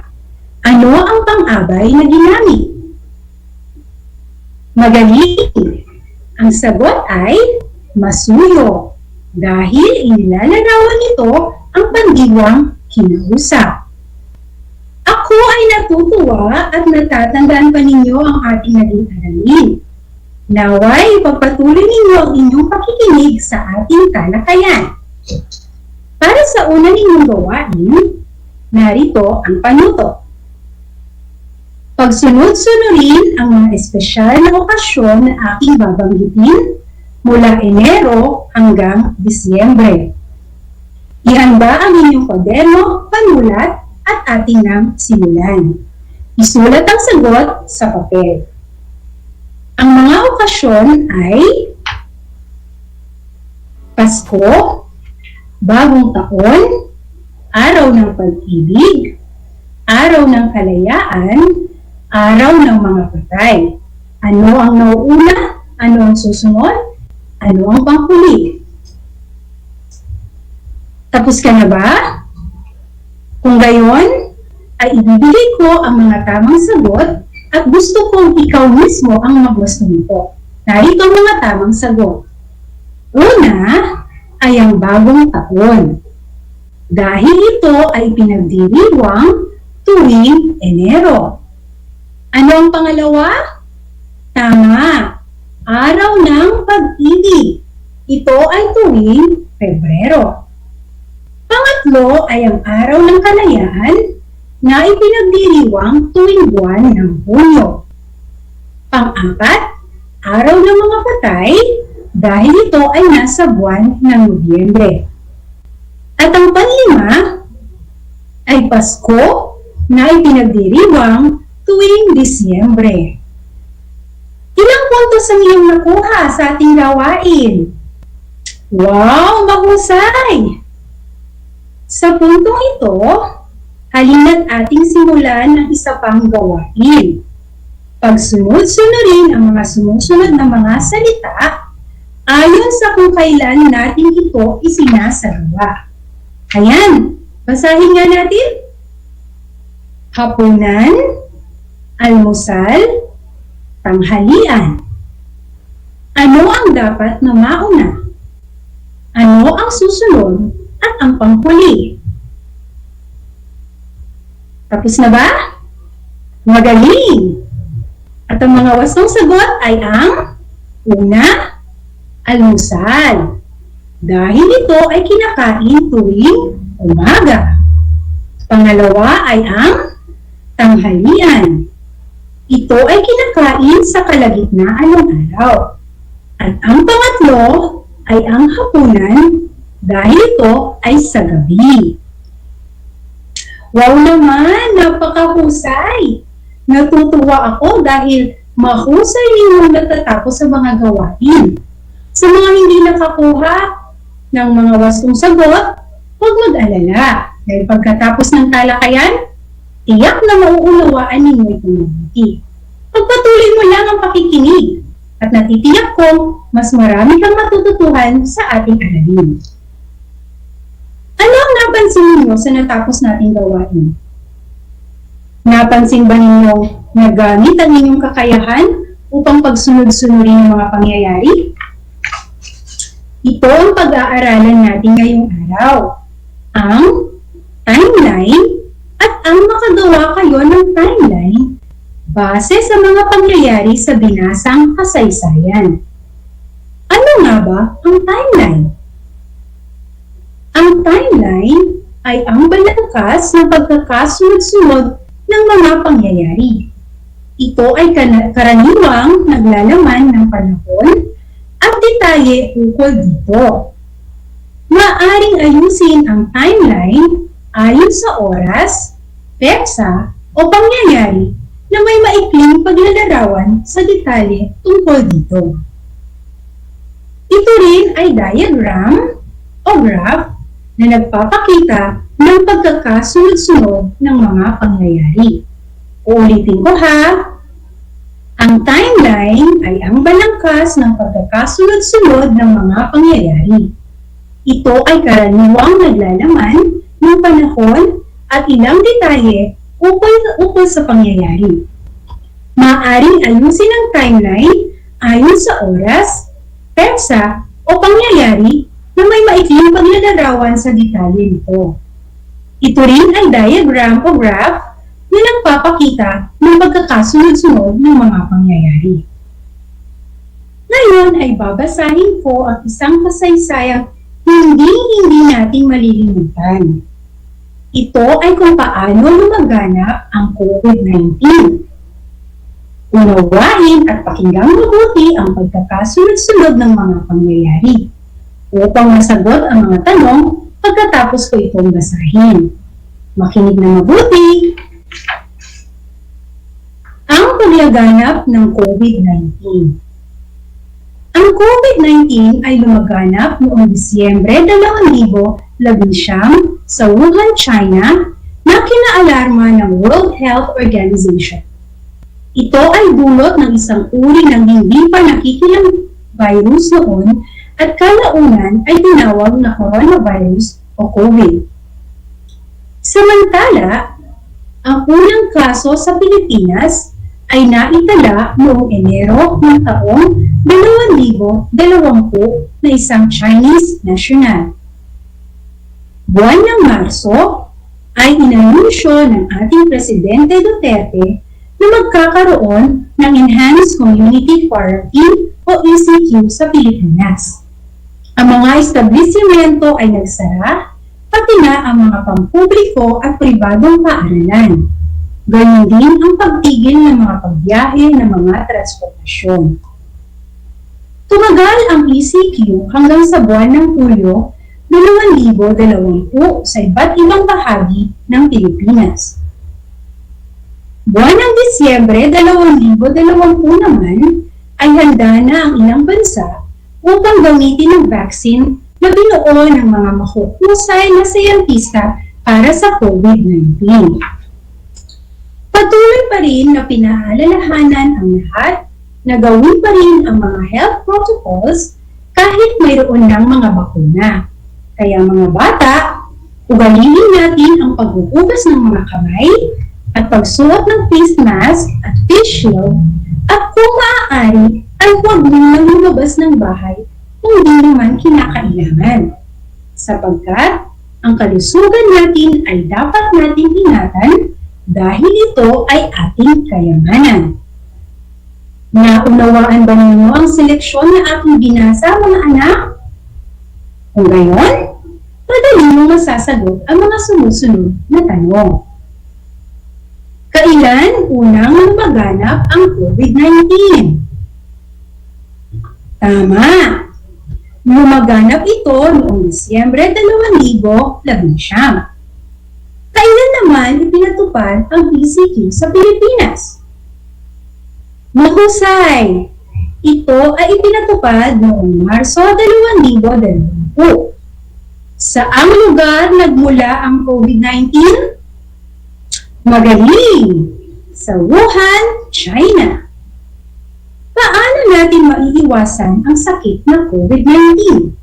Ano ang pang-abay na ginamit? Magaling! Ang sagot ay masuyo dahil inilalarawan nito ang pandiwang kinausap. Ako ay natutuwa at natatandaan pa ninyo ang ating naging aralin. Naway, pagpatuloy ninyo ang inyong pakikinig sa ating talakayan. Para sa una ninyong gawain, narito ang panuto. Pagsunod-sunurin ang mga espesyal na okasyon na aking babanggitin mula Enero hanggang Disyembre. Ihanda ang inyong kwaderno, panulat at ating nang simulan. Isulat ang sagot sa papel. Ang mga okasyon ay Pasko, Bagong Taon, Araw ng Pag-ibig, Araw ng Kalayaan, Araw ng mga Patay. Ano ang nauuna? Ano ang susunod? Ano ang panghuli? Tapos ka na ba? Kung gayon, ay ibibigay ko ang mga tamang sagot at gusto kong ikaw mismo ang magwasto nito. Narito ang mga tamang sagot. Una ay ang Bagong Taon. Dahil ito ay pinagdiriwang tuwing Enero. Ano ang pangalawa? Tama, Araw ng Pag-ibig. Ito ay tuwing Pebrero. Pangatlo ay ang Araw ng Kalayaan na ipinagdiriwang tuwing buwan ng Hunyo. Pang-apat, Araw ng mga Patay dahil ito ay nasa buwan ng Nobyembre. At ang panlima ay Pasko na ipinagdiriwang tuwing Disyembre. Ilang puntos ang iyong nakuha sa ating gawain? Wow, mahusay! Sa puntong ito, halina't ating simulan ng isa pang gawain. Pagsunod-sunurin ang mga sumusunod na mga salita ayon sa kung kailan natin ito isinasagawa. Ayan, basahin nga natin. Hapunan, almusal, tanghalian. Ano ang dapat na mauna? Ano ang susunod at ang panghuli? Tapos na ba? Magaling! At ang mga wastong sagot ay ang una, almusal. Dahil ito ay kinakain tuwing umaga. Pangalawa ay ang tanghalian. Ito ay kinakain sa kalagitnaan ng araw. At ang pangatlo ay ang hapunan dahil ito ay sa gabi. Wow naman! Napakahusay! Natutuwa ako dahil mahusay ninyong natatapos sa mga gawain. Sa mga hindi nakakuha ng mga wastong sagot, huwag mag-alala. Dahil pagkatapos ng talakayan, tiyak na mauunawaan ninyo itong mabuti. Pagpatuloy mo lang ang pakikinig at natitiyak kong mas marami kang matututuhan sa ating aralin. Ano ang napansin ninyo sa natapos nating gawain? Napansin ba ninyo na gamit ang inyong kakayahan upang pagsunod-sunurin ang mga pangyayari? Ito ang pag-aaralan natin ngayong araw. Ang timeline at ang makagawa kayo ng timeline base sa mga pangyayari sa binasang kasaysayan. Ano nga ba ang timeline? Ang timeline ay ang balangkas ng pagkakasunod-sunod ng mga pangyayari. Ito ay karaniwang naglalaman ng panahon at detalye ukol dito. Maaring ayusin ang timeline ayon sa oras, petsa o pangyayari na may maikling paglalarawan sa detalye tungkol dito. Ito rin ay diagram o graph na nagpapakita ng pagkakasunod-sunod ng mga pangyayari. Uulitin ko ha, ang timeline ay ang balangkas ng pagkakasunod-sunod ng mga pangyayari. Ito ay karaniwang naglalaman ng panahon at ilang detalye ukol sa pangyayari. Maaaring ayusin ang timeline ayon sa oras, petsa o pangyayari na may maikling paglalarawan sa detalye nito. Ito rin ay diagram o graph na nagpapakita ng pagkakasunod-sunod ng mga pangyayari. Ngayon ay babasahin ko ang isang kasaysayang hindi natin malilimutan. Ito ay kung paano lumaganap ang COVID-19. Unawain at pakinggang mabuti ang pagkakasunod-sunod ng mga pangyayari upang masagot ang mga tanong pagkatapos ko itong basahin. Makinig na mabuti. Ang paglaganap ng COVID-19. Ang COVID-19 ay lumaganap noong Disyembre 2019 sa Wuhan, China na kinaalarma ng World Health Organization. Ito ay dulot ng isang uri ng hindi pa nakikilang virus noon at kalaunan ay tinawag na coronavirus o COVID. Samantala, ang unang kaso sa Pilipinas ay naitala noong Enero ng taong 2020 na isang Chinese national. Buwan ng Marso ay inanunsyo ng ating Presidente Duterte na magkakaroon ng Enhanced Community Quarantine o ECQ sa Pilipinas. Ang mga establishmento ay nagsara, pati na ang mga pampubliko at pribadong paaralan. Ganyan din ang pagtigil ng mga pagbiyahe ng mga transportasyon. Tumagal ang ECQ hanggang sa buwan ng Hulyo 2020 sa iba't ibang bahagi ng Pilipinas. Buwan ng Disyembre 2020 naman ay handa na ang ilang bansa upang gamitin ang vaccine na binuo ng mga mahuhusay na siyentista para sa COVID-19. Patuloy pa rin na pinaalalahanan ang lahat na gawin pa rin ang mga health protocols kahit mayroon ng mga bakuna. Kaya mga bata, ugaliin natin ang paghuhugas ng mga kamay at pagsuot ng face mask at face shield at kung maaari ay huwag nang lumabas ng bahay kung di naman kinakailangan. Sapagkat ang kalusugan natin ay dapat nating ingatan dahil ito ay ating kayamanan. Naunawaan ba ninyo ang seleksyon na aking binasa, mga anak? Kung gayon, madali mo masasagot ang mga sumusunod na tanong. Kailan unang lumaganap ang COVID-19? Tama! Lumaganap ito noong Disyembre 2019. Kailan naman ipinatupad ang ECQ sa Pilipinas? Mahusay! Ito ay ipinatupad noong Marso 2020. Saang lugar nagmula ang COVID-19? Magaling! Sa Wuhan, China. Paano natin maiiwasan ang sakit na COVID-19?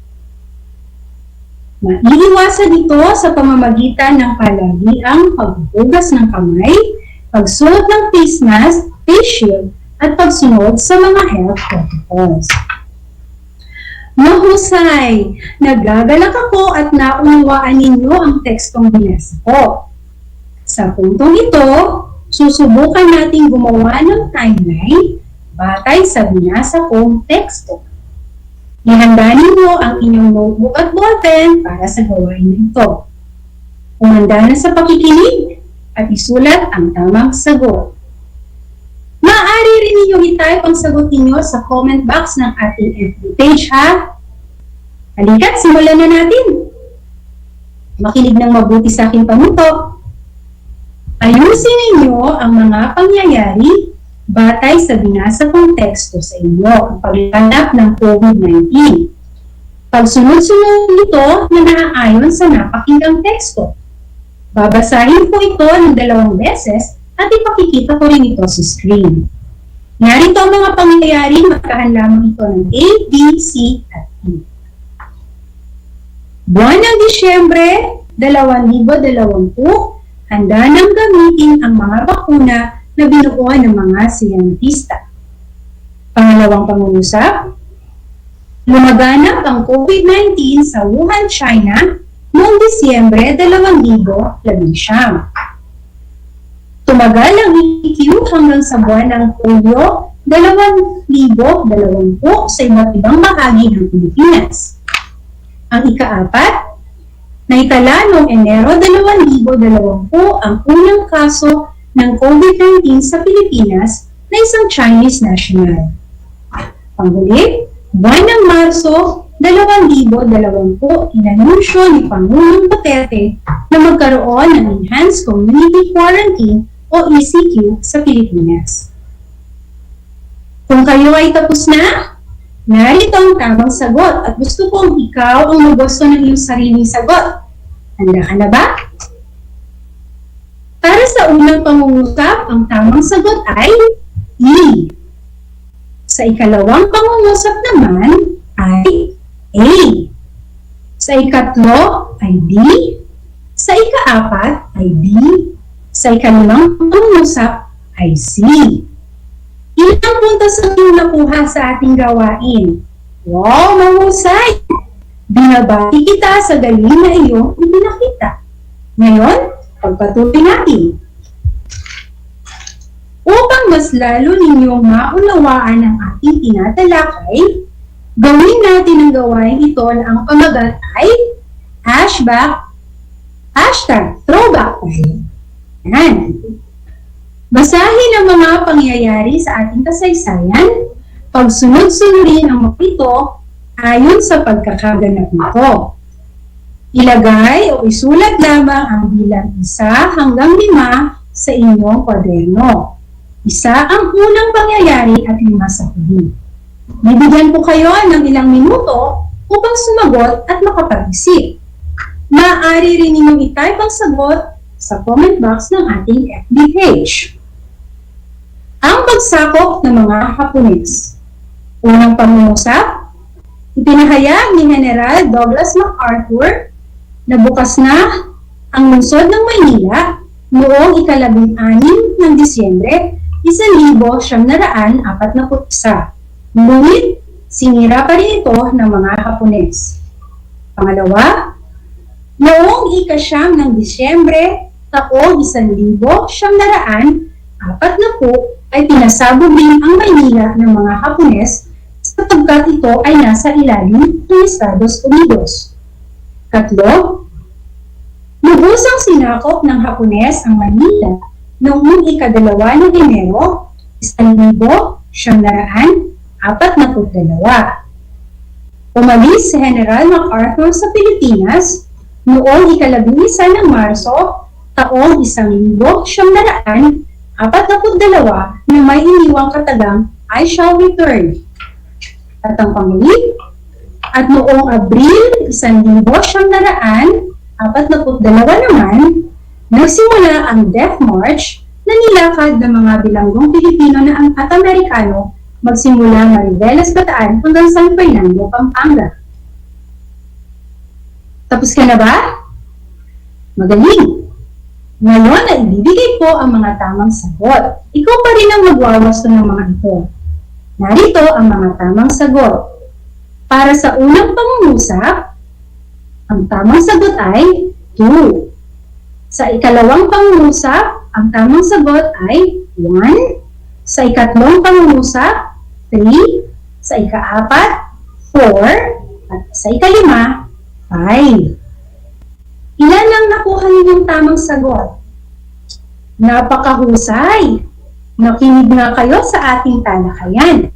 Maiiwasan ito sa pamamagitan ng palaging paghuhugas ng kamay, pagsuot ng face mask, face shield, at pagsunod sa mga health protocols. Mahusay! Nagagalak ako at naunawaan ninyo ang tekstong binasa ko. Sa puntong ito, susubukan nating gumawa ng timeline batay sa binasa kong teksto. Ihanda ninyo ang inyong notebook at ballpen para sa gawain na ito. Umanda na sa pakikinig at isulat ang tamang sagot. Maaari rin ninyong i-type ang sagot ninyo sa comment box ng ating FB page, ha? Halika't simulan na natin. Makinig ng mabuti sa aking panuto. Ayusin ninyo ang mga pangyayari batay sa binasa kong teksto sa inyo ang paglaganap ng COVID-19. Pagsunod-sunod nito na naaayon sa napakinggang teksto. Babasahin ko ito ng 2 beses at ipakikita ko rin ito sa screen. Narito ang mga pangyayari, magkahan lamang ito ng A, B, C, at E. Buwan ng Disyembre 2020, handa nang gamitin ang mga bakuna na binuo ng mga siyentista. Pangalawang pangungusap, lumaganap ang COVID-19 sa Wuhan, China noong Disyembre 2019. Tumagal ang EQ hanggang sa buwan ng Hulyo 2020 sa iba't ibang bahagi ng Pilipinas. Ang ika-4, naitala noong Enero 2020 ang unang kaso ng COVID-19 sa Pilipinas na isang Chinese national. Panghuli, buwan ng Marso 2020, inanunsyo ni Pangulong Duterte na magkaroon ng Enhanced Community Quarantine o ECQ sa Pilipinas. Kung kayo ay tapos na, narito ang tamang sagot at gusto kong ikaw ang maggusto ng iyong sariling sagot. Handa ka na ba? Para sa unang pangungusap, ang tamang sagot ay E. Sa ikalawang pangungusap naman ay A. Sa ikatlo ay D. Sa ika-4 ay B. Sa ikalimang pangungusap ay C. Ilang puntos ang iyong nakuha sa ating gawain? Wow, mahusay! Binabati kita sa galing na iyong ipinakita. Ngayon, pagpatuloy natin. Upang mas lalo ninyong maunawaan ang ating tinatalakay, gawin natin ang gawain ito na ang pamagat ay #throwback time. Yan. Basahin ang mga pangyayari sa ating kasaysayan, pagsunod-sunurin ang mga ito ayon sa pagkakaganap nito. Ilagay o isulat lamang ang bilang 1 hanggang 5 sa inyong kwaderno. 1 ang unang pangyayari at 5 sa huli. Bibigyan ko kayo ng ilang minuto upang sumagot at makapag-isip. Maaari rin ninyong i-type ang sagot sa comment box ng ating FB page. Ang pagsakop ng mga Hapones. Unang pangungusap, ipinahayag ni General Douglas MacArthur na bukas na ang lungsod ng Maynila noong ika-16 ng Disyembre 1941. Ngunit, sinira pa rin ito ng mga Hapones. Pangalawa, noong ika-9 ng Disyembre taong 1940 ay pinasabog din ang Maynila ng mga Hapones sapagkat ito ay nasa ilalim ng Estados Unidos. Katlo, lubusang sinakop ng Hapones ang Manila noong ika-2 ng Enero 1942. Umalis si General MacArthur sa Pilipinas noong ika-11 ng Marso taong 1942 na may iniwang katagang I shall return. At ang panghuli, at noong Abril 1942 naman, nagsimula ang Death March na nilakad ng mga bilanggong Pilipino at Amerikano magsimula Mariveles, Bataan hanggang San Fernando, Pampanga. Tapos ka na ba? Magaling! Ngayon ay ibibigay ko ang mga tamang sagot. Ikaw pa rin ang magwawasto ng mga ito. Narito ang mga tamang sagot. Para sa unang pangungusap, ang tamang sagot ay 2. Sa ikalawang pangungusap, ang tamang sagot ay 1. Sa ikatlong pangungusap, 3. Sa ika-4, 4. At sa ika-5, 5. Ilan ang nakuha ninyong tamang sagot? Napakahusay! Nakinig nga kayo sa ating talakayan.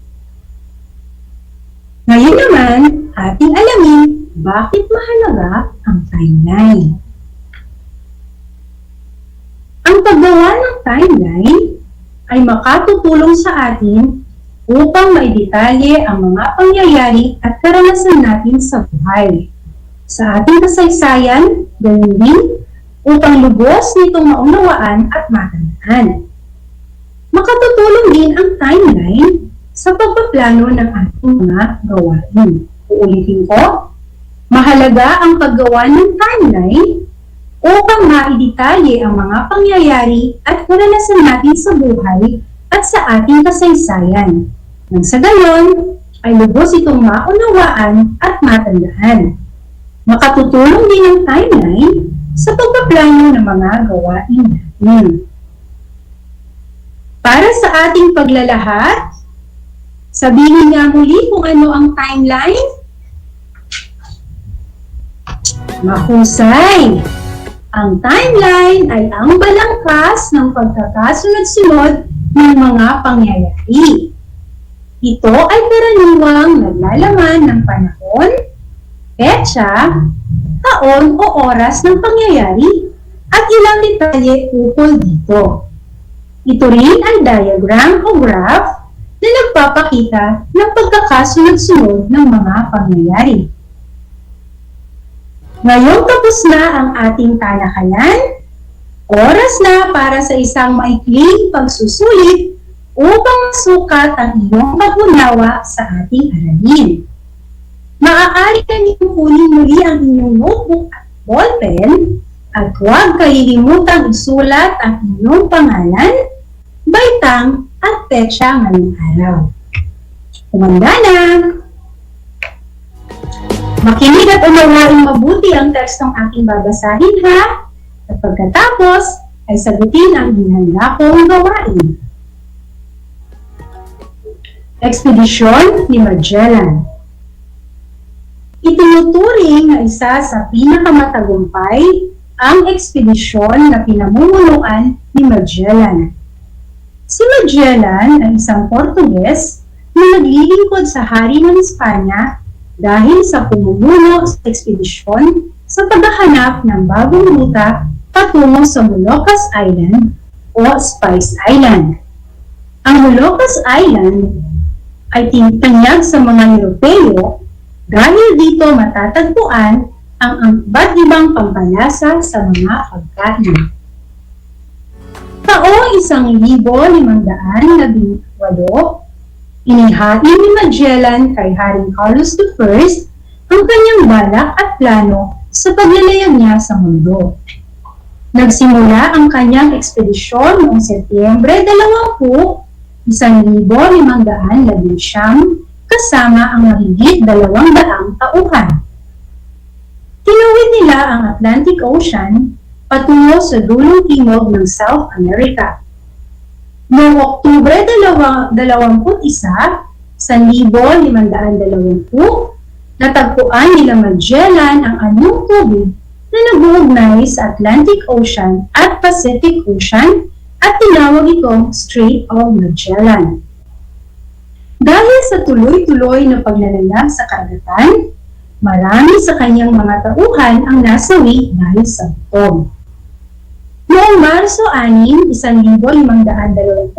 Ngayon naman, ating alamin bakit mahalaga ang timeline. Ang paggawa ng timeline ay makatutulong sa atin upang maidetalye ang mga pangyayari at karanasan natin sa buhay. Sa ating kasaysayan, ganun din upang lubos nitong maunawaan at matandaan. Makatutulong din ang timeline sa pagpaplano ng ating mga gawain. Uulitin ko, mahalaga ang paggawa ng timeline upang maidetalye ang mga pangyayari at karanasan natin sa buhay at sa ating kasaysayan. Nang sa gayon, ay lubos itong maunawaan at matandaan. Makatutulong din ang timeline sa pagpaplano ng mga gawain natin. Para sa ating paglalahad, sabihin nga muli kung ano ang timeline. Mahusay! Ang timeline ay ang balangkas ng pagkakasunod-sunod ng mga pangyayari. Ito ay karaniwang naglalaman ng panahon, petsa, taon o oras ng pangyayari at ilang detalye ukol dito. Ito rin ay diagram o graph na nagpapakita ng pagkakasunod-sunod ng mga pangyayari. Ngayong tapos na ang ating talakayan, oras na para sa isang maikling pagsusulit upang masukat ang iyong pag-unawa sa ating aralin. Maaari kanyang kunin muli ang inyong notebook at ballpen at huwag kalilimutang isulat ang inyong pangalan, baitang at petsa ngayong araw. Kumanda na! Makinig at unawain mabuti ang tekstong aking babasahin ha, at pagkatapos ay sagutin ang hinanda kong gawain. Ekspedisyon ni Magellan. Itinuturing na isa sa pinakamatagumpay ang ekspedisyon na pinamumunuan ni Magellan. Si Magellan ay isang Portuges na naglilingkod sa hari ng Espanya dahil sa pumumuno sa ekspedisyon sa paghahanap ng bagong ruta patungo sa Moluccas Island o Spice Island. Ang Moluccas Island ay tinitanyag sa mga Europeo dahil dito matatagpuan ang iba't ibang pampalasa sa mga pagkain. Taong 1518, inihain ni Magellan kay Haring Carlos I ang kanyang balak at plano sa paglalayag niya sa mundo. Nagsimula ang kanyang ekspedisyon noong Setyembre 20, 1519 kasama ang mahigit 200 tauhan. Tinawid nila ang Atlantic Ocean patungo sa dulong timog ng South America. Noong Oktubre 21, 1520, natagpuan nila Magellan ang anyong tubig na nag-uugnay sa Atlantic Ocean at Pacific Ocean at tinawag itong Strait of Magellan. Dahil sa tuloy-tuloy na paglalayag sa karagatan, marami sa kanyang mga tauhan ang nasawi dahil sa gutom. Noong Marso 6, 1521,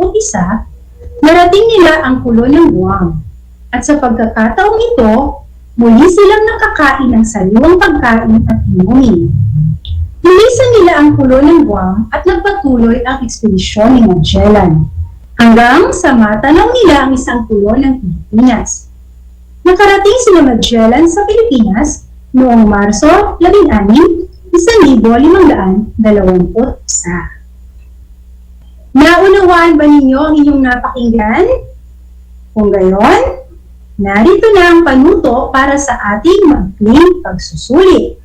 narating nila ang pulo ng Guam. At sa pagkakataong ito, muli silang nakakain ng sariwang pagkain at inumin. Nilisan nila ang pulo ng Guam at nagpatuloy ang ekspedisyon ni Magellan, hanggang sa matanaw nila ang isang pulo ng Pilipinas. Nakarating sila Magellan sa Pilipinas noong Marso 16, 1521. Naunawaan ba ninyo ang inyong napakinggan? Kung gayon, narito na ang panuto para sa ating maikling pagsusulit.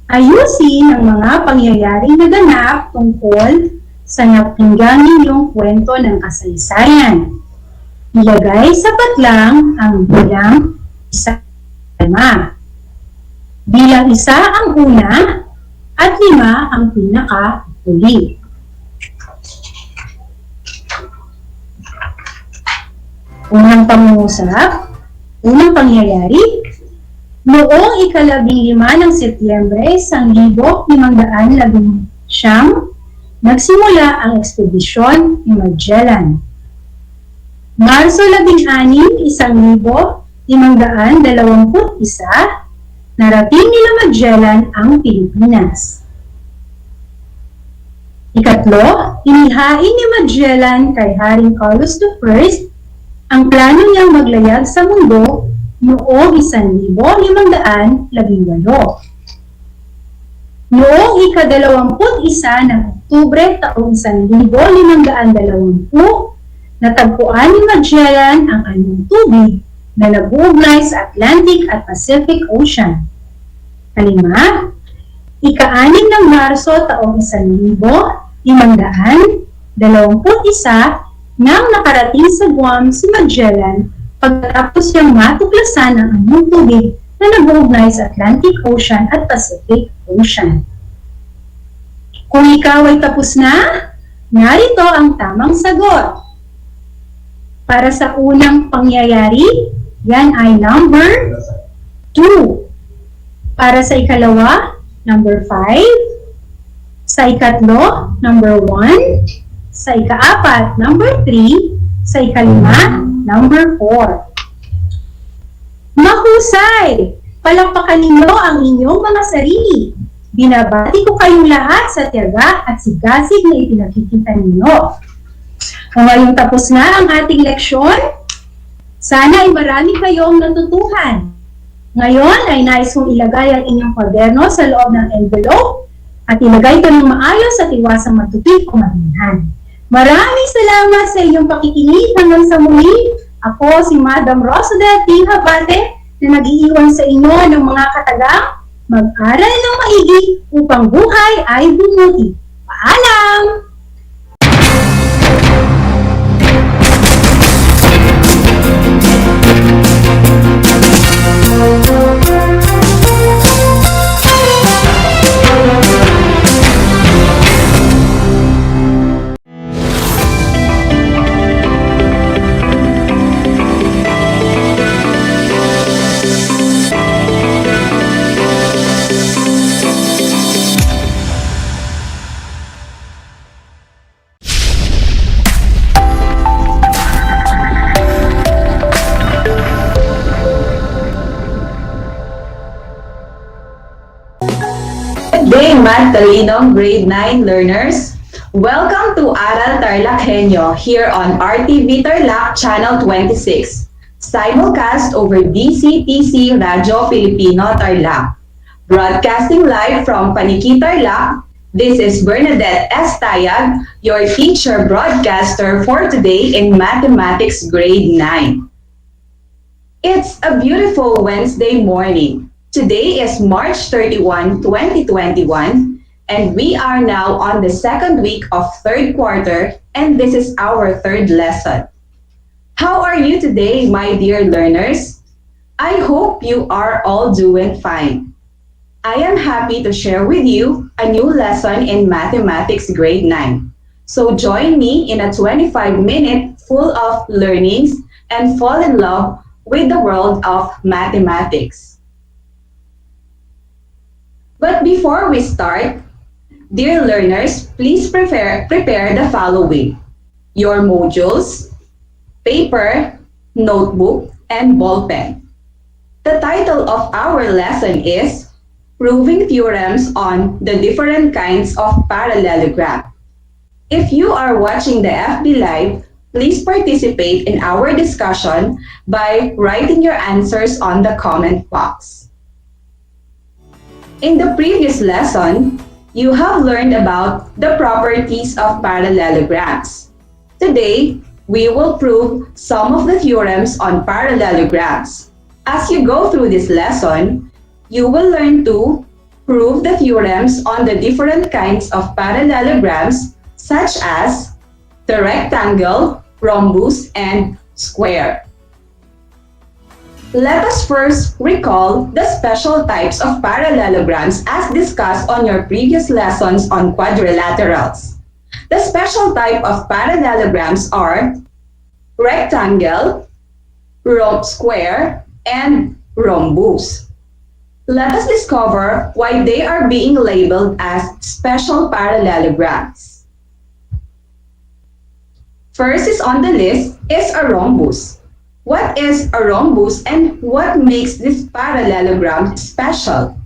Ayusin ang mga pangyayaring naganap tungkol sa napakinggan ninyong kwento ng kasaysayan. Ilagay sapat lang ang bilang 1, 5. Bilang 1 ang una at 5 ang pinaka-huli. Unang pangungusap, unang pangyayari, noong 15 ng Setyembre 1519, nagsimula ang ekspedisyon ni Magellan. Marso 16, 1521, narating nila Magellan ang Pilipinas. Ikatlo, inihain ni Magellan kay Haring Carlos I ang plano niyang maglayag sa mundo noong 1518. Noong ika-21 ng Oktubre taong 1520, natagpuan ni Magellan ang anyong tubig na nag-uugnay sa Atlantic at Pacific Ocean. Kalima, ika-6 ng Marso taong 1521 nang nakarating sa Guam si Magellan pagkatapos niyang matuklasan ang anyong tubig na nag-uugnay sa Atlantic Ocean at Pacific Ocean. Kung ikaw ay tapos na, narito ang tamang sagot. Para sa unang pangyayari, yan ay number 2. Para sa ikalawa, number 5. Sa ikatlo, number 1. Sa ikaapat, number 3. Sa ikalima, number 4. Mahusay! Palakpakan ninyo ang inyong mga sarili. Binabati ko kayong lahat sa tiyaga at sigasig na ipinakikita ninyo. Ngayong tapos na ang ating leksyon, sana ay marami kayong natutuhan. Ngayon ay nais kong ilagay ang inyong kwaderno sa loob ng envelope at ilagay ito ng maayos at iwasang matupik o mahinhan. Maraming salamat sa inyong pakikinig hanggang sa muli. Ako si Madam Rosada T. Habate na nag-iiwan sa inyo ng mga katagang mag-aral ng maigi upang buhay ay bumuti. Paalam! Good day, Math Talinong Grade 9 learners. Welcome to Aral TarlakHenyo here on RTV Tarlac Channel 26, simulcast over DCTC Radio Filipino Tarlac. Broadcasting live from Paniki Tarlac, this is Bernadette S. Tayag, your teacher broadcaster for today in Mathematics Grade 9. It's a beautiful Wednesday morning. Today is March 31, 2021, and we are now on the second week of third quarter, and this is our third lesson. How are you today, my dear learners? I hope you are all doing fine. I am happy to share with you a new lesson in Mathematics Grade 9. So join me in a 25-minute full of learnings and fall in love with the world of mathematics. But before we start, dear learners, please prepare the following: your modules, paper, notebook, and ball pen. The title of our lesson is Proving Theorems on the Different Kinds of Parallelogram. If you are watching the FB Live, please participate in our discussion by writing your answers on the comment box. In the previous lesson, you have learned about the properties of parallelograms. Today, we will prove some of the theorems on parallelograms. As you go through this lesson, you will learn to prove the theorems on the different kinds of parallelograms, such as the rectangle, rhombus, and square. Let us first recall the special types of parallelograms as discussed on your previous lessons on quadrilaterals. The special type of parallelograms are rectangle, square, and rhombus. Let us discover why they are being labeled as special parallelograms. First is on the list is a rhombus. What is a rhombus and what makes this parallelogram special?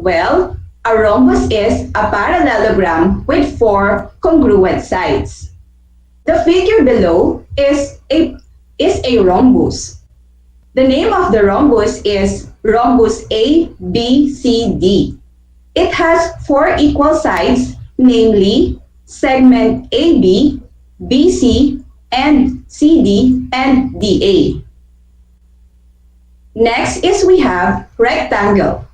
Well, a rhombus is a parallelogram with 4 congruent sides. The figure below is a rhombus. The name of the rhombus is rhombus A, B, C, D. It has four equal sides, namely segment AB, BC, and CD, and DA. Next is we have rectangle.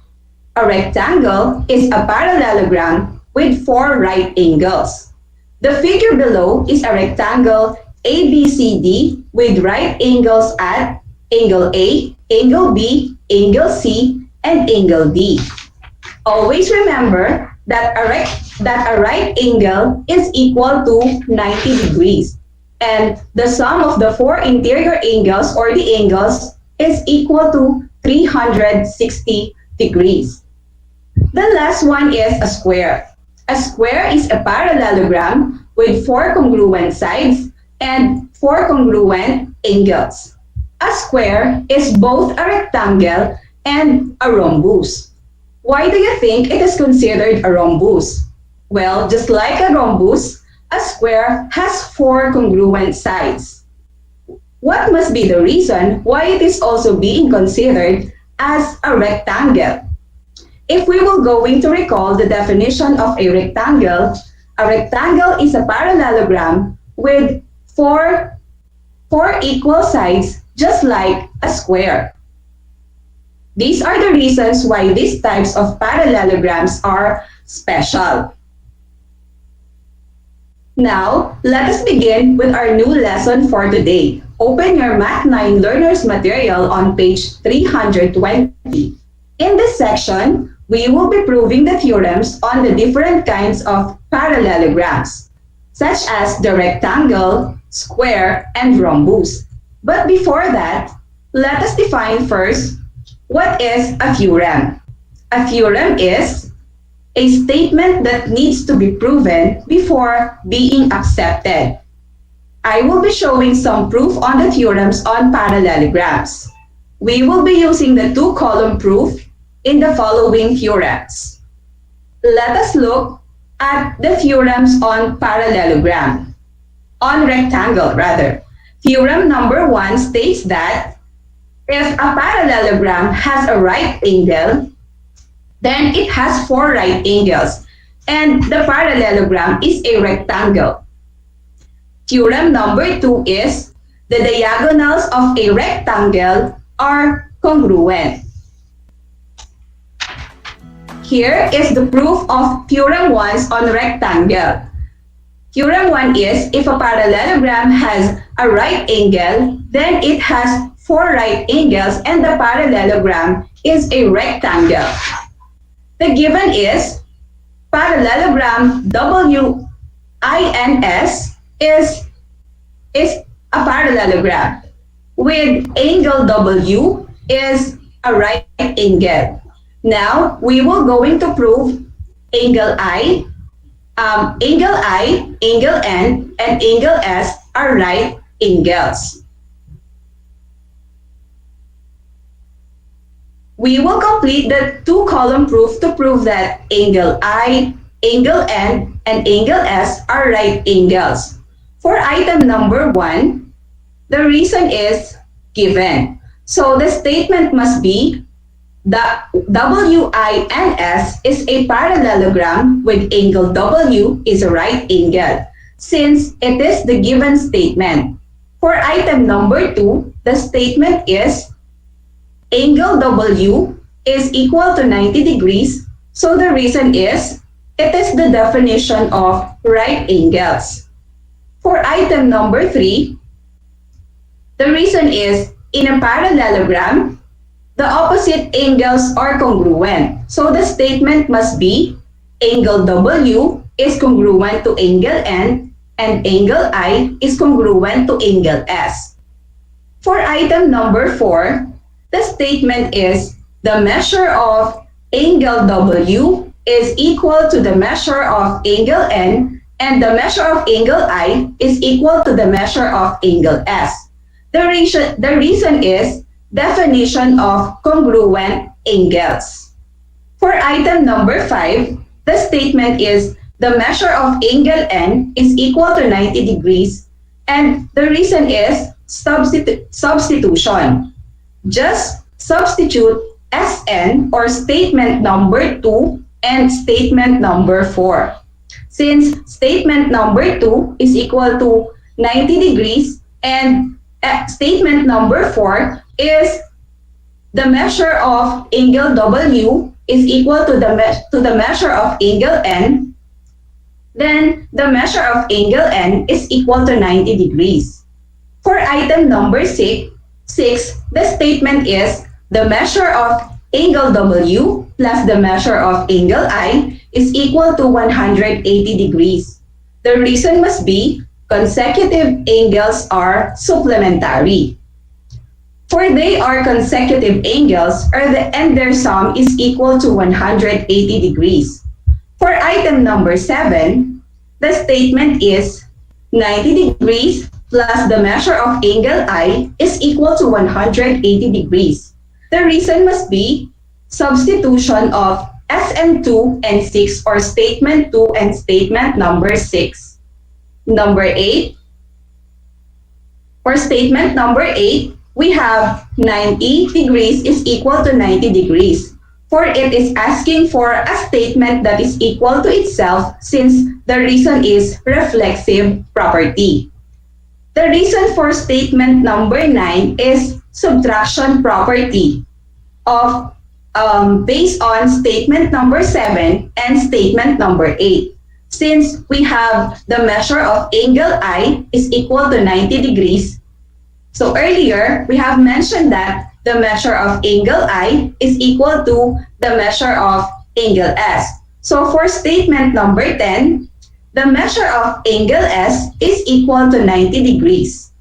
A rectangle is a parallelogram with four right angles. The figure below is a rectangle ABCD with right angles at angle A, angle B, angle C, and angle D. Always remember that a right angle is equal to 90 degrees, and the sum of the four interior angles or the angles is equal to 360 degrees. The last one is a square. A square is a parallelogram with four congruent sides and four congruent angles. A square is both a rectangle and a rhombus. Why do you think it is considered a rhombus? Well, just like a rhombus, a square has four congruent sides. What must be the reason why it is also being considered as a rectangle? If we will going to recall the definition of a rectangle is a parallelogram with four equal sides, just like a square. These are the reasons why these types of parallelograms are special. Now, let us begin with our new lesson for today. Open your Math 9 Learners Material on page 320. In this section, we will be proving the theorems on the different kinds of parallelograms, such as the rectangle, square, and rhombus. But before that, let us define first what is a theorem. A theorem is a statement that needs to be proven before being accepted. I will be showing some proof on the theorems on parallelograms. We will be using the two-column proof in the following theorems. Let us look at the theorems on parallelogram, on rectangle rather. Theorem number 1 states that if a parallelogram has a right angle, then it has four right angles, and the parallelogram is a rectangle. Theorem number 2 is the diagonals of a rectangle are congruent. Here is the proof of Theorem 1 on rectangle. Theorem 1 is if a parallelogram has a right angle, then it has four right angles and the parallelogram is a rectangle. The given is parallelogram WINS is a parallelogram with angle W is a right angle. Now we will going to prove angle I, angle N, and angle S are right angles. We will complete the two-column proof to prove that angle I, angle N, and angle S are right angles. For item number 1, the reason is given. So the statement must be the WINS is a parallelogram with angle W is a right angle, since it is the given statement. For item number 2, the statement is angle W is equal to 90 degrees, so the reason is it is the definition of right angles. For item number 3, the reason is in a parallelogram, the opposite angles are congruent. So the statement must be angle W is congruent to angle N and angle I is congruent to angle S. For item number 4, the statement is the measure of angle W is equal to the measure of angle N and the measure of angle I is equal to the measure of angle S. The reason is definition of congruent angles. For item number 5, the statement is the measure of angle N is equal to 90 degrees, and the reason is substitution. Just substitute Sn or statement number 2 and statement number 4. Since statement number 2 is equal to 90 degrees and statement number 4 is the measure of angle W is equal to the measure of angle N, then the measure of angle N is equal to 90 degrees. For item number 6, the statement is the measure of angle W plus the measure of angle I is equal to 180 degrees. The reason must be consecutive angles are supplementary. For they are consecutive angles and their sum is equal to 180 degrees. For item number 7, the statement is 90 degrees plus the measure of angle I is equal to 180 degrees. The reason must be substitution of SN2 and 6 or statement 2 and statement number 6. Number 8. For statement number 8, we have 90 degrees is equal to 90 degrees. For it is asking for a statement that is equal to itself since the reason is reflexive property. The reason for statement number 9 is subtraction property of based on statement number 7 and statement number 8. Since we have the measure of angle I is equal to 90 degrees, so earlier we have mentioned that the measure of angle I is equal to the measure of angle S. So for statement number 10, the measure of angle S is equal to 90 degrees.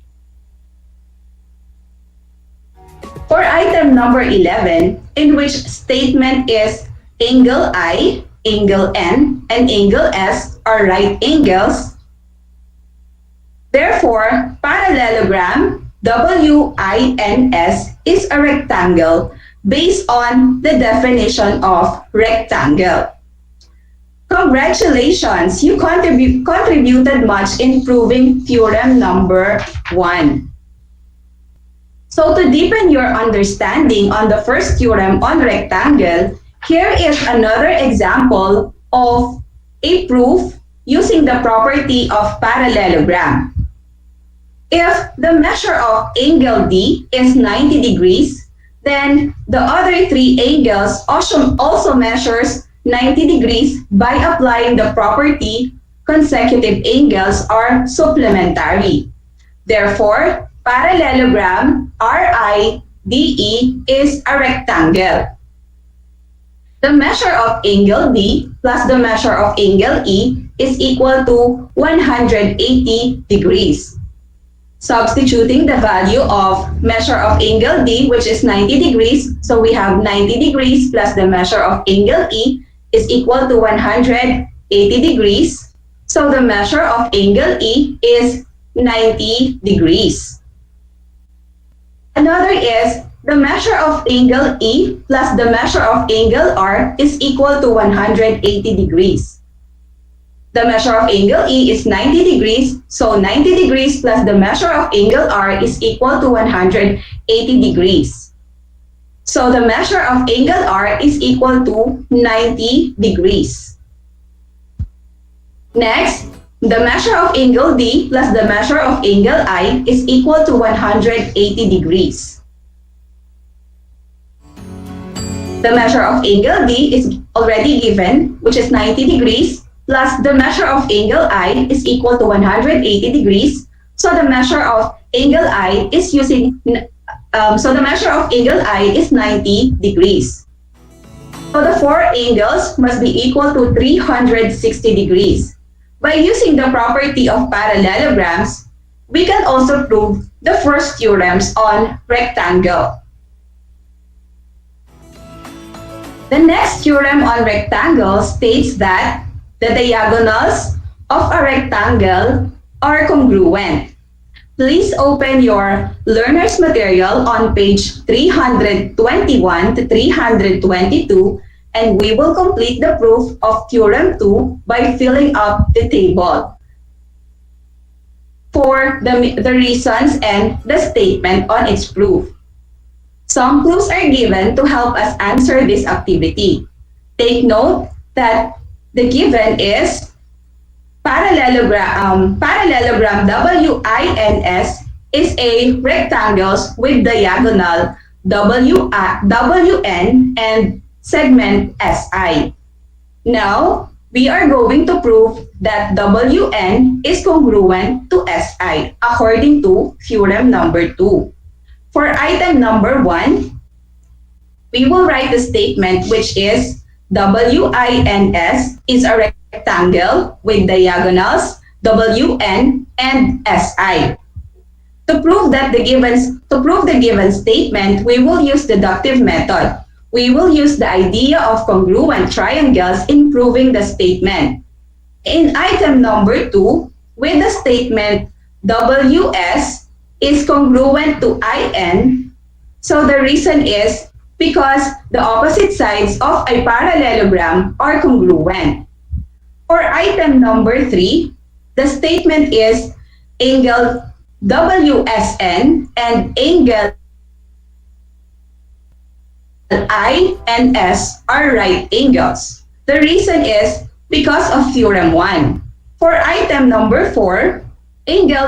For item number 11, in which statement is angle I, angle N, and angle S are right angles, therefore, parallelogram WINS is a rectangle based on the definition of rectangle. Congratulations, you contributed much in proving theorem number 1. So to deepen your understanding on the first theorem on rectangle, here is another example of a proof using the property of parallelogram. If the measure of angle D is 90 degrees, then the other three angles also measures 90 degrees by applying the property consecutive angles are supplementary. Therefore, parallelogram RIDE is a rectangle. The measure of angle D plus the measure of angle E is equal to 180 degrees. Substituting the value of measure of angle D, which is 90 degrees, so we have 90 degrees plus the measure of angle E is equal to 180 degrees. So the measure of angle E is 90 degrees. Another is the measure of angle E plus the measure of angle R is equal to 180 degrees. The measure of angle E is 90 degrees, so 90 degrees plus the measure of angle R is equal to 180 degrees. So the measure of angle R is equal to 90 degrees. Next, the measure of angle D plus the measure of angle I is equal to 180 degrees. The measure of angle D is already given, which is 90 degrees, plus the measure of angle I is equal to 180 degrees. So the measure of angle I is the measure of angle I is 90 degrees. So the four angles must be equal to 360 degrees. By using the property of parallelograms, we can also prove the first theorems on rectangle. The next theorem on rectangle states that the diagonals of a rectangle are congruent. Please open your learner's material on page 321 to 322 and we will complete the proof of Theorem 2 by filling up the table for the reasons and the statement on its proof. Some clues are given to help us answer this activity. Take note that the given is parallelogram WINS is a rectangle with diagonal WN and segment SI. Now, we are going to prove that WN is congruent to SI according to theorem number 2. For item number 1, we will write the statement which is WINS is a rectangle with diagonals WN and SI. To prove the given statement, we will use deductive method. We will use the idea of congruent triangles in proving the statement. In item number 2, with the statement WS is congruent to IN, so the reason is because the opposite sides of a parallelogram are congruent. For item number 3, the statement is angle WSN and angle INS are right angles. The reason is because of theorem 1. For item number 4, angle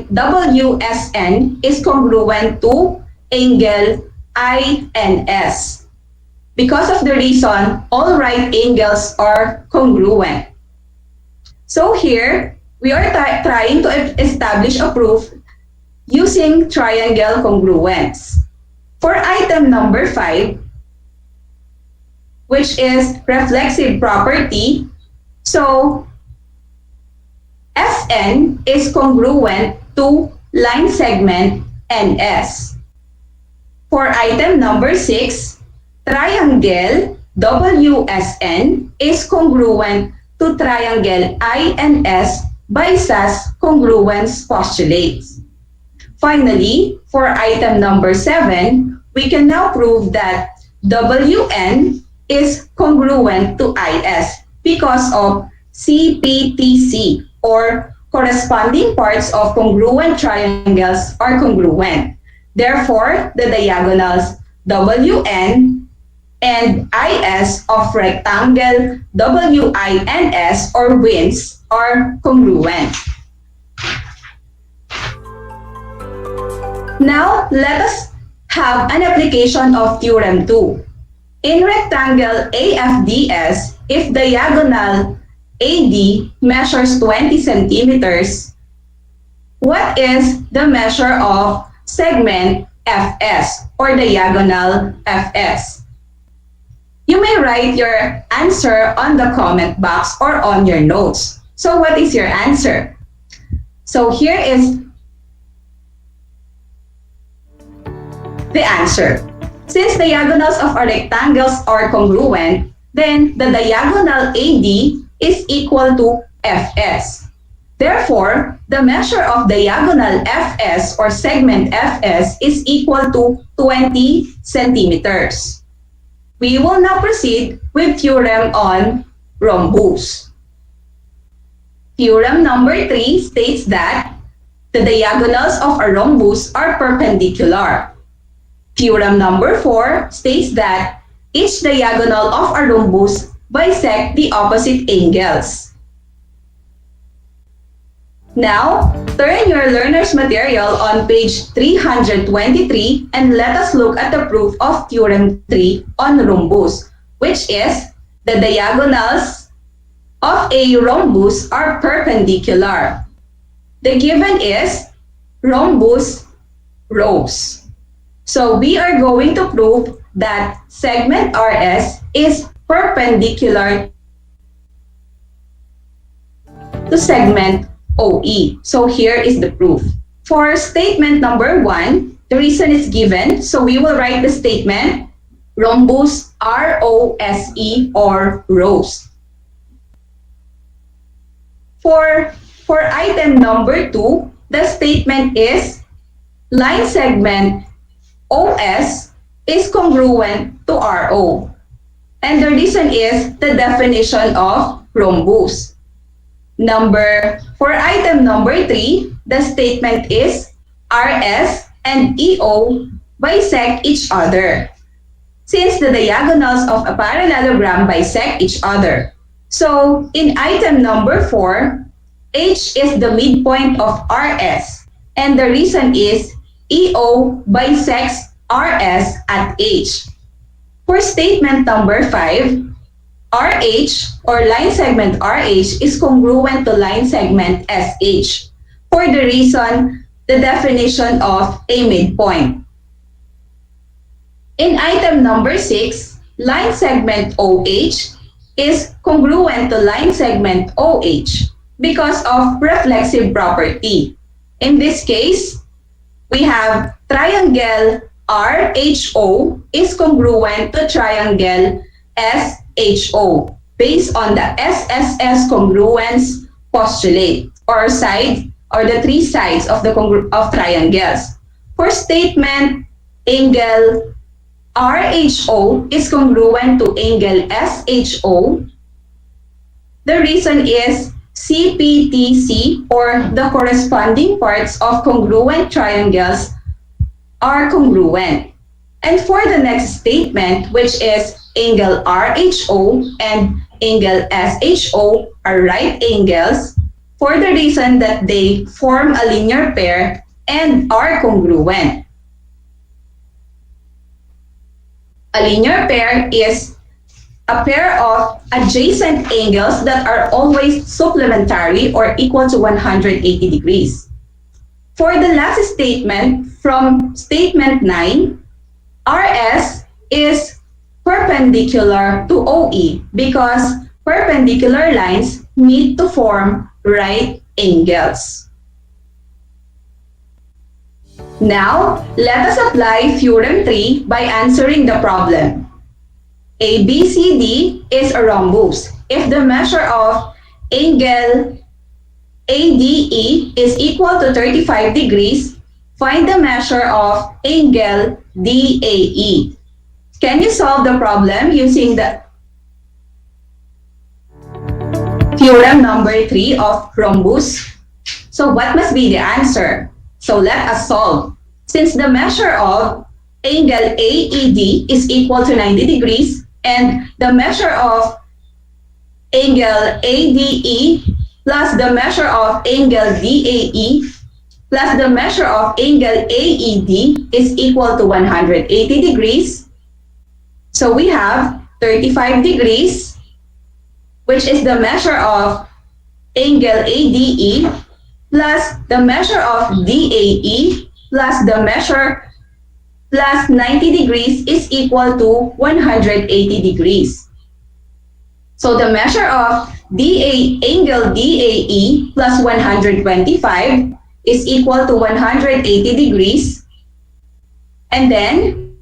WSN is congruent to angle INS. Because of the reason all right angles are congruent. So here, we are trying to establish a proof using triangle congruence. For item number 5, which is reflexive property, so SN is congruent to line segment NS. For item number 6, triangle WSN is congruent to triangle INS by SAS congruence postulates. Finally, for item number 7, we can now prove that WN is congruent to IS because of CPTC, or corresponding parts of congruent triangles are congruent. Therefore, the diagonals WN and IS of rectangle WINS or WINS are congruent. Now, let us have an application of theorem 2. In rectangle AFDS, if diagonal AD measures 20 centimeters, what is the measure of segment FS or diagonal FS? You may write your answer on the comment box or on your notes. So what is your answer? So here is the answer. Since diagonals of our rectangles are congruent, then the diagonal AD is equal to FS. Therefore, the measure of diagonal FS or segment FS is equal to 20 centimeters. We will now proceed with theorem on rhombus. Theorem number 3 states that the diagonals of a rhombus are perpendicular. Theorem number 4 states that each diagonal of a rhombus bisect the opposite angles. Now, turn your learner's material on page 323 and let us look at the proof of Theorem 3 on rhombus, which is the diagonals of a rhombus are perpendicular. The given is rhombus rows. So we are going to prove that segment RS is perpendicular to segment OE. So here is the proof. For statement number 1, the reason is given. So we will write the statement rhombus ROSE or rows. For item number 2, the statement is line segment OS is congruent to RO. And the reason is the definition of rhombus. For item number 3, the statement is RS and EO bisect each other. since the diagonals of a parallelogram bisect each other. So, in item number 4, H is the midpoint of RS, and the reason is EO bisects RS at H. For statement number 5, RH or line segment RH is congruent to line segment SH for the reason the definition of a midpoint. In item number 6, line segment OH is congruent to line segment OH because of reflexive property. In this case, we have triangle RHO is congruent to triangle SHO based on the SSS congruence postulate or side or the three sides of the triangles. For statement angle RHO is congruent to angle SHO, the reason is CPTC or the corresponding parts of congruent triangles are congruent. And for the next statement, which is angle RHO and angle SHO are right angles for the reason that they form a linear pair and are congruent. A linear pair is a pair of adjacent angles that are always supplementary or equal to 180 degrees. For the last statement, from statement 9, RS is perpendicular to OE because perpendicular lines need to form right angles. Now, let us apply Theorem 3 by answering the problem. ABCD is a rhombus. If the measure of angle ADE is equal to 35 degrees, find the measure of angle DAE. Can you solve the problem using the theorem number 3 of rhombus? So what must be the answer? So let us solve. Since the measure of angle AED is equal to 90 degrees and the measure of angle ADE plus the measure of angle DAE plus the measure of angle AED is equal to 180 degrees. So we have 35 degrees, which is the measure of angle ADE plus the measure of DAE plus the measure plus 90 degrees is equal to 180 degrees. So the measure of angle DAE plus 125 is equal to 180 degrees. And then,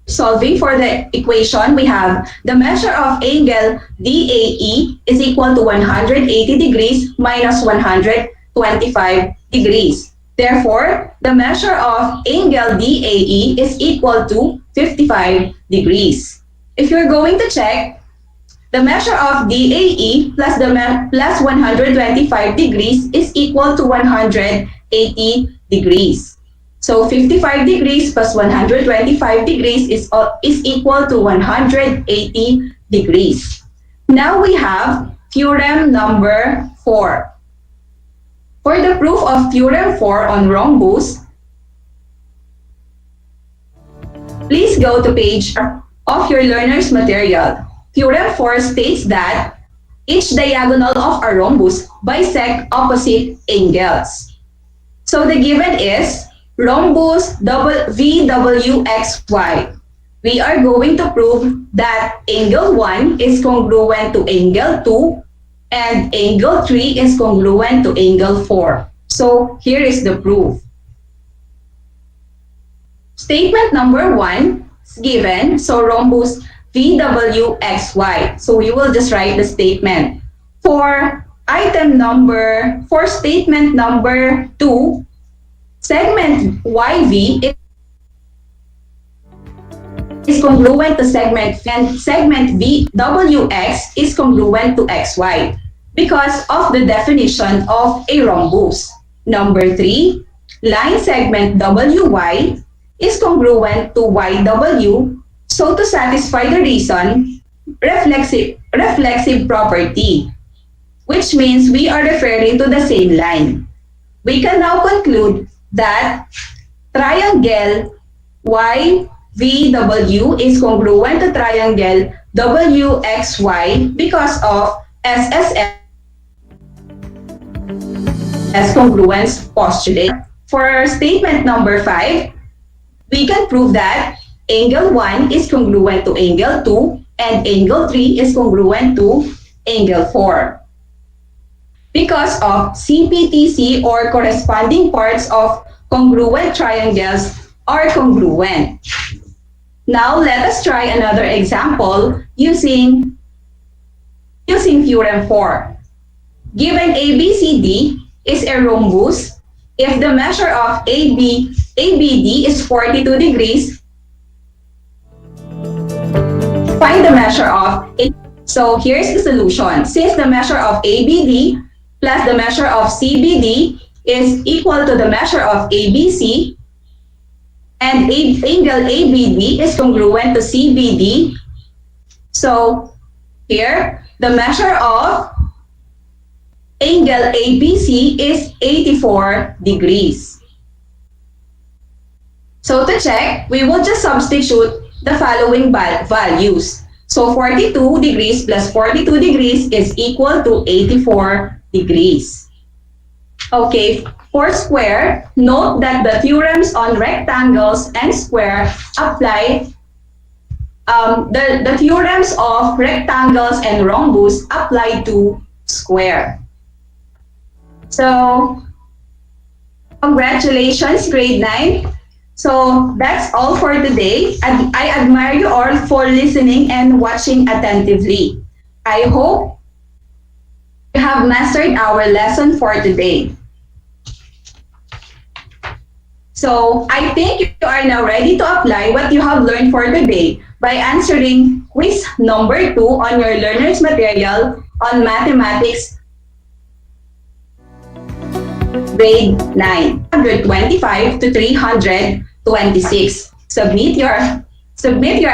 solving for the equation, we have the measure of angle DAE is equal to 180 degrees minus 125 degrees. Therefore, the measure of angle DAE is equal to 55 degrees. If you're going to check, the measure of DAE plus 125 degrees is equal to 180 degrees. So 55 degrees plus 125 degrees is equal to 180 degrees. Now we have theorem number 4. For the proof of theorem 4 on rhombus, please go to page of your learner's material. Theorem 4 states that each diagonal of a rhombus bisect opposite angles. So the given is rhombus VWXY. We are going to prove that angle 1 is congruent to angle 2 and angle 3 is congruent to angle 4. So here is the proof. Statement number 1 is given, so rhombus VWXY. So you will just write the statement. For statement number 2, segment YV is congruent to segment and segment VWX is congruent to XY because of the definition of a rhombus. Number 3, line segment WY is congruent to YW, so to satisfy the reason, reflexive property, which means we are referring to the same line. We can now conclude that triangle YVW is congruent to triangle WXY because of SSS congruence postulate. For statement number 5, we can prove that angle 1 is congruent to angle 2 and angle 3 is congruent to angle 4. Because of CPTC or corresponding parts of congruent triangles are congruent. Now let us try another example using theorem 4. Given ABCD is a rhombus, if the measure of ABD is 42 degrees, find the measure of A. So here's the solution. Since the measure of ABD plus the measure of CBD is equal to the measure of ABC, and angle ABD is congruent to CBD, so here the measure of angle ABC is 84 degrees. So to check, we will just substitute the following values. So 42 degrees plus 42 degrees is equal to 84 degrees. Okay, for square, note that the theorems on rectangles and square apply. The theorems of rectangles and rhombus apply to square. So, congratulations, grade 9. So, that's all for today. I admire you all for listening and watching attentively. I hope you have mastered our lesson for today. So, I think you are now ready to apply what you have learned for today by answering quiz number 2 on your learner's material on mathematics grade 9, 125 to 326. Submit your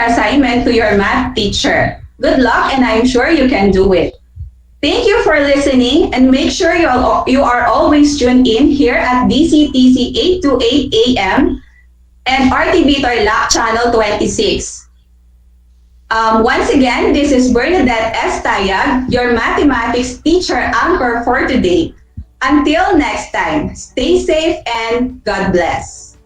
assignment to your math teacher. Good luck, and I'm sure you can do it. Thank you for listening, and make sure you are always tuned in here at DCTC 8 to 8 a.m. and RTV Tarlac Channel 26. Once again, this is Bernadette S. Tayag, your mathematics teacher anchor for today. Until next time, stay safe and God bless.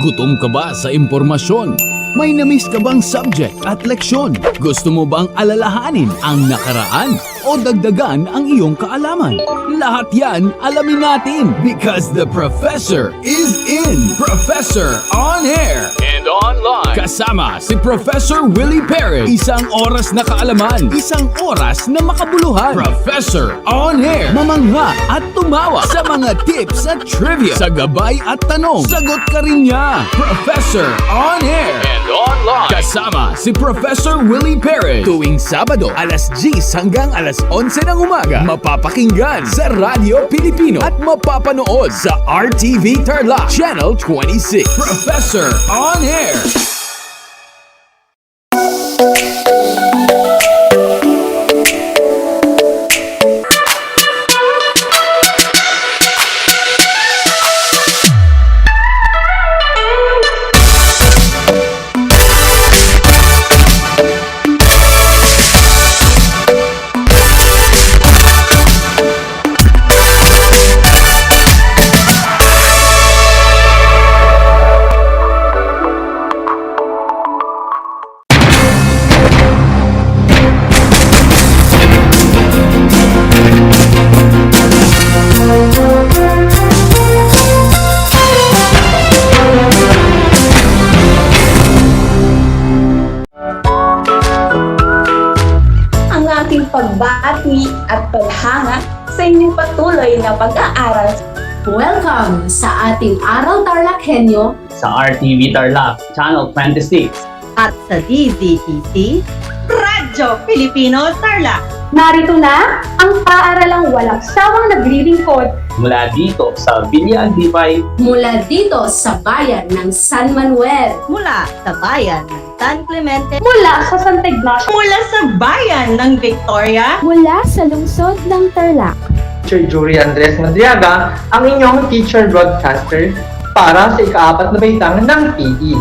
Gutom ka ba sa impormasyon? May namiss ka bang subject at leksyon? Gusto mo bang alalahanin ang nakaraan o dagdagan ang iyong kaalaman? Lahat yan alamin natin because the Professor is in. Professor on air and online. Kasama si Professor Willie Perez. Isang oras na kaalaman, isang oras na makabuluhan. Professor on air. Mamangha at tumawa sa mga tips at trivia. Sa gabay at tanong, sagot ka rin niya. Professor on air and online. Kasama si Professor Willie Perez. Tuwing Sabado, alas 10 hanggang alas 11 ng umaga. Mapapakinggan sa Radyo Pilipino at mapapanood sa RTV Tarlac Channel 26. Professor on air. Pagbati at paghanga sa inyong patuloy na pag-aaral. Welcome sa ating Aral TarlakHenyo Sa RTV Tarlac Channel 26 At sa DZTC, Radyo Pilipino Tarlac. Narito na ang paaralang walang sawang naglilingkod mula dito sa Villa Agdipay, mula dito sa bayan ng San Manuel, mula sa bayan ng San Clemente, mula sa Santa Ignacio, Mula sa bayan ng Victoria, mula sa lungsod ng Tarlac. Teacher Jury Andres Madriaga, ang inyong teacher broadcaster para sa ika-4 na baitang ng PE.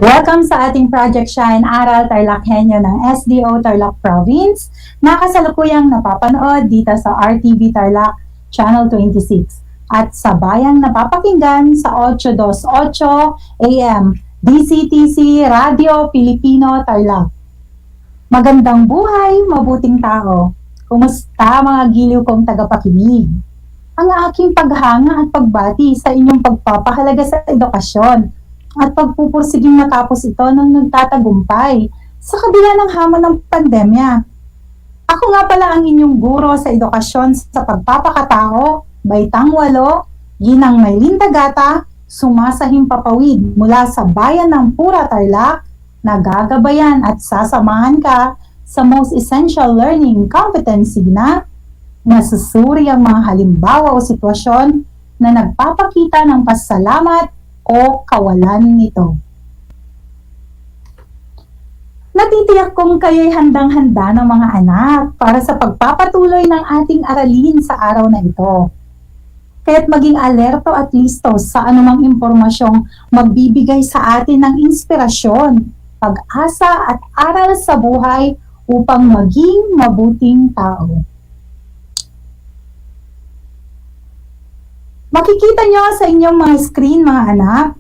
Welcome sa ating Project Shine Aral TarlakHenyo ng SDO Tarlac Province na kasalukuyang napapanood dito sa RTV Tarlac Channel 26 at sa bayang napapakinggan sa 828 AM DCTC Radio Pilipino Tarlac. Magandang buhay, mabuting tao. Kumusta mga giliw kong tagapakinig? Ang aking paghanga at pagbati sa inyong pagpapahalaga sa edukasyon at pagpupursiging matapos ito nang nagtatagumpay sa kabila ng hamon ng pandemya. Ako nga pala ang inyong guro sa edukasyon sa pagpapakatao, Baitang 8, Ginang Maylin Tagata, sumasahing papawid mula sa bayan ng Pura Tarlac, nagagabayan at sasamahan ka sa Most Essential Learning Competencies na nasusuri ang mga halimbawa o sitwasyon na nagpapakita ng pasalamat o kawalan nito. Natitiyak kong kayo'y handang-handa ng mga anak para sa pagpapatuloy ng ating aralin sa araw na ito. Kaya't maging alerto at listo sa anumang impormasyong magbibigay sa atin ng inspirasyon, pag-asa at aral sa buhay upang maging mabuting tao. Makikita nyo sa inyong mga screen mga anak,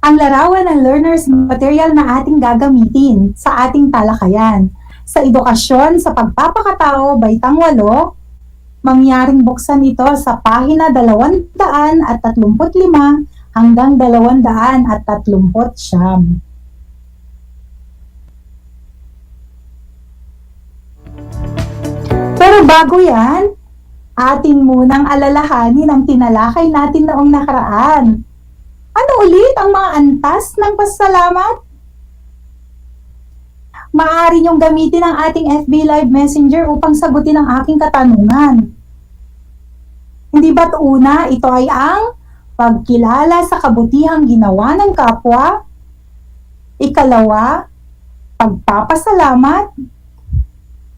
ang larawan ng learner's material na ating gagamitin sa ating talakayan. Sa edukasyon sa pagpapakatao, Baitang 8, mangyaring buksan ito sa pahina 235 hanggang 239. Pero bago yan, atin munang alalahanin ang tinalakay natin noong nakaraan. Ano ulit ang mga antas ng pasalamat? Maaari niyong gamitin ang ating FB Live Messenger upang sagutin ang aking katanungan. Hindi ba't una, ito ay ang pagkilala sa kabutihang ginawa ng kapwa? Ikalawa, pagpapasalamat?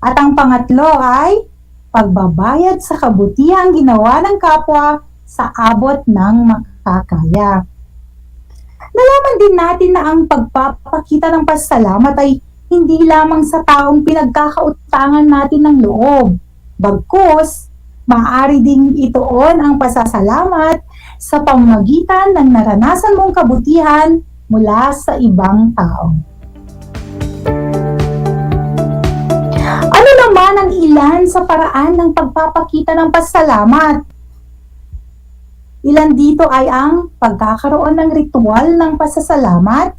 At ang pangatlo ay pagbabayad sa kabutihang ginawa ng kapwa sa abot ng makakaya. Nalaman din natin na ang pagpapakita ng pasasalamat ay hindi lamang sa taong pinagkakautangan natin ng loob. Bagkus, maaari ding ituon ang pasasalamat sa pamamagitan ng naranasan mong kabutihan mula sa ibang tao. Ano naman ang ilan sa paraan ng pagpapakita ng pasasalamat? Ilan dito ay ang pagkakaroon ng ritual ng pasasalamat.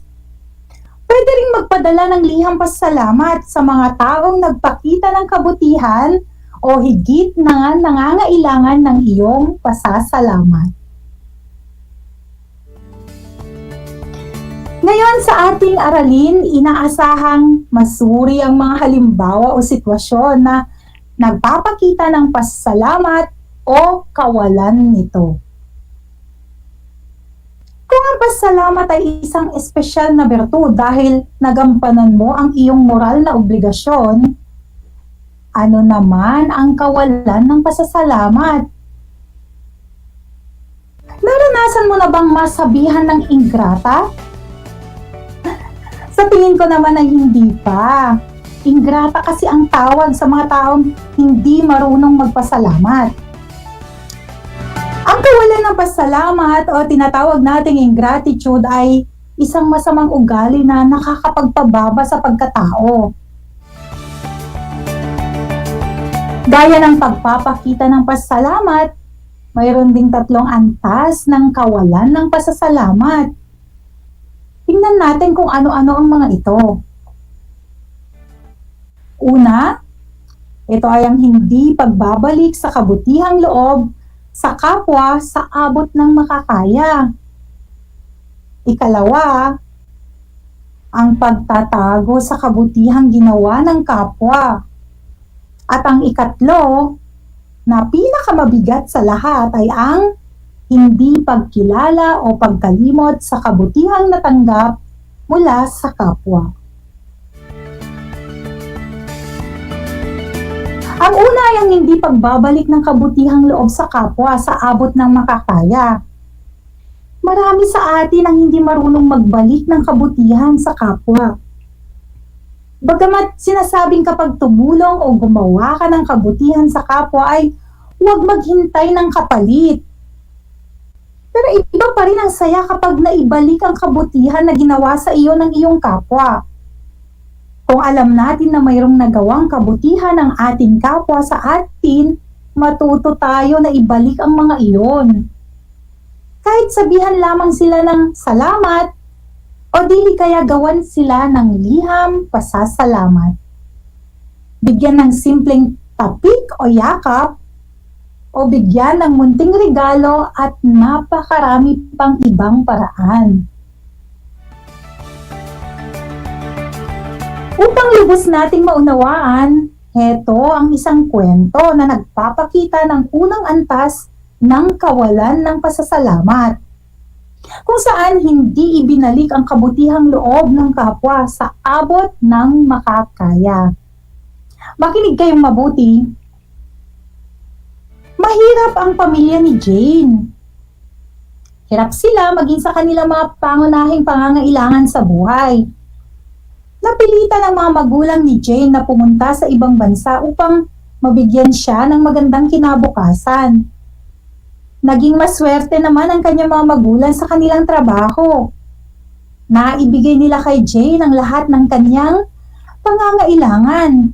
Pwede ring magpadala ng liham pasasalamat sa mga taong nagpakita ng kabutihan o higit na nangangailangan ng iyong pasasalamat. Ngayon sa ating aralin, inaasahang masuri ang mga halimbawa o sitwasyon na nagpapakita ng pasasalamat o kawalan nito. Kung ang pasasalamat ay isang espesyal na bertud dahil nagampanan mo ang iyong moral na obligasyon, ano naman ang kawalan ng pasasalamat? Naranasan mo na bang masabihan ng ingrata? Sa tingin ko naman ay hindi pa. Ingrata kasi ang tawag sa mga taong hindi marunong magpasalamat. Ang kawalan ng pasalamat o tinatawag nating ingratitude ay isang masamang ugali na nakakapagpababa sa pagkatao. Gaya ng pagpapakita ng pasasalamat, mayroon ding 3 antas ng kawalan ng pasasalamat. Tingnan natin kung ano-ano ang mga ito. Una, ito ay ang hindi pagbabalik sa kabutihang loob sa kapwa sa abot ng makakaya. Ikalawa, ang pagtatago sa kabutihang ginawa ng kapwa. At ang ikatlo, na pinakamabigat sa lahat ay ang hindi pagkilala o pagkalimot sa kabutihang natanggap mula sa kapwa. Ang una ay ang hindi pagbabalik ng kabutihang loob sa kapwa sa abot ng makakaya. Marami sa atin ang hindi marunong magbalik ng kabutihan sa kapwa. Bagamat sinasabing kapag tumulong o gumawa ka ng kabutihan sa kapwa ay huwag maghintay ng kapalit. Pero iba pa rin ang saya kapag naibalik ang kabutihan na ginawa sa iyo ng iyong kapwa. Kung alam natin na mayroong nagawang kabutihan ng ating kapwa sa atin, matuto tayo na ibalik ang mga iyon. Kahit sabihan lamang sila ng salamat, o dili kaya gawan sila ng liham pasasalamat. Bigyan ng simpleng tapik o yakap, o bigyan ng munting regalo at napakarami pang ibang paraan. Upang lubos nating maunawaan, heto ang isang kwento na nagpapakita ng unang antas ng kawalan ng pasasalamat, kung saan hindi ibinalik ang kabutihang loob ng kapwa sa abot ng makakaya. Makinig kayong mabuti. Mahirap ang pamilya ni Jane. Hirap sila maging sa kanilang mga pangunahing pangangailangan sa buhay. Napilitan ang mga magulang ni Jane na pumunta sa ibang bansa upang mabigyan siya ng magandang kinabukasan. Naging maswerte naman ang kanyang mga magulang sa kanilang trabaho. Naibigay nila kay Jane ang lahat ng kanyang pangangailangan.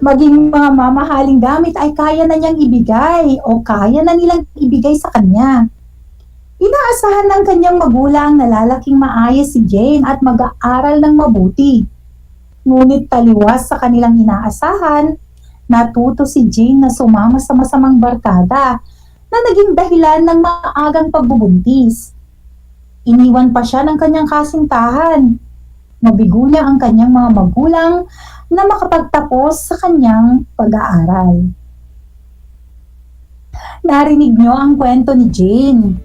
Maging mga mamahaling gamit ay kaya na niyang ibigay o kaya na nilang ibigay sa kanya. Inaasahan ng kanyang magulang na lalaking maayos si Jane at mag-aaral ng mabuti. Ngunit taliwas sa kanilang inaasahan, natuto si Jane na sumama sa masamang barkada na naging dahilan ng maagang pagbubuntis. Iniwan pa siya ng kanyang kasintahan. Mabigo niya ang kanyang mga magulang na makapagtapos sa kanyang pag-aaral. Narinig niyo ang kwento ni Jane.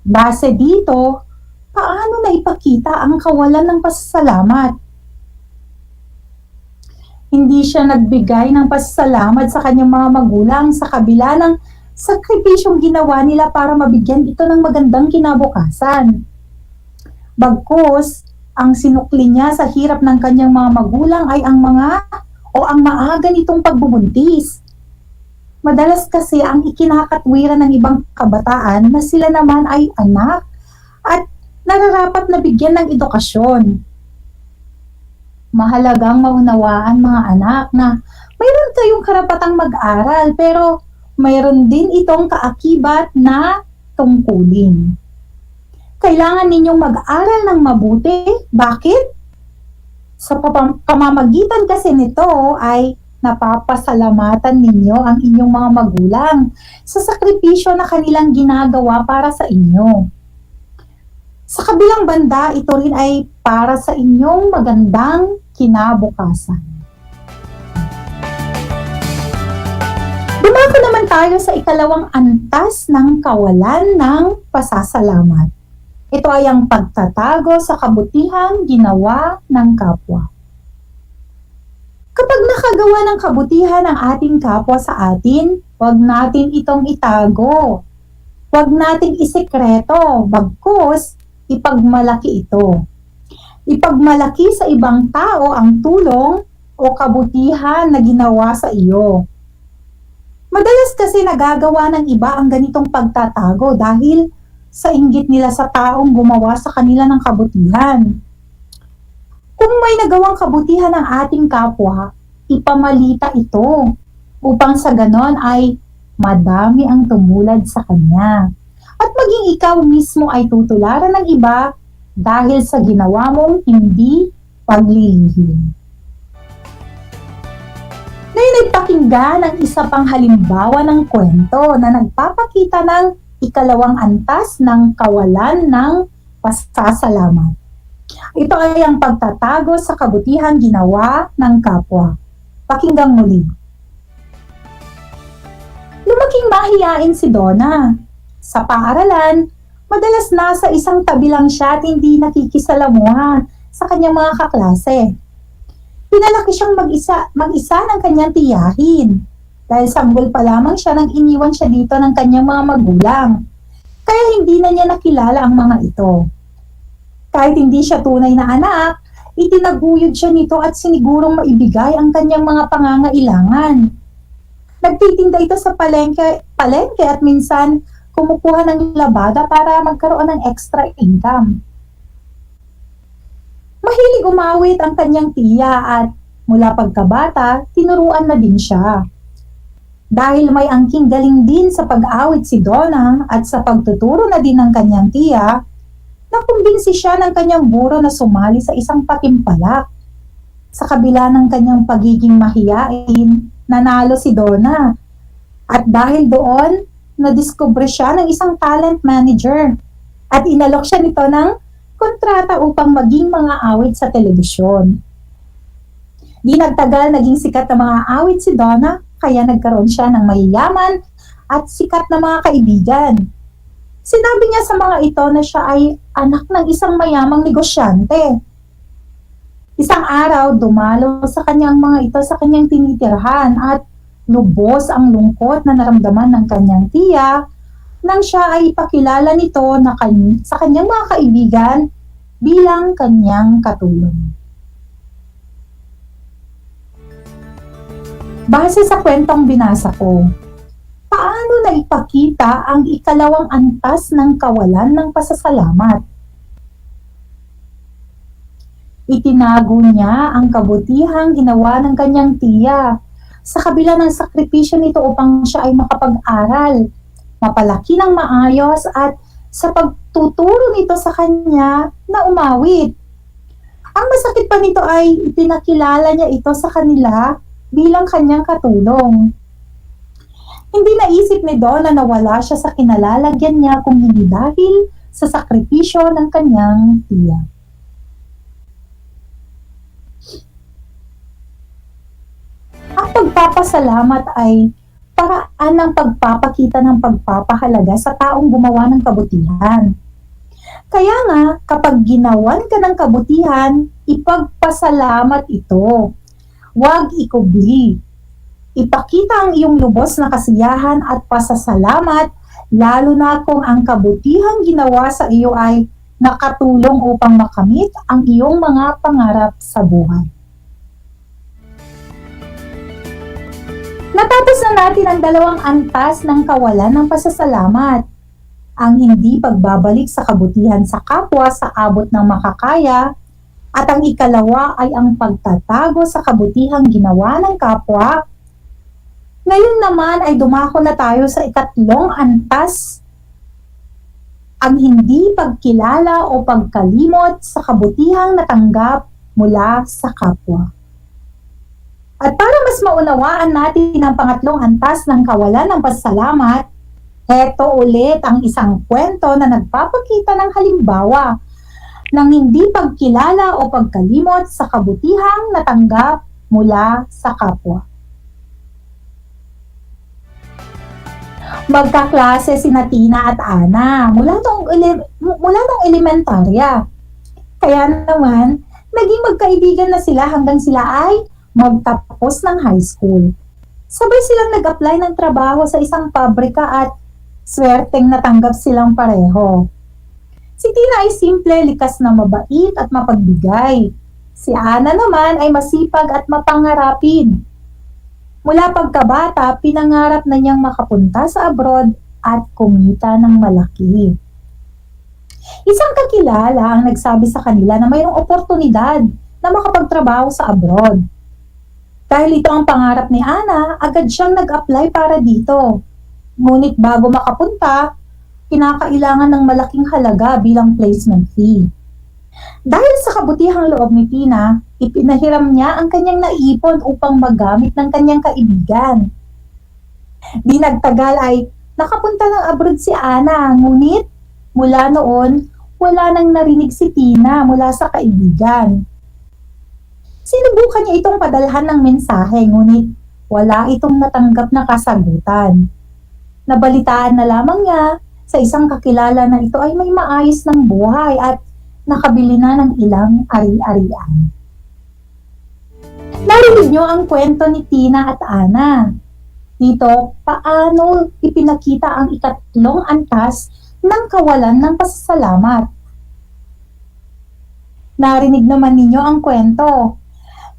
Base dito, paano na ipakita ang kawalan ng pasasalamat? Hindi siya nagbigay ng pasasalamat sa kanyang mga magulang sa kabila ng sakripisyong ginawa nila para mabigyan ito ng magandang kinabukasan. Bagkus, ang sinukli niya sa hirap ng kanyang mga magulang ay ang maaga nitong pagbubuntis. Madalas kasi ang ikinakatwiran ng ibang kabataan na sila naman ay anak at nararapat na bigyan ng edukasyon. Mahalagang maunawaan mga anak na mayroon kayong karapatang mag-aral pero mayroon din itong kaakibat na tungkulin. Kailangan ninyong mag-aral ng mabuti. Bakit? Sa pamamagitan kasi nito ay napapasalamatan ninyo ang inyong mga magulang sa sakripisyo na kanilang ginagawa para sa inyo. Sa kabilang banda, ito rin ay para sa inyong magandang kinabukasan. Dumako naman tayo sa ikalawang antas ng kawalan ng pasasalamat. Ito ay ang pagtatago sa kabutihang ginawa ng kapwa. Kapag nakagawa ng kabutihan ang ating kapwa sa atin, huwag natin itong itago. Huwag nating isekreto, bagkus ipagmalaki ito. Ipagmalaki sa ibang tao ang tulong o kabutihan na ginawa sa iyo. Madalas kasi nagagawa ng iba ang ganitong pagtatago dahil sa inggit nila sa taong gumawa sa kanila ng kabutihan. Kung may nagawang kabutihan ng ating kapwa, ipamalita ito upang sa ganon ay madami ang tumulad sa kanya. At maging ikaw mismo ay tutularan ng iba dahil sa ginawa mong hindi paglilihim. Ngayon ay pakinggan ang isa pang halimbawa ng kwento na nagpapakita ng ikalawang antas ng kawalan ng pasasalamat. Ito ay ang pagtatago sa kabutihan ginawa ng kapwa. Pakinggang muli. Lumaking mahiyain si Donna. Sa paaralan, madalas nasa isang tabi lang siya at hindi nakikisalamuha sa kanyang mga kaklase. Pinalaki siyang mag-isa ng kanyang tiyahin. Dahil sanggol pa lamang siya nang iniwan siya dito ng kanyang mga magulang. Kaya hindi na niya nakilala ang mga ito. Kahit hindi siya tunay na anak, itinaguyod siya nito at sinigurong maibigay ang kanyang mga pangangailangan. Nagtitinda ito sa palengke at minsan kumukuha ng labada para magkaroon ng extra income. Mahilig umawit ang kanyang tiya at mula pagkabata, tinuruan na din siya. Dahil may angking galing din sa pag-awit si Donna at sa pagtuturo na din ng kanyang tiya, nakumbinsi siya ng kanyang buro na sumali sa isang patimpalak. Sa kabila ng kanyang pagiging mahiyain, nanalo si Donna. At dahil doon, nadiskubre siya ng isang talent manager at inalok siya nito ng kontrata upang maging mga awit sa telebisyon. Di nagtagal naging sikat na mga awit si Donna, kaya nagkaroon siya ng mayayaman at sikat na mga kaibigan. Sinabi niya sa mga ito na siya ay anak ng isang mayamang negosyante. Isang araw, dumalo sa kanyang mga ito sa kanyang tinitirhan at lubos ang lungkot na naramdaman ng kanyang tiya nang siya ay ipakilala nito na sa kanyang mga kaibigan bilang kanyang katulong. Base sa kwentong binasa ko, paano na ipakita ang ikalawang antas ng kawalan ng pasasalamat? Itinago niya ang kabutihang ginawa ng kanyang tiya sa kabila ng sakripisyo nito upang siya ay makapag-aral, mapalaki ng maayos at sa pagtuturo nito sa kanya na umawit. Ang masakit pa nito ay ipinakilala niya ito sa kanila bilang kanyang katulong. Hindi naisip ni Donna na wala siya sa kinalalagyan niya kung hindi dahil sa sakripisyo ng kanyang tiya. Ang pagpapasalamat ay paraan ng pagpapakita ng pagpapahalaga sa taong gumawa ng kabutihan. Kaya nga, kapag ginawan ka ng kabutihan, ipagpasalamat ito. Huwag ikubli. Ipakita ang iyong lubos na kasiyahan at pasasalamat, lalo na kung ang kabutihang ginawa sa iyo ay nakatulong upang makamit ang iyong mga pangarap sa buhay. Natapos na natin ang dalawang antas ng kawalan ng pasasalamat. Ang hindi pagbabalik sa kabutihan sa kapwa sa abot ng makakaya, at ang ikalawa ay ang pagtatago sa kabutihang ginawa ng kapwa. Ngayon naman ay dumako na tayo sa ikatlong antas, ang hindi pagkilala o pagkalimot sa kabutihang natanggap mula sa kapwa. At para mas maunawaan natin ang pangatlong antas ng kawalan ng pasasalamat, heto ulit ang isang kwento na nagpapakita ng halimbawa ng hindi pagkilala o pagkalimot sa kabutihang natanggap mula sa kapwa. Magkaklase sina Tina at Ana mula nung elementarya. Kaya naman, naging magkaibigan na sila hanggang sila ay magtapos ng high school. Sabay silang nag-apply ng trabaho sa isang pabrika at swerteng natanggap silang pareho. Si Tina ay simple, likas na mabait at mapagbigay. Si Ana naman ay masipag at mapangarapin. Mula pagkabata, pinangarap na niyang makapunta sa abroad at kumita ng malaki. Isang kakilala ang nagsabi sa kanila na mayroong oportunidad na makapagtrabaho sa abroad. Dahil ito ang pangarap ni Ana, agad siyang nag-apply para dito. Ngunit bago makapunta, kinakailangan ng malaking halaga bilang placement fee. Dahil sa kabutihang loob ni Tina, ipinahiram niya ang kanyang naipon upang magamit ng kanyang kaibigan. Di nagtagal ay nakapunta ng abroad si Ana, ngunit mula noon, wala nang narinig si Tina mula sa kaibigan. Sinubukan niya itong padalhan ng mensahe, ngunit wala itong natanggap na kasagutan. Nabalitaan na lamang niya sa isang kakilala na ito ay may maayos ng buhay at nakabili na ng ilang ari-arian. Narinig niyo ang kwento ni Tina at Ana. Dito, paano ipinakita ang ikatlong antas ng kawalan ng pasasalamat. Narinig naman ninyo ang kwento.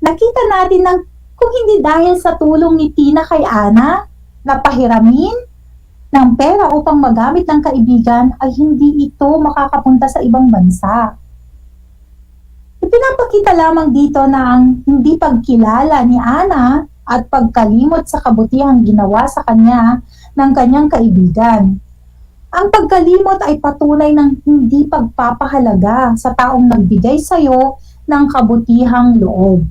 Nakita natin na kung hindi dahil sa tulong ni Tina kay Ana, napahiramin ng pera upang magamit ng kaibigan ay hindi ito makakapunta sa ibang bansa. Ipinapakita lamang dito na ang hindi pagkilala ni Ana at pagkalimot sa kabutihang ginawa sa kanya ng kanyang kaibigan. Ang pagkalimot ay patunay ng hindi pagpapahalaga sa taong nagbigay sa iyo ng kabutihang loob,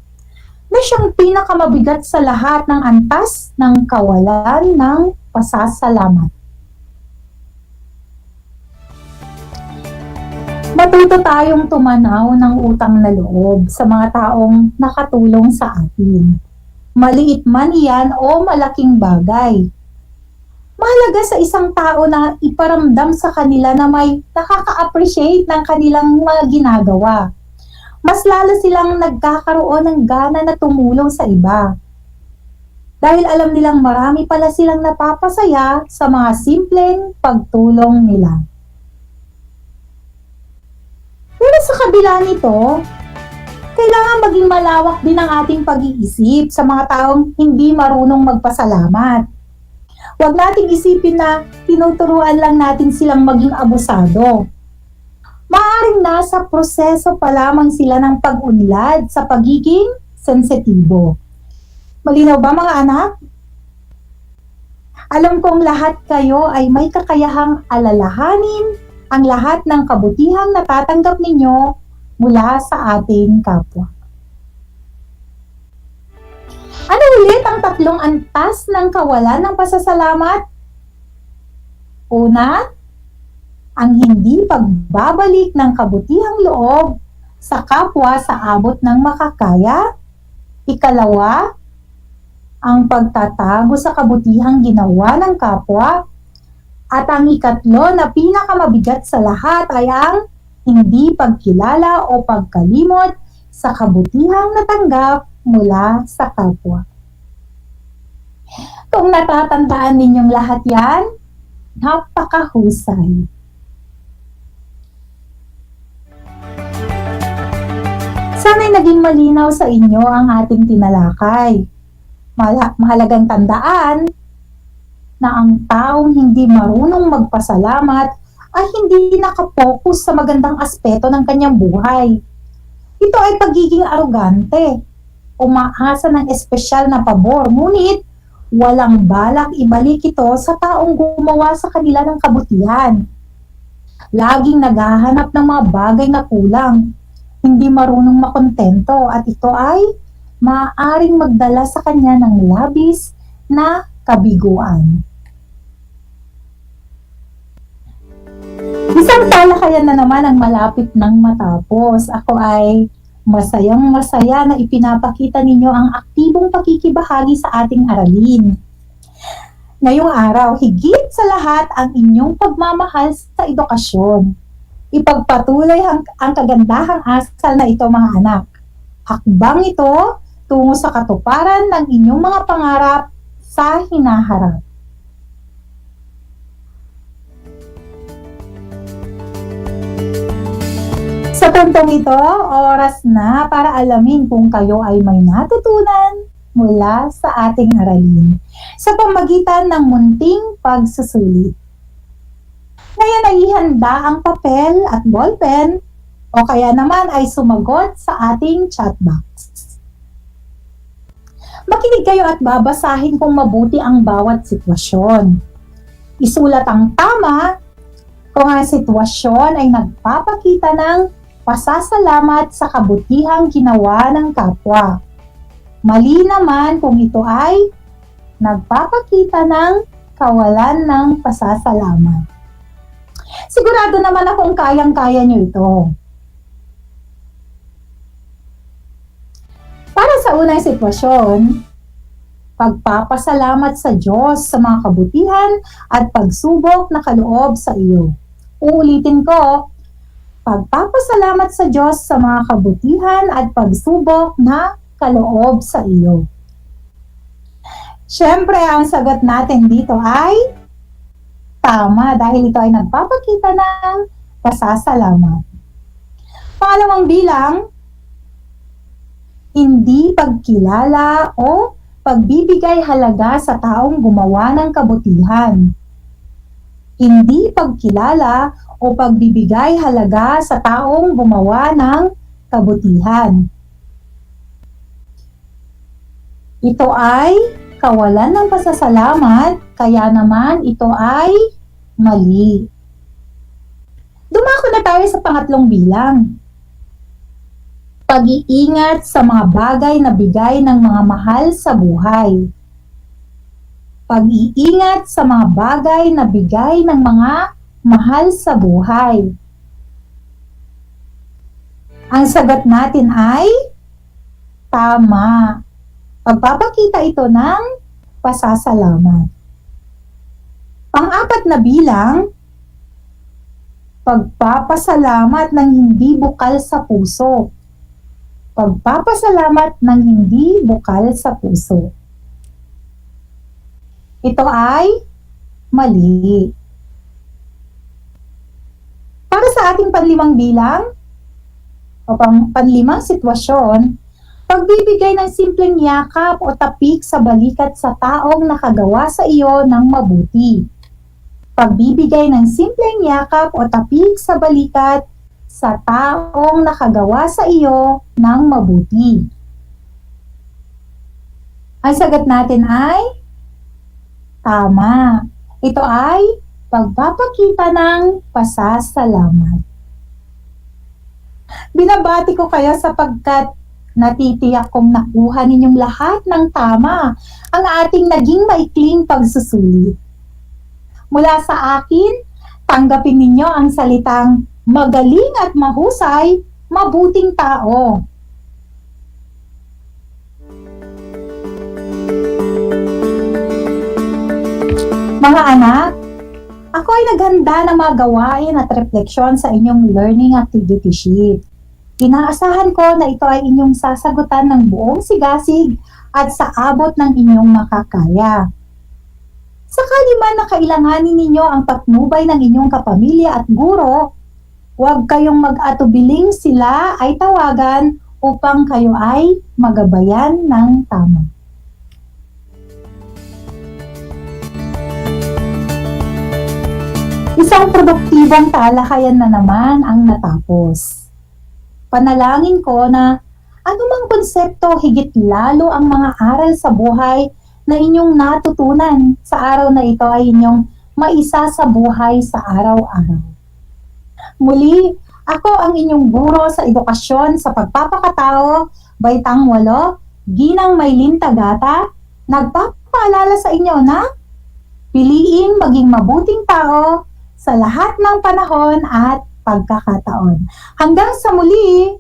na siyang pinakamabigat sa lahat ng antas ng kawalan ng pasasalamat. Matuto tayong tumanaw ng utang na loob sa mga taong nakatulong sa atin. Maliit man iyan o malaking bagay. Mahalaga sa isang tao na iparamdam sa kanila na may nakaka-appreciate ng kanilang mga ginagawa. Mas lalo silang nagkakaroon ng gana na tumulong sa iba. Dahil alam nilang marami pala silang napapasaya sa mga simpleng pagtulong nila. Pero sa kabila nito, kailangan maging malawak din ang ating pag-iisip sa mga taong hindi marunong magpasalamat. Huwag nating isipin na tinuturuan lang natin silang maging abusado. Maaaring nasa proseso pa lamang sila ng pag-unlad sa pagiging sensitibo. Malinaw ba mga anak? Alam kong lahat kayo ay may kakayahang alalahanin ang lahat ng kabutihang natatanggap ninyo mula sa ating kapwa. Ano ulit ang tatlong antas ng kawalan ng pasasalamat? Una, ang hindi pagbabalik ng kabutihang loob sa kapwa sa abot ng makakaya. Ikalawa, ang pagtatago sa kabutihang ginawa ng kapwa. At ang ikatlo na pinakamabigat sa lahat ay ang hindi pagkilala o pagkalimot sa kabutihang natanggap mula sa kapwa. Kung natatandaan ninyong lahat yan, napakahusay. Sana'y naging malinaw sa inyo ang ating tinalakay. Mahalagang tandaan na ang taong hindi marunong magpasalamat ay hindi nakapokus sa magandang aspeto ng kanyang buhay. Ito ay pagiging arogante, umaasa ng espesyal na pabor, ngunit walang balak ibalik ito sa taong gumawa sa kanila ng kabutihan. Laging naghahanap ng mga bagay na kulang, hindi marunong makontento, at ito ay maaaring magdala sa kanya ng labis na kabiguan. Isang talakayan na naman ang malapit ng matapos. Ako ay masayang-masaya na ipinapakita ninyo ang aktibong pakikibahagi sa ating aralin. Ngayong araw, higit sa lahat ang inyong pagmamahal sa edukasyon. Ipagpatuloy ang kagandahang asal na ito, mga anak. Hakbang ito tungo sa katuparan ng inyong mga pangarap sa hinaharap. Sa puntong ito, oras na para alamin kung kayo ay may natutunan mula sa ating aralin sa pamagitan ng munting pagsusulit. Ngayon ay ihanda ang papel at ballpen o kaya naman ay sumagot sa ating chat box. Makinig kayo at babasahin kung mabuti ang bawat sitwasyon. Isulat ang tama kung ang sitwasyon ay nagpapakita ng pasasalamat sa kabutihang ginawa ng kapwa. Mali naman kung ito ay nagpapakita ng kawalan ng pasasalamat. Sigurado naman akong kayang-kaya nyo ito. Para sa unang sitwasyon, pagpapasalamat sa Diyos sa mga kabutihan at pagsubok na kaloob sa iyo. Uulitin ko, pagpapasalamat sa Diyos sa mga kabutihan at pagsubok na kaloob sa iyo. Siyempre, ang sagot natin dito ay tama dahil ito ay nagpapakita ng pasasalamat. Pangalawang bilang, hindi pagkilala o pagbibigay halaga sa taong gumawa ng kabutihan. Hindi pagkilala o pagbibigay halaga sa taong gumawa ng kabutihan. Ito ay kawalan ng pasasalamat, kaya naman ito ay mali. Dumako na tayo sa pangatlong bilang. Pag-iingat sa mga bagay na bigay ng mga mahal sa buhay. Pag-iingat sa mga bagay na bigay ng mga mahal sa buhay. Ang sagot natin ay tama. Pagpapakita ito ng pasasalamat. Pang-apat na bilang, pagpapasalamat ng hindi bukal sa puso. Pagpapasalamat ng hindi bukal sa puso. Ito ay mali. Para sa ating panlimang bilang, o panlimang sitwasyon, pagbibigay ng simpleng yakap o tapik sa balikat sa taong nakagawa sa iyo ng mabuti. Pagbibigay ng simpleng yakap o tapik sa balikat sa taong nakagawa sa iyo ng mabuti. Ang sagot natin ay tama. Ito ay pagpapakita ng pasasalamat. Binabati ko kayo sapagkat natitiyak kong nakuha ninyong lahat ng tama ang ating naging maikling pagsusulit. Mula sa akin, tanggapin ninyo ang salitang magaling at mahusay, mabuting tao. Mga anak, ako ay naghanda ng mga gawain at refleksyon sa inyong learning activity sheet. Inaasahan ko na ito ay inyong sasagutan ng buong sigasig at sa abot ng inyong makakaya. Sakali man na kailanganin ninyo ang patnubay ng inyong kapamilya at guro, huwag kayong mag-atubiling sila ay tawagan upang kayo ay magabayan ng tama. Isang produktibong talakayan na naman ang natapos. Panalangin ko na anumang konsepto higit lalo ang mga aral sa buhay na inyong natutunan sa araw na ito ay inyong maisa sa buhay sa araw-araw. Muli, ako ang inyong guro sa edukasyon sa pagpapakatao, Baitang 8, Ginang Maylin Tagata, nagpapaalala sa inyo na piliin maging mabuting tao sa lahat ng panahon at pagkakataon. Hanggang sa muli!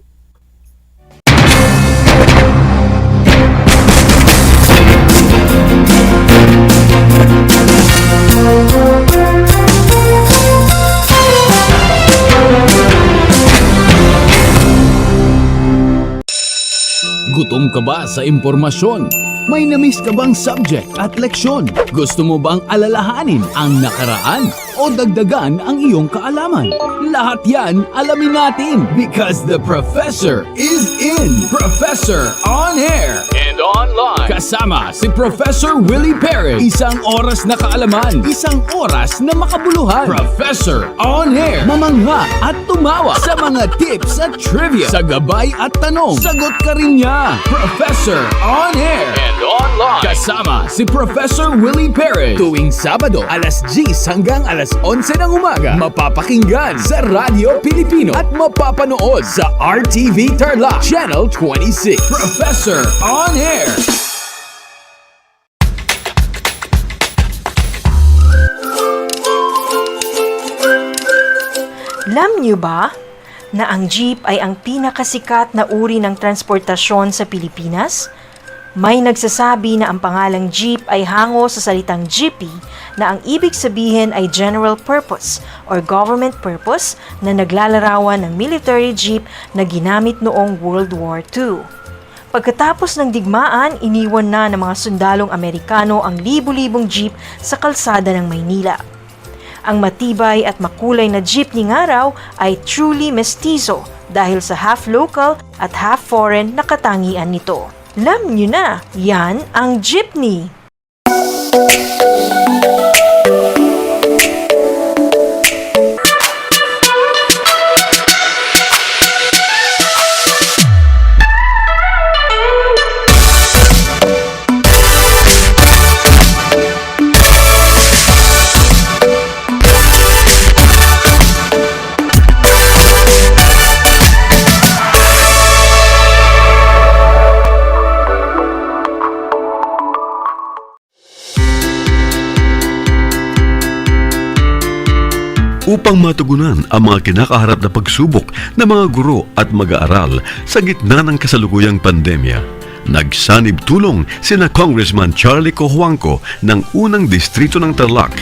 Gutom ka ba sa impormasyon? May na-miss ka bang subject at leksyon? Gusto mo bang alalahanin ang nakaraan o dagdagan ang iyong kaalaman? Lahat yan alamin natin because the professor is in. Professor on air and online. Kasama si Professor Willie Perez. Isang oras na kaalaman, isang oras na makabuluhan. Professor on air. Mamangha at tumawa sa mga tips at trivia. Sa gabay at tanong, sagot ka rin niya. Professor on air and online. Kasama si Professor Willie Perez. Tuwing Sabado, alas 10 hanggang alas 11 ng umaga. Mapapakinggan sa Radyo Pilipino at mapapanood sa RTV Tarlac Channel 26. Professor on air. Alam niyo ba na ang jeep ay ang pinakasikat na uri ng transportasyon sa Pilipinas? May nagsasabi na ang pangalang jeep ay hango sa salitang jeepy na ang ibig sabihin ay general purpose or government purpose na naglalarawan ng military jeep na ginamit noong World War II. Pagkatapos ng digmaan, iniwan na ng mga sundalong Amerikano ang libu-libong jeep sa kalsada ng Maynila. Ang matibay at makulay na jeepney nga raw ay truly mestizo dahil sa half local at half foreign na katangian nito. Alam nyo na, yan ang jeepney. Upang matugunan ang mga kinakaharap na pagsubok ng mga guro at mag-aaral sa gitna ng kasalukuyang pandemya, nagsanib tulong sina Congressman Charlie Cojuangco ng unang distrito ng Tarlac,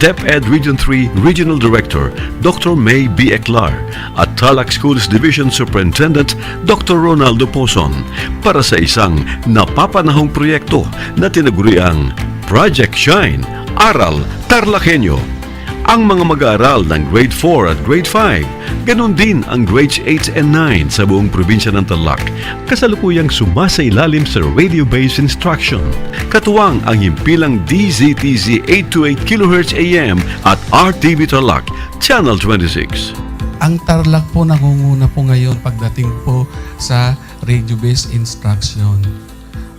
DEPED Region 3 Regional Director Dr. May B. Eclar at Tarlac Schools Division Superintendent Dr. Ronaldo Pozon para sa isang napapanahong proyekto na tinaguriang Project Shine, Aral TarlakHenyo. Ang mga mag-aaral ng Grade 4 at Grade 5, ganon din ang Grades 8 and 9 sa buong probinsya ng Tarlac, kasalukuyang sumasailalim sa radio-based instruction. Katuwang ang himpilang DZTZ 828 kHz AM at RTV Tarlac, Channel 26. Ang Tarlac po nangunguna po ngayon pagdating po sa radio-based instruction.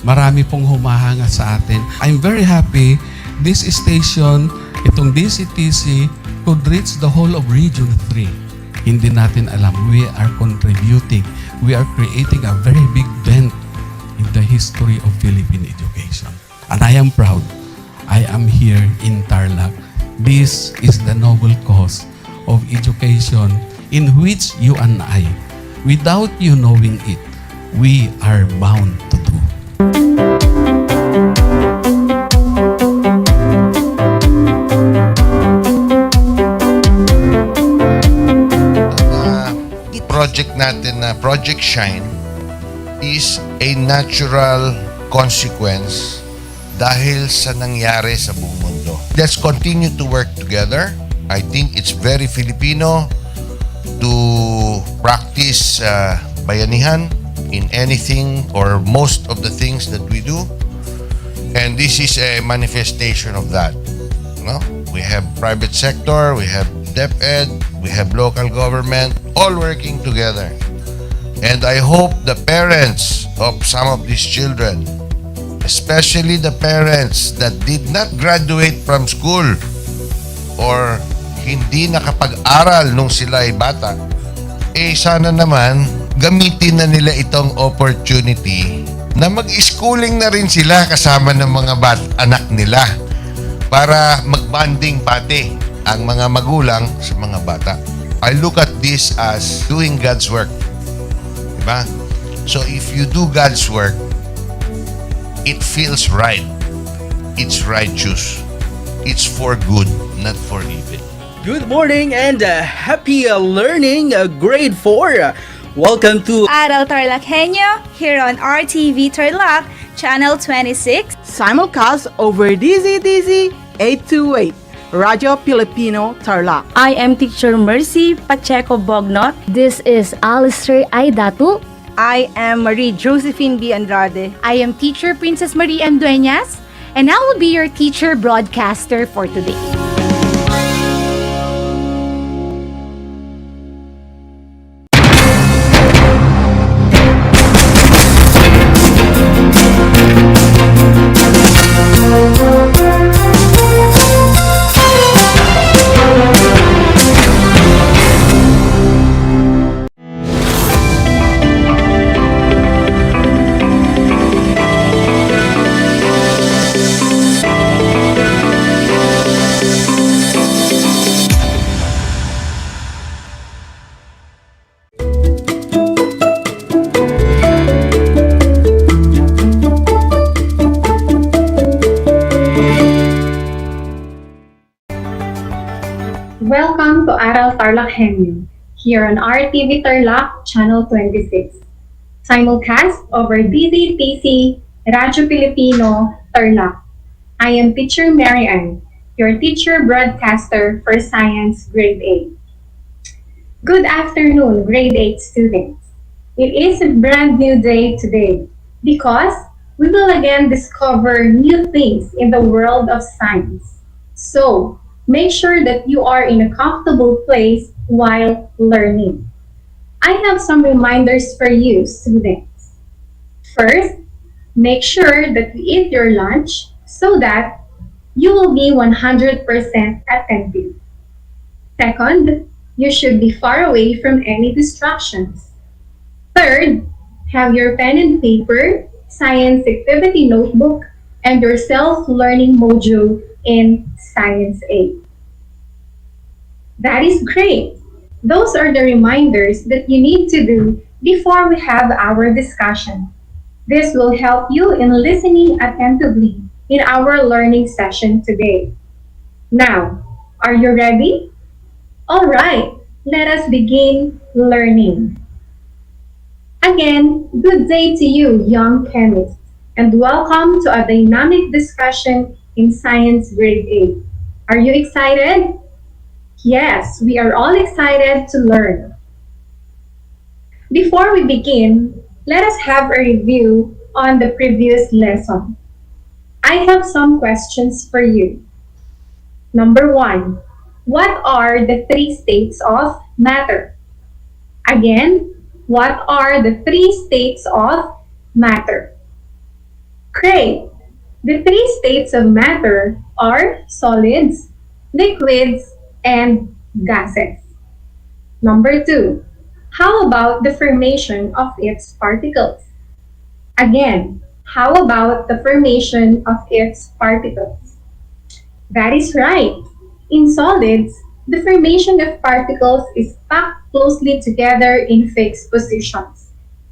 Marami pong humahanga sa atin. I'm very happy this station, itong DCTC, could reach the whole of Region 3. Hindi natin alam, we are contributing. We are creating a very big dent in the history of Philippine education. And I am proud. I am here in Tarlac. This is the noble cause of education in which you and I, without you knowing it, we are bound to do. project natin na Project Shine is a natural consequence dahil sa nangyari sa buong mundo. Let's continue to work together. I think it's very Filipino to practice bayanihan in anything or most of the things that we do. And this is a manifestation of that. No? We have private sector, we have DEPED, we have local government, all working together. And I hope the parents of some of these children, especially the parents that did not graduate from school or hindi nakapag-aral nung sila ay bata, sana naman gamitin na nila itong opportunity na mag-schooling na rin sila kasama ng mga anak nila para mag-bonding pati ang mga magulang sa mga bata. I look at this as doing God's work. Diba? So if you do God's work, it feels right. It's righteous. It's for good, not for evil. Good morning and happy learning, grade 4. Welcome to Aral TarlakHenyo here on RTV Tarlac, channel 26. Simulcast over DZTZ 828, Radio Filipino Tarlac. I am Teacher Mercy Pacheco Bognot. This is Alistair Aidatu. I am Marie Josephine B. Andrade. I am Teacher Princess Marie M. Dueñas, and I will be your teacher broadcaster for today. Welcome to Aral TarlakHenyo here on RTV Tarlac, channel 26. Simulcast over DZTC, Radio Filipino Tarlac. I am Teacher Mary Ann, your teacher broadcaster for Science Grade 8. Good afternoon, Grade 8 students. It is a brand new day today because we will again discover new things in the world of science. So, make sure that you are in a comfortable place while learning. I have some reminders for you, students. First, make sure that you eat your lunch so that you will be 100% attentive. Second, you should be far away from any distractions. Third, have your pen and paper, science activity notebook, and your self-learning module in Science 8. That is great. Those are the reminders that you need to do before we have our discussion. This will help you in listening attentively in our learning session today. Now, are you ready? All right, let us begin learning. Again, good day to you, young chemists, and welcome to a dynamic discussion in Science Grade 8. Are you excited? Yes, we are all excited to learn. Before we begin, let us have a review on the previous lesson. I have some questions for you. Number 1, what are the 3 states of matter? Again, what are the 3 states of matter? Great! The 3 states of matter are solids, liquids, and gases. Number 2, how about the formation of its particles? Again, how about the formation of its particles? That is right. In solids, the formation of particles is packed closely together in fixed positions.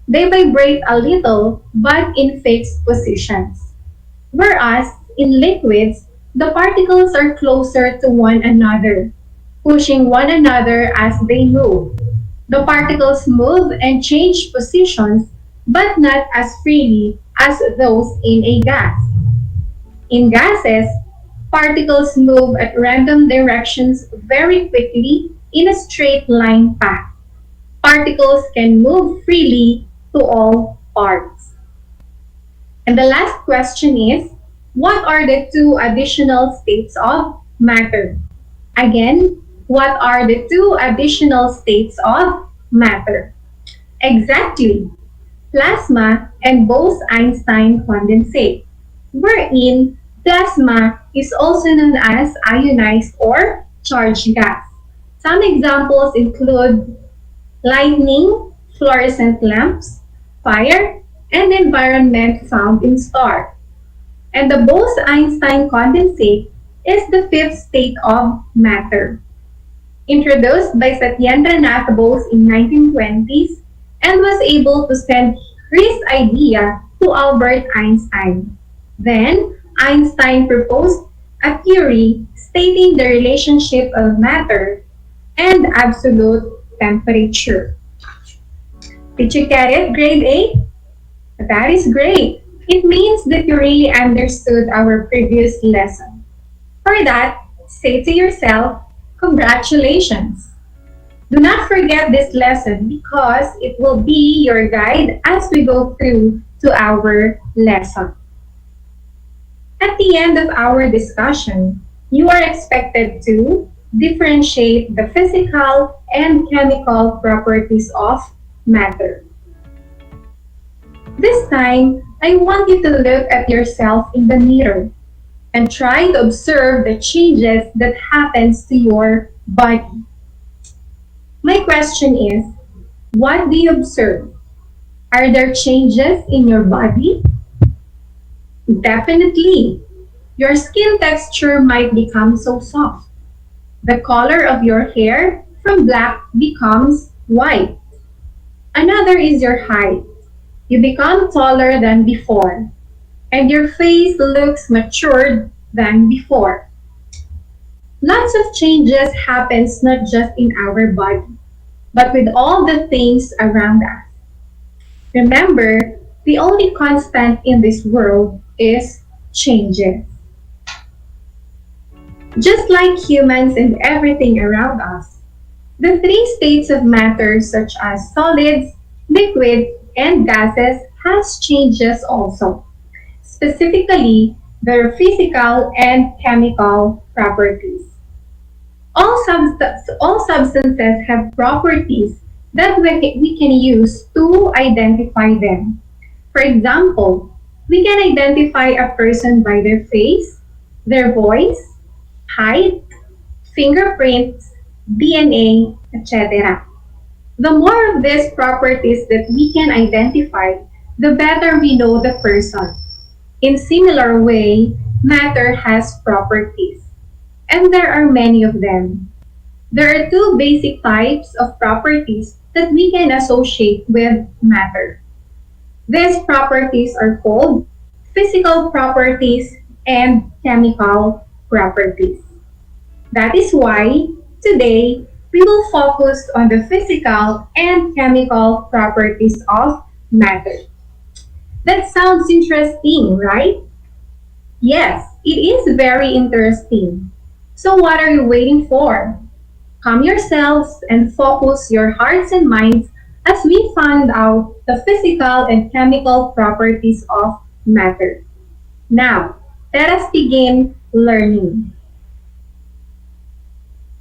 They vibrate a little, but in fixed positions. Whereas, in liquids, the particles are closer to one another, pushing one another as they move. The particles move and change positions, but not as freely as those in a gas. In gases, particles move at random directions very quickly in a straight line path. Particles can move freely to all parts. And the last question is, what are the two additional states of matter? Again, what are the two additional states of matter? Exactly, plasma and Bose-Einstein condensate, wherein plasma is also known as ionized or charged gas. Some examples include lightning, fluorescent lamps, fire, and environment found in stars. And the Bose-Einstein condensate is the fifth state of matter, introduced by Satyendranath Bose in 1920s and was able to send his idea to Albert Einstein. Then, Einstein proposed a theory stating the relationship of matter and absolute temperature. Did you get it, grade 8? That is great. It means that you really understood our previous lesson. For that, say to yourself, congratulations. Do not forget this lesson because it will be your guide as we go through to our lesson. At the end of our discussion, you are expected to differentiate the physical and chemical properties of matter. This time, I want you to look at yourself in the mirror and try to observe the changes that happens to your body. My question is, what do you observe? Are there changes in your body? Definitely. Your skin texture might become so soft. The color of your hair from black becomes white. Another is your height. You become taller than before, and your face looks matured than before. Lots of changes happens not just in our body, but with all the things around us. Remember, the only constant in this world is changes. Just like humans and everything around us, the three states of matter such as solids, liquids, and gases has changes also, specifically their physical and chemical properties. All substances have properties that we can use to identify them. For example, we can identify a person by their face, their voice, height, fingerprints, DNA, etc. The more of these properties that we can identify, the better we know the person. In similar way, matter has properties, and there are many of them. There are two basic types of properties that we can associate with matter. These properties are called physical properties and chemical properties. That is why today we will focus on the physical and chemical properties of matter. That sounds interesting, right? Yes, it is very interesting. So what are you waiting for? Calm yourselves and focus your hearts and minds as we find out the physical and chemical properties of matter. Now, let us begin learning.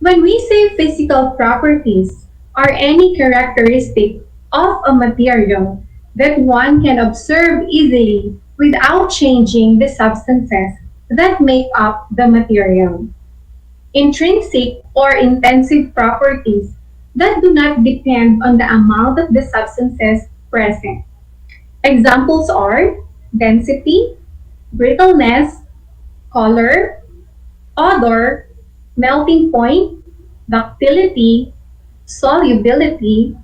When we say physical properties, are any characteristic of a material that one can observe easily without changing the substances that make up the material. Intrinsic or intensive properties that do not depend on the amount of the substances present. Examples are density, brittleness, color, odor, melting point, ductility, solubility,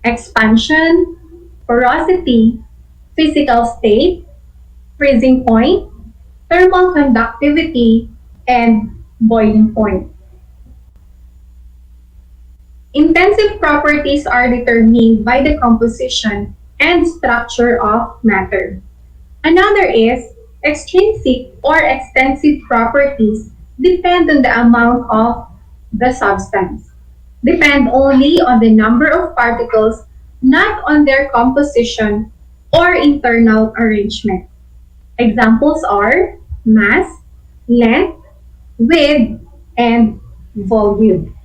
expansion, porosity, physical state, freezing point, thermal conductivity, and boiling point. Intensive properties are determined by the composition and structure of matter. Another is extrinsic or extensive properties depend on the amount of the substance. Depend only on the number of particles, not on their composition or internal arrangement. Examples are mass, length, width, and volume.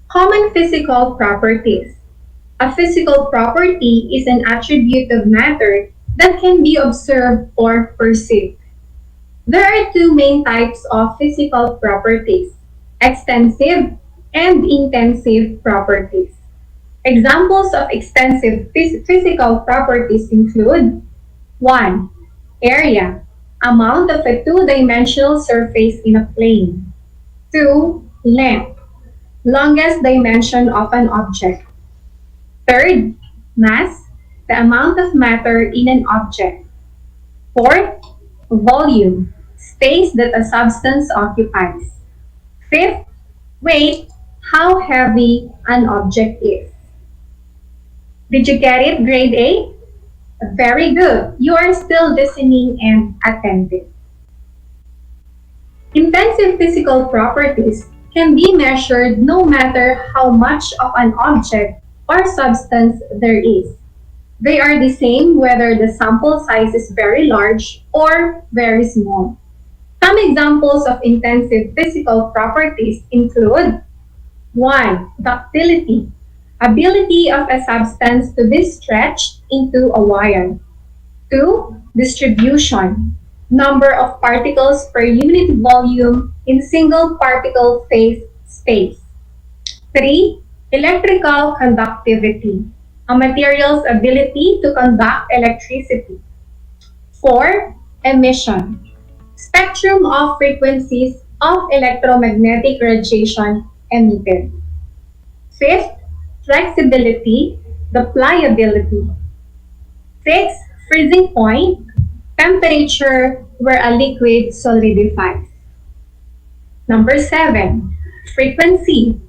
Common physical properties. A physical property is an attribute of matter that can be observed or perceived. There are two main types of physical properties: extensive and intensive properties. Examples of extensive physical properties include 1. Area, amount of a two-dimensional surface in a plane. 2. Length, longest dimension of an object. Third, mass, the amount of matter in an object. Fourth, volume, space that a substance occupies. Fifth, weight, how heavy an object is. Did you get it, grade A? Very good. You are still listening and attentive. Intensive physical properties can be measured no matter how much of an object or substance there is. They are the same whether the sample size is very large or very small. Some examples of intensive physical properties include 1. Ductility, ability of a substance to be stretched into a wire. 2. Distribution, number of particles per unit volume in single particle phase space. 3. Electrical conductivity, a material's ability to conduct electricity. 4. Emission, spectrum of frequencies of electromagnetic radiation emitted. 5th, flexibility, the pliability. 6. Freezing point, temperature where a liquid solidifies. Number 7, frequency,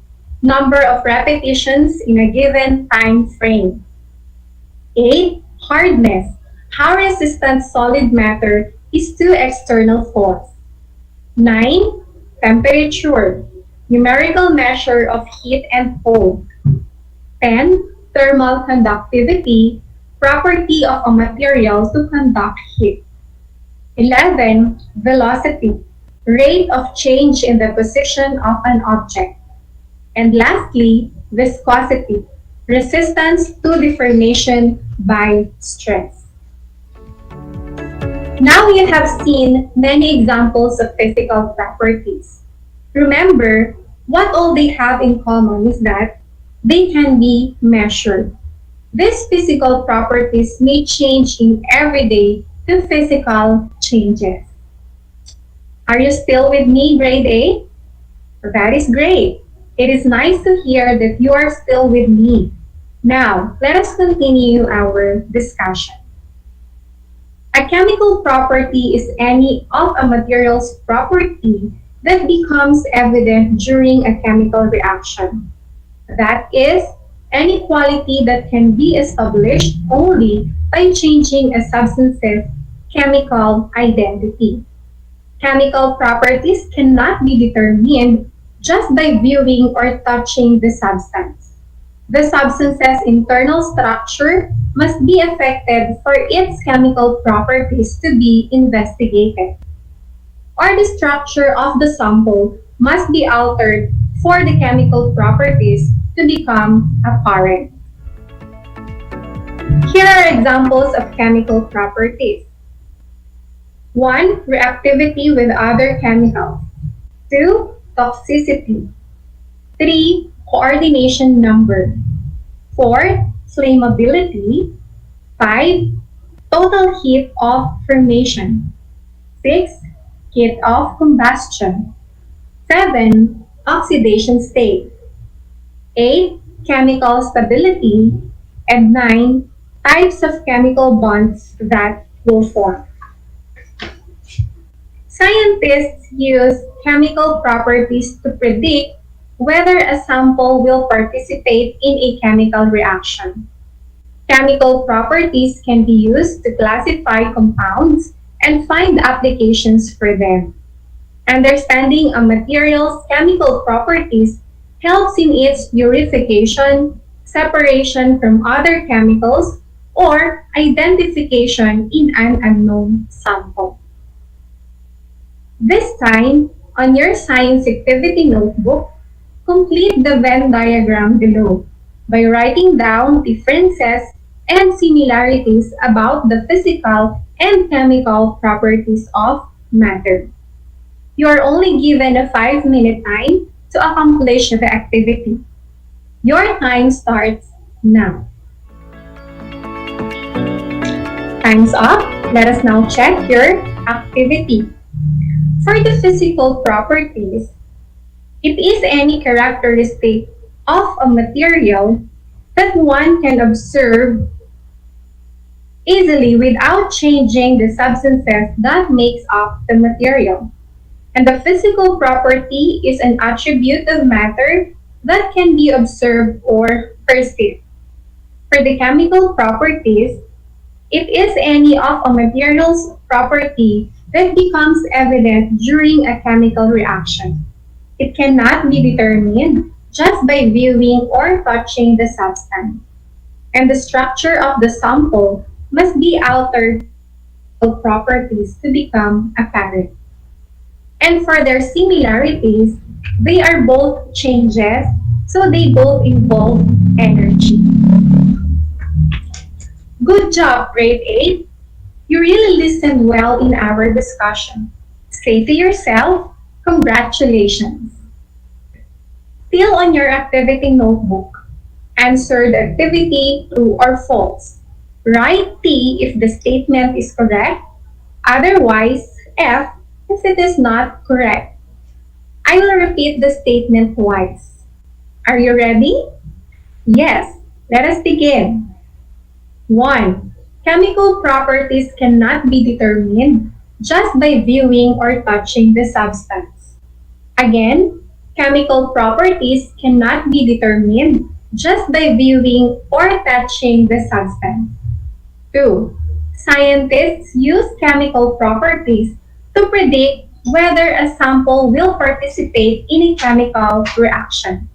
number of repetitions in a given time frame. 8. Hardness, how resistant solid matter is to external force. 9. Temperature, numerical measure of heat and cold. 10. Thermal conductivity, property of a material to conduct heat. 11. Velocity, rate of change in the position of an object. And lastly, viscosity, resistance to deformation by stress. Now you have seen many examples of physical properties. Remember, what all they have in common is that they can be measured. These physical properties may change in every day to physical changes. Are you still with me, grade A? That is great. It is nice to hear that you are still with me. Now, let us continue our discussion. A chemical property is any of a material's property that becomes evident during a chemical reaction. That is, any quality that can be established only by changing a substance's chemical identity. Chemical properties cannot be determined just by viewing or touching the substance. The substance's internal structure must be affected for its chemical properties to be investigated. Or the structure of the sample must be altered for the chemical properties to become apparent. Here are examples of chemical properties. 1. Reactivity with other chemicals. 2. Toxicity. 3. Coordination number. 4. Flammability. 5. Total heat of formation. 6. Heat of combustion. 7. Oxidation state. 8. Chemical stability. And 9. Types of chemical bonds that will form. Scientists use chemical properties to predict whether a sample will participate in a chemical reaction. Chemical properties can be used to classify compounds and find applications for them. Understanding a material's chemical properties helps in its purification, separation from other chemicals, or identification in an unknown sample. This time, on your science activity notebook, complete the Venn diagram below by writing down differences and similarities about the physical and chemical properties of matter. You are only given a 5-minute time to accomplish the activity. Your time starts now. Time's up. Let us now check your activity. For the physical properties, it is any characteristic of a material that one can observe easily without changing the substances that makes up the material. And the physical property is an attribute of matter that can be observed or perceived. For the chemical properties, it is any of a material's property that becomes evident during a chemical reaction. It cannot be determined just by viewing or touching the substance. And the structure of the sample must be altered properties to become apparent. And for their similarities, they are both changes, so they both involve energy. Good job, grade 8. You really listened well in our discussion. Say to yourself, congratulations. Still on your activity notebook, answer the activity true or false. Write T if the statement is correct, otherwise F if it is not correct. I will repeat the statement twice. Are you ready? Yes, let us begin. 1. Chemical properties cannot be determined just by viewing or touching the substance. Again, chemical properties cannot be determined just by viewing or touching the substance. 2. Scientists use chemical properties to predict whether a sample will participate in a chemical reaction.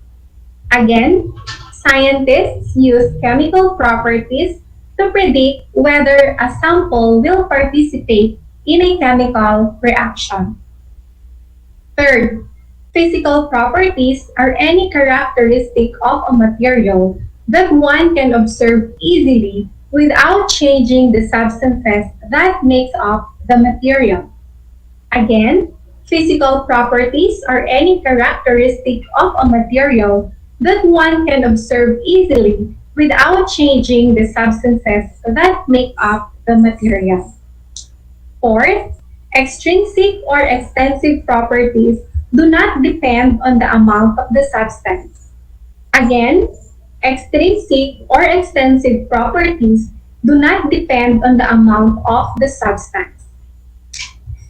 Again, scientists use chemical properties to predict whether a sample will participate in a chemical reaction. Third, physical properties are any characteristic of a material that one can observe easily without changing the substances that makes up the material. Again, physical properties are any characteristic of a material that one can observe easily without changing the substances that make up the material. Fourth, extrinsic or extensive properties do not depend on the amount of the substance. Again, extrinsic or extensive properties do not depend on the amount of the substance.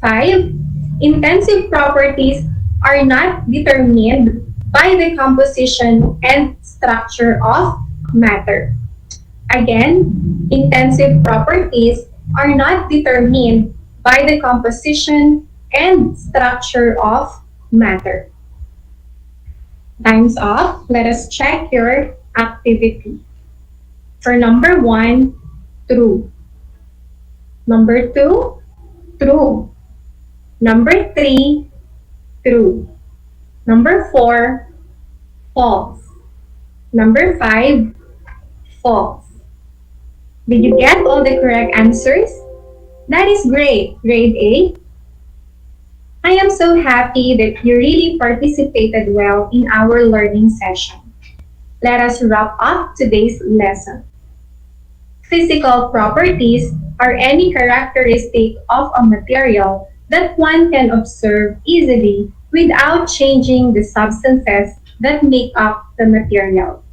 5. Intensive properties are not determined by the composition and structure of matter. Again, intensive properties are not determined by the composition and structure of matter. Time's up. Let us check your activity. For number 1, true. Number 2, true. Number 3, true. Number 4, false. Number 5, false. Did you get all the correct answers? That is great, grade A. I am so happy that you really participated well in our learning session. Let us wrap up today's lesson. Physical properties are any characteristic of a material that one can observe easily without changing the substances that make up the material.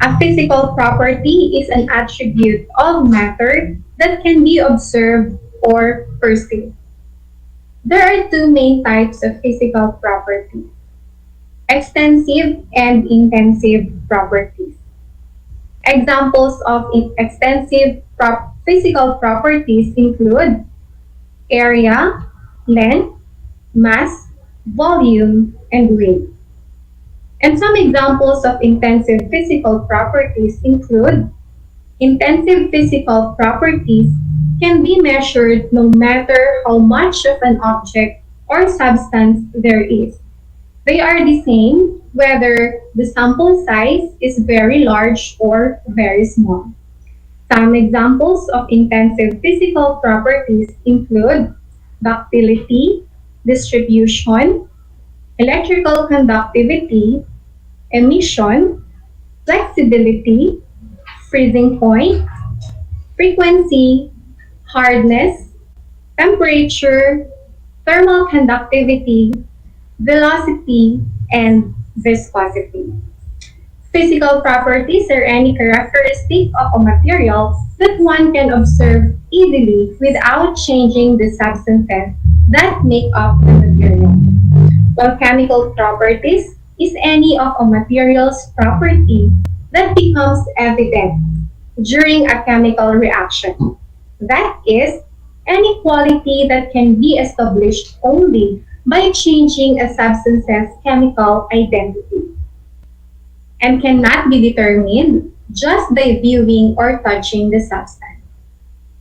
A physical property is an attribute of matter that can be observed or perceived. There are two main types of physical property. extensive and intensive properties. Examples of extensive physical properties include area, length, mass, volume, and weight. And some examples of intensive physical properties include intensive physical properties can be measured no matter how much of an object or substance there is. They are the same whether the sample size is very large or very small. Some examples of intensive physical properties include ductility, distribution, electrical conductivity, emission, flexibility, freezing point, frequency, hardness, temperature, thermal conductivity, velocity, and viscosity. Physical properties are any characteristic of a material that one can observe easily without changing the substances that make up the material. While chemical properties is any of a material's property that becomes evident during a chemical reaction. That is, any quality that can be established only by changing a substance's chemical identity and cannot be determined just by viewing or touching the substance.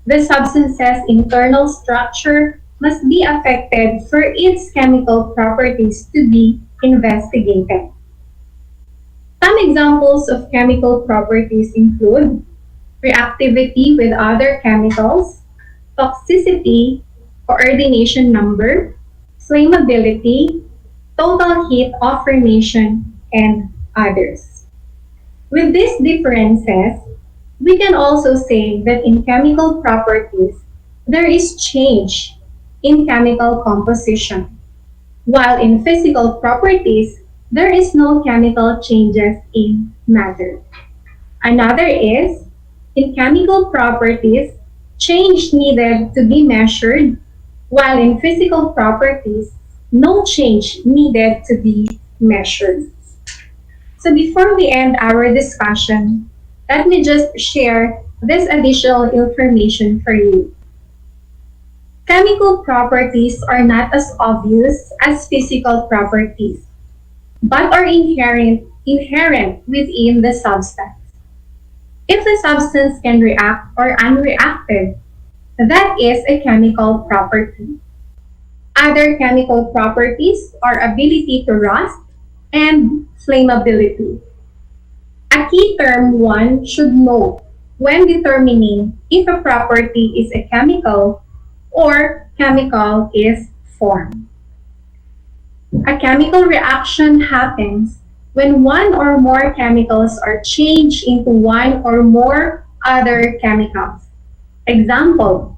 The substance's internal structure must be affected for its chemical properties to be investigated. Some examples of chemical properties include reactivity with other chemicals, toxicity, coordination number, flammability, total heat of formation, and others. With these differences, we can also say that in chemical properties, there is change in chemical composition, while in physical properties, there is no chemical changes in matter. Another is, in chemical properties, change needed to be measured, while in physical properties, no change needed to be measured. So before we end our discussion, let me just share this additional information for you. Chemical properties are not as obvious as physical properties, but are inherent within the substance. If the substance can react or unreacted, that is a chemical property. Other chemical properties are ability to rust and flammability. A key term one should know when determining if a property is a chemical or chemical is formed. A chemical reaction happens when one or more chemicals are changed into one or more other chemicals. Example,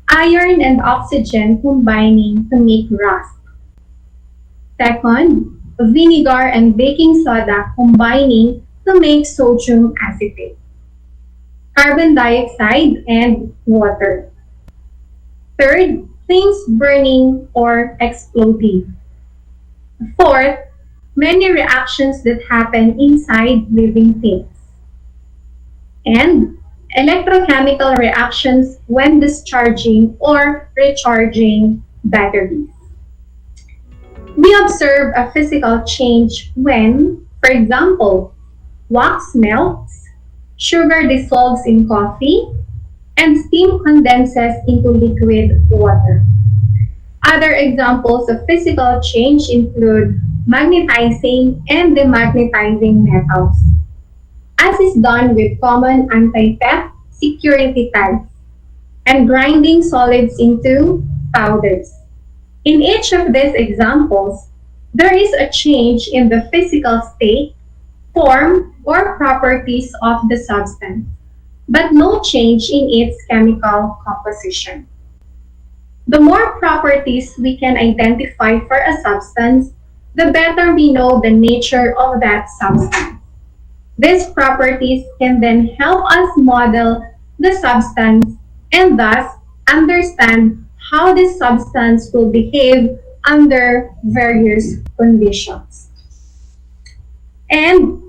iron and oxygen combining to make rust. Second, vinegar and baking soda combining to make sodium acetate. Carbon dioxide and water. Third, things burning or exploding. Fourth, many reactions that happen inside living things. And electrochemical reactions when discharging or recharging batteries. We observe a physical change when, for example, wax melts, sugar dissolves in coffee, and steam condenses into liquid water. Other examples of physical change include magnetizing and demagnetizing metals, as is done with common anti-theft security tags, and grinding solids into powders. In each of these examples, there is a change in the physical state, form, or properties of the substance, but no change in its chemical composition. The more properties we can identify for a substance, the better we know the nature of that substance. These properties can then help us model the substance and thus understand how this substance will behave under various conditions. And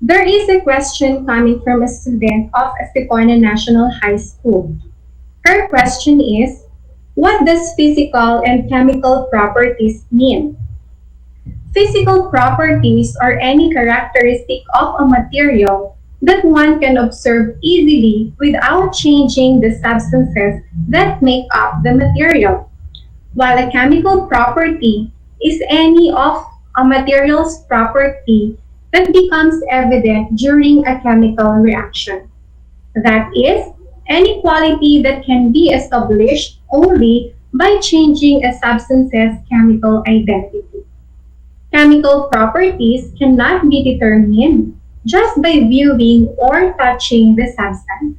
there is a question coming from a student of Estepona National High School. Her question is, what does physical and chemical properties mean? Physical properties are any characteristic of a material that one can observe easily without changing the substances that make up the material, while a chemical property is any of a material's property that becomes evident during a chemical reaction. That is, any quality that can be established only by changing a substance's chemical identity. Chemical properties cannot be determined just by viewing or touching the substance.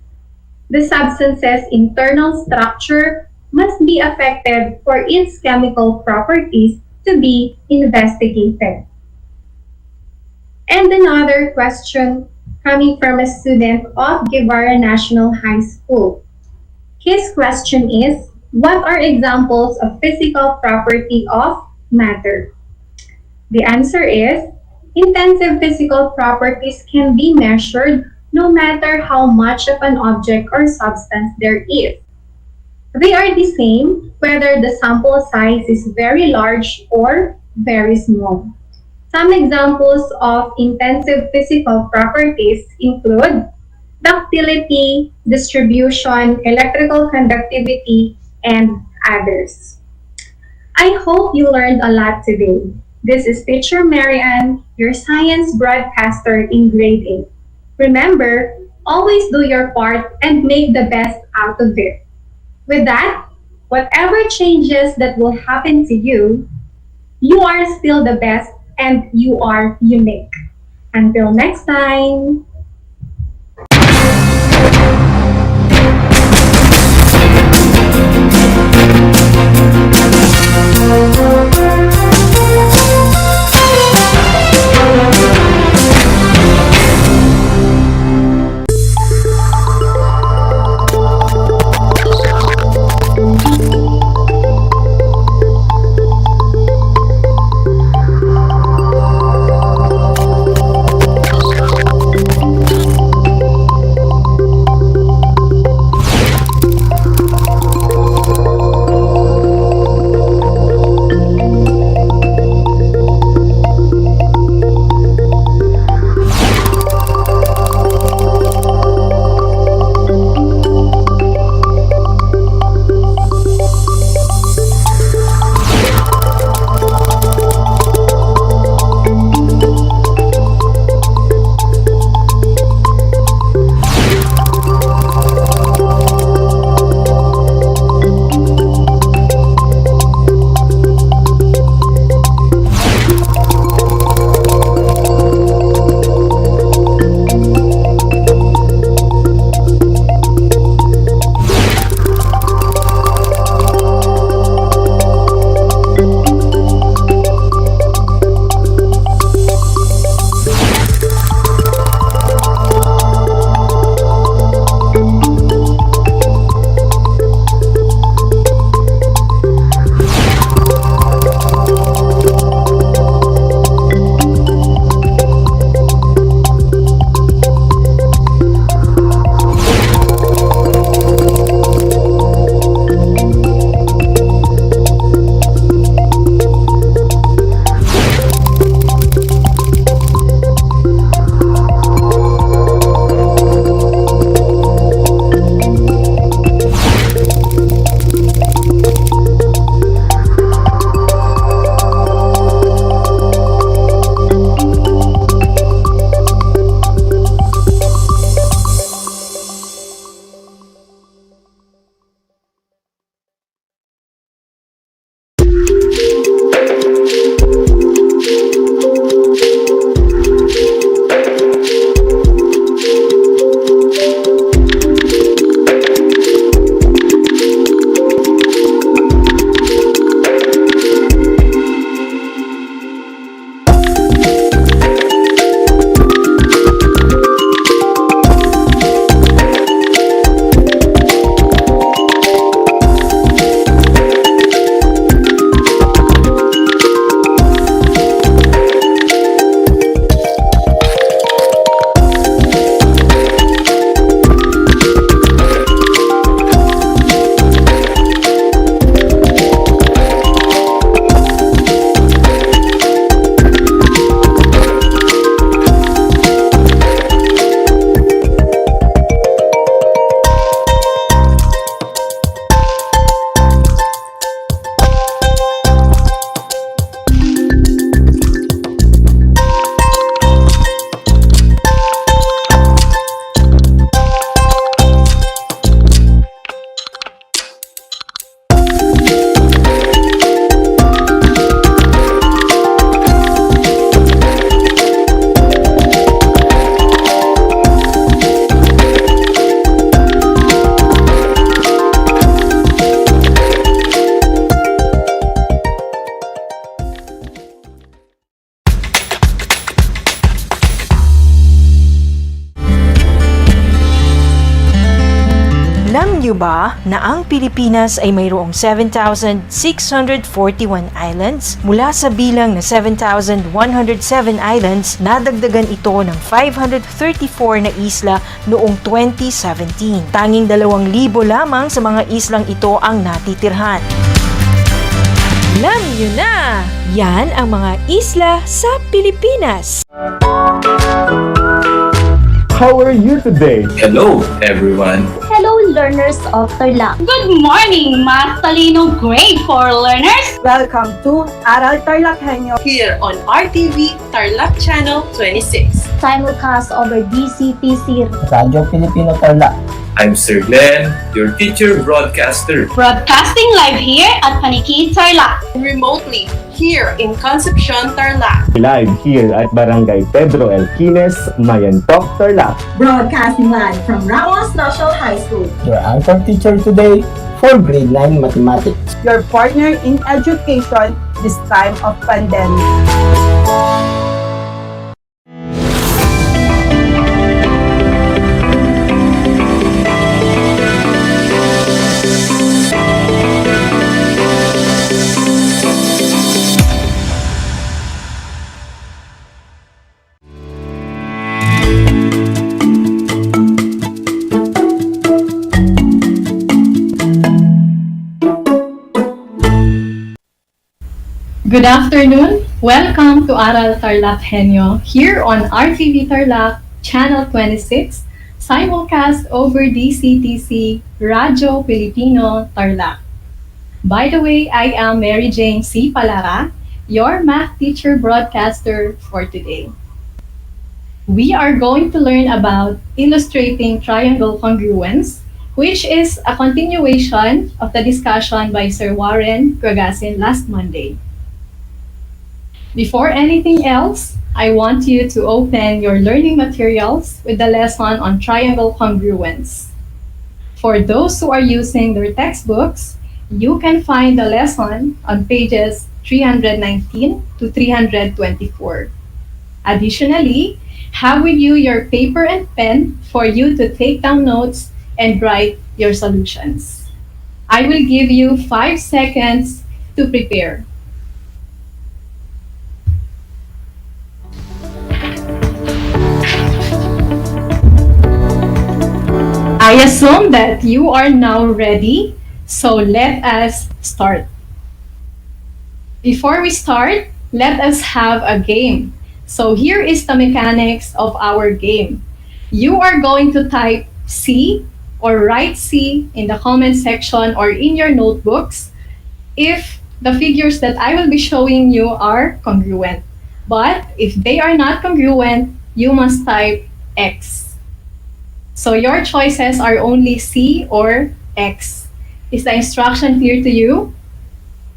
The substance's internal structure must be affected for its chemical properties to be investigated. And another question coming from a student of Guevara National High School. His question is, what are examples of physical property of matter? The answer is, intensive physical properties can be measured no matter how much of an object or substance there is. They are the same whether the sample size is very large or very small. Some examples of intensive physical properties include ductility, distribution, electrical conductivity, and others. I hope you learned a lot today. This is Teacher Marianne, your science broadcaster in grade 8. Remember, always do your part and make the best out of it. With that, whatever changes that will happen to you, you are still the best and you are unique. Until next time! niyo ba na ang Pilipinas ay mayroong 7,641 islands? Mula sa bilang na 7,107 islands, nadagdagan ito ng 534 na isla noong 2017. Tanging 2,000 lamang sa mga islang ito ang natitirhan. Alam niyo na! Yan ang mga isla sa Pilipinas. How are you today? Hello, everyone. Hello, learners of Tarlac. Good morning, Math Talino Grade 4 learners. Welcome to Aral TarlakHenyo Here on RTV Tarlac Channel 26. Simulcast over DCTC. Radyo Pilipino Tarlac. I'm Sir Glenn, your teacher broadcaster. Broadcasting live here at Paniki Tarlac. Remotely here in Concepcion, Tarlac. Live here at Barangay Pedro Elquines, Mayantok, Tarlac. Broadcasting live from Ramos National High School. Your anchor teacher today for grade 9 mathematics. your partner in education this time of pandemic. Good afternoon. Welcome to Aral TarlakHenyo here on RTV Tarlac Channel 26, simulcast over DCTC Radyo Pilipino Tarlac. By the way, I am Mary Jane C. Palara, your math teacher broadcaster for today. We are going to learn about illustrating triangle congruence, which is a continuation of the discussion by Sir Warren Cragasin last Monday. Before anything else, I want you to open your learning materials with the lesson on triangle congruence. For those who are using their textbooks, you can find the lesson on pages 319 to 324. Additionally, have with you your paper and pen for you to take down notes and write your solutions. I will give you 5 seconds to prepare. I assume that you are now ready, so let us start. Before we start, let us have a game. So here is the mechanics of our game. You are going to type C or write C in the comment section or in your notebooks if the figures that I will be showing you are congruent. But if they are not congruent, you must type X. So your choices are only C or X. Is the instruction clear to you?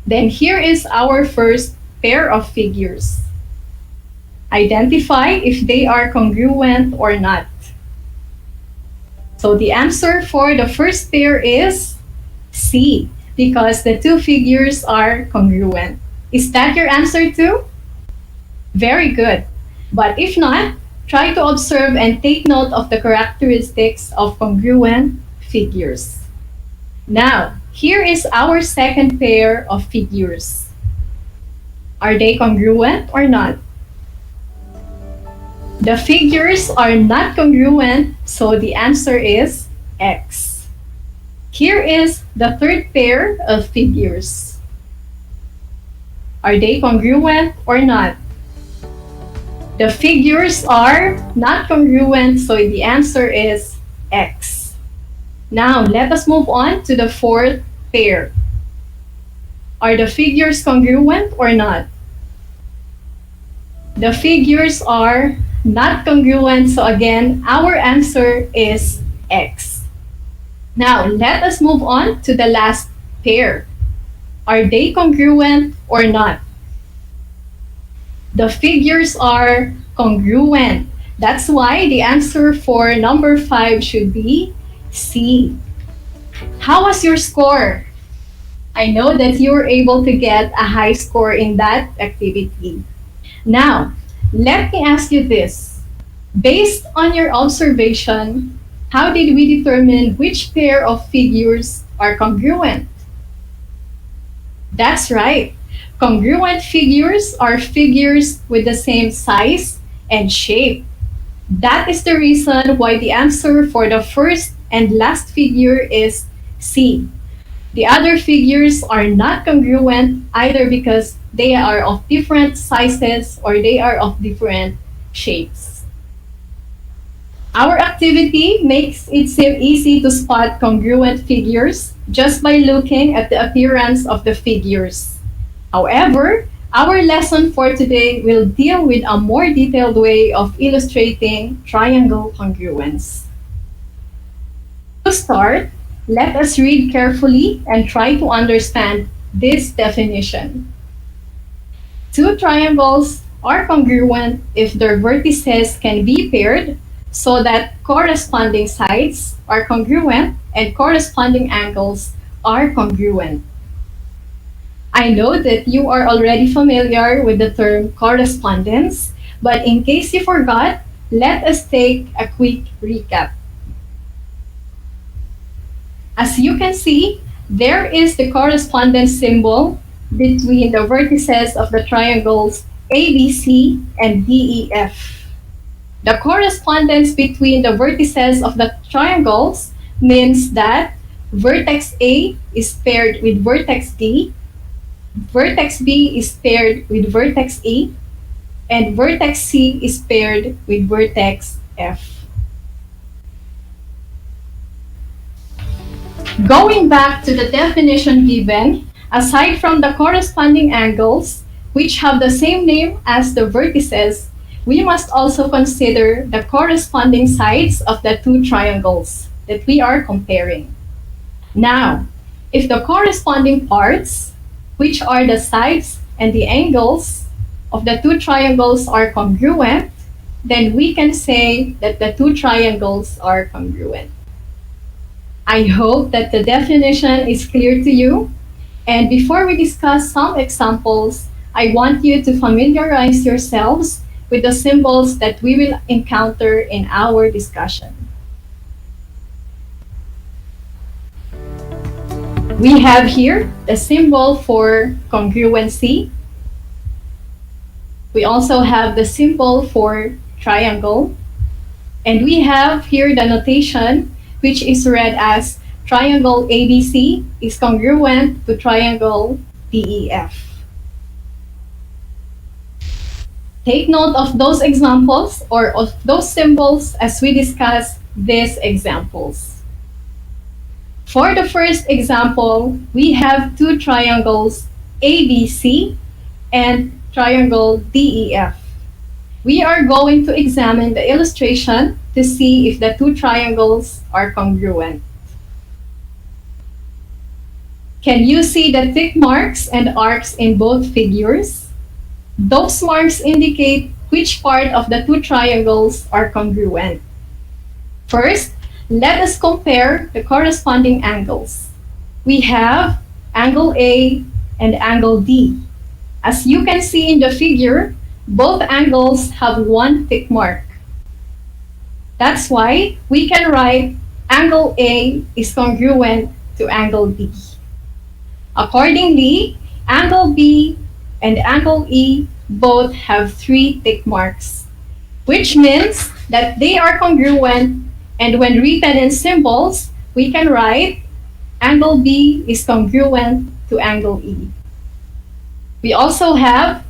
Then here is our first pair of figures. Identify if they are congruent or not. So the answer for the first pair is C, because the two figures are congruent. Is that your answer too? Very good. But if not, try to observe and take note of the characteristics of congruent figures. Now, here is our second pair of figures. Are they congruent or not? The figures are not congruent, so the answer is X. Here is the third pair of figures. Are they congruent or not? The figures are not congruent, so the answer is X. Now, let us move on to the fourth pair. Are the figures congruent or not? The figures are not congruent, so again, our answer is X. Now, let us move on to the last pair. Are they congruent or not? The figures are congruent. That's why the answer for number 5 should be C. How was your score? I know that you were able to get a high score in that activity. Now, let me ask you this. Based on your observation, How did we determine which pair of figures are congruent? That's right. Congruent figures are figures with the same size and shape. That is the reason why the answer for the first and last figure is C. The other figures are not congruent either because they are of different sizes or they are of different shapes. Our activity makes it seem easy to spot congruent figures just by looking at the appearance of the figures. However, our lesson for today will deal with a more detailed way of illustrating triangle congruence. To start, let us read carefully and try to understand this definition. Two triangles are congruent if their vertices can be paired so that corresponding sides are congruent and corresponding angles are congruent. I know that you are already familiar with the term correspondence, but in case you forgot, let us take a quick recap. As you can see, there is the correspondence symbol between the vertices of the triangles ABC and DEF. The correspondence between the vertices of the triangles means that vertex A is paired with vertex D, vertex B is paired with vertex E, and vertex C is paired with vertex F. Going back to the definition given, aside from the corresponding angles, which have the same name as the vertices, we must also consider the corresponding sides of the two triangles that we are comparing. Now, if the corresponding parts, which are the sides and the angles of the two triangles are congruent, then we can say that the two triangles are congruent. I hope that the definition is clear to you. And before we discuss some examples, I want you to familiarize yourselves with the symbols that we will encounter in our discussion. We have here the symbol for congruency. We also have the symbol for triangle. And we have here the notation, which is read as triangle ABC is congruent to triangle DEF. Take note of those examples or of those symbols as we discuss these examples. For the first example, we have two triangles ABC and triangle DEF. We are going to examine the illustration to see if the two triangles are congruent. Can you see the tick marks and arcs in both figures? Those marks indicate which part of the two triangles are congruent. First, let us compare the corresponding angles. We have angle A and angle D. As you can see in the figure, both angles have one tick mark. That's why we can write angle A is congruent to angle D. Accordingly, angle B and angle E both have 3 tick marks, which means that they are congruent, and when written in symbols, we can write angle B is congruent to angle E. We also have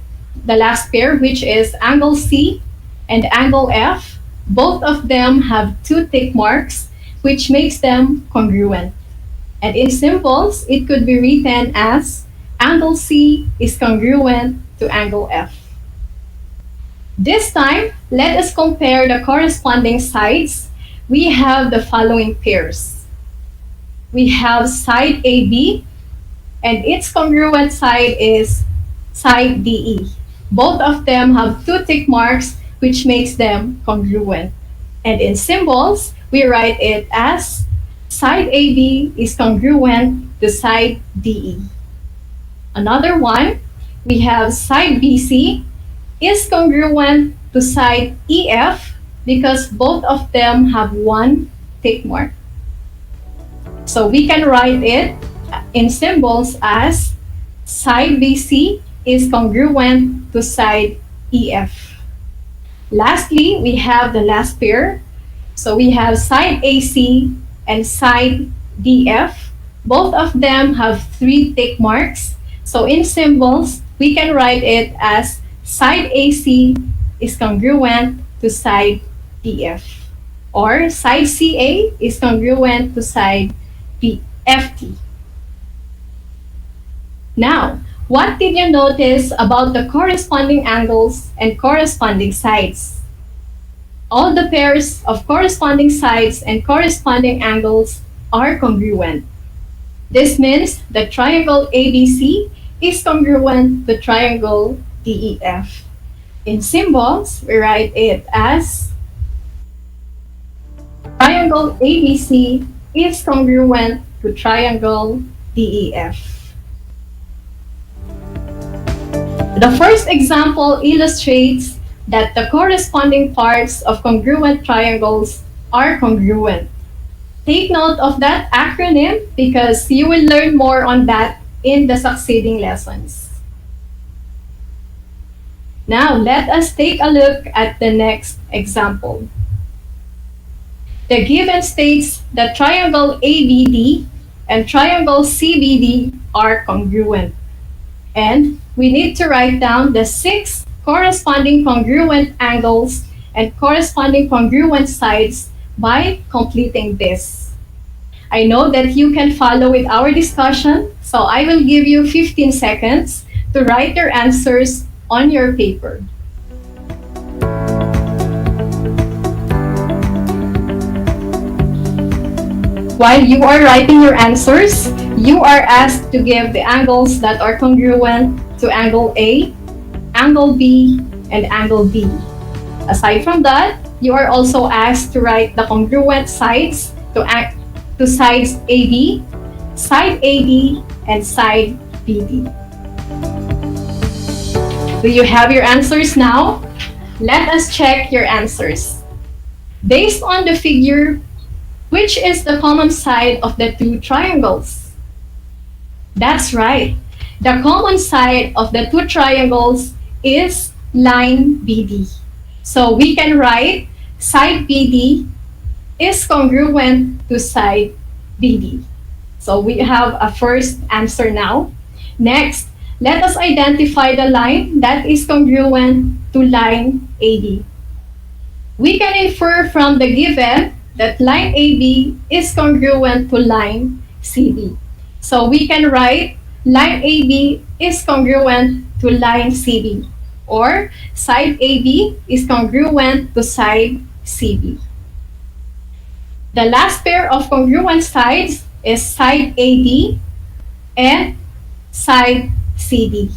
the last pair, which is angle C and angle F. Both of them have 2 tick marks, which makes them congruent. And in symbols, it could be written as angle C is congruent to angle F. This time, let us compare the corresponding sides. We have the following pairs. We have side AB, and its congruent side is side DE. Both of them have 2 tick marks, which makes them congruent. And in symbols, we write it as side AB is congruent to side DE. Another one, we have side BC is congruent to side EF because both of them have 1 tick mark. So we can write it in symbols as side BC is congruent to side EF. Lastly, we have the last pair. So we have side AC and side DF. Both of them have 3 tick marks. So in symbols, we can write it as side AC is congruent to side DF. Or side CA is congruent to side FT. Now, what did you notice about the corresponding angles and corresponding sides? All the pairs of corresponding sides and corresponding angles are congruent. This means the triangle ABC is congruent to triangle DEF. In symbols, we write it as triangle ABC is congruent to triangle DEF. The first example illustrates that the corresponding parts of congruent triangles are congruent. Take note of that acronym because you will learn more on that in the succeeding lessons. Now, let us take a look at the next example. The given states that triangle ABD and triangle CBD are congruent. And we need to write down the 6 corresponding congruent angles and corresponding congruent sides by completing this. I know that you can follow with our discussion, so I will give you 15 seconds to write your answers on your paper. While you are writing your answers, you are asked to give the angles that are congruent to angle A, angle B, and angle D. Aside from that, you are also asked to write the congruent sides to sides AB, side AD, and side BD. Do you have your answers now? Let us check your answers. Based on the figure, which is the common side of the 2 triangles? That's right. The common side of the 2 triangles is line BD. So we can write side BD is congruent to side BD. So we have a first answer now. Next, let us identify the line that is congruent to line AD. We can infer from the given that line AB is congruent to line CB. So we can write line AB is congruent to line CB, or side AB is congruent to side CB. The last pair of congruent sides is side AD and side CD.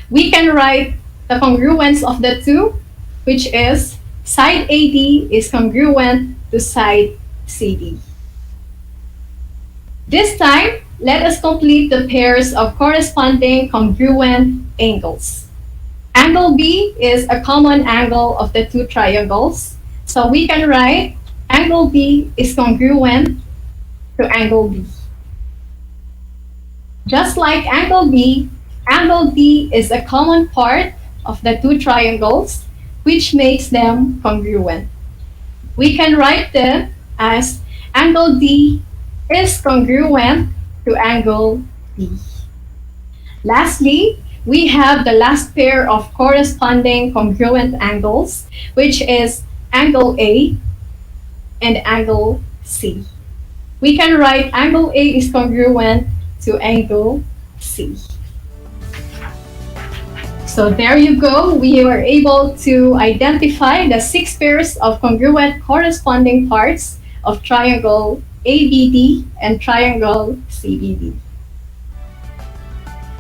We can write the congruence of the 2, which is side AD is congruent to side CD. This time, let us complete the pairs of corresponding congruent angles. Angle B is a common angle of the 2 triangles, so we can write angle B is congruent to angle B. Just like angle B, angle D is a common part of the 2 triangles, which makes them congruent. We can write them as angle D is congruent to angle B. Lastly, we have the last pair of corresponding congruent angles, which is angle A and angle C. We can write angle A is congruent to angle C. So there you go. We were able to identify the 6 pairs of congruent corresponding parts of triangle ABD and triangle CBD.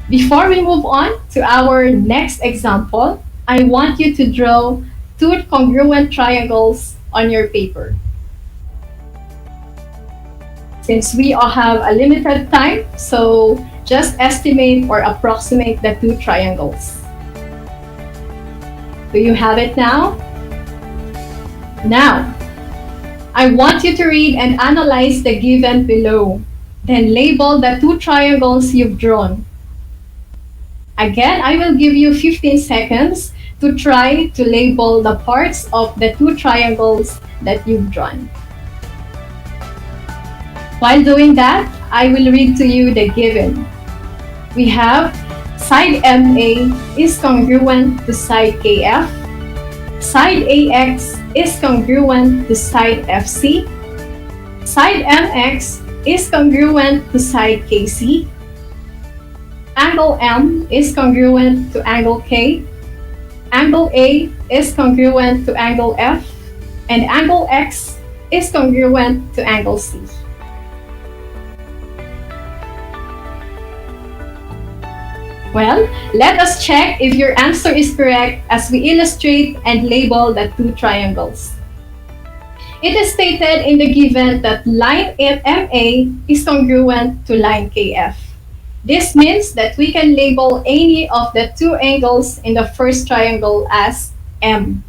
Before we move on to our next example, I want you to draw 2 congruent triangles on your paper. Since we all have a limited time, so just estimate or approximate the 2 triangles. Do you have it now? Now, I want you to read and analyze the given below. Then label the two triangles you've drawn. Again, I will give you 15 seconds to try to label the parts of the two triangles that you've drawn. While doing that, I will read to you the given. We have side MA is congruent to side KF, side AX is congruent to side FC, side MX is congruent to side KC, angle M is congruent to angle K, angle A is congruent to angle F, and angle X is congruent to angle C. Well, let us check if your answer is correct as we illustrate and label the two triangles. It is stated in the given that line MA is congruent to line KF. This means that we can label any of the two angles in the first triangle as M.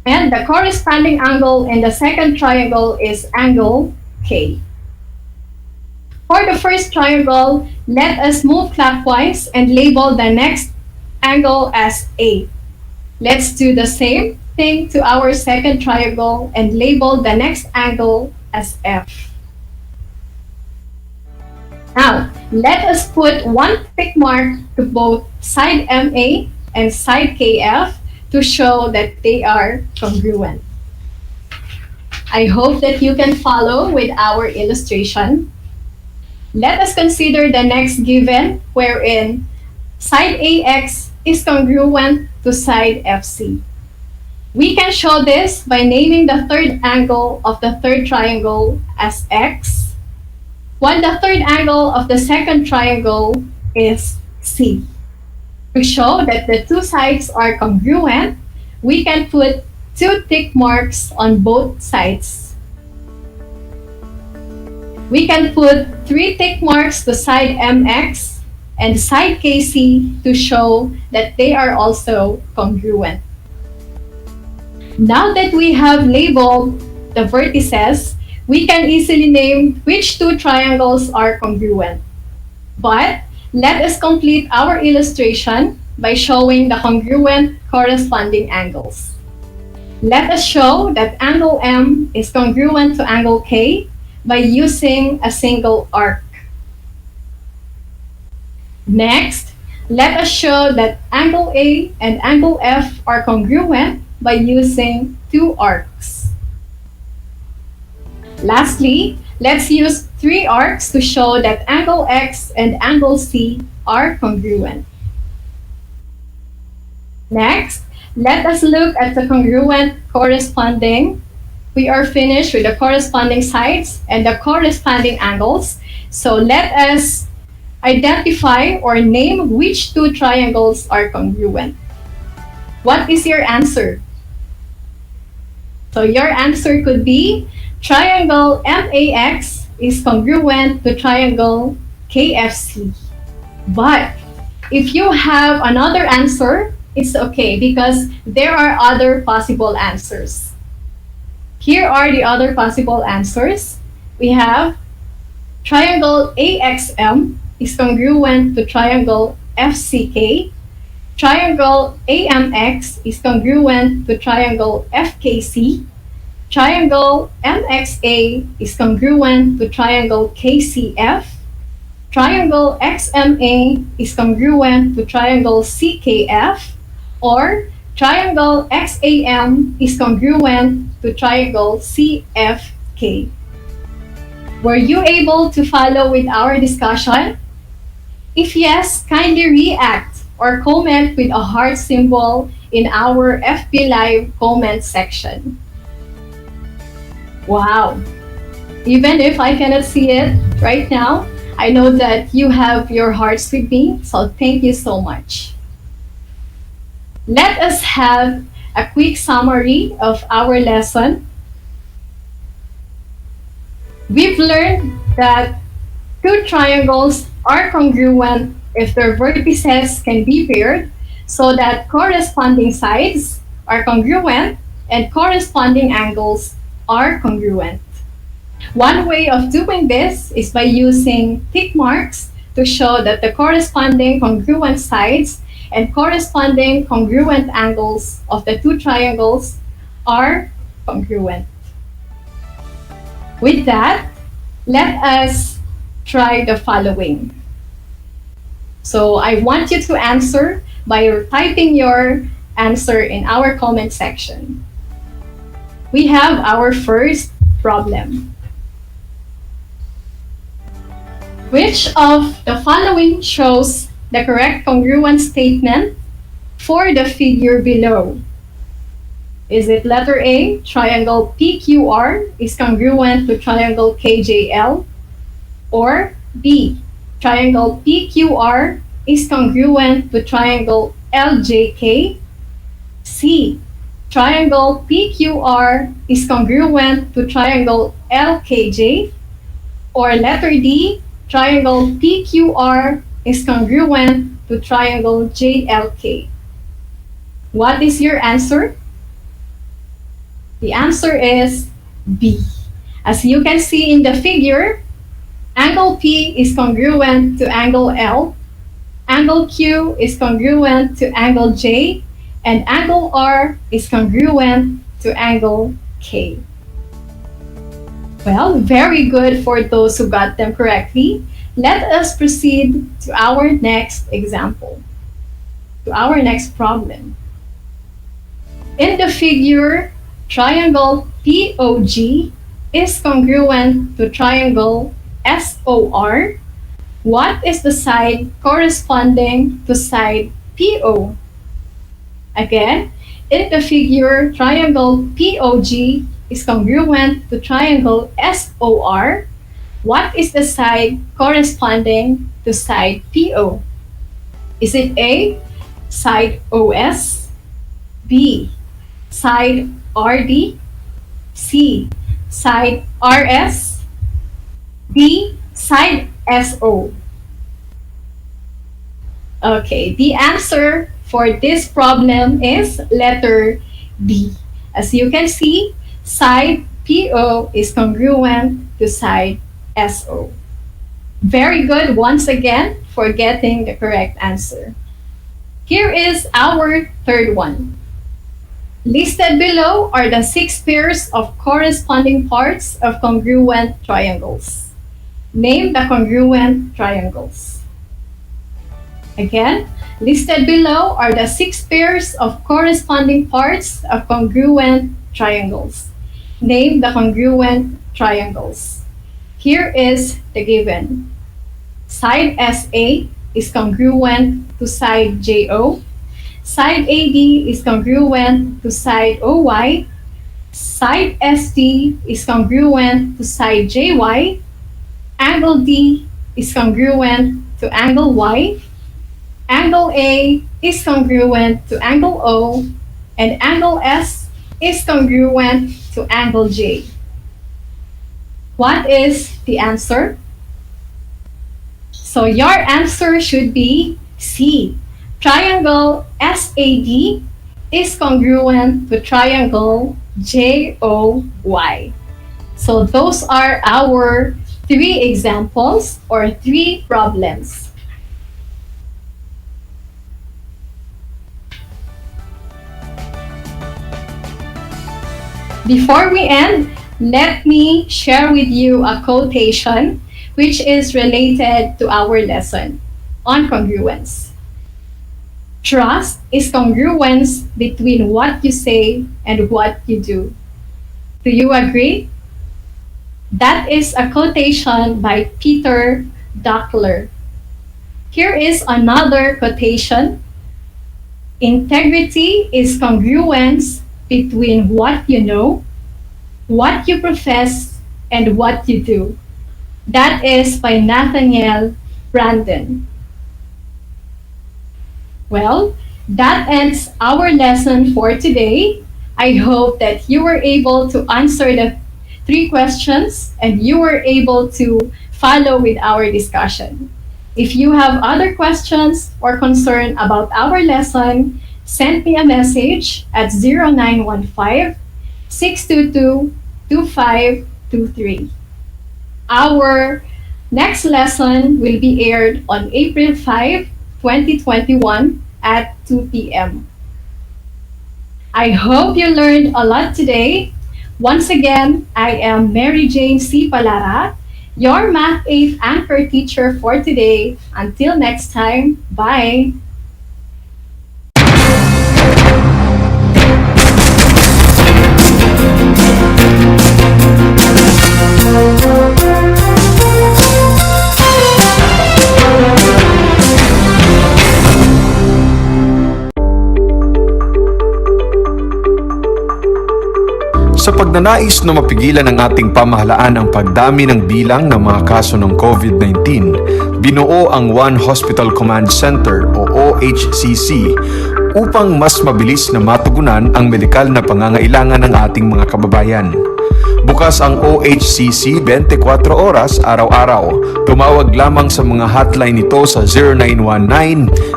And the corresponding angle in the second triangle is angle K. For the first triangle, let us move clockwise and label the next angle as A. Let's do the same thing to our second triangle and label the next angle as F. Now, let us put one tick mark to both side MA and side KF to show that they are congruent. I hope that you can follow with our illustration. Let us consider the next given wherein side AX is congruent to side FC. We can show this by naming the third angle of the third triangle as X, while the third angle of the second triangle is C. To show that the two sides are congruent, we can put two tick marks on both sides. We can put 3 tick marks to side MX and side KC to show that they are also congruent. Now that we have labeled the vertices, we can easily name which two triangles are congruent. But let us complete our illustration by showing the congruent corresponding angles. Let us show that angle M is congruent to angle K by using a single arc. Next, let us show that angle A and angle F are congruent by using two arcs. Lastly, let's use 3 arcs to show that angle X and angle C are congruent. Next, let us look at the congruent corresponding. We are finished with the corresponding sides and the corresponding angles. So let us identify or name which two triangles are congruent. What is your answer? So your answer could be triangle MAX is congruent to triangle KFC. But if you have another answer, it's okay because there are other possible answers. Here are the other possible answers. We have triangle AXM is congruent to triangle FCK. Triangle AMX is congruent to triangle FKC. Triangle MXA is congruent to triangle KCF. Triangle XMA is congruent to triangle CKF. Or triangle XAM is congruent to triangle CFK. Were you able to follow with our discussion? If yes, kindly react or comment with a heart symbol in our FB Live comment section. Wow! Even if I cannot see it right now, I know that you have your hearts with me, so thank you so much. Let us have a quick summary of our lesson. We've learned that two triangles are congruent if their vertices can be paired so that corresponding sides are congruent and corresponding angles are congruent. One way of doing this is by using tick marks to show that the corresponding congruent sides and corresponding congruent angles of the two triangles are congruent. With that, let us try the following. So I want you to answer by typing your answer in our comment section. We have our first problem. Which of the following shows the correct congruent statement for the figure below? Is it letter A, triangle PQR is congruent to triangle KJL? Or B, triangle PQR is congruent to triangle LJK? C, triangle PQR is congruent to triangle LKJ? Or letter D, triangle PQR is congruent to triangle JLK? What is your answer? The answer is B. As you can see in the figure, angle P is congruent to angle L, angle Q is congruent to angle J, and angle R is congruent to angle K. Well, very good for those who got them correctly. Let us proceed to our next example, to our next problem. In the figure, triangle POG is congruent to triangle SOR. What is the side corresponding to side PO? Again, in the figure, triangle POG is congruent to triangle SOR. What is the side corresponding to side PO? Is it A, side OS, B, side RD, C, side RS, D, side SO? Okay, the answer for this problem is letter B. As you can see, side PO is congruent to side SO. Very good once again for getting the correct answer. Here is our third one. Listed below are the 6 pairs of corresponding parts of congruent triangles. Name the congruent triangles. Again, listed below are the 6 pairs of corresponding parts of congruent triangles. Name the congruent triangles. Here is the given. Side SA is congruent to side JO. Side AD is congruent to side OY. Side SD is congruent to side JY. Angle D is congruent to angle Y. Angle A is congruent to angle O. And angle S is congruent to angle J. What is the answer? So your answer should be C. Triangle SAD is congruent to triangle JOY. So those are our 3 examples or 3 problems. Before we end, let me share with you a quotation which is related to our lesson on congruence. Trust is congruence between what you say and what you do. Do you agree? That is a quotation by Peter Drucker. Here is another quotation. Integrity is congruence between what you know, what you profess, and what you do. That is by Nathaniel Brandon. Well, that ends our lesson for today. I hope that you were able to answer the 3 questions and you were able to follow with our discussion. If you have other questions or concern about our lesson, send me a message at 0915-622-2523. Our next lesson will be aired on April 5, 2021 at 2 p.m. I hope you learned a lot today. Once again, I am Mary Jane C. Palara, your Math 8 anchor teacher for today. Until next time, bye! Sa pagnanais na mapigilan ng ating pamahalaan ang pagdami ng bilang ng mga kaso ng COVID-19, binuo ang One Hospital Command Center o OHCC upang mas mabilis na matugunan ang medikal na pangangailangan ng ating mga kababayan. Bukas ang OHCC 24 oras araw-araw. Tumawag lamang sa mga hotline nito sa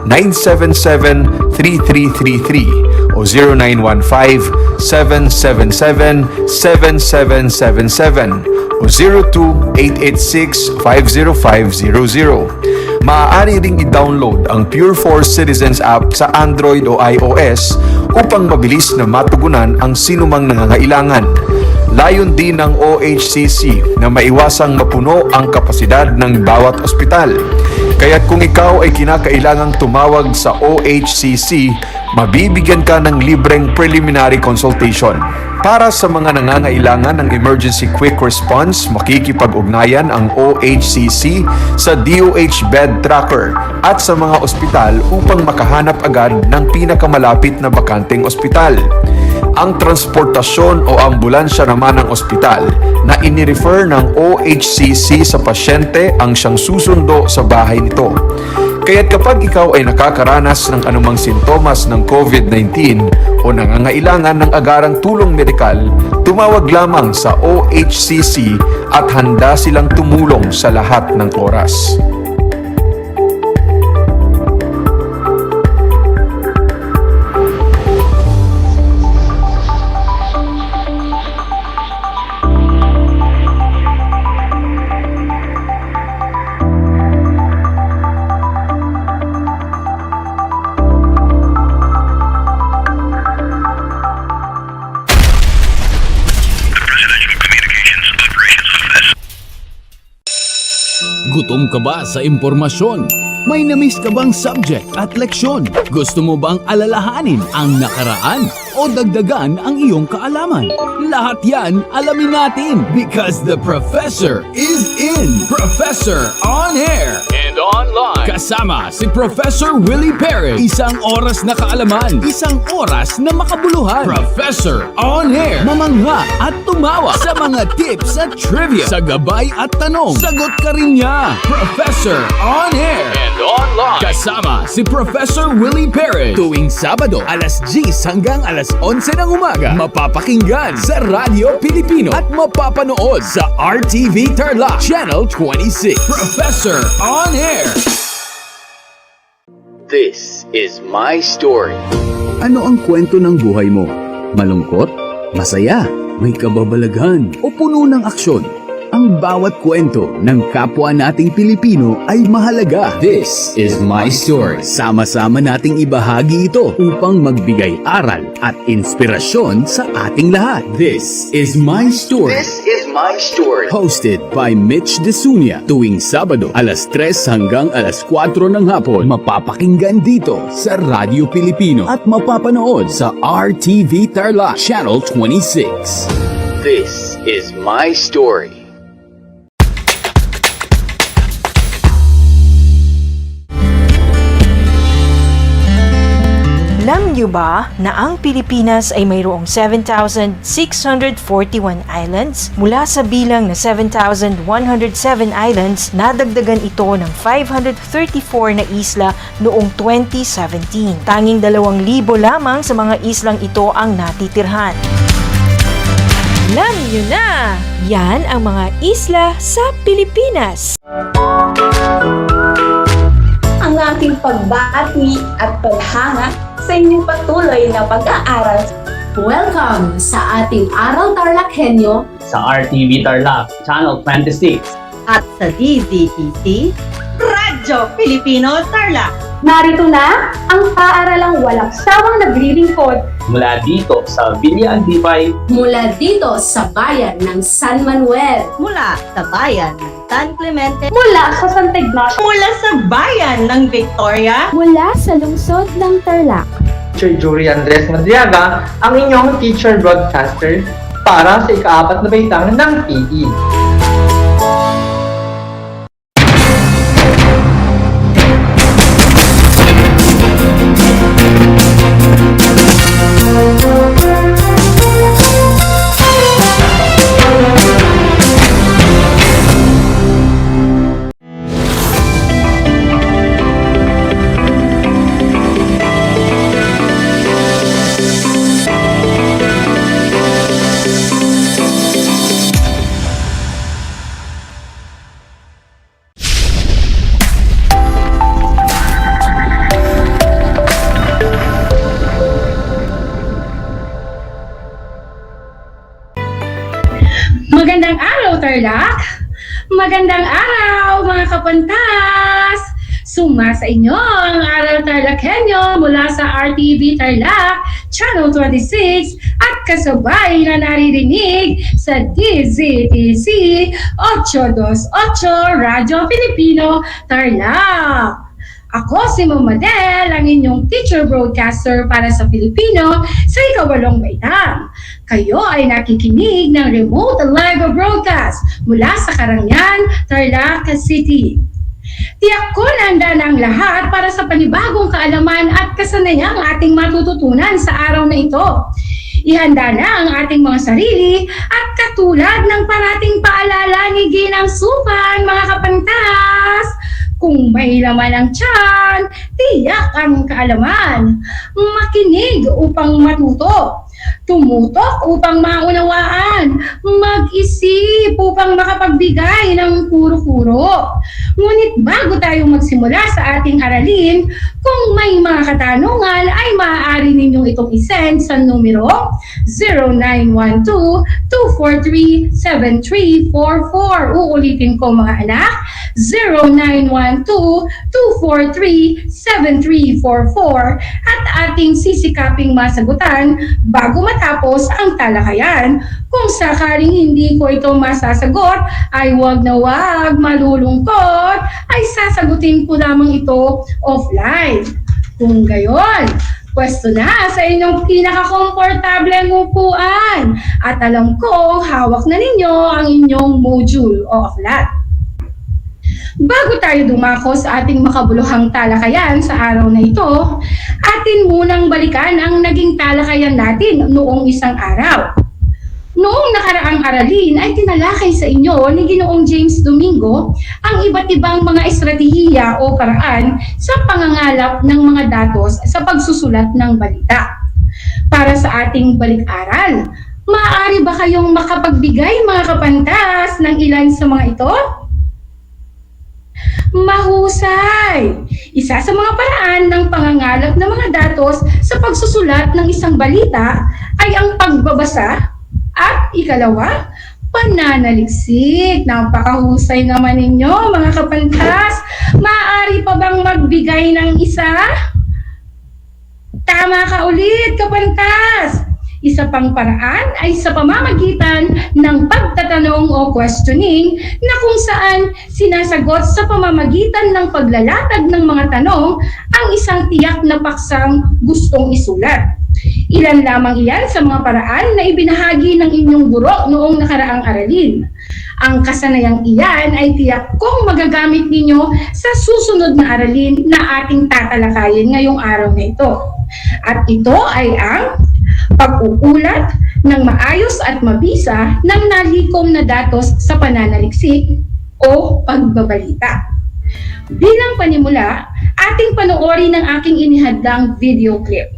0919-977-3333 o 0915-777-7777 o 02-886-50500. Maaari ring i-download ang Pure Force Citizens app sa Android o iOS upang mabilis na matugunan ang sinumang nangangailangan. Layon din ng OHCC na maiwasang mapuno ang kapasidad ng bawat ospital. Kaya't kung ikaw ay kinakailangang tumawag sa OHCC, mabibigyan ka ng libreng preliminary consultation. Para sa mga nangangailangan ng emergency quick response, makikipag-ugnayan ang OHCC sa DOH Bed Tracker at sa mga ospital upang makahanap agad ng pinakamalapit na bakanteng ospital. Ang transportasyon o ambulansya naman ng ospital na inirefer ng OHCC sa pasyente ang siyang susundo sa bahay nito. Kaya't kapag ikaw ay nakakaranas ng anumang sintomas ng COVID-19 o nangangailangan ng agarang tulong medikal, tumawag lamang sa OHCC at handa silang tumulong sa lahat ng oras. Gutom ka ba sa impormasyon? May namiss ka bang subject at leksyon? Gusto mo bang alalahanin ang nakaraan o dagdagan ang iyong kaalaman? Lahat yan alamin natin because the professor is in. Professor on air and online. Kasama si Professor Willie Perez. Isang oras na kaalaman, isang oras na makabuluhan. Professor on air. Mamangha at tumawa sa mga tips at trivia. Sa gabay at tanong, sagot ka rin niya. Professor on air and online. Kasama si Professor Willie Perez. Tuwing Sabado, alas 10 hanggang alas 11 ng umaga. Mapapakinggan sa Radyo Pilipino at mapapanood sa RTV Tarlac Channel 26. Professor on air. This is my story. Ano ang kwento ng buhay mo? Malungkot? Masaya? May kababalaghan? O puno ng aksyon? Ang bawat kwento ng kapwa nating Pilipino ay mahalaga. This is my story. Sama-sama nating ibahagi ito upang magbigay aral at inspirasyon sa ating lahat. This is my story. This is my story. Hosted by Mitch Desunia. Tuwing Sabado, alas 3 hanggang alas 4 ng hapon. Mapapakinggan dito sa Radyo Pilipino at mapapanood sa RTV Tarlac Channel 26. This is my story. Alam niyo ba na ang Pilipinas ay mayroong 7,641 islands? Mula sa bilang na 7,107 islands, nadagdagan ito ng 534 na isla noong 2017. Tanging 2,000 lamang sa mga islang ito ang natitirhan. Alam niyo na! Yan ang mga isla sa Pilipinas. Ang aking pagbati at paghanga sa inyong patuloy na pag-aaral. Welcome sa ating Aral TarlakHenyo sa RTV Tarlac, Channel 26 at sa DZTC Radyo Pilipino Tarlac. Narito na ang paaralang walang sawang naglilingkod mula dito sa Villa Aldipay, mula dito sa bayan ng San Manuel, mula sa bayan ng San Clemente, mula sa Santa Ignacio, mula sa bayan ng Victoria, mula sa lungsod ng Tarlac. Teacher Jury Andres Madriaga, ang inyong teacher broadcaster para sa ika-4 na baitang ng PE. Magandang araw, Tarlac! Magandang araw, mga kapantas! Suma sa inyo ang Aral TarlakHenyo mula sa RTV Tarlac, Channel 26 at kasabay na naririnig sa DZTC 828 Radyo Pilipino Tarlac. Ako si Ma'am Madel, ang inyong teacher broadcaster para sa Pilipino sa ika-8 baitang. Kayo ay nakikinig ng remote live broadcast mula sa Karangyan, Tarlac City. Tiyak ko na handa na ang lahat para sa panibagong kaalaman at kasanayang ating matututunan sa araw na ito. Ihanda na ang ating mga sarili at katulad ng parating paalala ni Ginang Supan, mga kapantas, kung may laman ang tiyan, tiyak ang kaalaman. Makinig upang matuto. Tumutok upang maunawaan. Mag-isip upang makapagbigay ng puro-puro. Ngunit bago tayo magsimula sa ating aralin, kung may mga katanungan ay maaari ninyong itong isend sa numero 0912-243-7344. Uulitin ko mga anak, 0912-243-7344 at ating sisikaping masagutan bago matapos ang talakayan. Kung sakaling hindi ko ito masasagot, ay wag na wag malulungkot, ay sasagutin ko lamang ito offline. Kung gayon, pwesto na sa inyong pinaka-komportableng upuan at alam ko hawak na ninyo ang inyong module o aklat. Bago tayo dumako sa ating makabuluhang talakayan sa araw na ito, atin munang balikan ang naging talakayan natin noong isang araw. Noong nakaraang aralin ay tinalakay sa inyo ni Ginoong James Domingo ang iba't ibang mga estratehiya o paraan sa pangangalap ng mga datos sa pagsusulat ng balita. Para sa ating balik-aral, maaari ba kayong makapagbigay mga kapantas ng ilan sa mga ito? Mahusay! Isa sa mga paraan ng pangangalap ng mga datos sa pagsusulat ng isang balita ay ang pagbabasa at ikalawa, pananaliksik. Napakahusay naman ninyo mga kapantas. Maaari pa bang magbigay ng isa? Tama ka ulit, kapantas! Isa pang paraan ay sa pamamagitan ng pagtatanong o questioning na kung saan sinasagot sa pamamagitan ng paglalatag ng mga tanong ang isang tiyak na paksang gustong isulat. Ilan lamang iyan sa mga paraan na ibinahagi ng inyong guro noong nakaraang aralin. Ang kasanayang iyan ay tiyak kong magagamit ninyo sa susunod na aralin na ating tatalakayin ngayong araw na ito. At ito ay ang pag-uulat ng maayos at mabisa ng nalikom na datos sa pananaliksik o pagbabalita. Bilang panimula, ating panoorin ang aking inihadlang video clip.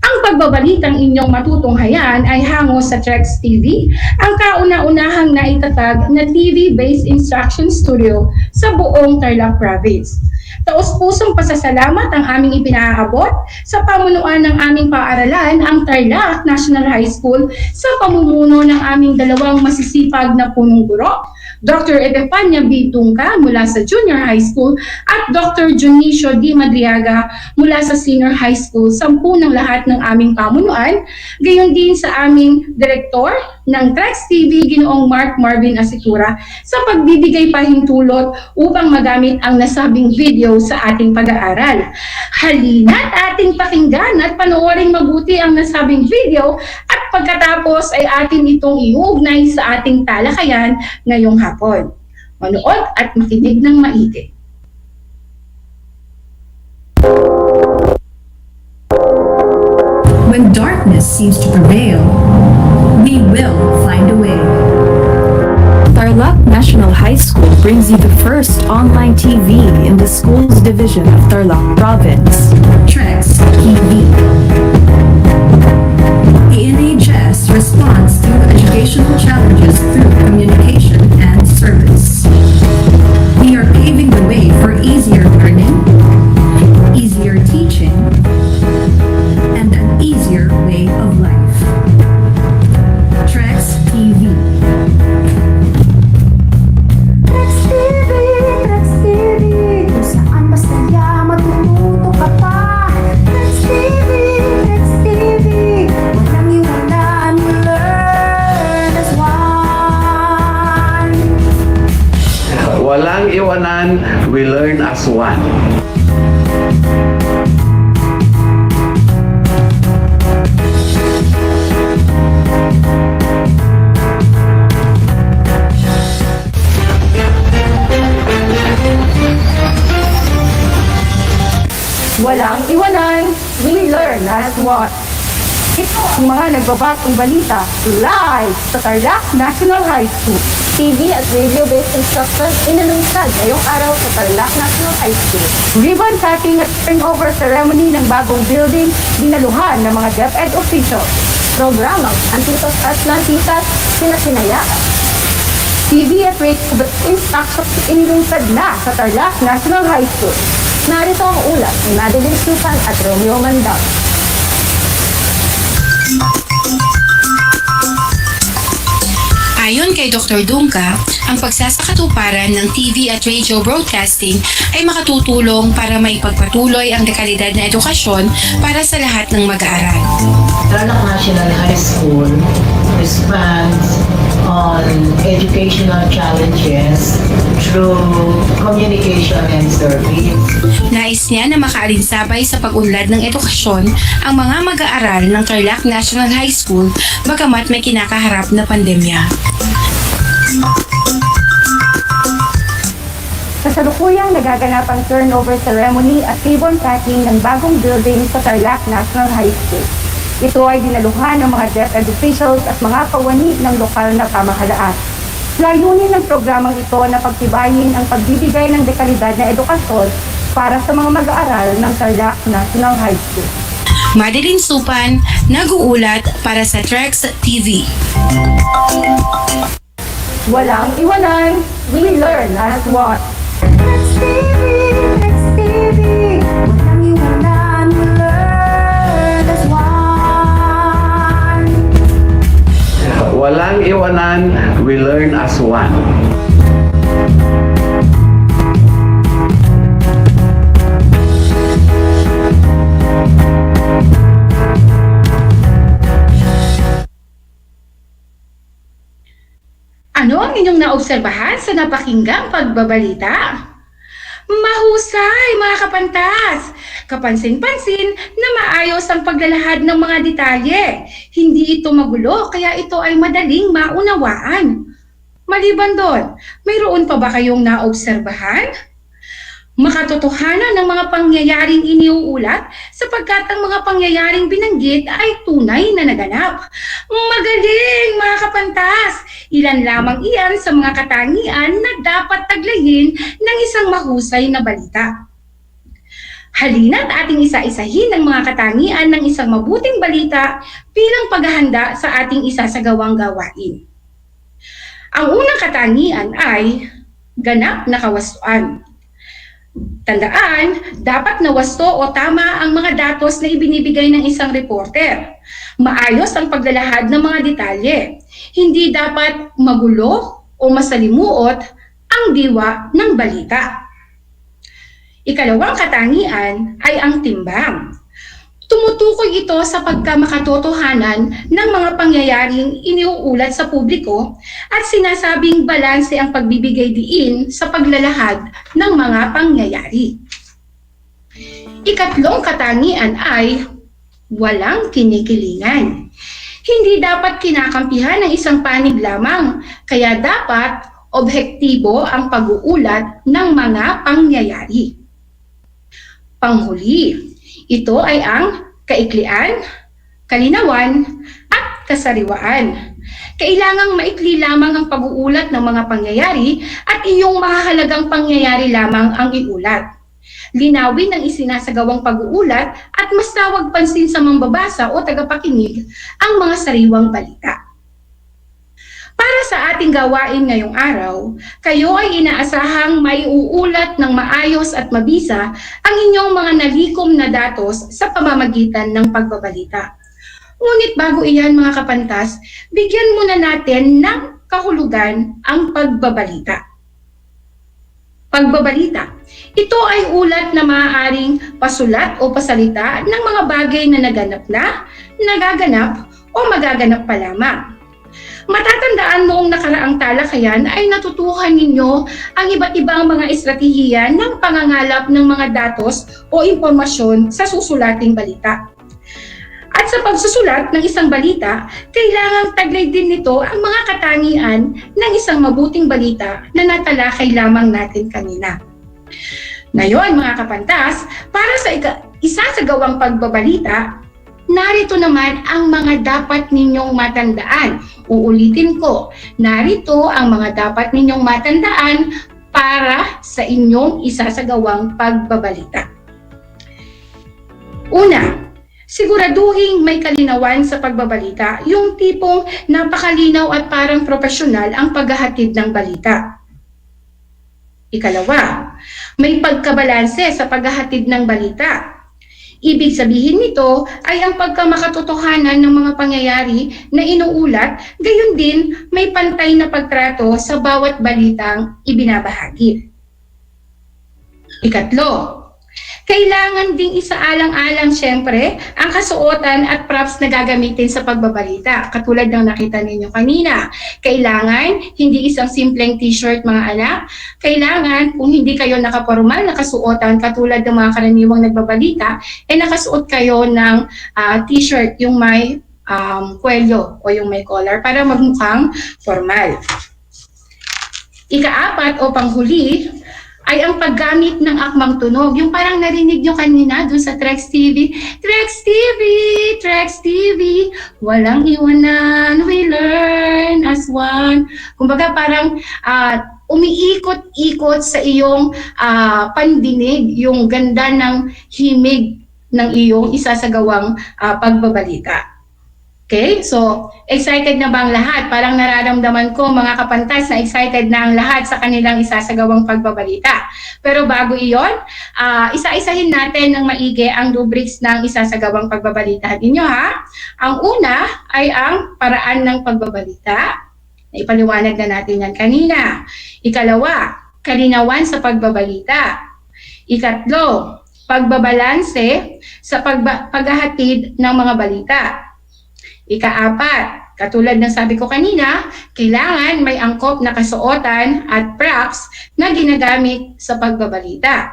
Ang pagbabalitang inyong matutunghayan ay hango sa TREX TV, ang kauna-unahang naitatag na TV-based instruction studio sa buong Tarlac Province. Taos-pusong pasasalamat ang aming ipinaabot sa pamunuan ng aming paaralan, ang Tarlac National High School, sa pamumuno ng aming dalawang masisipag na punong guro, Dr. Epifania B. Tungka mula sa Junior High School at Dr. Junicio D. Madriaga mula sa Senior High School, sampu ng lahat ng aming pamunuan, gayon din sa aming Direktor ng TREX TV, Ginoong Mark Marvin Asitura, sa pagbibigay pahintulot upang magamit ang nasabing video sa ating pag-aaral. Halina't ating pakinggan at panoorin mabuti ang nasabing video at pagkatapos ay atin itong iugnay sa ating talakayan ngayong hapon. Manood at makinig ng maigi. When darkness seems to prevail, we will find a way. Tarlac National High School brings you the first online TV in the school's division of Tarlac Province. TREX TV. The NHS responds to educational challenges through communication and service. We are paving the way for easier learning, easier teaching, and an easier way of life. TREX TV. TREX TV, kung saan masaya matututo ka pa. TREX TV, walang iwanan, we learn as one. Walang iwanan, we learn as one. Walang iwanan, we learn as one. Ito ang mga nagbabagong balita live sa Tarlac National High School. TV at radio-based instruction inalungsad ngayong araw sa Tarlac National High School. Ribbon cutting at turnover ceremony ng bagong building, dinaluhan ng mga DEPED officials. Programang Antitos at Nantitas, sinasinaya. TV at radio-based instruction inalungsad na sa Tarlac National High School. Narito ang ulat ni Madeline Susan at Romeo Mandang. Ayon kay Dr. Dungka, ang pagsasakatuparan ng TV at radio broadcasting ay makatutulong para maipagpatuloy ang dekalidad na edukasyon para sa lahat ng mag-aaral. Tarlac National High School responds on educational challenges through communication and service. Nais niya na makaalinsabay sa pag-unlad ng edukasyon ang mga mag-aaral ng Tarlac National High School bagamat may kinakaharap na pandemya. Kasalukuyang nagaganap ang turnover ceremony at ribbon cutting ng bagong building sa Tarlac National High School. Ito ay dinaluhan ng mga DEPED officials at mga kawani ng lokal na pamahalaan. Layunin ng programang ito na pagtibayin ang pagbibigay ng dekalidad na edukasyon para sa mga mag-aaral ng Tarlac National High School. Madeline Supan, nag-uulat para sa TREX TV. Walang iwanan, we learn as one. TREX TV, walang iwanan, we learn as one. Walang iwanan, we learn as one. Ano ang inyong naobserbahan sa napakinggang pagbabalita? Mahusay, mga kapantas! Kapansin-pansin na maayos ang paglalahad ng mga detalye. Hindi ito magulo, kaya ito ay madaling maunawaan. Maliban doon, mayroon pa ba kayong naobserbahan? Makatotohanan ng mga pangyayaring iniuulat sapagkat ang mga pangyayaring binanggit ay tunay na naganap. Magaling, mga kapantas! Ilan lamang iyan sa mga katangian na dapat taglayin ng isang mahusay na balita. Halina't ating isa-isahin ang mga katangian ng isang mabuting balita bilang paghahanda sa ating isasagawang gawain. Ang unang katangian ay ganap na kawastuan. Tandaan, dapat nawasto o tama ang mga datos na ibinibigay ng isang reporter. Maayos ang paglalahad ng mga detalye. Hindi dapat magulo o masalimuot ang diwa ng balita. Ikalawang katangian ay ang timbang. Tumutukoy ito sa pagkamakatotohanan ng mga pangyayaring iniuulat sa publiko at sinasabing balanse ang pagbibigay diin sa paglalahad ng mga pangyayari. Ikatlong katangian ay walang kinikilingan. Hindi dapat kinakampihan ng isang panig lamang, kaya dapat objektibo ang pag-uulat ng mga pangyayari. Panghuli, ito ay ang kaiklian, kalinawan, at kasariwaan. Kailangang maikli lamang ang pag-uulat ng mga pangyayari at iyong mahahalagang pangyayari lamang ang iulat. Linawin ang isinasagawang pag-uulat at mas tawag pansin sa mambabasa o tagapakinig ang mga sariwang balita. Para sa ating gawain ngayong araw, kayo ay inaasahang maiuulat ng maayos at mabisa ang inyong mga nalikom na datos sa pamamagitan ng pagbabalita. Ngunit bago iyan mga kapantas, bigyan muna natin ng kahulugan ang pagbabalita. Pagbabalita. Ito ay ulat na maaaring pasulat o pasalita ng mga bagay na naganap na, nagaganap o magaganap pa lamang. Matatandaan noong nakaraang talakayan ay natutuhan ninyo ang iba't ibang mga estratehiya ng pangangalap ng mga datos o impormasyon sa susulating balita. At sa pagsusulat ng isang balita, kailangang taglay din nito ang mga katangian ng isang mabuting balita na natalakay lamang natin kanina. Ngayon mga kapantas, para sa isasagawang pagbabalita, narito naman ang mga dapat ninyong matandaan. Uulitin ko, narito ang mga dapat ninyong matandaan para sa inyong isasagawang pagbabalita. Una, siguraduhin may kalinawan sa pagbabalita, yung tipong napakalinaw at parang profesional ang paghahatid ng balita. Ikalawa, may pagkabalanse sa paghahatid ng balita. Ibig sabihin nito ay ang pagkamakatotohanan ng mga pangyayari na inuulat, gayon din may pantay na pagtrato sa bawat balitang ibinabahagi. Ikatlo, kailangan ding isaalang-alang siyempre ang kasuotan at props na gagamitin sa pagbabalita. Katulad ng nakita ninyo kanina, kailangan hindi isang simpleng t-shirt mga anak. Kailangan kung hindi kayo nakapormal na kasuotan katulad ng mga karaniwang nagbabalita, nakasuot kayo ng t-shirt yung may kwelyo o yung may collar para magmukhang formal. Ikaapat o panghuli, ay ang paggamit ng akmang tunog. Yung parang narinig nyo kanina dun sa Trex TV. Trex TV! Trex TV! Walang iwanan, we learn as one. Kumbaga parang umiikot-ikot sa iyong pandinig, yung ganda ng himig ng iyong isasagawang pagbabalita. Okay? So, excited na ba ang lahat? Parang nararamdaman ko mga kapantas na excited na ang lahat sa kanilang isasagawang pagbabalita. Pero bago iyon, isa-isahin natin ng maigi ang rubrics ng isasagawang pagbabalita ninyo ha. Ang una ay ang paraan ng pagbabalita. Ipaliwanag na natin yan kanina. Ikalawa, kalinawan sa pagbabalita. Ikatlo, pagbabalanse sa paghahatid ng mga balita. Ikaapat, katulad ng sabi ko kanina, kailangan may angkop na kasuotan at props na ginagamit sa pagbabalita.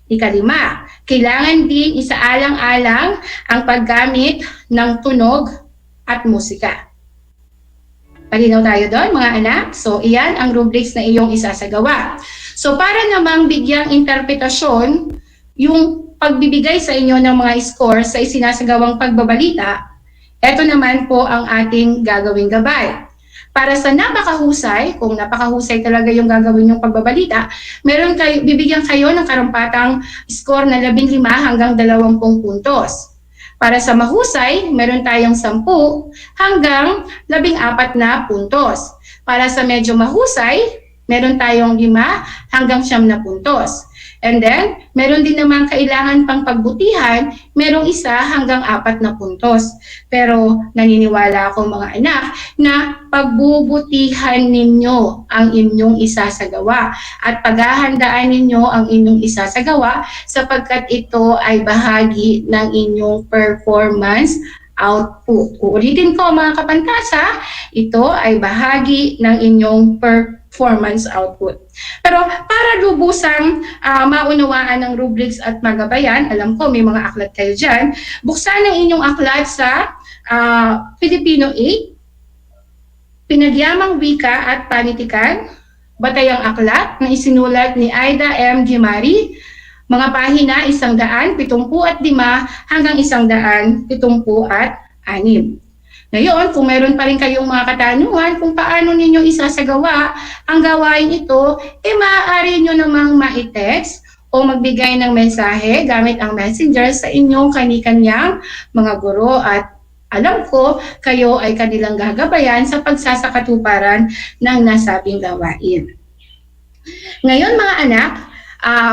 Ikalima, kailangan din isaalang-alang ang paggamit ng tunog at musika. Palinaw tayo doon mga anak? So iyan ang rubrics na iyong isasagawa. So para namang bigyang interpretasyon yung pagbibigay sa inyo ng mga score sa isinasagawang pagbabalita, ito naman po ang ating gagawing gabay. Para sa napakahusay, kung napakahusay talaga yung gagawin yung pagbabalita, bibigyan kayo ng karampatang score na 15 hanggang 20 puntos. Para sa mahusay, meron tayong 10 hanggang 14 na puntos. Para sa medyo mahusay, meron tayong 5 hanggang 9 na puntos. And then, meron din naman kailangan pang pagbutihan, merong 1 hanggang 4 na puntos. Pero naniniwala ako mga anak na pagbubutihan ninyo ang inyong isasagawa at paghahandaan ninyo ang inyong isasagawa sapagkat ito ay bahagi ng inyong performance output. Uulitin ko mga kapantasa, ito ay bahagi ng inyong performance output. Pero para lubusang maunawaan ng rubrics at magabayan, alam ko may mga aklat kayo dyan, buksan ang inyong aklat sa Filipino 8, Pinagyamang Wika at Panitikan, Batayang Aklat na isinulat ni Aida M. Gimari, mga pahina 175 hanggang 176. Ngayon, kung meron pa rin kayong mga katanungan kung paano ninyo isasagawa ang gawain ito, maaari nyo namang ma-text o magbigay ng mensahe gamit ang messenger sa inyong kani-kanyang mga guro at alam ko kayo ay kanilang gagabayan sa pagsasakatuparan ng nasabing gawain. Ngayon mga anak,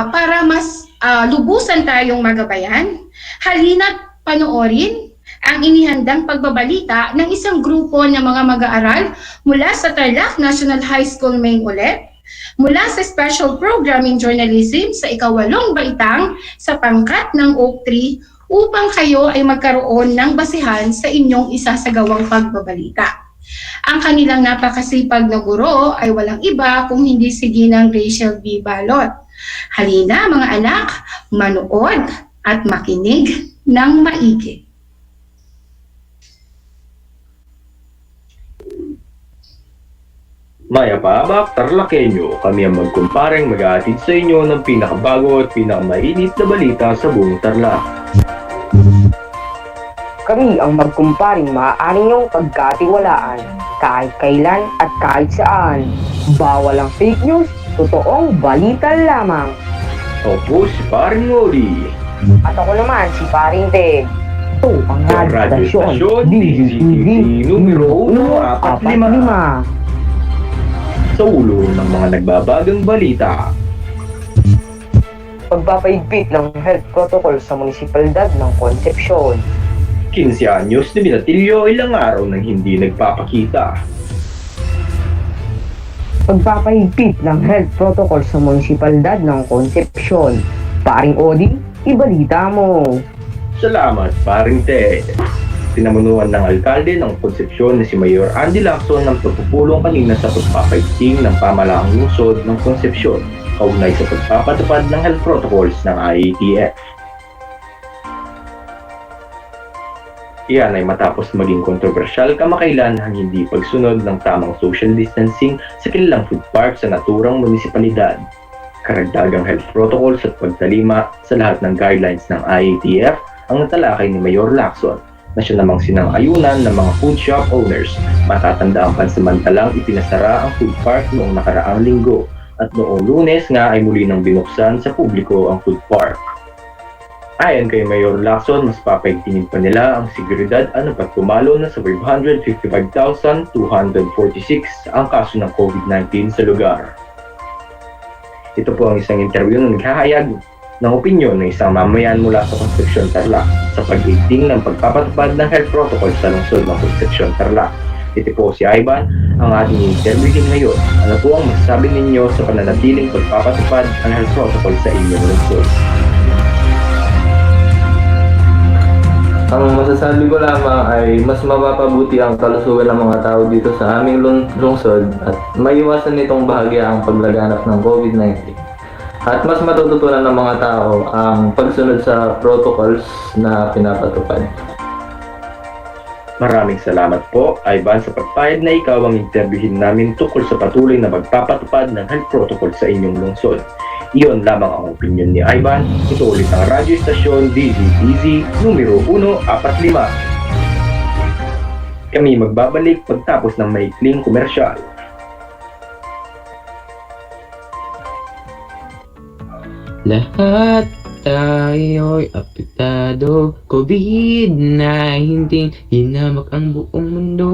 para mas lubusan tayong magabayan, halina't panoorin ang inihandang pagbabalita ng isang grupo ng mga mag-aaral mula sa Tarlac National High School Main Ulit, mula sa Special Programming Journalism sa ika-8 baitang sa pangkat ng Oak Tree upang kayo ay magkaroon ng basihan sa inyong isasagawang pagbabalita. Ang kanilang napakasipag na guro ay walang iba kung hindi si Ginang Rachel B. Balot. Halina mga anak, manood at makinig ng maigi. Maya pa, TarlakHenyo, kami ang magkumpareng mag-aatid sa inyo ng pinakabago at pinakamainit na balita sa buong Tarlac. Kami ang magkumparing maaari niyong pagkatiwalaan kahit kailan at kahit saan. Bawal ang fake news, totoong balita lamang. Opo, si Paring Odi. At ako naman, si Paring Ted. Ito ang Radio radyostasyon, DZTV numero 145. Sa ulo ng mga nagbabagang balita. Pagpapaigpit ng health protocol sa munisipalidad ng Concepcion. 15 anyos na binatilyo ilang araw nang hindi nagpapakita. Pagpapahigpit ng health protocol sa munisipalidad ng Concepcion. Paring Odi, ibalita mo. Salamat, Paring Ted. Pinamunuan ng alkalde ng Concepcion na si Mayor Andy Lacson ng pagpupulong kanina sa pagpapaigting ng pamalaang lungsod ng Concepcion kaugnay sa pagpapatupad ng health protocols ng IATF. Iyan ay matapos maging kontrobersyal kamakailan ang hindi pagsunod ng tamang social distancing sa kilalang food park sa naturang munisipalidad. Karagdagang health protocols at pagtalima sa lahat ng guidelines ng IATF ang natalakay ni Mayor Lacson na siya namang sinang-ayunan ng mga food shop owners. Matatanda ang pansamantalang ipinasara ang food park noong nakaraang linggo at noong Lunes nga ay muli nang binuksan sa publiko ang food park. Ayon kay Mayor Lacson, mas papaigtingin pa nila ang seguridad anupat pumalo na sa 555,246 ang kaso ng COVID-19 sa lugar. Ito po ang isang interview na naghahayag ng opinyon ng isang mamayan mula sa Concepcion Tarlac sa pag-igting ng pagpapatupad ng health protocol sa lungsod ng Concepcion Tarlac. Ito po si Ivan, ang ating interviewin ngayon. Ano po ang masasabi ninyo sa pananatiling pagpapatupad ng health protocol sa inyong lungsod? Ang masasabi ko lamang ay mas mapapabuti ang kalusugan ng mga tao dito sa aming lungsod at maiwasan nitong bahagya ang paglaganap ng COVID-19. At mas matututunan ng mga tao ang pagsunod sa protocols na pinapatupad. Maraming salamat po, Ivan, sa pagpayag na ikaw ang interviewin namin tungkol sa patuloy na magpapatupad ng health protocol sa inyong lungsod. Iyon lamang ang opinyon ni Ivan. Ito ulit ang radyo estasyon DZTZ numero 145. Kami magbabalik pagtapos ng maikling komersyal. Lahat tayo'y apektado, COVID-19, hinamak ang buong mundo.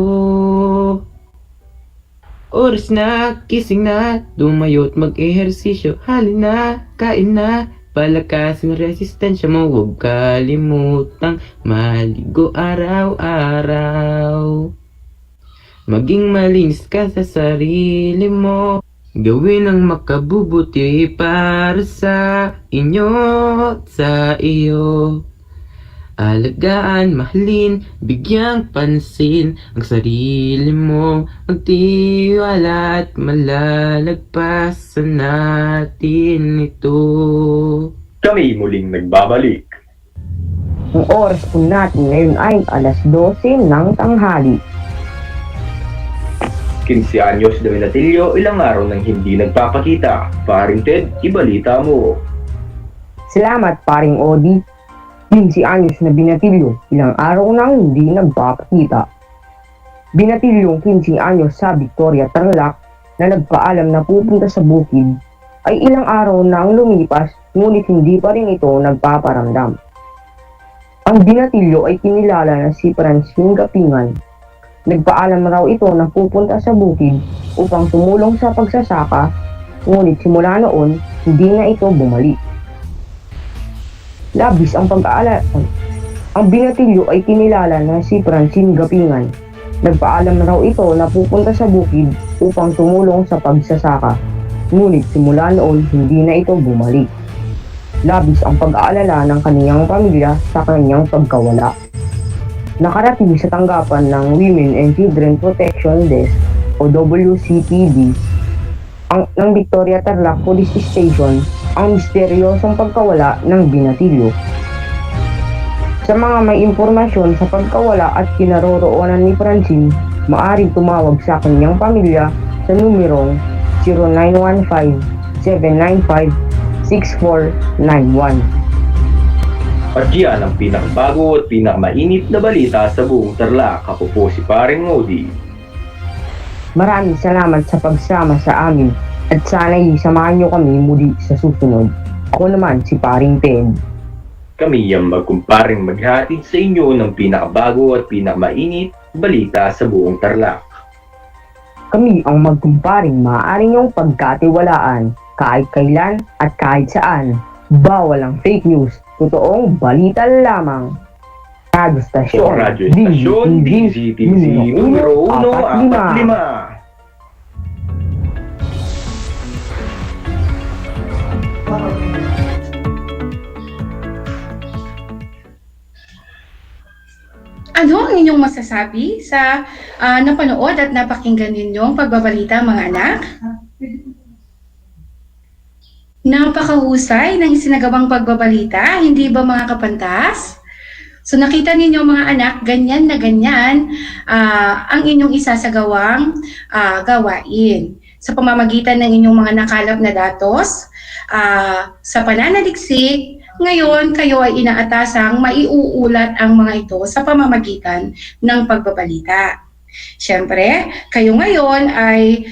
Oras na, kising na, dumayo't mag-ehersisyo, halina, kain na, palakasin resistensya mo, huwag kalimutang maligo araw-araw. Maging malinis ka sa sarili mo, gawin ang makabubuti para sa inyo at sa iyo. Alagaan, mahalin, bigyang pansin ang sarili mo, magtiwala at malalagpasan natin ito. Kami muling nagbabalik. Ang oras po natin ngayon ay alas 12 ng tanghali. 15 anyos na Minatilyo, ilang araw nang hindi nagpapakita. Paring Ted, ibalita mo. Salamat paring Odi. 15 anyos na Binatilyo, ilang araw nang hindi nagpapakita. Binatilyong 15 anyos sa Victoria, Tarlac na nagpaalam na pupunta sa bukid ay ilang araw nang lumipas ngunit hindi pa rin ito nagpaparamdam. Ang Binatilyo ay kinilala na si Francine Gapingan. Nagpaalam raw ito na pupunta sa bukid upang tumulong sa pagsasaka, ngunit simula noon, hindi na ito bumalik. Labis ang pag-aalala. Ang Binatilyo ay kinilala na si Francine Gapingan. Nagpaalam raw ito na pupunta sa bukid upang tumulong sa pagsasaka, ngunit simula noon, hindi na ito bumalik. Labis ang pag-aalala ng kaniyang pamilya sa kaniyang pagkawala. Nakarating sa tanggapan ng Women and Children Protection Desk o WCPD ng Victoria Tarlac Police Station ang misteryosong pagkawala ng Binatilyo. Sa mga may impormasyon sa pagkawala at kinaroroonan ni Francine, maaaring tumawag sa kanyang pamilya sa numerong 0915-795-6491. At yan ang pinakabago at pinakamainit na balita sa buong Tarlac. Ako po si Paring Modi. Maraming salamat sa pagsama sa amin at sana'y samahan niyo kami muli sa susunod. Ako naman si Paring Ted. Kami ang magkumparing maghatid sa inyo ng pinakabago at pinakamainit balita sa buong Tarlac. Kami ang magkumparing maaaring yung pagkatiwalaan kahit kailan at kahit saan. Bawal ang fake news. Totoong balita lamang. Radio Stasyon, DZTC numero 145. Ano ang inyong masasabi sa napanood at napakinggan ninyong pagbabalita, mga anak? Napakahusay ng isinagawang pagbabalita, hindi ba mga kapantas? So nakita ninyo mga anak, ganyan na ganyan ang inyong isasagawang gawain. Sa pamamagitan ng inyong mga nakalap na datos, sa pananaliksik, ngayon kayo ay inaatasang maiuulat ang mga ito sa pamamagitan ng pagbabalita. Siyempre, kayo ngayon ay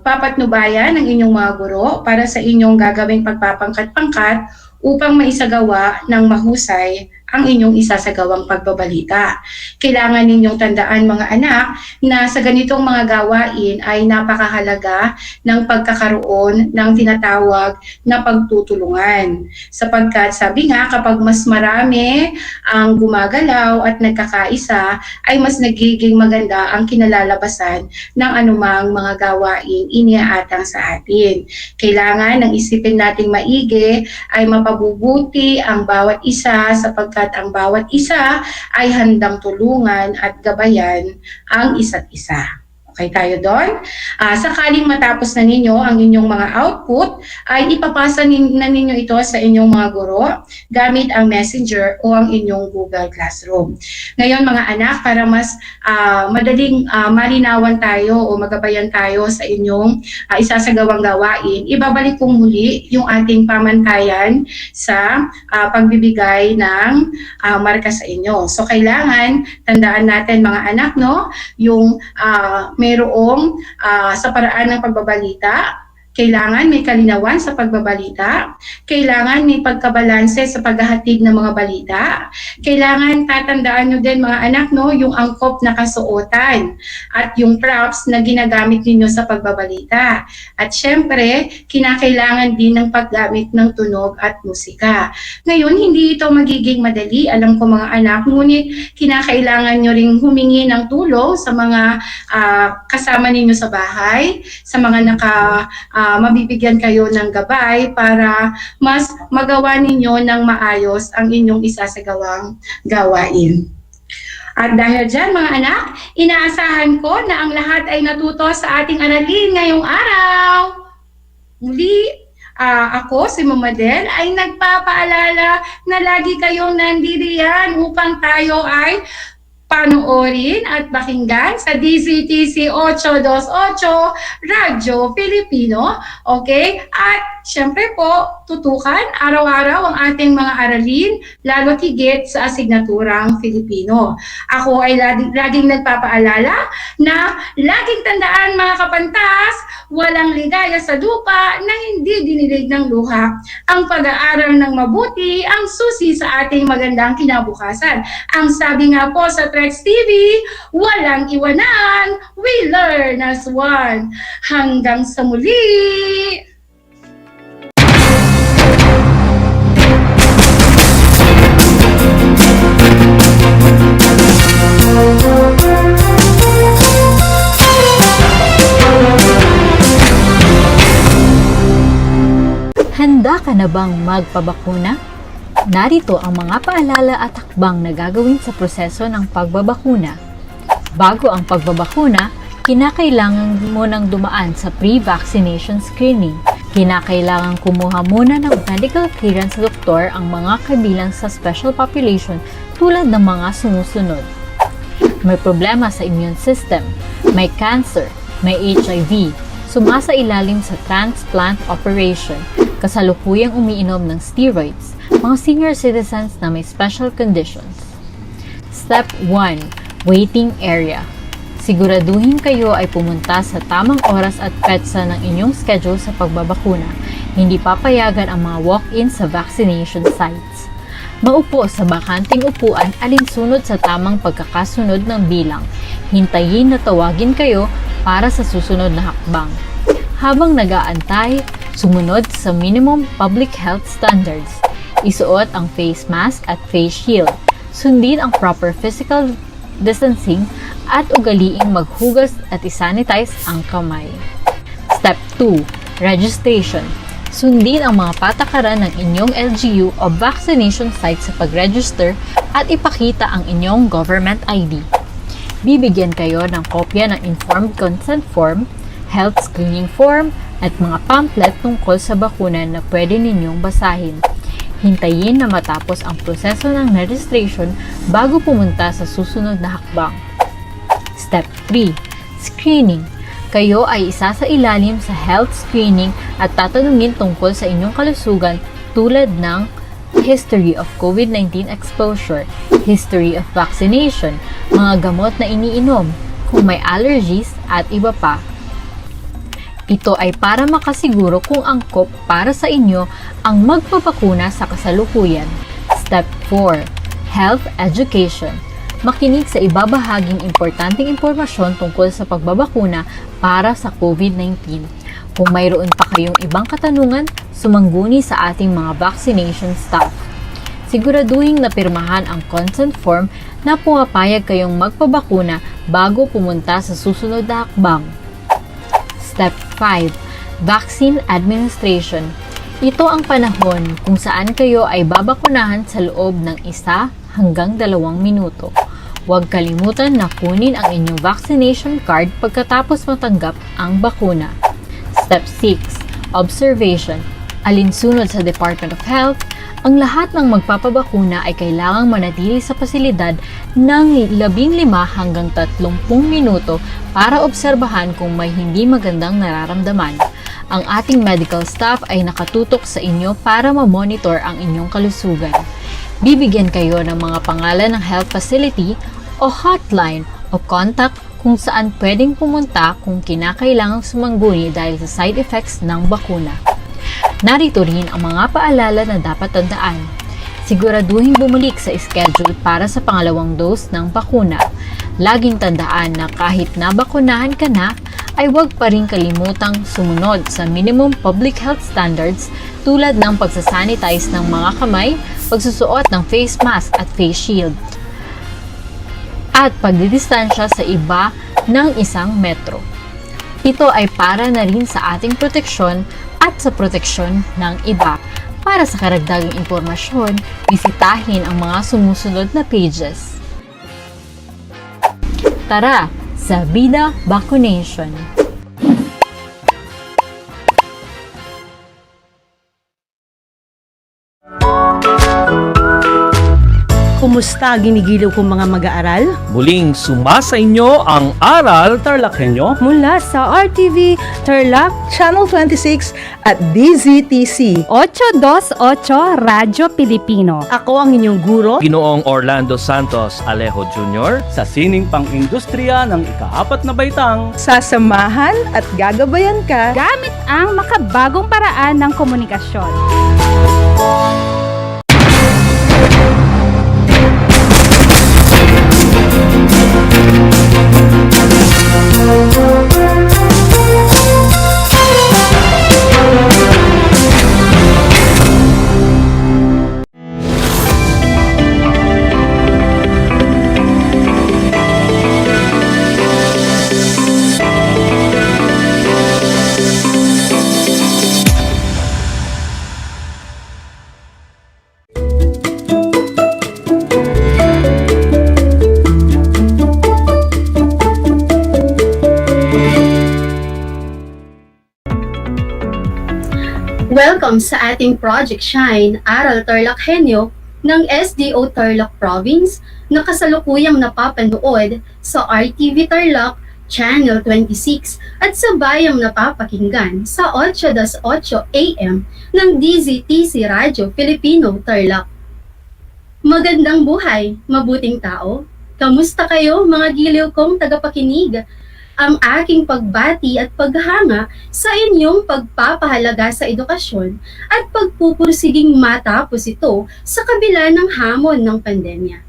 papatnubayan ng inyong mga guro para sa inyong gagawing pagpapangkat-pangkat upang maisagawa ng mahusay ang inyong isasagawang pagbabalita. Kailangan ninyong tandaan mga anak na sa ganitong mga gawain ay napakahalaga ng pagkakaroon ng tinatawag na pagtutulungan. Sapagkat sabi nga kapag mas marami ang gumagalaw at nagkakaisa ay mas nagiging maganda ang kinalalabasan ng anumang mga gawain iniaatang sa atin. Kailangan ng isipin nating maigi ay mapabubuti ang bawat isa sapagkat ang bawat isa ay handang tulungan at gabayan ang isa't isa. Okay tayo doon? Sakaling matapos na ninyo ang inyong mga output, ay ipapasa na ninyo ito sa inyong mga guro gamit ang Messenger o ang inyong Google Classroom. Ngayon mga anak, para mas madaling malinawan tayo o magabayan tayo sa inyong isasagawang gawain, ibabalik kong muli yung ating pamantayan sa pagbibigay ng marka sa inyo. So kailangan tandaan natin mga anak, no, yung mayroong sa paraan ng pagbabalita, kailangan may kalinawan sa pagbabalita, kailangan may pagkabalanse sa paghahatid ng mga balita, kailangan tatandaan nyo din mga anak, no, yung angkop na kasuotan at yung props na ginagamit ninyo sa pagbabalita. At syempre, kinakailangan din ng paggamit ng tunog at musika. Ngayon, hindi ito magiging madali, alam ko mga anak, ngunit kinakailangan nyo ring humingi ng tulong sa mga kasama ninyo sa bahay, sa mga mabibigyan kayo ng gabay para mas magawa ninyo ng maayos ang inyong isasagawang gawain. At dahil dyan mga anak, inaasahan ko na ang lahat ay natuto sa ating aralin ngayong araw. Muli, ako, si Mama Del, ay nagpapaalala na lagi kayong nandiriyan upang tayo ay panoorin at pakinggan sa DZTC 828 Radyo Pilipino. Okay? At syempre po, tutukan araw-araw ang ating mga aralin, lalo higit sa asignaturang Filipino. Ako ay laging nagpapaalala na laging tandaan mga kapantas, walang ligaya sa lupa na hindi dinilig ng luha. Ang pag-aaral ng mabuti ang susi sa ating magandang kinabukasan. Ang sabi nga po sa Trex TV, walang iwanan, we learn as one. Hanggang sa muli! Handa ka na bang magpabakuna? Narito ang mga paalala at hakbang na gagawin sa proseso ng pagbabakuna. Bago ang pagbabakuna, kinakailangan mo nang dumaan sa pre-vaccination screening. Kinakailangan kumuha muna ng medical clearance sa doktor ang mga kabilang sa special population tulad ng mga sumusunod. May problema sa immune system, may cancer, may HIV, sumasailalim sa transplant operation, kasalukuyang umiinom ng steroids, mga senior citizens na may special conditions. Step 1. Waiting area. Siguraduhin kayo ay pumunta sa tamang oras at petsa ng inyong schedule sa pagbabakuna. Hindi papayagan ang mga walk-in sa vaccination sites. Maupo sa bakanting upuan alinsunod sa tamang pagkakasunod ng bilang. Hintayin na tawagin kayo para sa susunod na hakbang. Habang nag-aantay, sumunod sa minimum public health standards. Isuot ang face mask at face shield. Sundin ang proper physical distancing at ugaliing maghugas at isanitize ang kamay. Step 2. Registration. Sundin ang mga patakaran ng inyong LGU o vaccination site sa pag-register at ipakita ang inyong government ID. Bibigyan kayo ng kopya ng informed consent form, health screening form, at mga pamphlet tungkol sa bakuna na pwede ninyong basahin. Hintayin na matapos ang proseso ng registration bago pumunta sa susunod na hakbang. Step 3. Screening. Kayo ay isasailalim sa health screening at tatanungin tungkol sa inyong kalusugan tulad ng history of COVID-19 exposure, history of vaccination, mga gamot na iniinom, kung may allergies at iba pa. Ito ay para makasiguro kung angkop para sa inyo ang magpapakuna sa kasalukuyan. Step 4. Health Education. Makinig sa ibabahaging importanteng impormasyon tungkol sa pagbabakuna para sa COVID-19. Kung mayroon pa kayong ibang katanungan, sumangguni sa ating mga vaccination staff. Siguraduhin na pirmahan ang consent form na pumapayag kayong magpabakuna bago pumunta sa susunod na hakbang. Step 5. Vaccine Administration. Ito ang panahon kung saan kayo ay babakunahan sa loob ng 1 hanggang 2 minuto. Huwag kalimutan na kunin ang inyong vaccination card pagkatapos matanggap ang bakuna. Step 6. Observation. Alinsunod sa Department of Health, ang lahat ng magpapabakuna ay kailangang manatili sa pasilidad ng 15 hanggang 30 minuto para obserbahan kung may hindi magandang nararamdaman. Ang ating medical staff ay nakatutok sa inyo para ma-monitor ang inyong kalusugan. Bibigyan kayo ng mga pangalan ng health facility o hotline o contact kung saan pwedeng pumunta kung kinakailangang sumangguni dahil sa side effects ng bakuna. Narito rin ang mga paalala na dapat tandaan. Siguraduhin bumalik sa schedule para sa pangalawang dose ng bakuna. Laging tandaan na kahit nabakunahan ka na, ay huwag pa rin kalimutang sumunod sa minimum public health standards tulad ng pagsasanitize ng mga kamay, pagsusuot ng face mask at face shield, at pagdidistansya sa iba ng 1 metro. Ito ay para na rin sa ating proteksyon at sa proteksyon ng iba. Para sa karagdagang impormasyon, bisitahin ang mga sumusunod na pages. Tara sa Bida Vaccination! Kumusta ginigiliw kong mga mag-aaral? Muling sumasa inyo ang Aral TarlakHenyo Mula sa RTV Tarlac, Channel 26 at DZTC 828 Radyo Pilipino. Ako ang inyong guro, Ginoong Orlando Santos Alejo Jr. sa sining pang-industriya ng ika-4 na baitang. sasamahan at gagabayan ka Gamit ang makabagong paraan ng komunikasyon. Welcome sa ating Project Shine, Aral TarlakHenyo ng SDO Tarlac Province na kasalukuyang napapanood sa RTV Tarlac, Channel 26 at sa bayang napapakinggan sa 8:08 AM ng DZTC Radyo Filipino Tarlac. Magandang buhay, mabuting tao. Kamusta kayo mga giliw kong tagapakinig? Ang aking pagbati at paghanga sa inyong pagpapahalaga sa edukasyon at pagpupursiging matapos ito sa kabila ng hamon ng pandemya.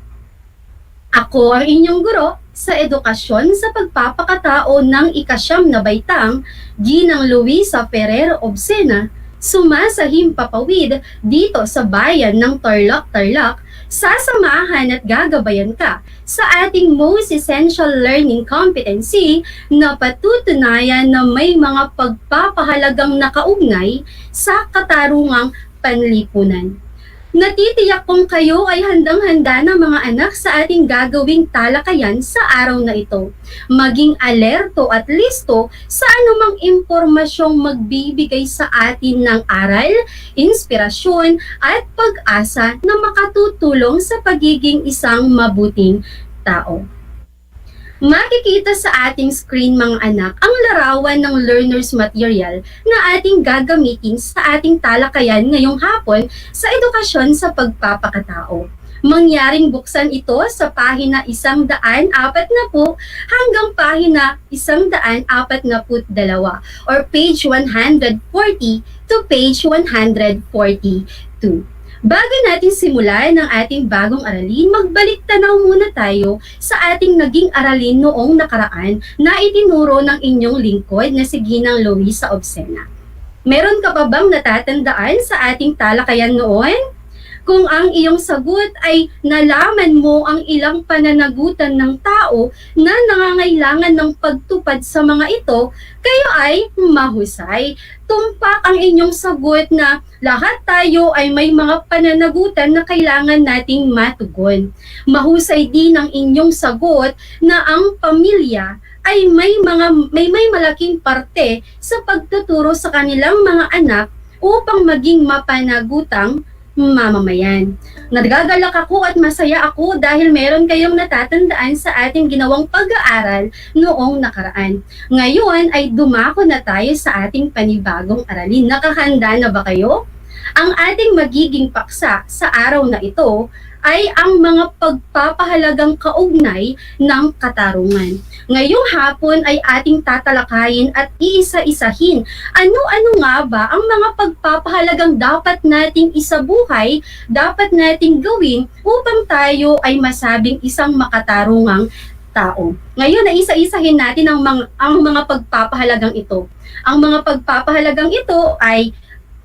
Ako ang inyong guro sa edukasyon sa pagpapakatao ng ika-9 na baitang, Ginang Luisa Ferrer Obsena, sumasahim papawid dito sa bayan ng Tarlac, sasamahan at gagabayan ka sa ating Most Essential Learning Competency na patutunayan na may mga pagpapahalagang nakaugnay sa katarungang panlipunan. Natitiyak kong kayo ay handang-handa na mga anak sa ating gagawing talakayan sa araw na ito. Maging alerto at listo sa anumang impormasyong magbibigay sa atin ng aral, inspirasyon at pag-asa na makatutulong sa pagiging isang mabuting tao. Makikita sa ating screen mga anak ang larawan ng learner's material na ating gagamitin sa ating talakayan ngayong hapon sa edukasyon sa pagpapakatao. Mangyaring buksan ito sa pahina 140 hanggang pahina 142 or page 140 to page 142. Bago natin simulan ang ating bagong aralin, magbalik tanaw muna tayo sa ating naging aralin noong nakaraan na itinuro ng inyong lingkod na si Ginang Luisa Obsena. Meron ka pa bang natatandaan sa ating talakayan noon? Kung ang iyong sagot ay nalaman mo ang ilang pananagutan ng tao na nangangailangan ng pagtupad sa mga ito, kayo ay mahusay. Tumpak ang inyong sagot na lahat tayo ay may mga pananagutan na kailangan nating matugon. Mahusay din ang inyong sagot na ang pamilya ay may malaking parte sa pagtuturo sa kanilang mga anak upang maging mapanagutang mamamayan. Nagagalak ako at masaya ako dahil meron kayong natatandaan sa ating ginawang pag-aaral noong nakaraan. Ngayon ay dumako na tayo sa ating panibagong aralin. Nakahanda na ba kayo? Ang ating magiging paksa sa araw na ito ay ang mga pagpapahalagang kaugnay ng katarungan. Ngayong hapon ay ating tatalakayin at iisa-isahin ano-ano nga ba ang mga pagpapahalagang dapat nating isabuhay, dapat nating gawin upang tayo ay masabing isang makatarungang tao. Ngayon ay isa-isahin natin ang mga pagpapahalagang ito. Ang mga pagpapahalagang ito ay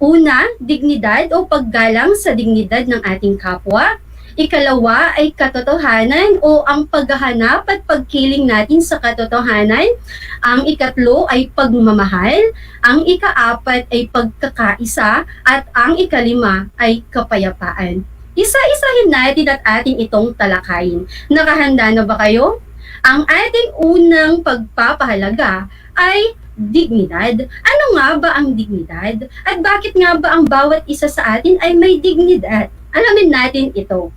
una, dignidad o paggalang sa dignidad ng ating kapwa. Ikalawa ay katotohanan o ang paghahanap at pagkiling natin sa katotohanan. Ang ikatlo ay pagmamahal. Ang ikaapat ay pagkakaisa. At ang ikalima ay kapayapaan. Isa-isahin natin at ating itong talakayin. Nakahanda na ba kayo? Ang ating unang pagpapahalaga ay dignidad. Ano nga ba ang dignidad? At bakit nga ba ang bawat isa sa atin ay may dignidad? Alamin natin ito.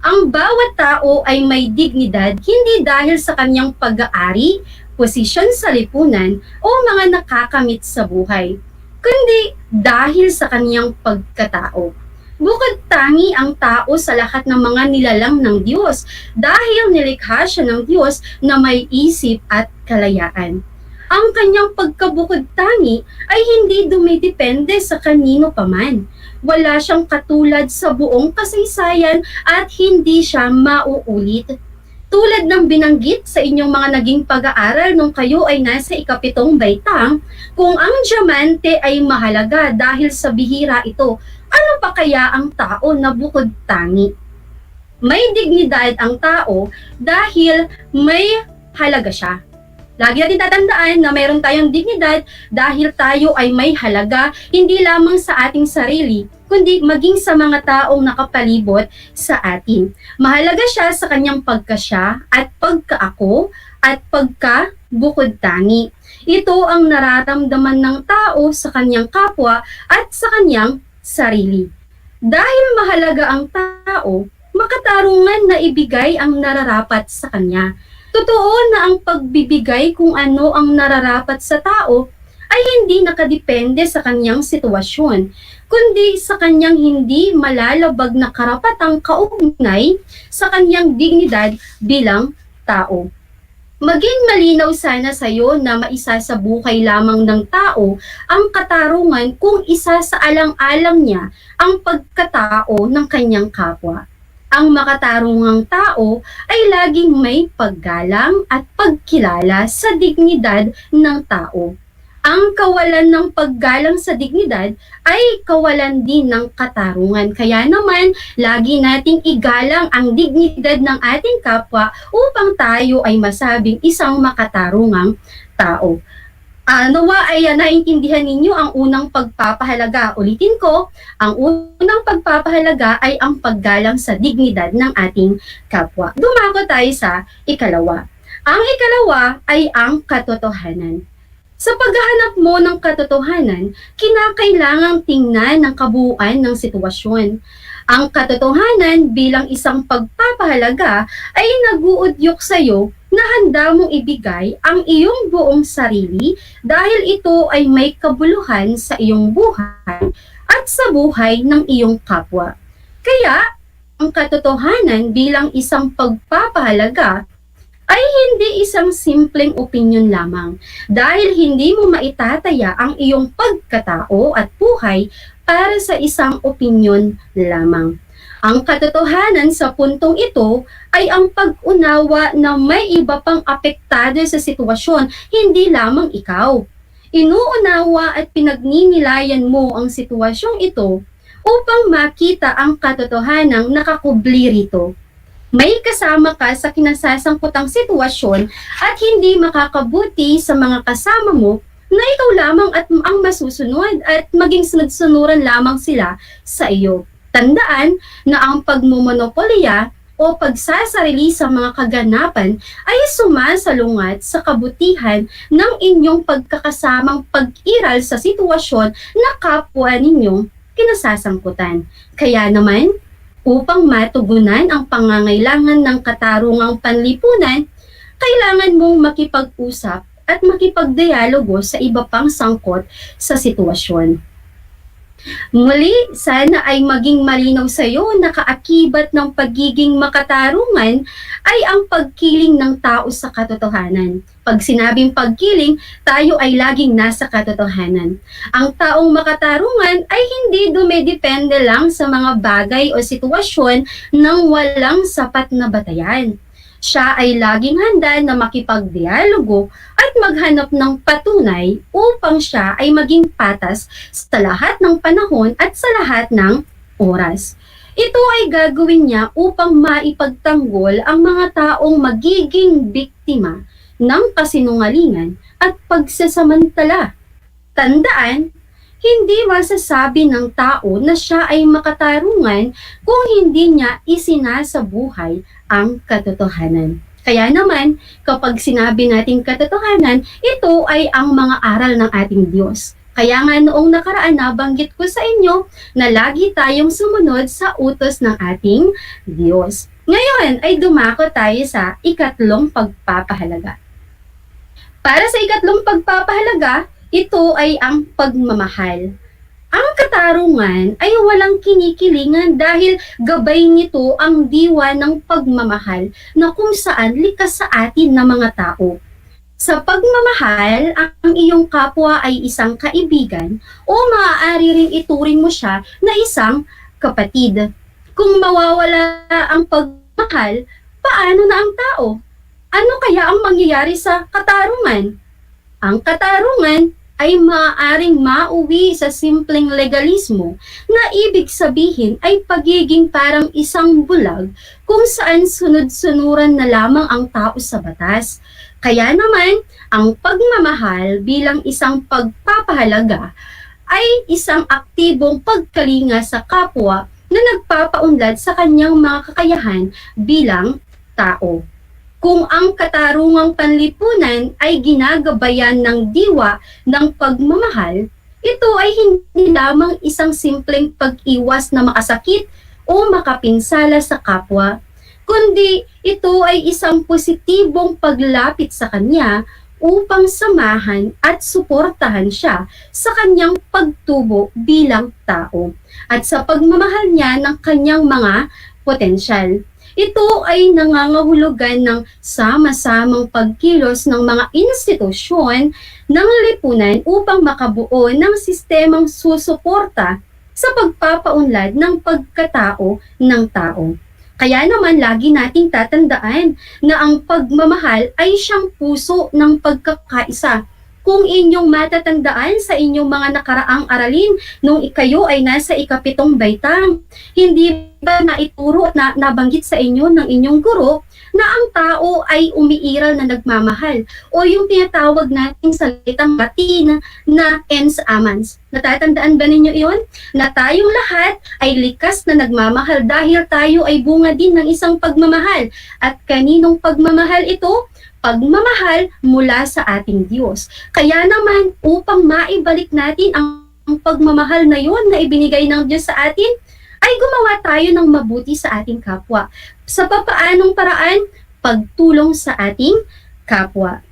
Ang bawat tao ay may dignidad hindi dahil sa kanyang pag-aari, posisyon sa lipunan o mga nakakamit sa buhay, kundi dahil sa kanyang pagkatao. Bukod tangi ang tao sa lahat ng mga nilalang ng Diyos dahil nilikha siya ng Diyos na may isip at kalayaan. Ang kanyang pagkabukod tangi ay hindi dumidepende sa kanino paman. Wala siyang katulad sa buong kasaysayan at hindi siya mauulit. Tulad ng binanggit sa inyong mga naging pag-aaral nung kayo ay nasa ikapitong baitang, kung ang diamante ay mahalaga dahil sa bihira ito, ano pa kaya ang tao na bukod tangi? May dignidad ang tao dahil may halaga siya. Lagi natin tatandaan na mayroon tayong dignidad dahil tayo ay may halaga hindi lamang sa ating sarili, kundi maging sa mga taong nakapalibot sa atin. Mahalaga siya sa kanyang pagkasya at pagkaako at pagkabukod tangi. Ito ang nararamdaman ng tao sa kanyang kapwa at sa kanyang sarili. Dahil mahalaga ang tao, makatarungan na ibigay ang nararapat sa kanya. Totoo na ang pagbibigay kung ano ang nararapat sa tao ay hindi nakadepende sa kanyang sitwasyon, kundi sa kanyang hindi malalabag na karapatang kaugnay sa kanyang dignidad bilang tao. Maging malinaw sana sa iyo na maisasabuhay lamang ng tao ang katarungan kung isa sa alang-alang niya ang pagkatao ng kanyang kapwa. Ang makatarungang tao ay laging may paggalang at pagkilala sa dignidad ng tao. Ang kawalan ng paggalang sa dignidad ay kawalan din ng katarungan. Kaya naman, lagi nating igalang ang dignidad ng ating kapwa upang tayo ay masabing isang makatarungang tao. Nawa ay naintindihan ninyo ang unang pagpapahalaga. Ulitin ko, ang unang pagpapahalaga ay ang paggalang sa dignidad ng ating kapwa. Dumako tayo sa ikalawa. Ang ikalawa ay ang katotohanan. Sa paghahanap mo ng katotohanan, kinakailangang tingnan ang kabuuan ng sitwasyon. Ang katotohanan bilang isang pagpapahalaga ay nag-uudyok sa iyo na handa mong ibigay ang iyong buong sarili dahil ito ay may kabuluhan sa iyong buhay at sa buhay ng iyong kapwa. Kaya, ang katotohanan bilang isang pagpapahalaga ay hindi isang simpleng opinyon lamang dahil hindi mo maitataya ang iyong pagkatao at buhay para sa isang opinyon lamang. Ang katotohanan sa puntong ito ay ang pag-unawa na may iba pang apektado sa sitwasyon, hindi lamang ikaw. Inuunawa at pinagninilayan mo ang sitwasyong ito upang makita ang katotohanang nakakubli rito. May kasama ka sa kinasasangkutang sitwasyon at hindi makakabuti sa mga kasama mo na ikaw lamang at ang masusunod at maging sunod-sunuran lamang sila sa iyo. Tandaan na ang pagmumonopolya o pagsasarili sa mga kaganapan ay sumasalungat sa kabutihan ng inyong pagkakasamang pag-iral sa sitwasyon na kapwa ninyong kinasasangkutan. Kaya naman, upang matugunan ang pangangailangan ng katarungang panlipunan, kailangan mong makipag-usap at makipagdialogo sa iba pang sangkot sa sitwasyon. Muli, sana ay maging malinaw sa iyo na kaakibat ng pagiging makatarungan ay ang pagkiling ng tao sa katotohanan. Pag sinabing pagkiling, tayo ay laging nasa katotohanan. Ang taong makatarungan ay hindi dumedepende lang sa mga bagay o sitwasyon ng walang sapat na batayan. Siya ay laging handa na makipagdialogo at maghanap ng patunay upang siya ay maging patas sa lahat ng panahon at sa lahat ng oras. Ito ay gagawin niya upang maipagtanggol ang mga taong magiging biktima ng kasinungalingan at pagsasamantala. Tandaan, hindi masasabi ng tao na siya ay makatarungan kung hindi niya isinasabuhay ang katotohanan. Kaya naman, kapag sinabi nating katotohanan, ito ay ang mga aral ng ating Diyos. Kaya nga noong nakaraan nabanggit ko sa inyo na lagi tayong sumunod sa utos ng ating Diyos. Ngayon ay dumako tayo sa ikatlong pagpapahalaga. Para sa ikatlong pagpapahalaga, ito ay ang pagmamahal. Ang katarungan ay walang kinikilingan dahil gabay nito ang diwa ng pagmamahal na kung saan likas sa atin na mga tao. Sa pagmamahal, ang iyong kapwa ay isang kaibigan o maaari ring ituring mo siya na isang kapatid. Kung mawawala ang pagmamahal, paano na ang tao? Ano kaya ang mangyayari sa katarungan? Ang katarungan ay maaaring mauwi sa simpleng legalismo na ibig sabihin ay pagiging parang isang bulag kung saan sunod-sunuran na lamang ang tao sa batas. Kaya naman, ang pagmamahal bilang isang pagpapahalaga ay isang aktibong pagkalinga sa kapwa na nagpapaunlad sa kanyang mga kakayahan bilang tao. Kung ang katarungang panlipunan ay ginagabayan ng diwa ng pagmamahal, ito ay hindi lamang isang simpleng pag-iwas na makasakit o makapinsala sa kapwa, kundi ito ay isang positibong paglapit sa kanya upang samahan at suportahan siya sa kanyang pagtubo bilang tao at sa pagmamahal niya ng kanyang mga potensyal. Ito ay nangangahulugan ng sama-samang pagkilos ng mga institusyon ng lipunan upang makabuo ng sistemang susuporta sa pagpapaunlad ng pagkatao ng tao. Kaya naman lagi nating tatandaan na ang pagmamahal ay siyang puso ng pagkakaisa. Kung inyong matatandaan sa inyong mga nakaraang aralin nung kayo ay nasa ikapitong baitang, hindi ba naituro at nabanggit sa inyo ng inyong guro na ang tao ay umiiral na nagmamahal o yung tinatawag nating salitang Latin na ens amans. Natatandaan ba ninyo iyon? Na tayong lahat ay likas na nagmamahal dahil tayo ay bunga din ng isang pagmamahal. At kaninong pagmamahal ito? Pagmamahal mula sa ating Diyos. Kaya naman, upang maibalik natin ang pagmamahal na yon na ibinigay ng Diyos sa atin, ay gumawa tayo ng mabuti sa ating kapwa. Sa papaanong paraan? Pagtulong sa ating kapwa.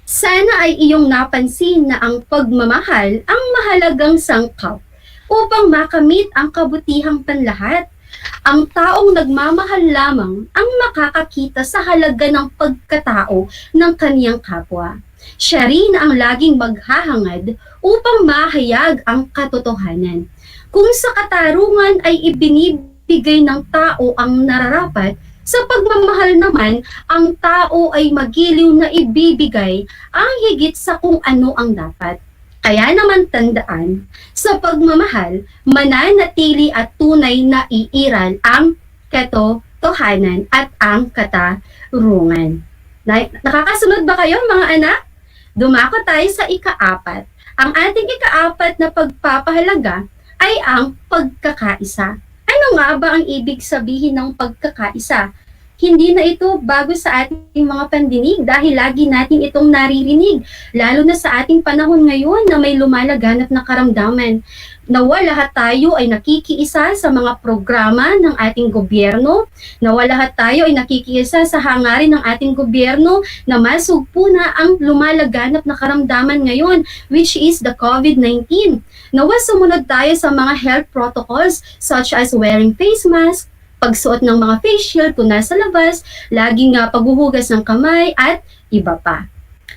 Sana ay iyong napansin na ang pagmamahal ang mahalagang sangkap upang makamit ang kabutihang panlahat. Ang taong nagmamahal lamang ang makakakita sa halaga ng pagkatao ng kaniyang kapwa. Siya rin ang laging maghahangad upang mahayag ang katotohanan. Kung sa katarungan ay ibinibigay ng tao ang nararapat, sa pagmamahal naman, ang tao ay magiliw na ibibigay ang higit sa kung ano ang dapat. Kaya naman tandaan, sa pagmamahal, mananatili at tunay na iiral ang katotohanan at ang katarungan. Nakakasunod ba kayo mga anak? Dumako tayo sa ika-4. Ang ating ika-4 na pagpapahalaga ay ang pagkakaisa. Ano nga ba ang ibig sabihin ng pagkakaisa? Hindi na ito bago sa ating mga pandinig dahil lagi natin itong naririnig, lalo na sa ating panahon ngayon na may lumalaganap na karamdaman. Nawa lahat tayo ay nakikiisa sa mga programa ng ating gobyerno, nawa lahat tayo ay nakikiisa sa hangarin ng ating gobyerno na masugpo na ang lumalaganap na karamdaman ngayon, which is the COVID-19. Nawa sumunod tayo sa mga health protocols such as wearing face mask, pagsuot ng mga face shield kung nasa labas, laging paghuhugas ng kamay at iba pa.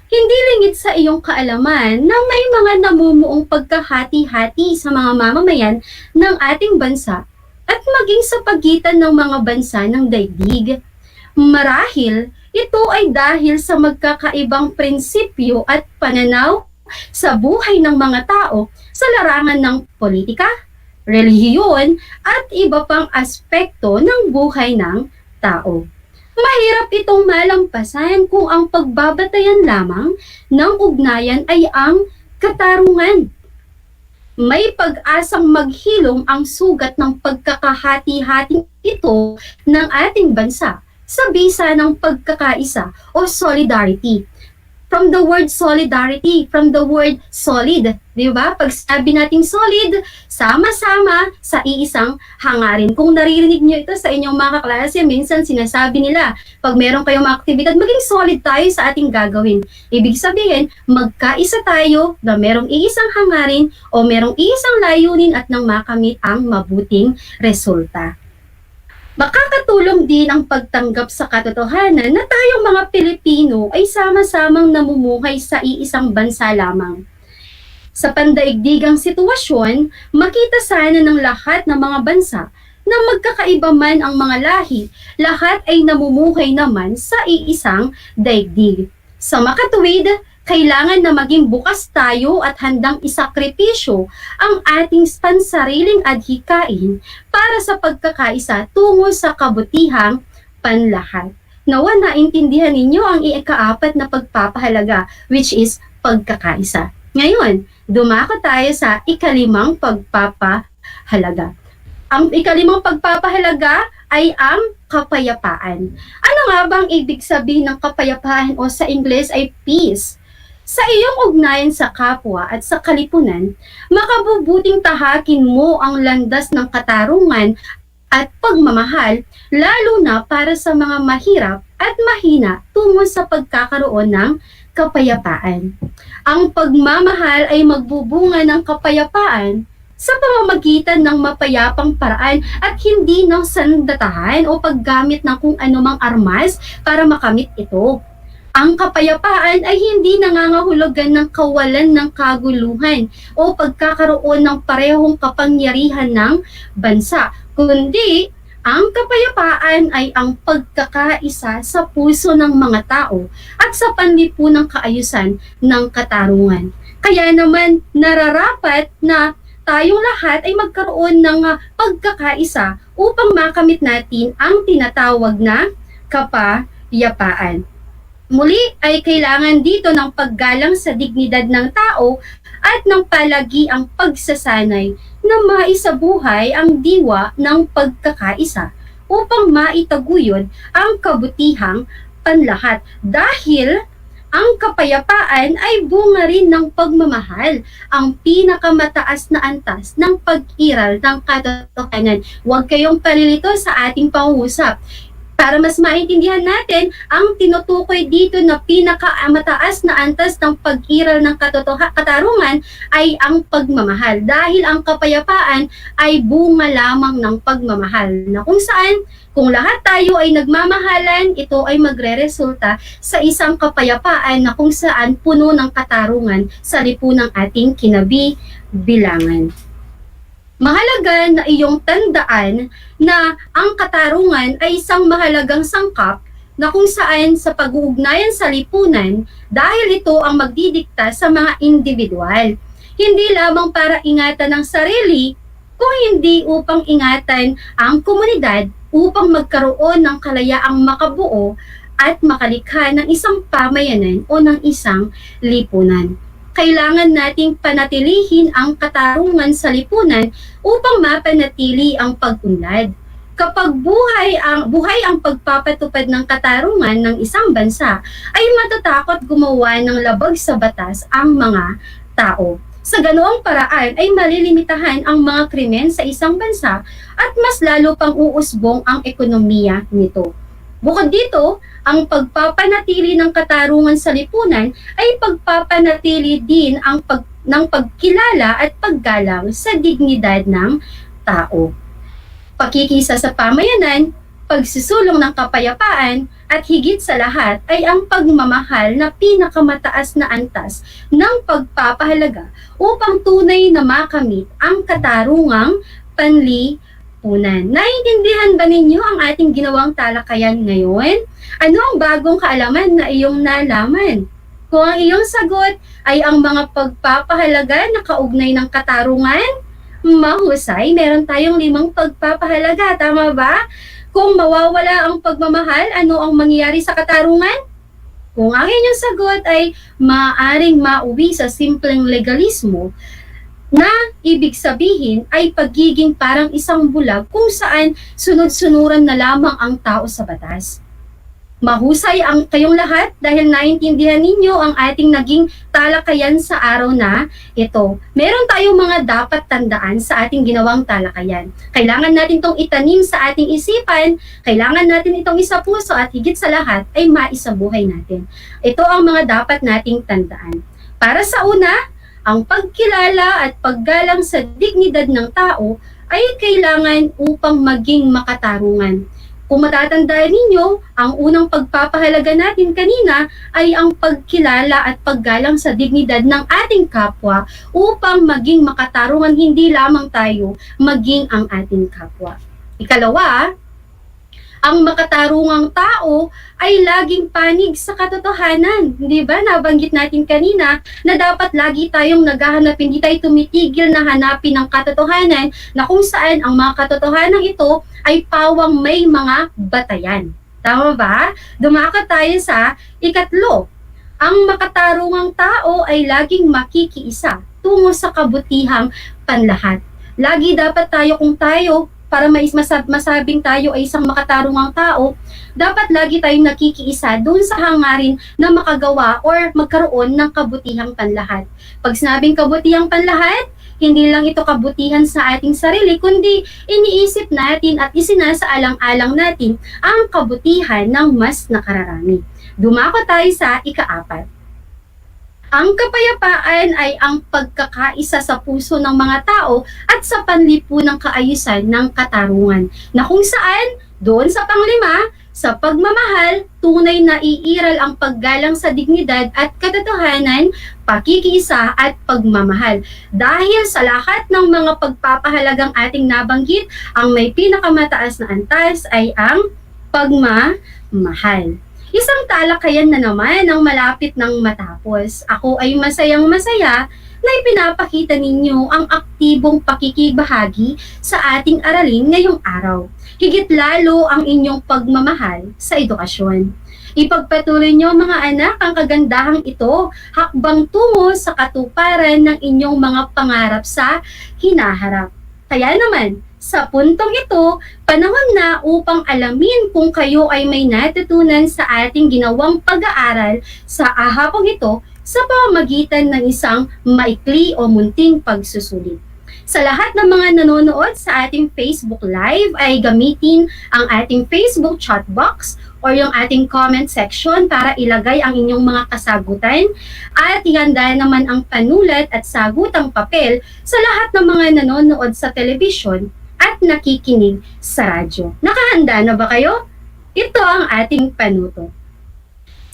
Hindi lingid sa iyong kaalaman na may mga namumuong pagkahati-hati sa mga mamamayan ng ating bansa at maging sa pagitan ng mga bansa ng daigdig. Marahil, ito ay dahil sa magkakaibang prinsipyo at pananaw sa buhay ng mga tao sa larangan ng politika, relihiyon, at iba pang aspekto ng buhay ng tao. Mahirap itong malampasan kung ang pagbabatayan lamang ng ugnayan ay ang katarungan. May pag-asang maghilom ang sugat ng pagkakahati-hating ito ng ating bansa sa bisa ng pagkakaisa o solidarity. From the word solidarity, from the word solid, di ba? Pag sabi nating solid, sama-sama sa iisang hangarin. Kung naririnig nyo ito sa inyong mga kaklase, minsan sinasabi nila, pag meron kayong mga aktibidad, maging solid tayo sa ating gagawin. Ibig sabihin, magkaisa tayo na merong iisang hangarin o merong iisang layunin at nang makamit ang mabuting resulta. Makakatulong din ang pagtanggap sa katotohanan na tayong mga Pilipino ay sama-samang namumuhay sa iisang bansa lamang. Sa pandaigdigang sitwasyon, makita sana ng lahat ng mga bansa na magkakaiba man ang mga lahi, lahat ay namumuhay naman sa iisang daigdig. Sa makatuwid, kailangan na maging bukas tayo at handang isakripisyo ang ating pansariling adhikain para sa pagkakaisa tungo sa kabutihang panlahat. Nawa naintindihan ninyo ang ika-4 na pagpapahalaga, which is pagkakaisa. Ngayon, dumako tayo sa ika-5 pagpapahalaga. Ang ika-5 pagpapahalaga ay ang kapayapaan. Ano nga bang ibig sabihin ng kapayapaan o sa Ingles ay peace? Sa iyong ugnayan sa kapwa at sa kalipunan, makabubuting tahakin mo ang landas ng katarungan at pagmamahal, lalo na para sa mga mahirap at mahina tungo sa pagkakaroon ng kapayapaan. Ang pagmamahal ay magbubunga ng kapayapaan sa pamamagitan ng mapayapang paraan at hindi ng sandatahan o paggamit ng kung anumang armas para makamit ito. Ang kapayapaan ay hindi nangangahulugan ng kawalan ng kaguluhan o pagkakaroon ng parehong kapangyarihan ng bansa, kundi ang kapayapaan ay ang pagkakaisa sa puso ng mga tao at sa panlipunang kaayusan ng katarungan. Kaya naman nararapat na tayong lahat ay magkaroon ng pagkakaisa upang makamit natin ang tinatawag na kapayapaan. Muli ay kailangan dito ng paggalang sa dignidad ng tao at ng palagiang pagsasanay na maisabuhay ang diwa ng pagkakaisa upang maitaguyod ang kabutihang panlahat. Dahil ang kapayapaan ay bunga rin ng pagmamahal, ang pinakamataas na antas ng pag-iral ng katotohanan. Huwag kayong palilito sa ating pangungusap. Para mas maintindihan natin, ang tinutukoy dito na pinakamataas na antas ng pag-iral ng katarungan ay ang pagmamahal. Dahil ang kapayapaan ay bunga lamang ng pagmamahal na kung saan, kung lahat tayo ay nagmamahalan, ito ay magre-resulta sa isang kapayapaan na kung saan puno ng katarungan sa lipunang ating kinabibilangan. Mahalaga na iyong tandaan na ang katarungan ay isang mahalagang sangkap na kung saan sa pag-uugnayan sa lipunan dahil ito ang magdidikta sa mga individual. Hindi lamang para ingatan ang sarili, kung hindi upang ingatan ang komunidad upang magkaroon ng kalayaang makabuo at makalikha ng isang pamayanan o ng isang lipunan. Kailangan nating panatilihin ang katarungan sa lipunan upang mapanatili ang pag-unlad. Kapag buhay ang pagpapatupad ng katarungan ng isang bansa, ay matatakot gumawa ng labag sa batas ang mga tao. Sa ganoong paraan ay malilimitahan ang mga krimen sa isang bansa at mas lalo pang uusbong ang ekonomiya nito. Bukod dito, ang pagpapanatili ng katarungan sa lipunan ay pagpapanatili din ng pagkilala at paggalang sa dignidad ng tao. Pakikisa sa pamayanan, pagsusulong ng kapayapaan, at higit sa lahat ay ang pagmamahal na pinakamataas na antas ng pagpapahalaga upang tunay na makamit ang katarungang panlipunan. Naiintindihan ba ninyo ang ating ginawang talakayan ngayon? Ano ang bagong kaalaman na iyong nalaman? Kung ang iyong sagot ay ang mga pagpapahalaga na kaugnay ng katarungan, mahusay, meron tayong 5 pagpapahalaga, tama ba? Kung mawawala ang pagmamahal, ano ang mangyayari sa katarungan? Kung ang inyong sagot ay maaaring mauwi sa simpleng legalismo, na ibig sabihin ay pagiging parang isang bulag kung saan sunod-sunuran na lamang ang tao sa batas. Mahusay ang kayong lahat dahil naintindihan ninyo ang ating naging talakayan sa araw na ito. Meron tayong mga dapat tandaan sa ating ginawang talakayan. Kailangan natin itong itanim sa ating isipan, kailangan natin itong isapuso at higit sa lahat ay maisabuhay natin. Ito ang mga dapat nating tandaan. Para sa una, ang pagkilala at paggalang sa dignidad ng tao ay kailangan upang maging makatarungan. Kung matatandaan ninyo, ang unang pagpapahalaga natin kanina ay ang pagkilala at paggalang sa dignidad ng ating kapwa upang maging makatarungan hindi lamang tayo, maging ang ating kapwa. Ikalawa, ang makatarungang tao ay laging panig sa katotohanan. Di ba? Nabanggit natin kanina na dapat lagi tayong naghahanap, hindi tayo tumitigil na hanapin ang katotohanan na kung saan ang mga katotohanan ito ay pawang may mga batayan. Tama ba? Dumako tayo sa ikatlo. Ang makatarungang tao ay laging makikiisa tungo sa kabutihang panlahat. Lagi dapat tayo kung tayo para masabing tayo ay isang makatarungang tao, dapat lagi tayong nakikiisa doon sa hangarin na makagawa or magkaroon ng kabutihang panlahat. Pag sinabing kabutihang panlahat, hindi lang ito kabutihan sa ating sarili, kundi iniisip natin at isinasaalang-alang natin ang kabutihan ng mas nakararami. Dumako tayo sa ika-4. Ang kapayapaan ay ang pagkakaisa sa puso ng mga tao at sa panlipunang kaayusan ng katarungan, na kung saan, doon sa panglima, sa pagmamahal, tunay na iiral ang paggalang sa dignidad at katotohanan, pakikiisa at pagmamahal. Dahil sa lahat ng mga pagpapahalagang ating nabanggit, ang may pinakamataas na antas ay ang pagmamahal. Isang talakayan na naman ang malapit ng matapos. Ako ay masayang-masaya na ipinapakita ninyo ang aktibong pakikibahagi sa ating aralin ngayong araw. Higit lalo ang inyong pagmamahal sa edukasyon. Ipagpatuloy nyo mga anak ang kagandahang ito, hakbang tungo sa katuparan ng inyong mga pangarap sa hinaharap. Kaya naman, sa puntong ito, panahon na upang alamin kung kayo ay may natutunan sa ating ginawang pag-aaral sa ahapong ito sa pamamagitan ng isang maikli o munting pagsusulit. Sa lahat ng mga nanonood sa ating Facebook Live ay gamitin ang ating Facebook chat box o yung ating comment section para ilagay ang inyong mga kasagutan at ihanda naman ang panulat at sagutang papel sa lahat ng mga nanonood sa telebisyon at nakikinig sa radyo. Nakahanda na ba kayo? Ito ang ating panuto.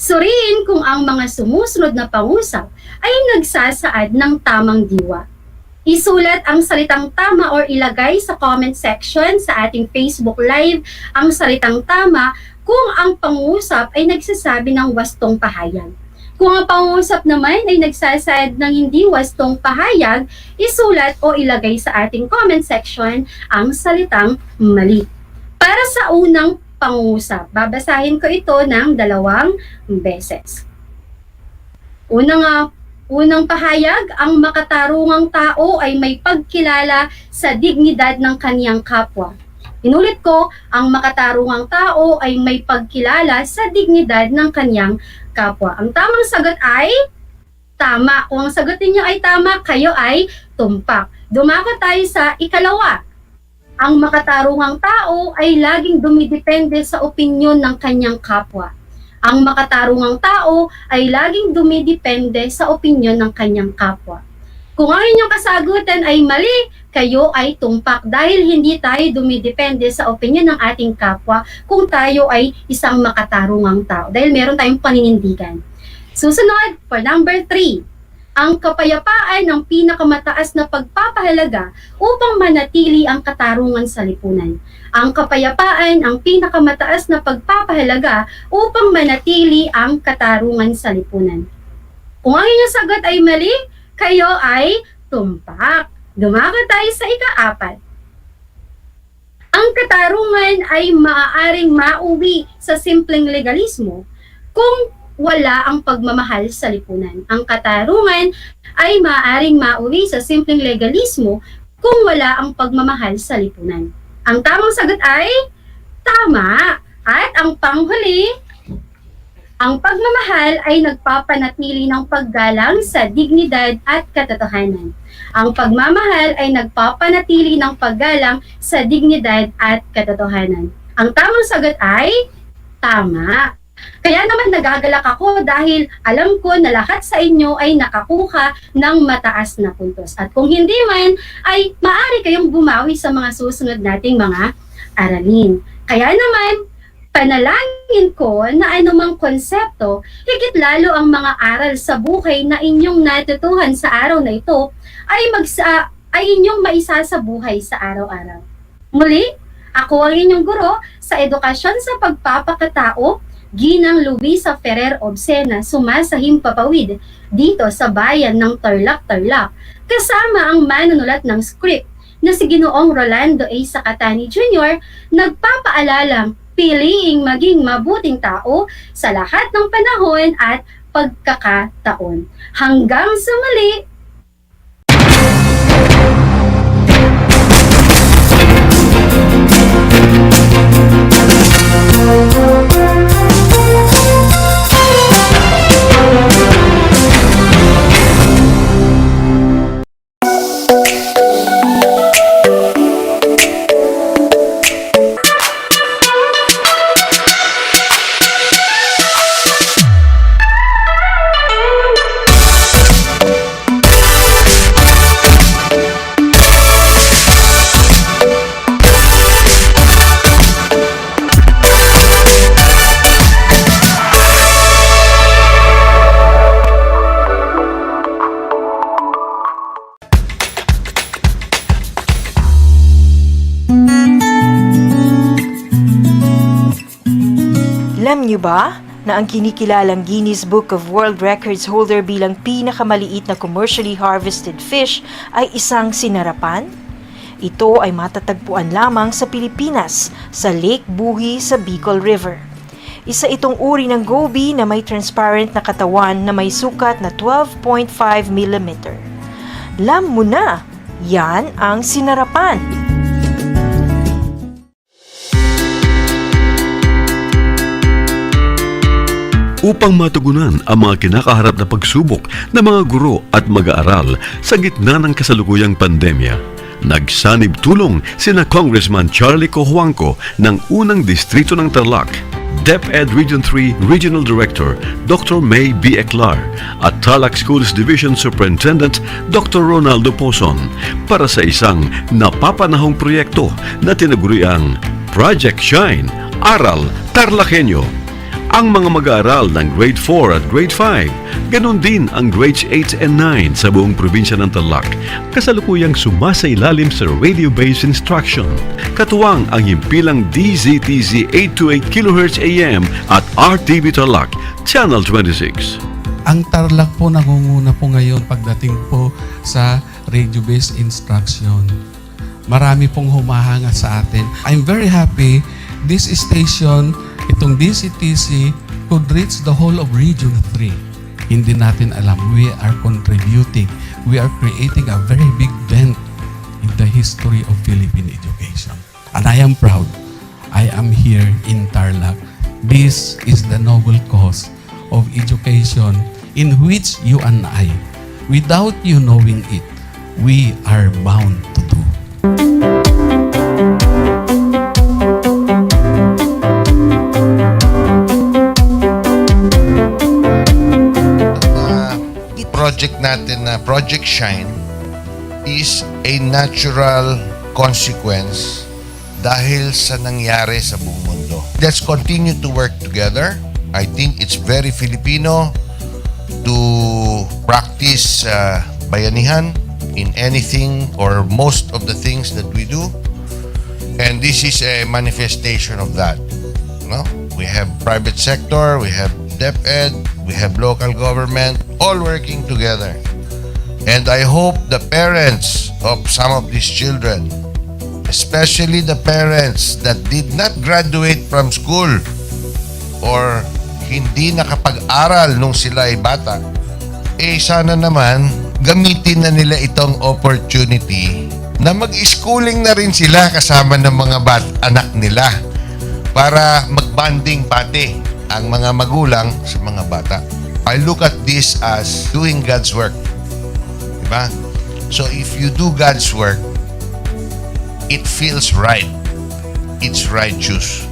Suriin kung ang mga sumusunod na pangusap ay nagsasaad ng tamang diwa. Isulat ang salitang tama or ilagay sa comment section sa ating Facebook Live ang salitang tama kung ang pangusap ay nagsasabi ng wastong pahayag. Kung ang pangungusap naman ay nagsasaad ng hindi wastong pahayag, isulat o ilagay sa ating comment section ang salitang mali. Para sa unang pangungusap, babasahin ko ito ng 2 beses. Unang pahayag, ang makatarungang tao ay may pagkilala sa dignidad ng kaniyang kapwa. Inulit ko, ang makatarungang tao ay may pagkilala sa dignidad ng kaniyang kapwa. Ang tamang sagot ay tama. Kung ang sagot ninyo ay tama, kayo ay tumpak. Dumako tayo sa ikalawa. Ang makatarungang tao ay laging dumidepende sa opinyon ng kanyang kapwa. Ang makatarungang tao ay laging dumidepende sa opinyon ng kanyang kapwa. Kung ang inyong kasagutan ay mali, kayo ay tumpak dahil hindi tayo dumidepende sa opinyon ng ating kapwa kung tayo ay isang makatarungang tao dahil meron tayong paninindigan. Susunod, for number 3. Ang kapayapaan ng pinakamataas na pagpapahalaga upang manatili ang katarungan sa lipunan. Ang kapayapaan ang pinakamataas na pagpapahalaga upang manatili ang katarungan sa lipunan. Kung ang inyong sagot ay mali, kayo ay tumpak. Dumako tayo sa ika-4. Ang katarungan ay maaaring mauwi sa simpleng legalismo kung wala ang pagmamahal sa lipunan. Ang katarungan ay maaaring mauwi sa simpleng legalismo kung wala ang pagmamahal sa lipunan. Ang tamang sagot ay tama. At ang panghuli, ang pagmamahal ay nagpapanatili ng paggalang sa dignidad at katotohanan. Ang pagmamahal ay nagpapanatili ng paggalang sa dignidad at katotohanan. Ang tamang sagot ay tama. Kaya naman nagagalak ako dahil alam ko na lahat sa inyo ay nakakuha ng mataas na puntos. At kung hindi man, ay maaari kayong bumawi sa mga susunod nating mga aralin. Kaya naman, panalangin ko na anumang konsepto, higit lalo ang mga aral sa buhay na inyong natutuhan sa araw na ito, ay inyong maisa sa buhay sa araw-araw. Muli, ako ang inyong guro sa edukasyon sa pagpapakatao, Ginang Luisa Ferrer Obsena, sumasahim papawid dito sa bayan ng Tarlac, Tarlac, kasama ang manunulat ng script na si Ginoong Rolando A. Sacatani Jr. nagpapaalalang piliing maging mabuting tao sa lahat ng panahon at pagkakataon. Hanggang sa muli! Alam niyo ba na ang kinikilalang Guinness Book of World Records holder bilang pinakamaliit na commercially harvested fish ay isang sinarapan? Ito ay matatagpuan lamang sa Pilipinas, sa Lake Buhi sa Bicol River. Isa itong uri ng goby na may transparent na katawan na may sukat na 12.5 mm. Alam mo na, yan ang sinarapan. Upang matugunan ang mga kinakaharap na pagsubok ng mga guro at mag-aaral sa gitna ng kasalukuyang pandemya, nagsanib tulong sina Congressman Charlie Cojuangco ng unang distrito ng Tarlac, DEPED Region 3 Regional Director Dr. May B. Eclar at Tarlac Schools Division Superintendent Dr. Ronaldo Poson para sa isang napapanahong proyekto na tinaguriang Project Shine, Aral TarlakHenyo. Ang mga mag-aaral ng Grade 4 at Grade 5, ganon din ang Grades 8 and 9 sa buong probinsya ng Tarlac, kasalukuyang sumasailalim sa radio-based instruction. Katuwang ang himpilang DZTZ 828 kHz AM at RTV Tarlac, Channel 26. Ang Tarlac po nangunguna po ngayon pagdating po sa radio-based instruction. Marami pong humahanga sa atin. I'm very happy this station, itong DCTC, could reach the whole of Region 3. Hindi natin alam, we are contributing. We are creating a very big dent in the history of Philippine education. And I am proud. I am here in Tarlac. This is the noble cause of education in which you and I, without you knowing it, we are bound to do. Project natin na Project Shine is a natural consequence dahil sa nangyari sa buong mundo. Let's continue to work together. I think it's very Filipino to practice bayanihan in anything or most of the things that we do. And this is a manifestation of that. No? We have private sector, we have DEPED, we have local government, all working together. And I hope the parents of some of these children, especially the parents that did not graduate from school or hindi nakapag-aral nung sila ay bata, sana naman gamitin na nila itong opportunity na mag-schooling na rin sila kasama ng mga anak nila para mag-bonding pati ang mga magulang sa mga bata. I look at this as doing God's work. Diba? So if you do God's work, it feels right. It's righteous.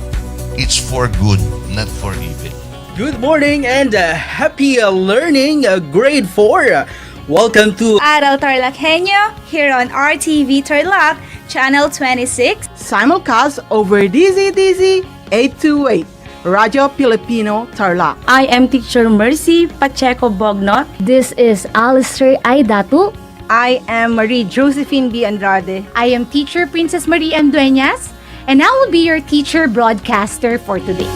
It's for good, not for evil. Good morning and happy learning, grade 4. Welcome to Aral TarlakHenyo here on RTV Tarlac, Channel 26. Simulcast over DZTZ 828, Radio Filipino Tarlac. I am Teacher Mercy Pacheco Bognot. This is Alistair Aidatu. I am Marie Josephine B. Andrade. I am Teacher Princess Marie M. Dueñas, and I will be your teacher broadcaster for today.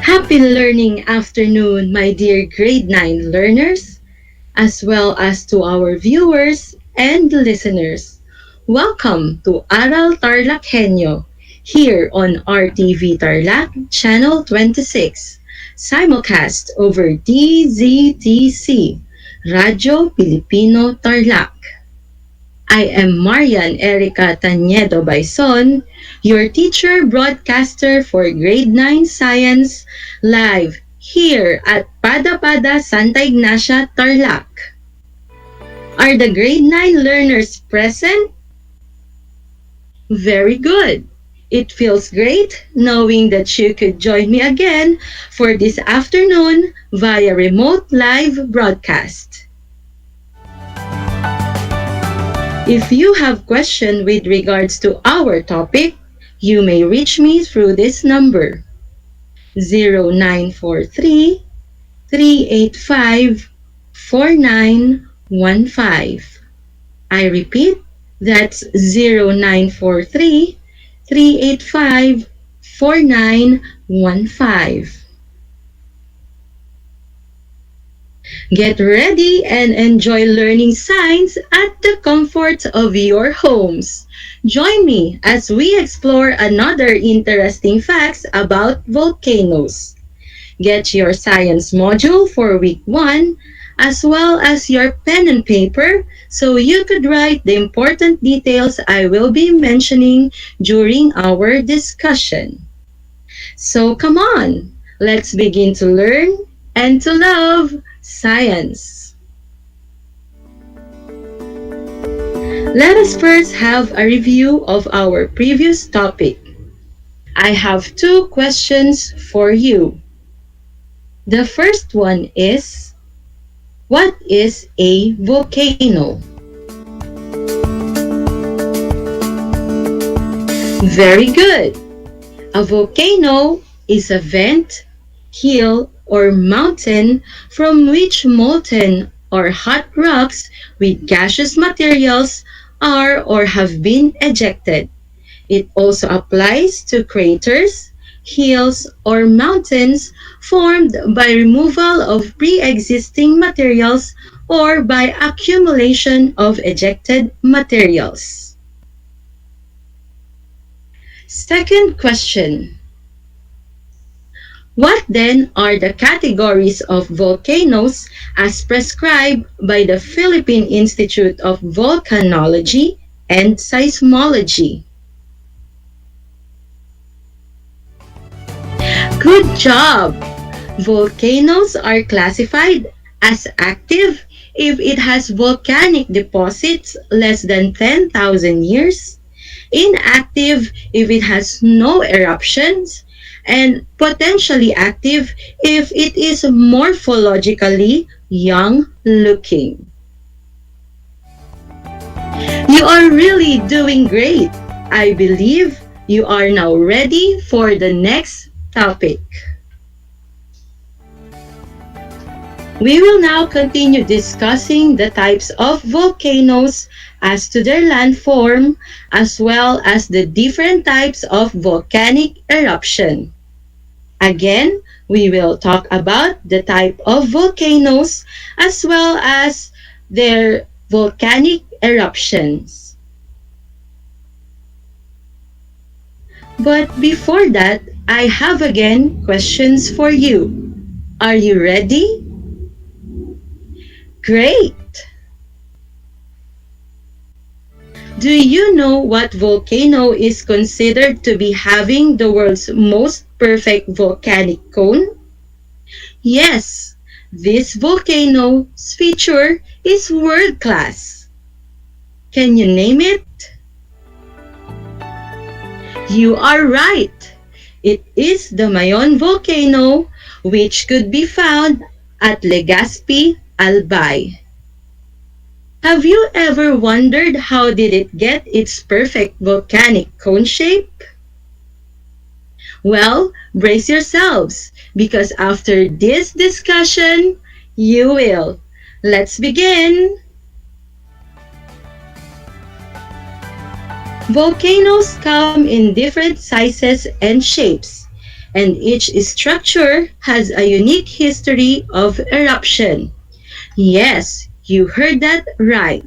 Happy learning afternoon, my dear grade 9 learners, as well as to our viewers and listeners. Welcome to Aral TarlakHenyo here on RTV Tarlac, Channel 26, simulcast over DZTC, Radio Filipino Tarlac. I am Marian Erica Tañedo Baison, your teacher broadcaster for Grade 9 Science, live here at Pada Pada Santa Ignacia, Tarlac. Are the Grade 9 learners present? Very good. It feels great knowing that you could join me again for this afternoon via remote live broadcast. If you have questions with regards to our topic, you may reach me through this number, 0943-385-4915. I repeat, that's 0943-385-4915. Get ready and enjoy learning science at the comfort of your homes. Join me as we explore another interesting facts about volcanoes. Get your science module for week 1 as well as your pen and paper so you could write the important details I will be mentioning during our discussion. So come on, let's begin to learn and to love science. Let us first have a review of our previous topic. I have 2 questions for you. The first one is, what is a volcano? Very good. A volcano is a vent, hill, or mountain from which molten or hot rocks with gaseous materials are or have been ejected. It also applies to craters, hills, or mountains formed by removal of pre-existing materials or by accumulation of ejected materials. Second question. What then are the categories of volcanoes as prescribed by the Philippine Institute of Volcanology and Seismology? Good job! Volcanoes are classified as active if it has volcanic deposits less than 10,000 years, inactive if it has no eruptions, and potentially active if it is morphologically young looking. You are really doing great. I believe you are now ready for the next topic. We will now continue discussing the types of volcanoes as to their landform, as well as the different types of volcanic eruption. Again, we will talk about the type of volcanoes as well as their volcanic eruptions. But before that, I have again questions for you. Are you ready? Great! Do you know what volcano is considered to be having the world's most perfect volcanic cone? Yes, this volcano's feature is world-class. Can you name it? You are right. It is the Mayon volcano, which could be found at Legazpi, Albay. Have you ever wondered how did it get its perfect volcanic cone shape? Well, brace yourselves, because after this discussion, you will. Let's begin! Volcanoes come in different sizes and shapes, and each structure has a unique history of eruption. Yes, you heard that right.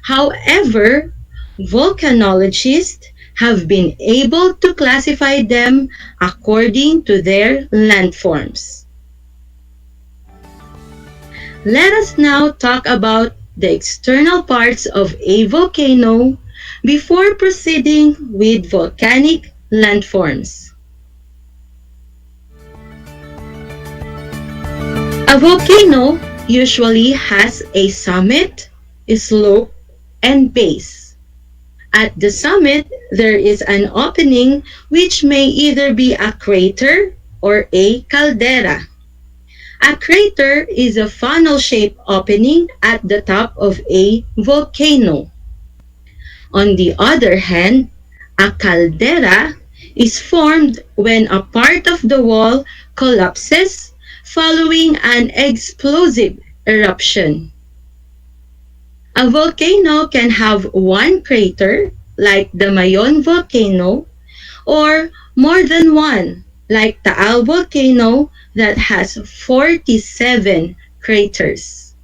However, volcanologists have been able to classify them according to their landforms. Let us now talk about the external parts of a volcano before proceeding with volcanic landforms. A volcano usually has a summit, a slope, and base. At the summit, there is an opening which may either be a crater or a caldera. A crater is a funnel-shaped opening at the top of a volcano. On the other hand, a caldera is formed when a part of the wall collapses following an explosive eruption. A volcano can have one crater, like the Mayon volcano, or more than one, like the Taal volcano that has 47 craters.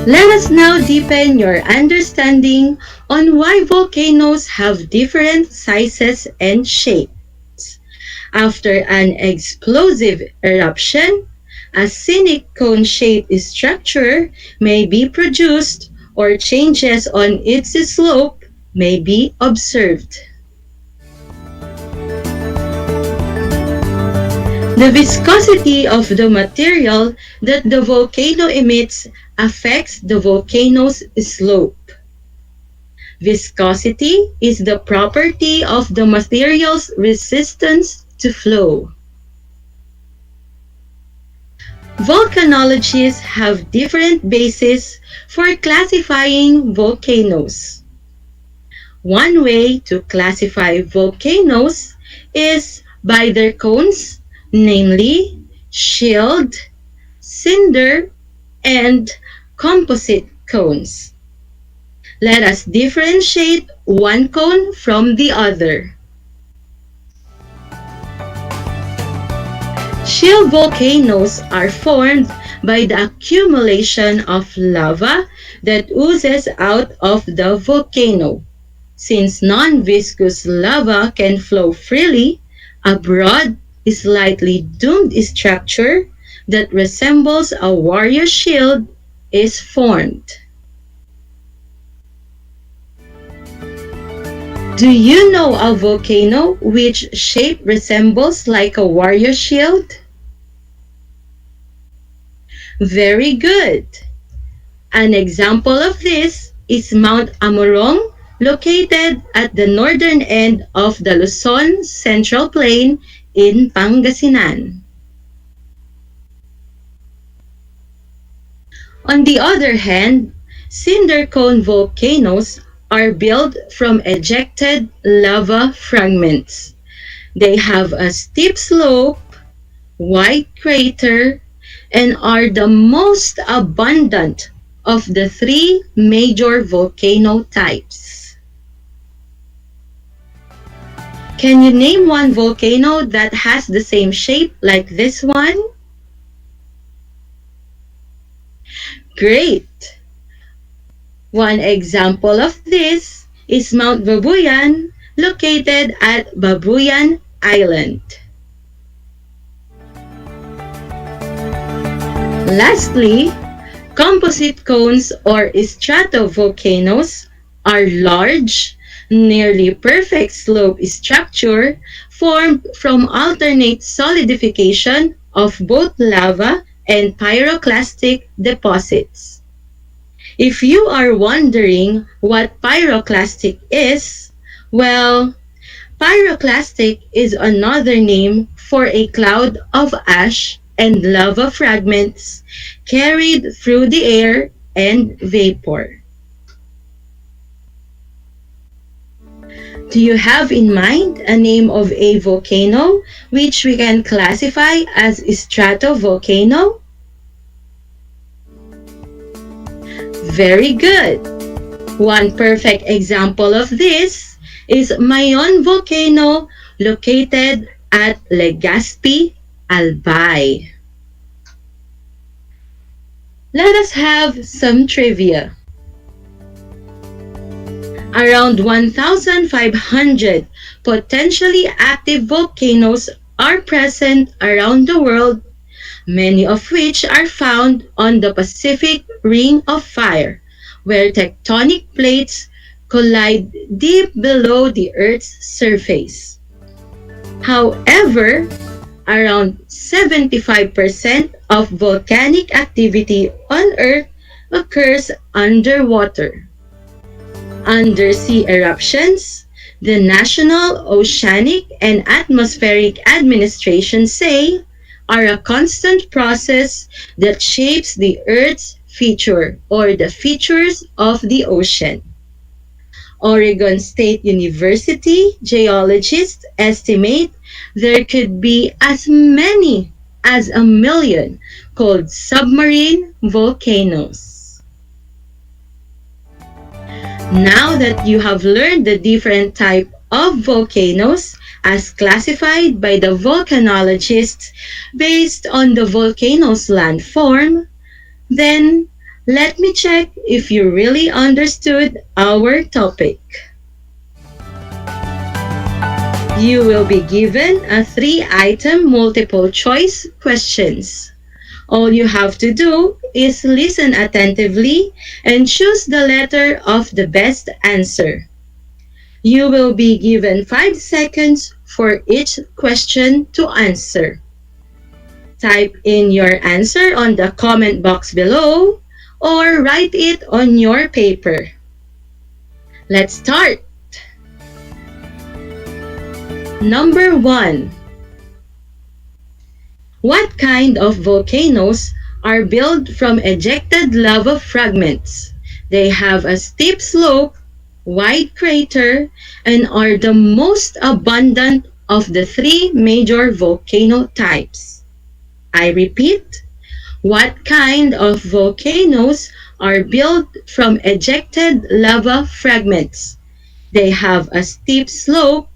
Let us now deepen your understanding on why volcanoes have different sizes and shapes. After an explosive eruption, a scenic cone-shaped structure may be produced or changes on its slope may be observed. The viscosity of the material that the volcano emits affects the volcano's slope. Viscosity is the property of the material's resistance to flow. Volcanologists have different bases for classifying volcanoes. One way to classify volcanoes is by their cones, namely shield, cinder, and composite cones. Let us differentiate one cone from the other. Shield volcanoes are formed by the accumulation of lava that oozes out of the volcano. Since non-viscous lava can flow freely, a broad, slightly domed structure that resembles a warrior shield is formed. Do you know a volcano which shape resembles like a warrior shield? Very good. An example of this is Mount Amorong, located at the northern end of the Luzon Central Plain in Pangasinan. On the other hand, cinder cone volcanoes are built from ejected lava fragments. They have a steep slope, wide crater, and are the most abundant of the three major volcano types. Can you name one volcano that has the same shape like this one? Great! One example of this is Mount Babuyan, located at Babuyan Island. Lastly, composite cones or stratovolcanoes are large, nearly perfect slope structure formed from alternate solidification of both lava and pyroclastic deposits. If you are wondering what pyroclastic is, well, pyroclastic is another name for a cloud of ash and lava fragments carried through the air and vapor. Do you have in mind a name of a volcano which we can classify as stratovolcano? Very good! One perfect example of this is Mayon volcano located at Legazpi, Albay. Let us have some trivia. Around 1,500 potentially active volcanoes are present around the world, many of which are found on the Pacific Ring of Fire, where tectonic plates collide deep below the Earth's surface. However, around 75% of volcanic activity on Earth occurs underwater. Undersea eruptions, the National Oceanic and Atmospheric Administration say, are a constant process that shapes the Earth's feature or the features of the ocean. Oregon State University geologists estimate there could be as many as 1 million cold submarine volcanoes. Now that you have learned the different types of volcanoes as classified by the volcanologists based on the volcano's landform, then let me check if you really understood our topic. You will be given a 3-item multiple choice questions. All you have to do is listen attentively and choose the letter of the best answer. You will be given 5 seconds for each question to answer. Type in your answer on the comment box below or write it on your paper. Let's start! Number 1. What kind of volcanoes are built from ejected lava fragments? They have a steep slope, wide crater, and are the most abundant of the three major volcano types. I repeat, what kind of volcanoes are built from ejected lava fragments? They have a steep slope,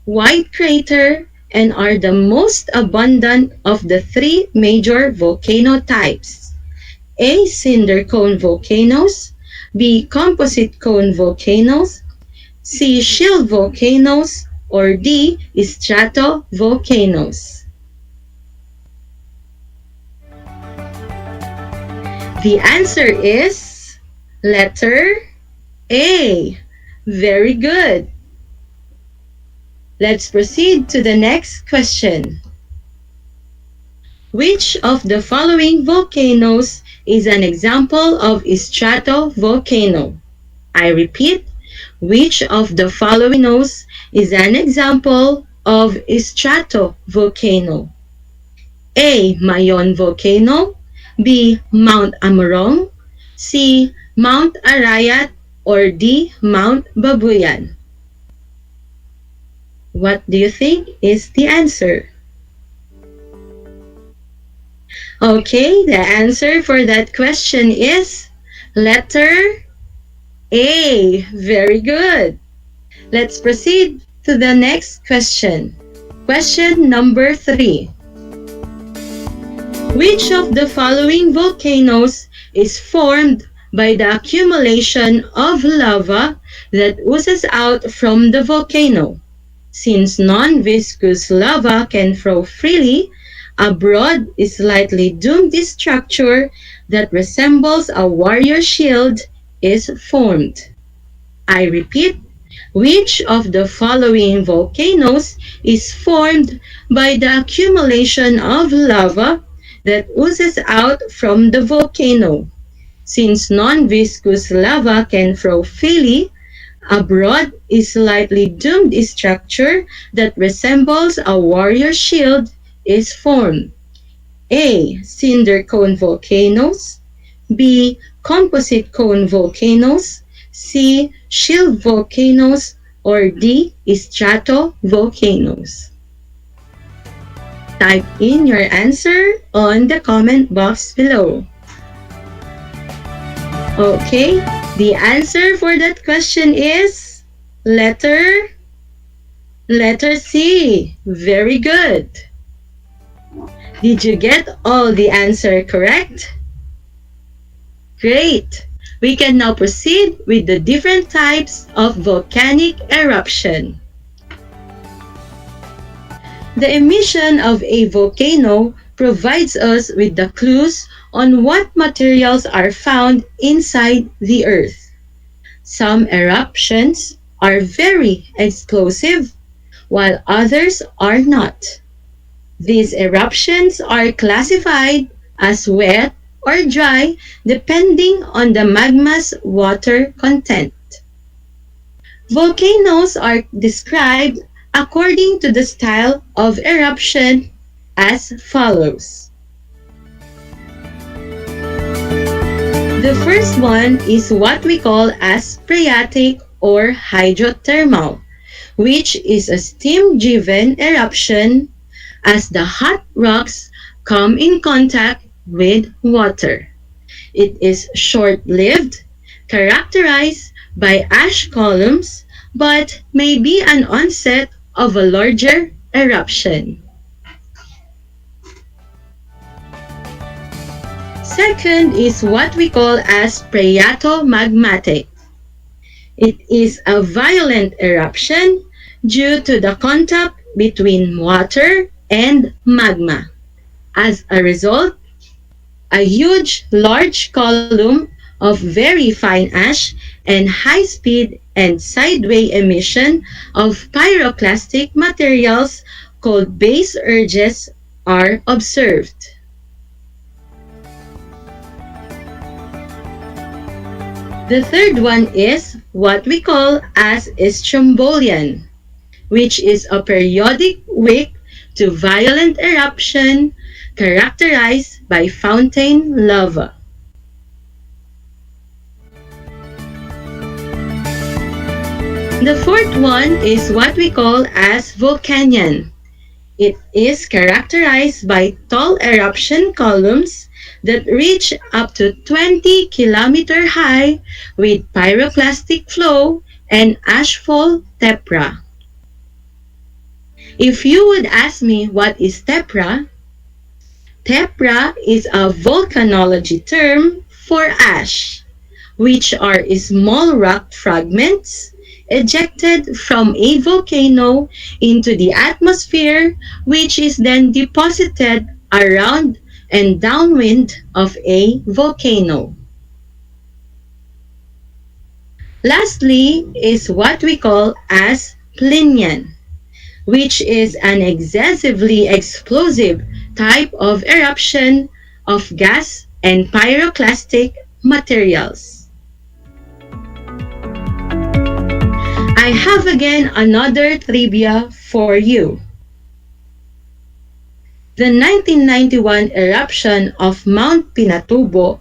wide crater, and are the most abundant of the three major volcano types. A. Cinder cone volcanoes. B. Composite cone volcanoes. C. Shield volcanoes. Or D. Stratovolcanoes. The answer is letter A. Very good. Let's proceed to the next question. Which of the following volcanoes is an example of a stratovolcano? I repeat, which of the following volcanoes is an example of a stratovolcano? A. Mayon volcano. B. Mount Amorong. C. Mount Arayat. Or D. Mount Babuyan. What do you think is the answer? Okay, the answer for that question is letter A. Very good. Let's proceed to the next question. Question number 3. Which of the following volcanoes is formed by the accumulation of lava that oozes out from the volcano? Since non-viscous lava can flow freely, a broad, slightly domed structure that resembles a warrior shield is formed. I repeat, which of the following volcanoes is formed by the accumulation of lava that oozes out from the volcano? Since non-viscous lava can flow freely, a broad, slightly domed structure that resembles a warrior shield is formed. A. Cinder cone volcanoes. B. Composite cone volcanoes. C. Shield volcanoes. Or D. Stratovolcanoes. Type in your answer on the comment box below. Okay, the answer for that question is letter C. Very good. Did you get all the answer correct? Great! We can now proceed with the different types of volcanic eruption. The emission of a volcano provides us with the clues on what materials are found inside the earth. Some eruptions are very explosive, while others are not. These eruptions are classified as wet or dry depending on the magma's water content. Volcanoes are described according to the style of eruption as follows. The first one is what we call as phreatic or hydrothermal, which is a steam-driven eruption as the hot rocks come in contact with water. It is short-lived, characterized by ash columns, but may be an onset of a larger eruption. Second is what we call as phreatomagmatic. It is a violent eruption due to the contact between water and magma. As a result, a huge, large column of very fine ash and high-speed and sideway emission of pyroclastic materials called base urges are observed. The third one is what we call as strombolian, which is a periodic weak to violent eruption characterized by fountain lava. The fourth one is what we call as volcanion. It is characterized by tall eruption columns that reach up to 20-kilometer high with pyroclastic flow and ashfall tephra. If you would ask me what is tephra, tephra is a volcanology term for ash, which are small rock fragments ejected from a volcano into the atmosphere, which is then deposited around and downwind of a volcano. Lastly is what we call as plinion, which is an excessively explosive type of eruption of gas and pyroclastic materials. I have again another trivia for you. The 1991 eruption of Mount Pinatubo,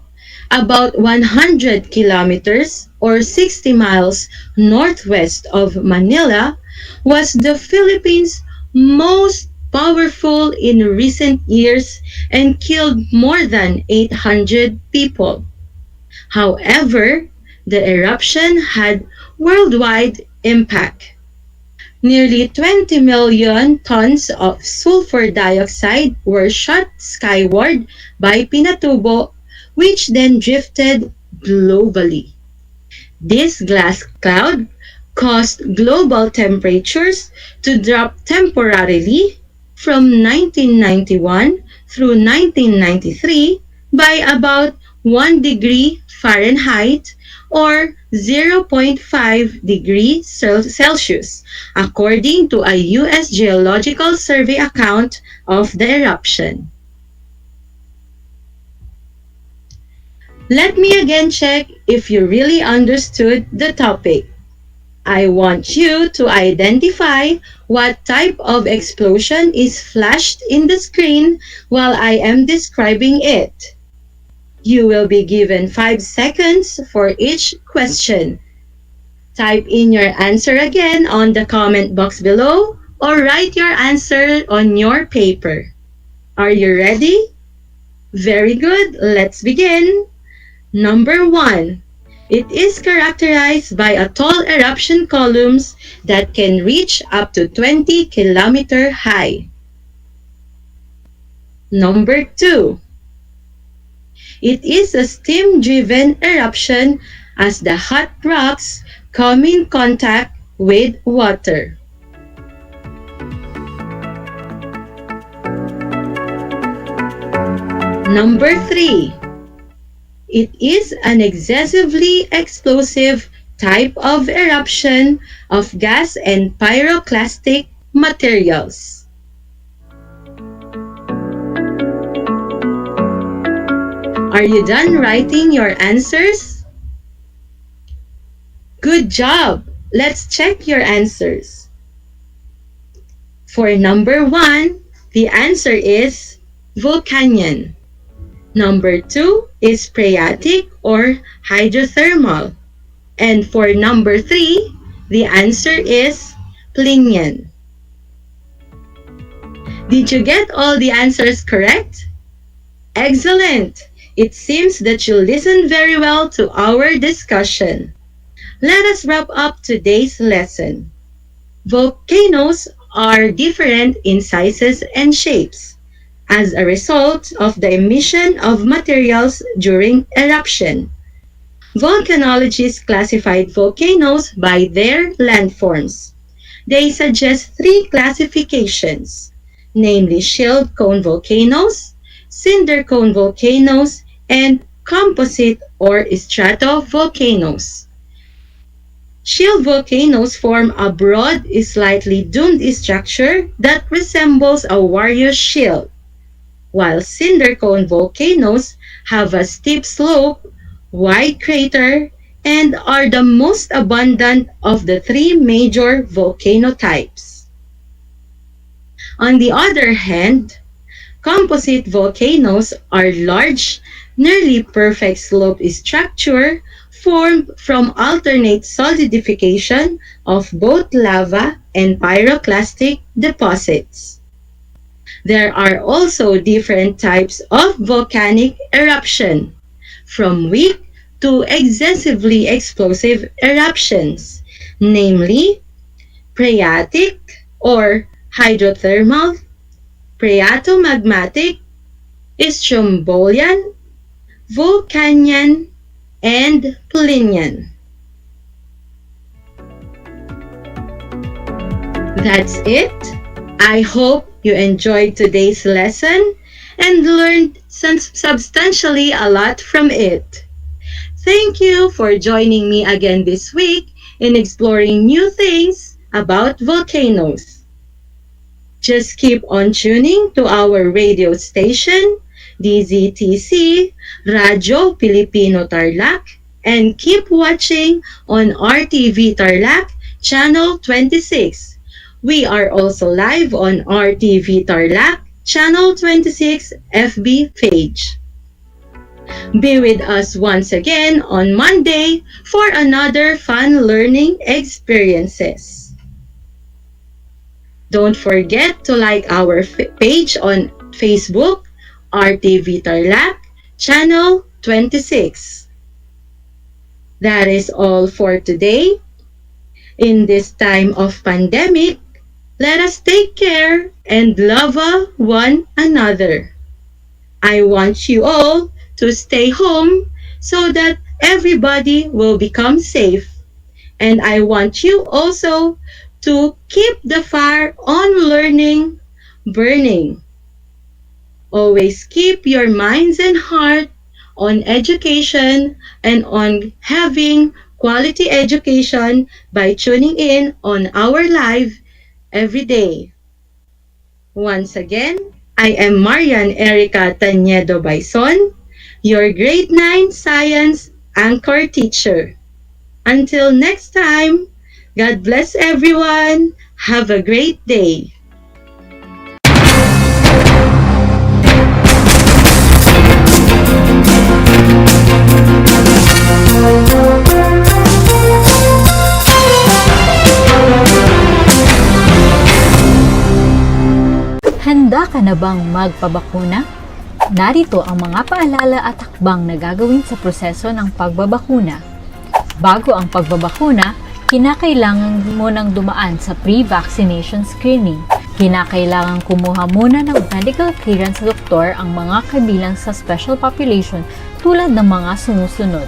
about 100 kilometers or 60 miles northwest of Manila, was the Philippines' most powerful in recent years and killed more than 800 people. However, the eruption had worldwide impact. Nearly 20 million tons of sulfur dioxide were shot skyward by Pinatubo, which then drifted globally. This gas cloud caused global temperatures to drop temporarily from 1991 through 1993 by about 1 degree Fahrenheit or 0.5 degrees Celsius, according to a U.S. Geological Survey account of the eruption. Let me again check if you really understood the topic. I want you to identify what type of explosion is flashed in the screen while I am describing it. You will be given 5 seconds for each question. Type in your answer again on the comment box below or write your answer on your paper. Are you ready? Very good. Let's begin. Number 1. It is characterized by a tall eruption columns that can reach up to 20 kilometer high. Number 2. It is a steam-driven eruption as the hot rocks come in contact with water. Number 3. It is an excessively explosive type of eruption of gas and pyroclastic materials. Are you done writing your answers? Good job! Let's check your answers. For number 1, the answer is volcanion. Number 2 is phreatic or hydrothermal. And for number 3, the answer is plinion. Did you get all the answers correct? Excellent! It seems that you listened very well to our discussion. Let us wrap up today's lesson. Volcanoes are different in sizes and shapes as a result of the emission of materials during eruption. Volcanologists classified volcanoes by their landforms. They suggest 3 classifications, namely shield cone volcanoes, cinder cone volcanoes, and composite or stratovolcanoes. Shield volcanoes form a broad, slightly domed structure that resembles a warrior shield, while cinder cone volcanoes have a steep slope, wide crater, and are the most abundant of the 3 major volcano types. On the other hand, Composite volcanoes are large, nearly perfect slope structure formed from alternate solidification of both lava and pyroclastic deposits. There are also different types of volcanic eruption, from weak to excessively explosive eruptions, namely phreatic or hydrothermal, phreatomagmatic, strombolian, volcanian, and Plinian. That's it. I hope you enjoyed today's lesson and learned substantially a lot from it. Thank you for joining me again this week in exploring new things about volcanoes. Just keep on tuning to our radio station, DZTC, Radyo Pilipino Tarlac, and keep watching on RTV Tarlac, Channel 26. We are also live on RTV Tarlac, Channel 26 FB page. Be with us once again on Monday for another fun learning experiences. Don't forget to like our page on Facebook, RTV Tarlac, Channel 26. That is all for today. In this time of pandemic, let us take care and love one another. I want you all to stay home so that everybody will become safe. And I want you also to keep the fire on learning burning. Always keep your minds and heart on education and on having quality education by tuning in on our live every day. Once again, I am Marian Erica Tañedo Baison, your grade 9 science anchor teacher. Until next time, God bless everyone. Have a great day. Handa ka na bang magpabakuna? Narito ang mga paalala at hakbang na gagawin sa proseso ng pagbabakuna. Bago ang pagbabakuna, kinakailangan mo nang dumaan sa pre-vaccination screening. Kinakailangan kumuha muna ng medical clearance sa doktor ang mga kabilang sa special population tulad ng mga sumusunod.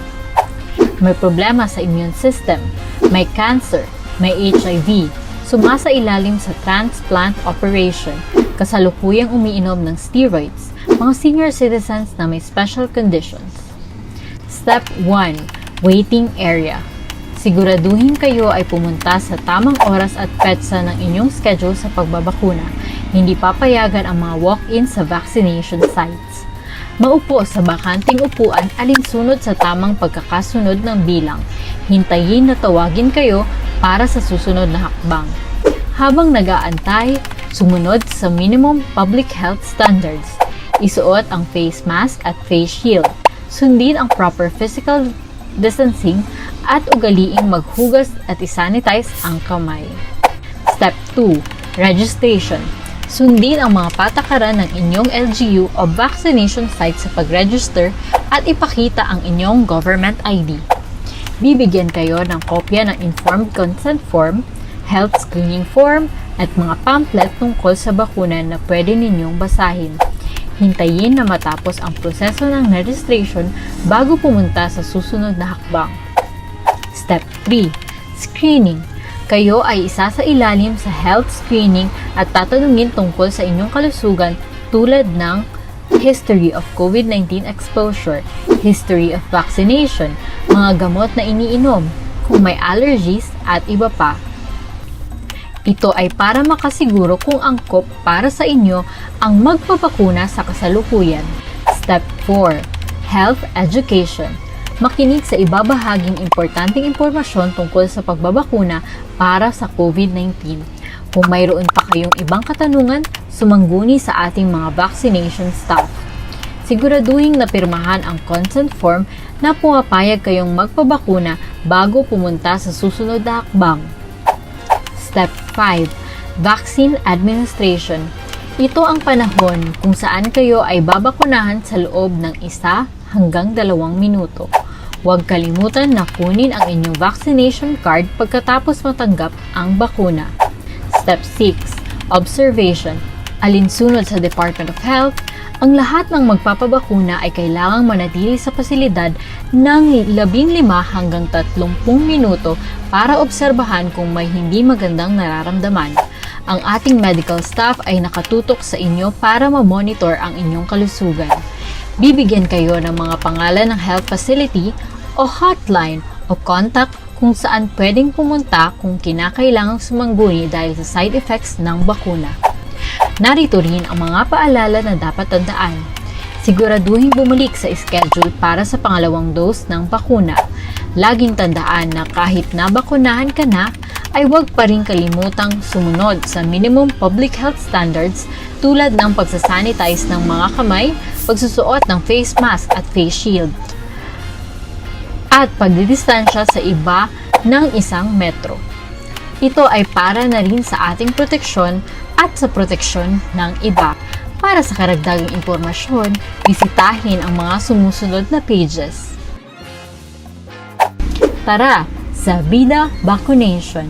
May problema sa immune system, may cancer, may HIV, sumasailalim sa transplant operation, kasalukuyang umiinom ng steroids, mga senior citizens na may special conditions. Step 1. Waiting area. Siguraduhin kayo ay pumunta sa tamang oras at petsa ng inyong schedule sa pagbabakuna. Hindi papayagan ang mga walk-in sa vaccination sites. Maupo sa bakanting upuan alinsunod sa tamang pagkakasunod ng bilang. Hintayin na tawagin kayo para sa susunod na hakbang. Habang nag-aantay, sumunod sa minimum public health standards. Isuot ang face mask at face shield. Sundin ang proper physical distancing at ugaliing maghugas at isanitize ang kamay. Step 2. Registration. Sundin ang mga patakaran ng inyong LGU o vaccination site sa pag-register at ipakita ang inyong government ID. Bibigyan kayo ng kopya ng informed consent form, health screening form, at mga pamphlet tungkol sa bakuna na pwede ninyong basahin. Hintayin na matapos ang proseso ng registration bago pumunta sa susunod na hakbang. Step 3. Screening. Kayo ay isa sa ilalim sa health screening at tatanungin tungkol sa inyong kalusugan tulad ng history of COVID-19 exposure, history of vaccination, mga gamot na iniinom, kung may allergies at iba pa. Ito ay para makasiguro kung angkop para sa inyo ang magpapakuna sa kasalukuyan. Step 4. Health Education. Makinig sa ibabahaging importanteng impormasyon tungkol sa pagbabakuna para sa COVID-19. Kung mayroon pa kayong ibang katanungan, sumangguni sa ating mga vaccination staff. Siguraduhin na pirmahan ang consent form na pumapayag kayong magpabakuna bago pumunta sa susunod na hakbang. Step 5. Vaccine Administration. Ito ang panahon kung saan kayo ay babakunahan sa loob ng 1 hanggang 2 minuto. Huwag kalimutan na kunin ang inyong vaccination card pagkatapos matanggap ang bakuna. Step 6. Observation. Alinsunod sa Department of Health, ang lahat ng magpapabakuna ay kailangang manatili sa pasilidad ng 15 hanggang 30 minuto para obserbahan kung may hindi magandang nararamdaman. Ang ating medical staff ay nakatutok sa inyo para ma-monitor ang inyong kalusugan. Bibigyan kayo ng mga pangalan ng health facility o hotline o contact kung saan pwedeng pumunta kung kinakailangang sumangguni dahil sa side effects ng bakuna. Narito rin ang mga paalala na dapat tandaan. Siguraduhin bumalik sa schedule para sa pangalawang dose ng bakuna. Laging tandaan na kahit nabakunahan ka na, ay huwag pa rin kalimutang sumunod sa minimum public health standards tulad ng pagsasanitize ng mga kamay, pagsusuot ng face mask at face shield, at pagdidistansya sa iba ng 1 metro. Ito ay para na rin sa ating proteksyon at sa proteksyon ng iba. Para sa karagdagang impormasyon, bisitahin ang mga sumusunod na pages. Tara sa Vida Vaccination!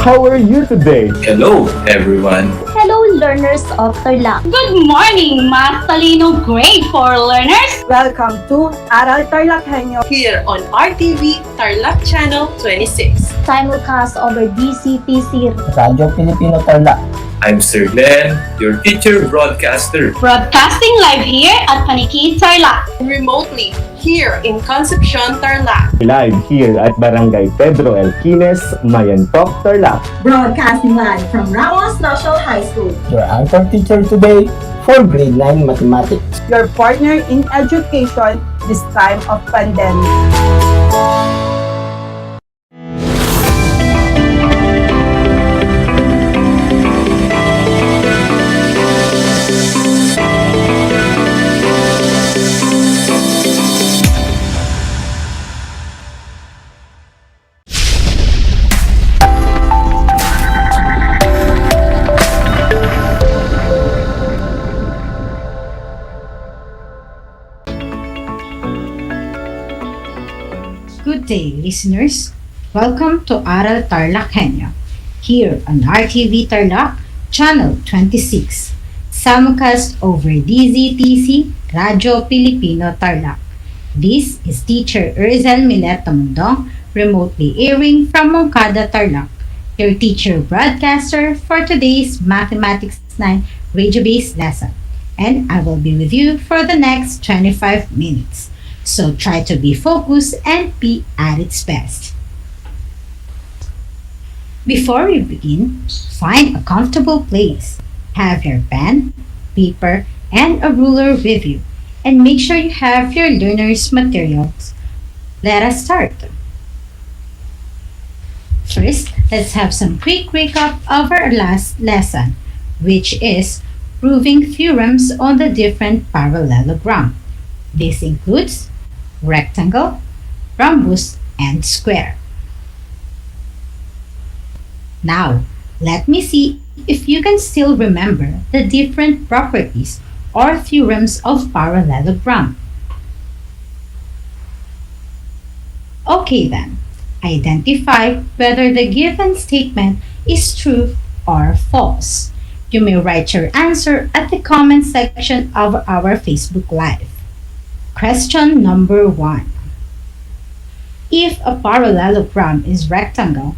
How are you today? Hello, everyone. Hello, learners of Tarlac. Good morning, Math Talino Grade 4 learners. Welcome to Aral TarlakHenyo here on RTV Tarlac Channel 26. Simulcast over DCTC Radio Filipino Tarlac. I'm Sir Glenn, your teacher broadcaster. Broadcasting live here at Paniki Tarlac. Remotely here in Concepcion, Tarlac. Live here at Barangay Pedro Elquines, Mayantok, Tarlac. Broadcasting live from Ramos National High School. Your anchor teacher today for grade 9 mathematics. Your partner in education this time of pandemic. Good day, listeners. Welcome to Aral TarlakHenyo, here on RTV Tarlac, Channel 26, simulcast over DZTC, Radio Filipino Tarlac. This is Teacher Urzel Milet Tamundong, remotely airing from Moncada, Tarlac, your teacher broadcaster for today's Mathematics 9 radio-based lesson. And I will be with you for the next 25 minutes. So try to be focused and be at its best. Before we begin, find a comfortable place. Have your pen, paper, and a ruler with you. And make sure you have your learner's materials. Let us start. First, let's have some quick recap of our last lesson, which is proving theorems on the different parallelogram. This includes rectangle, rhombus, and square. Now, let me see if you can still remember the different properties or theorems of parallelogram. Okay then, identify whether the given statement is true or false. You may write your answer at the comment section of our Facebook Live. Question number 1. If a parallelogram is rectangle,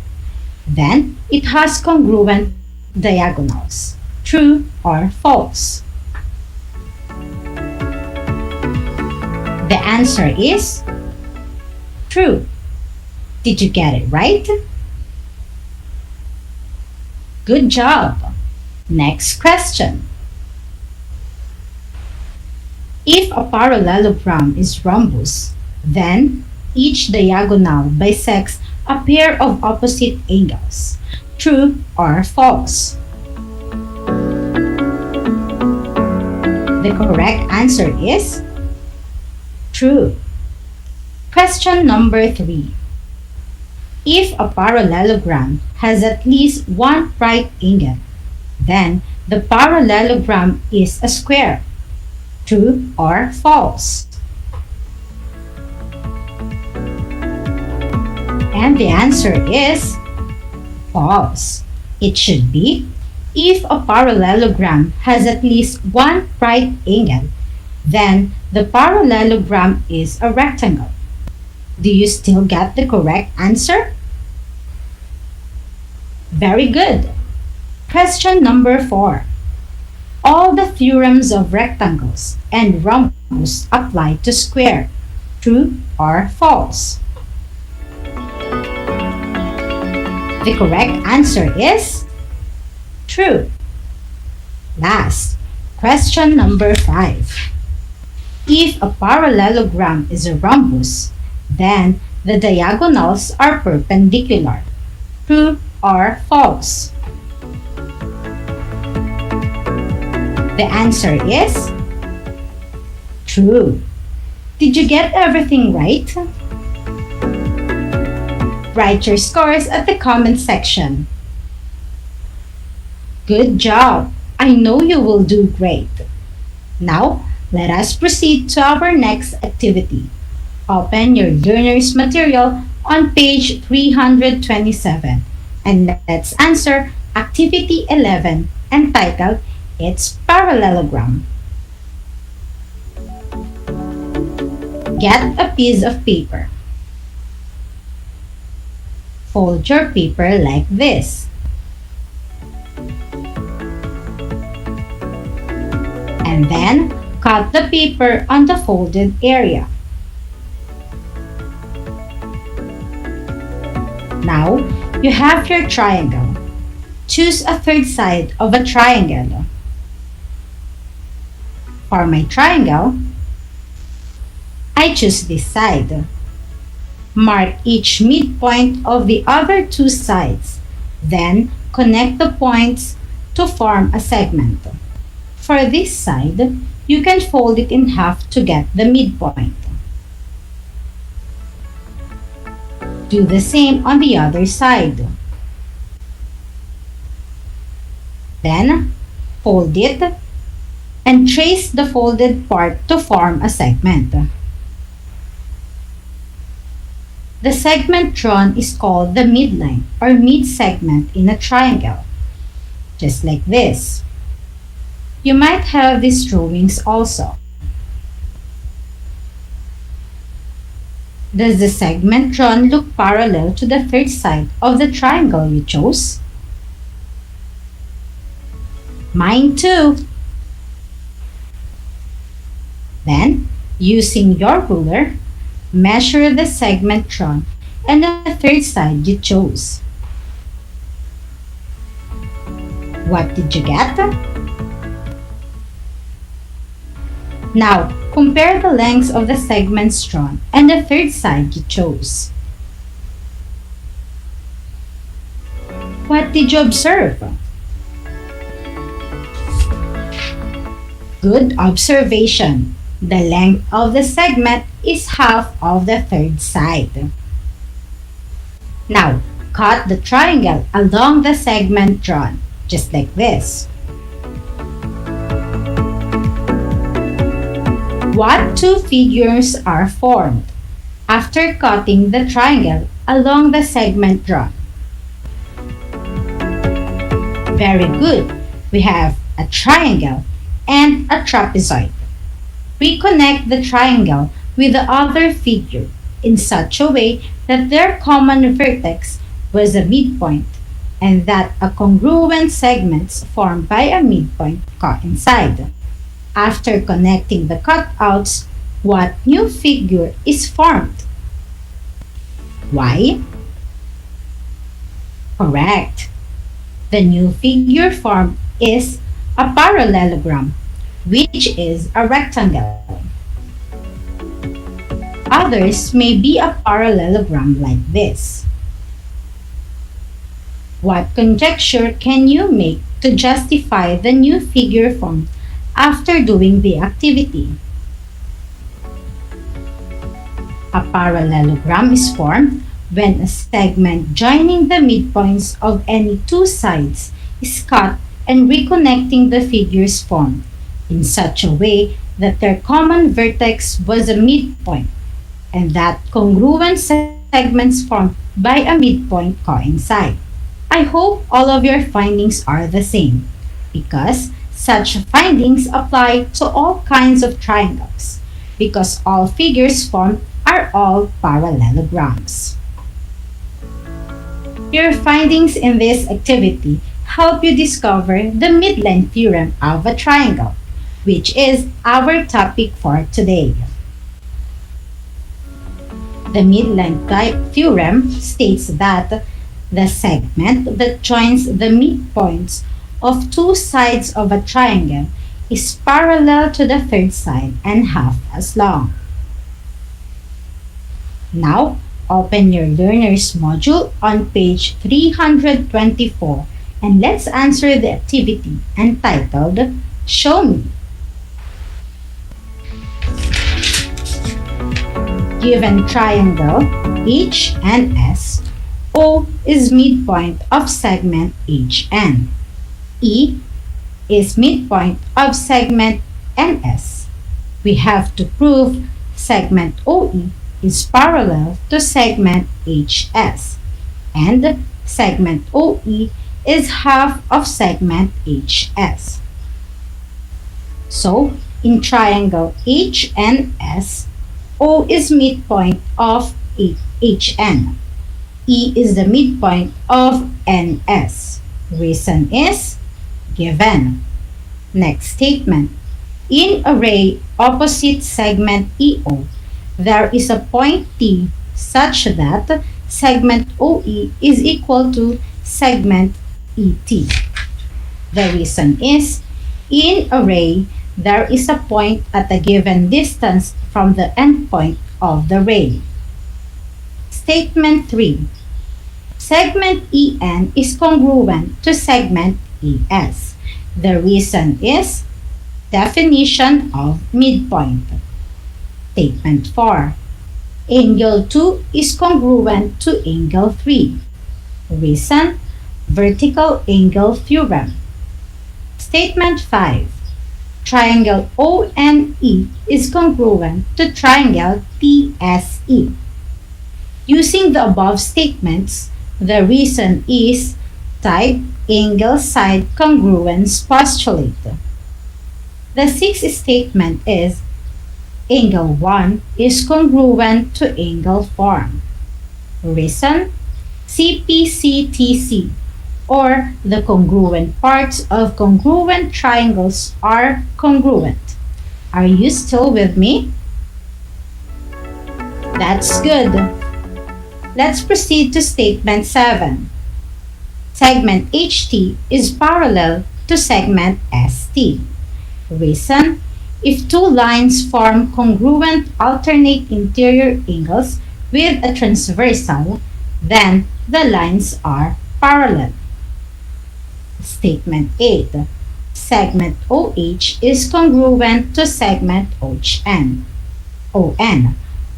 then it has congruent diagonals. True or false? The answer is true. Did you get it right? Good job. Next question. If a parallelogram is rhombus, then each diagonal bisects a pair of opposite angles. True or false? The correct answer is true. Question number 3. If a parallelogram has at least one right angle, then the parallelogram is a square. True or false? And the answer is false. It should be, if a parallelogram has at least one right angle, then the parallelogram is a rectangle. Do you still get the correct answer? Very good. Question number 4. All the theorems of rectangles and rhombus apply to square. True or false? The correct answer is true. Last, question number 5. If a parallelogram is a rhombus, then the diagonals are perpendicular. True or false? The answer is true. Did you get everything right? Write your scores at the comment section. Good job! I know you will do great. Now, let us proceed to our next activity. Open your learner's material on page 327 and let's answer Activity 11 entitled It's Parallelogram. Get a piece of paper. Fold your paper like this. And then cut the paper on the folded area. Now, you have your triangle. Choose a third side of a triangle. For my triangle, I choose this side. Mark each midpoint of the other two sides. Then, connect the points to form a segment. For this side, you can fold it in half to get the midpoint. Do the same on the other side. Then, fold it and trace the folded part to form a segment. The segment drawn is called the midline or mid-segment in a triangle, just like this. You might have these drawings also. Does the segment drawn look parallel to the third side of the triangle you chose? Mine too. Then, using your ruler, measure the segment drawn and the third side you chose. What did you get? Now, compare the lengths of the segments drawn and the third side you chose. What did you observe? Good observation. The length of the segment is half of the third side. Now, cut the triangle along the segment drawn, just like this. What two figures are formed after cutting the triangle along the segment drawn? Very good. We have a triangle and a trapezoid. We connect the triangle with the other figure in such a way that their common vertex was a midpoint and that a congruent segments formed by a midpoint coincide. After connecting the cutouts, what new figure is formed? Why? Correct. The new figure formed is a parallelogram. which is a rectangle. Others may be a parallelogram like this. What conjecture can you make to justify the new figure formed after doing the activity? A parallelogram is formed when a segment joining the midpoints of any two sides is cut and reconnecting the figures formed in such a way that their common vertex was a midpoint and that congruent segments formed by a midpoint coincide. I hope all of your findings are the same because such findings apply to all kinds of triangles because all figures formed are all parallelograms. Your findings in this activity help you discover the midline theorem of a triangle, which is our topic for today. The midline theorem states that the segment that joins the midpoints of two sides of a triangle is parallel to the third side and half as long. Now, open your learner's module on page 324 and let's answer the activity entitled Show Me. Given triangle H and S, O is midpoint of segment HN. E is midpoint of segment NS. We have to prove segment OE is parallel to segment HS and segment OE is half of segment HS. So, in triangle HNS, O is midpoint of HN. E is the midpoint of NS. Reason is given. Next statement. In array opposite segment EO, there is a point T such that segment OE is equal to segment ET. The reason is, in array, there is a point at a given distance from the endpoint of the ray. Statement 3. Segment EN is congruent to segment ES. The reason is definition of midpoint. Statement 4. Angle 2 is congruent to angle 3. Reason, vertical angle theorem. Statement 5. Triangle ONE is congruent to triangle TSE. Using the above statements, the reason is type angle side congruence postulate. The sixth statement is angle 1 is congruent to angle form. Reason, CPCTC, or the congruent parts of congruent triangles are congruent. Are you still with me? That's good. Let's proceed to statement 7. Segment HT is parallel to segment ST. Reason, if two lines form congruent alternate interior angles with a transversal, then the lines are parallel. Statement 8. Segment OH is congruent to segment ON,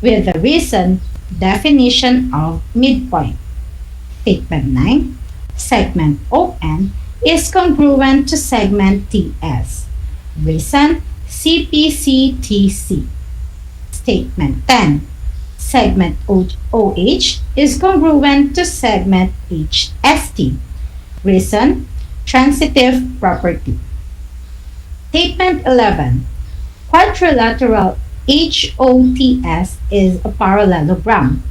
with the reason definition of midpoint. Statement 9. Segment ON is congruent to segment TS. Reason, CPCTC. Statement 10. Segment OH is congruent to segment HST. Reason, transitive property. Statement 11. Quadrilateral HOTS is a parallelogram.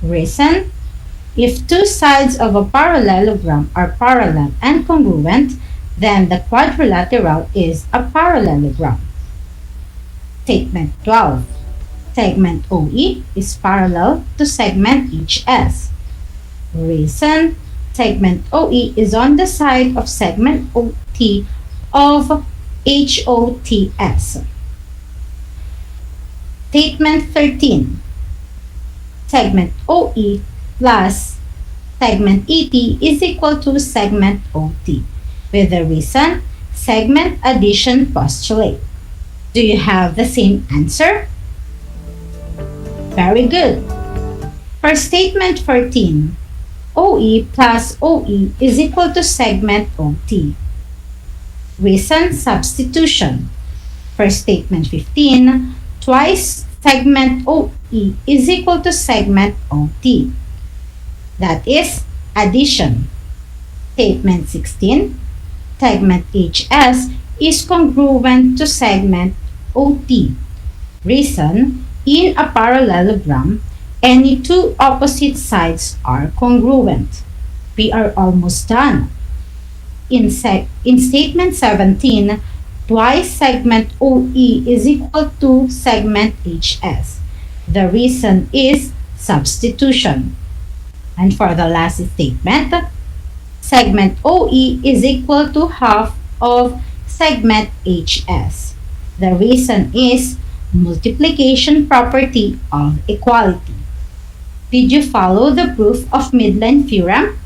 Reason, if two sides of a parallelogram are parallel and congruent, then the quadrilateral is a parallelogram. Statement 12. Segment OE is parallel to segment HS. Reason, segment OE is on the side of segment OT of HOTS. Statement 13. Segment OE plus segment ET is equal to segment OT, with the reason segment addition postulate. Do you have the same answer? Very good. For statement 14, OE plus OE is equal to segment OT. Reason substitution. For statement 15, twice segment OE is equal to segment OT. That is addition. Statement 16, segment HS is congruent to segment OT. Reason, in a parallelogram, any two opposite sides are congruent. We are almost done. In statement 17, twice segment OE is equal to segment HS. The reason is substitution. And for the last statement, segment OE is equal to half of segment HS. The reason is multiplication property of equality. Did you follow the proof of midline theorem?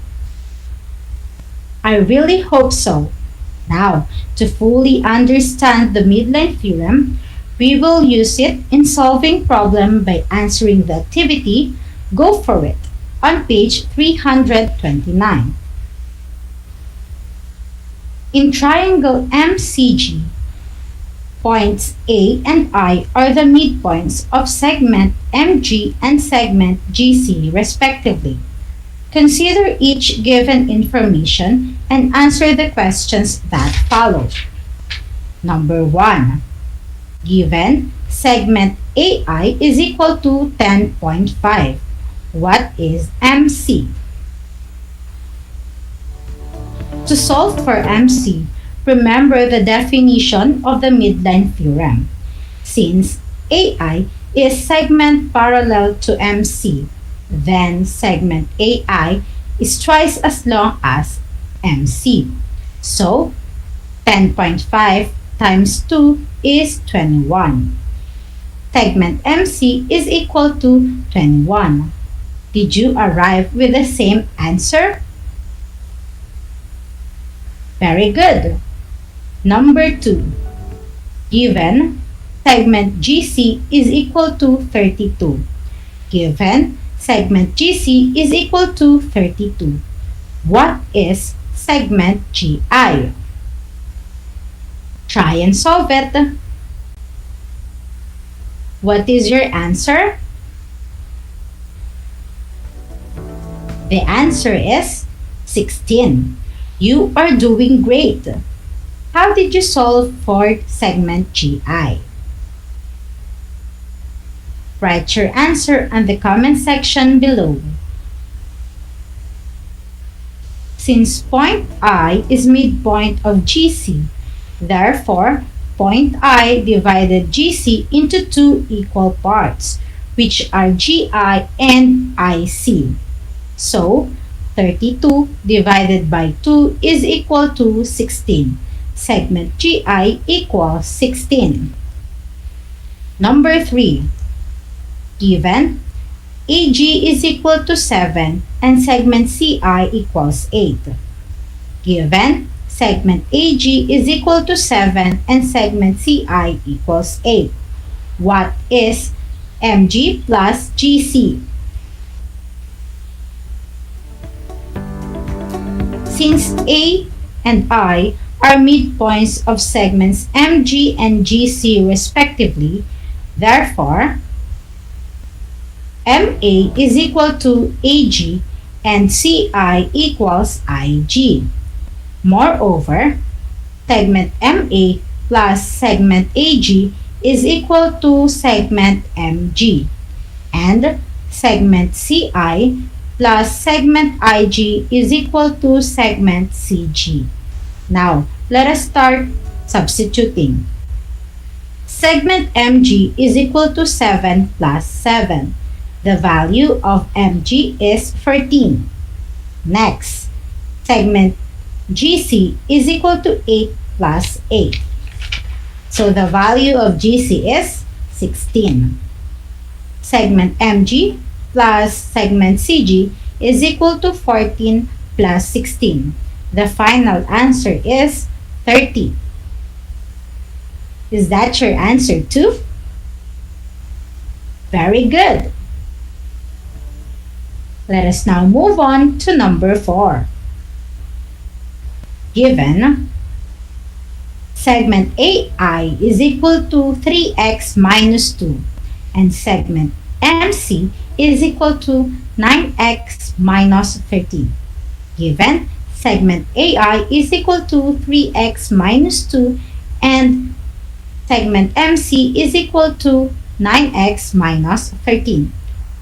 I really hope so. Now, to fully understand the midline theorem, we will use it in solving problem by answering the activity. Go for it on page 329. In triangle MCG, points A and I are the midpoints of segment MG and segment GC respectively. Consider each given information and answer the questions that follow. Number 1. Given segment AI is equal to 10.5. What is MC? To solve for MC, remember the definition of the midline theorem. Since AI is segment parallel to MC, then segment AI is twice as long as MC. So, 10.5 times 2 is 21. Segment MC is equal to 21. Did you arrive with the same answer? Very good. Number 2. Given segment GC is equal to 32. Given segment GC is equal to 32. What is segment GI? Try and solve it. What is your answer? The answer is 16. You are doing great. How did you solve for segment GI? Write your answer in the comment section below. Since point I is midpoint of GC, therefore, point I divided GC into two equal parts, which are GI and IC. So, 32 divided by 2 is equal to 16. Segment GI equals 16. Number 3. Given AG is equal to 7 and segment CI equals 8. Given segment AG is equal to 7 and segment CI equals 8. What is MG plus GC? Since A and I are midpoints of segments MG and GC respectively, therefore, MA is equal to AG and CI equals IG. Moreover, segment MA plus segment AG is equal to segment MG, and segment CI plus segment IG is equal to segment CG. Now, let us start substituting. Segment MG is equal to 7 plus 7. The value of MG is 14. Next, segment GC is equal to 8 plus 8. So the value of GC is 16. Segment MG plus segment CG is equal to 14 plus 16. The final answer is 30. Is that your answer too? Very good. Let us now move on to number 4. Given segment AI is equal to 3x minus 2 and segment MC is equal to 9x minus 13. Given segment AI is equal to 3x minus 2 and segment MC is equal to 9x minus 13.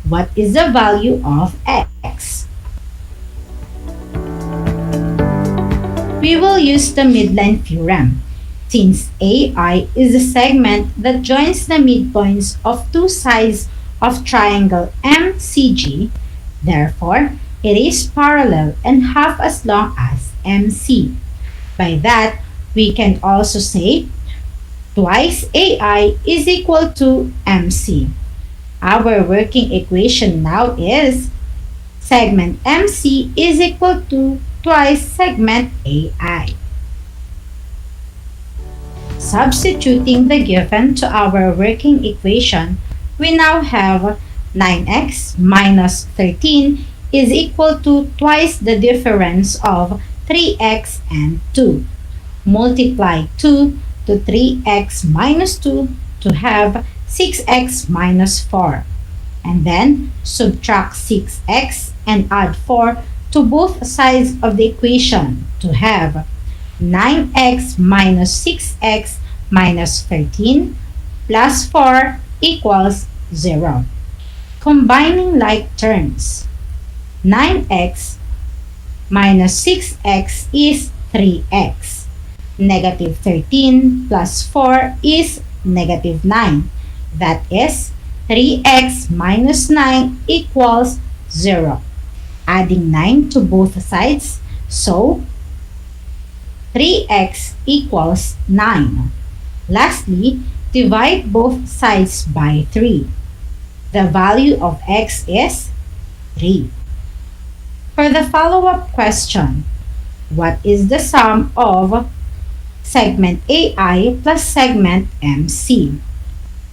What is the value of x? We will use the midline theorem. Since AI is a segment that joins the midpoints of two sides of triangle MCG, therefore, it is parallel and half as long as MC. By that, we can also say twice AI is equal to MC. Our working equation now is segment MC is equal to twice segment AI. Substituting the given to our working equation, we now have 9x minus 13 is equal to twice the difference of 3x and 2. Multiply 2 to 3x minus 2 to have 6x minus 4. And then subtract 6x and add 4 to both sides of the equation to have 9x minus 6x minus 13 plus 4 equals 0. Combining like terms, 9x minus 6x is 3x. Negative 13 plus 4 is negative 9. That is 3x minus 9 equals 0. Adding 9 to both sides, so 3x equals 9. Lastly, divide both sides by 3. The value of x is 3. For the follow-up question, what is the sum of segment AI plus segment MC?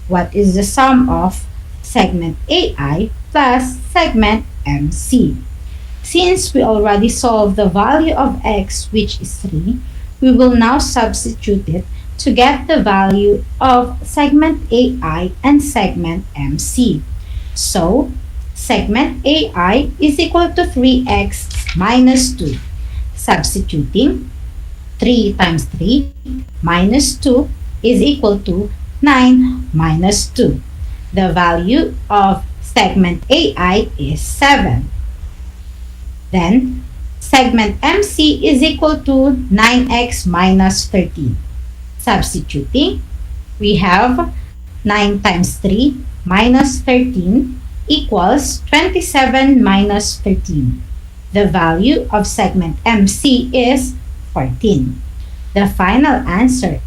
What is the sum of segment AI plus segment MC? Since we already solved the value of x, which is 3, we will now substitute it to get the value of segment AI and segment MC. So, segment AI is equal to 3x minus 2. Substituting, 3 times 3 minus 2 is equal to 9 minus 2. The value of segment AI is 7. Then, segment MC is equal to 9x minus 13. Substituting, we have 9 times 3 minus 13 equals 27 minus 13. The value of segment MC is 14. The final answer.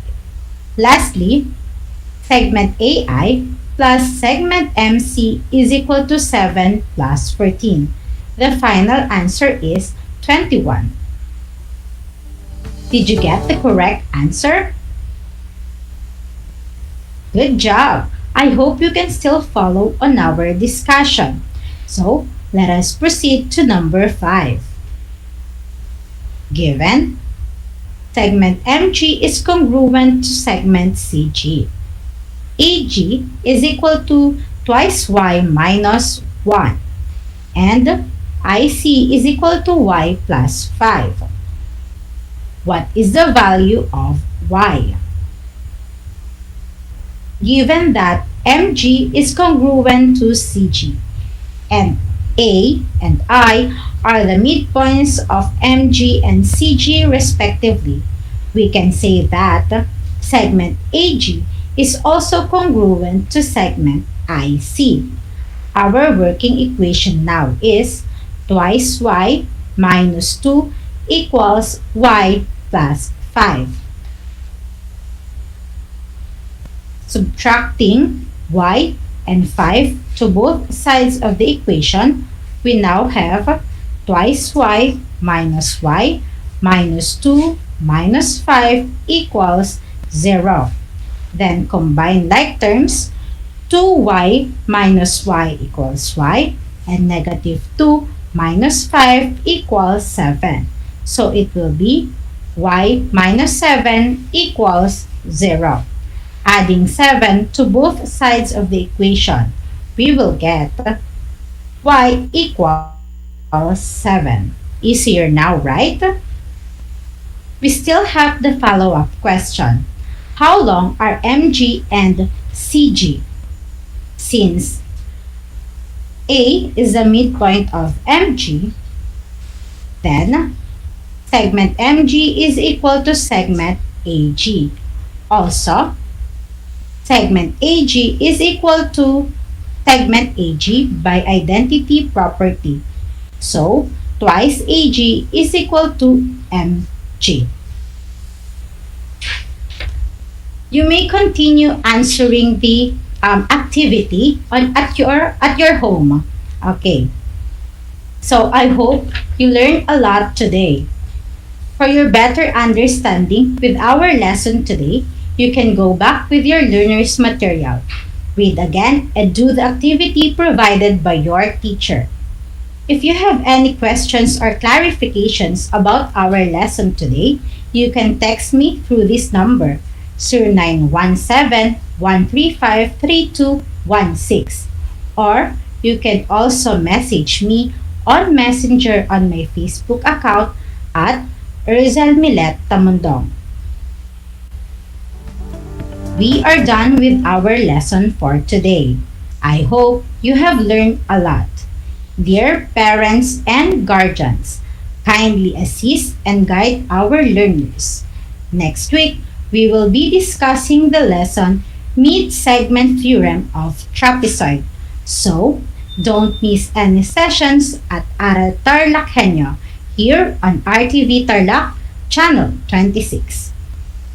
Lastly, segment AI plus segment MC is equal to 7 plus 14. The final answer is 21. Did you get the correct answer? Good job! I hope you can still follow on our discussion. So, let us proceed to number 5. Given, segment MG is congruent to segment CG. AG is equal to twice y minus 1 and IC is equal to y plus 5. What is the value of y? Given that MG is congruent to CG and A and I are the midpoints of MG and CG respectively, we can say that segment AG is also congruent to segment IC. Our working equation now is twice y minus 2 equals y plus 5. Subtracting y and 5 to both sides of the equation, we now have twice y minus 2 minus 5 equals 0. Then combine like terms, 2y minus y equals y, and negative 2 minus 5 equals 7. So it will be y minus 7 equals 0. Adding 7 to both sides of the equation, we will get y equals 7. Easier now, right? We still have the follow-up question. How long are MG and CG? Since A is the midpoint of MG, then segment MG is equal to segment AG. Also, segment AG is equal to segment AG by identity property. So, twice AG is equal to MG. You may continue answering the activity at your home. Okay. So I hope you learned a lot today. For your better understanding with our lesson today, you can go back with your learner's material. Read again and do the activity provided by your teacher. If you have any questions or clarifications about our lesson today, you can text me through this number, 0917-135-3216. Or you can also message me on Messenger on my Facebook account at Erzal Milet Tamundong. We are done with our lesson for today. I hope you have learned a lot. Dear parents and guardians, kindly assist and guide our learners. Next week, we will be discussing the lesson Mid-Segment Theorem of Trapezoid. So, don't miss any sessions at Aral TarlakHenyo here on RTV Tarlac, Channel 26.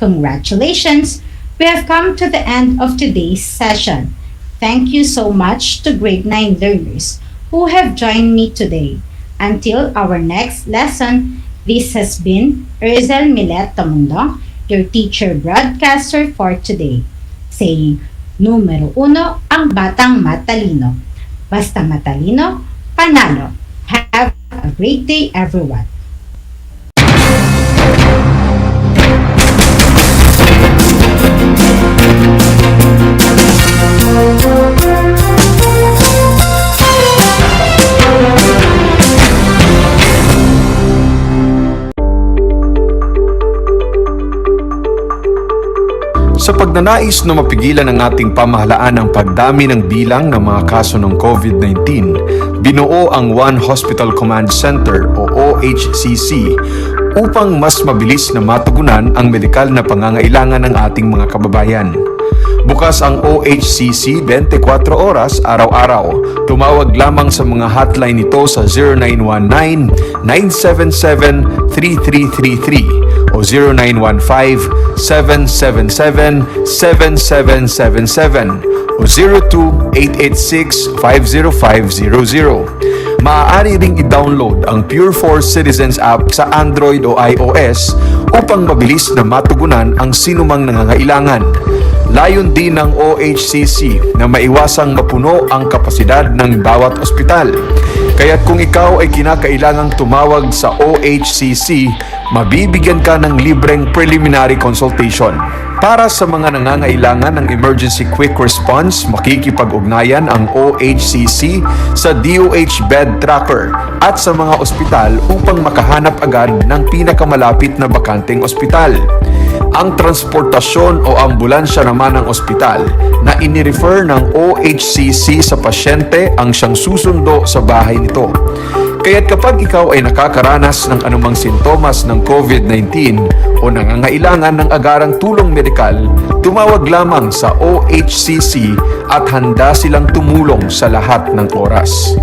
Congratulations! We have come to the end of today's session. Thank you so much to grade 9 learners who have joined me today. Until our next lesson, this has been Erzal Milet Tamundong, your teacher broadcaster for today, saying, Numero 1 ang batang matalino. Basta matalino, panalo. Have a great day, everyone. Sa pagnanais na mapigilan ang ating pamahalaan ang pagdami ng bilang ng mga kaso ng COVID-19, binuo ang One Hospital Command Center o OHCC upang mas mabilis na matugunan ang medikal na pangangailangan ng ating mga kababayan. Bukas ang OHCC 24 oras araw-araw. Tumawag lamang sa mga hotline nito sa 0919-977-3333 o 0915-777-7777 o 02-886-50500. Maaari ring i-download ang Pure Force Citizens app sa Android o iOS upang mabilis na matugunan ang sinumang nangangailangan. Layon din ng OHCC na maiwasang mapuno ang kapasidad ng bawat ospital. Kaya't kung ikaw ay kinakailangang tumawag sa OHCC, mabibigyan ka ng libreng preliminary consultation. Para sa mga nangangailangan ng emergency quick response, makikipag-ugnayan ang OHCC sa DOH Bed Tracker at sa mga ospital upang makahanap agad ng pinakamalapit na bakanteng ospital. Ang transportasyon o ambulansya naman ng ospital na inirefer ng OHCC sa pasyente ang siyang susundo sa bahay nito. Kaya't kapag ikaw ay nakakaranas ng anumang sintomas ng COVID-19 o nangangailangan ng agarang tulong medikal, tumawag lamang sa OHCC at handa silang tumulong sa lahat ng oras.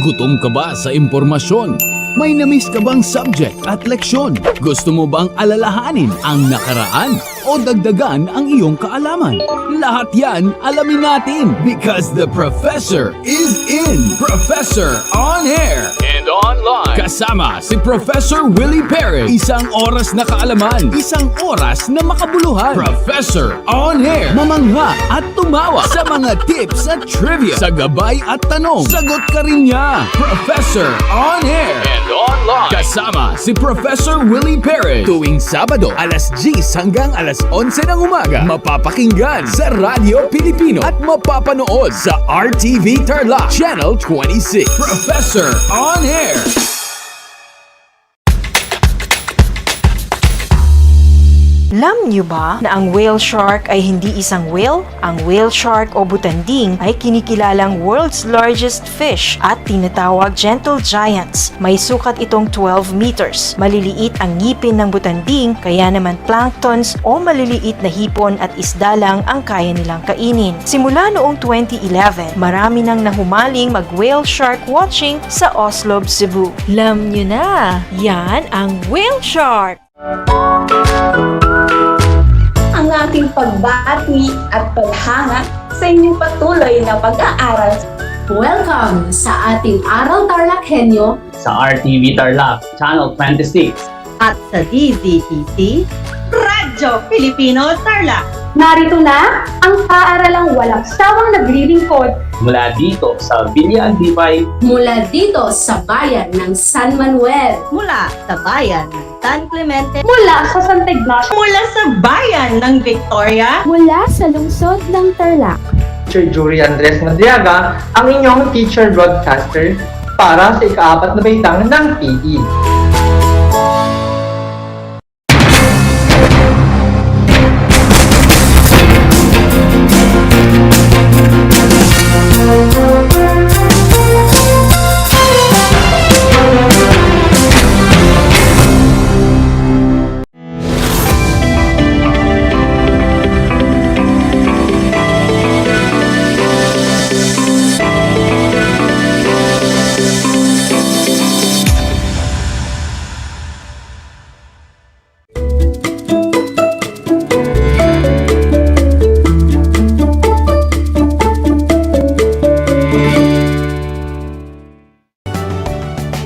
Gutom ka ba sa impormasyon? May namiss ka bang subject at leksyon? Gusto mo bang alalahanin ang nakaraan o dagdagan ang iyong kaalaman? Lahat yan alamin natin because the professor is in. Professor on air and online. Kasama si Professor Willie Perez. Isang oras na kaalaman, isang oras na makabuluhan. Professor on air. Mamangha at tumawa sa mga tips at trivia. Sa gabay at tanong, sagot ka rin niya. Professor on air and online. Kasama si Professor Willie Perez. Tuwing Sabado, alas 10 hanggang alas 11 ng umaga. Mapapakinggan sa Radyo Pilipino at mapapanood sa RTV Tarlac Channel 26. Professor on air. Alam niyo ba na ang whale shark ay hindi isang whale? Ang whale shark o butanding ay kinikilalang world's largest fish at tinatawag gentle giants. May sukat itong 12 meters. Maliliit ang ngipin ng butanding, kaya naman planktons o maliliit na hipon at isda lang ang kaya nilang kainin. Simula noong 2011, marami nang nahumaling mag-whale shark watching sa Oslo, Cebu. Alam niyo na, yan ang whale shark! Ang ating pagbati at paghanga sa inyong patuloy na pag-aaral. Welcome sa ating Aral TarlakHenyo sa RTV Tarlac, Channel 26 at sa DZTC Radyo Pilipino Tarlac. Narito na ang paaralang walang sawang naglilingkod mula dito sa Villa Aldibay, mula dito sa bayan ng San Manuel, mula sa bayan ng San Clemente, mula sa Santa Ignacio, mula sa bayan ng Victoria, mula sa lungsod ng Tarlac. Teacher Jury Andres Madriaga, ang inyong teacher broadcaster para sa ika-4 na baitang ng PE.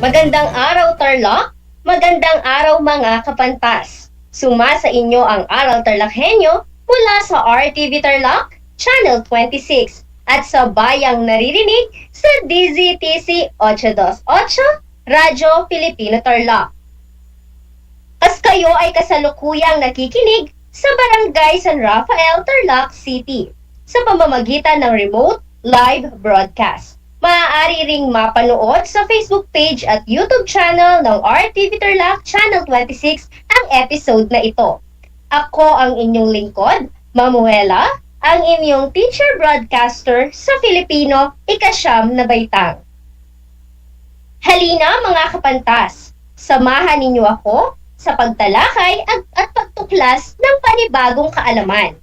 Magandang araw, Tarlac! Magandang araw, mga kapantas! Suma sa inyo ang Aral TarlakHenyo mula sa RTV Tarlac, Channel 26 at sa bayang naririnig sa DZTC 828, Radyo Pilipino Tarlac. As kayo ay kasalukuyang nakikinig sa Barangay San Rafael, Tarlac City sa pamamagitan ng remote live broadcast. Maaari ring mapanood sa Facebook page at YouTube channel ng RTV Tarlac Channel 26 ang episode na ito. Ako ang inyong lingkod, Mamuela, ang inyong teacher broadcaster sa Filipino, ika-9 na baitang. Halina, mga kapantas, samahan ninyo ako sa pagtalakay at pagtuklas ng panibagong kaalaman.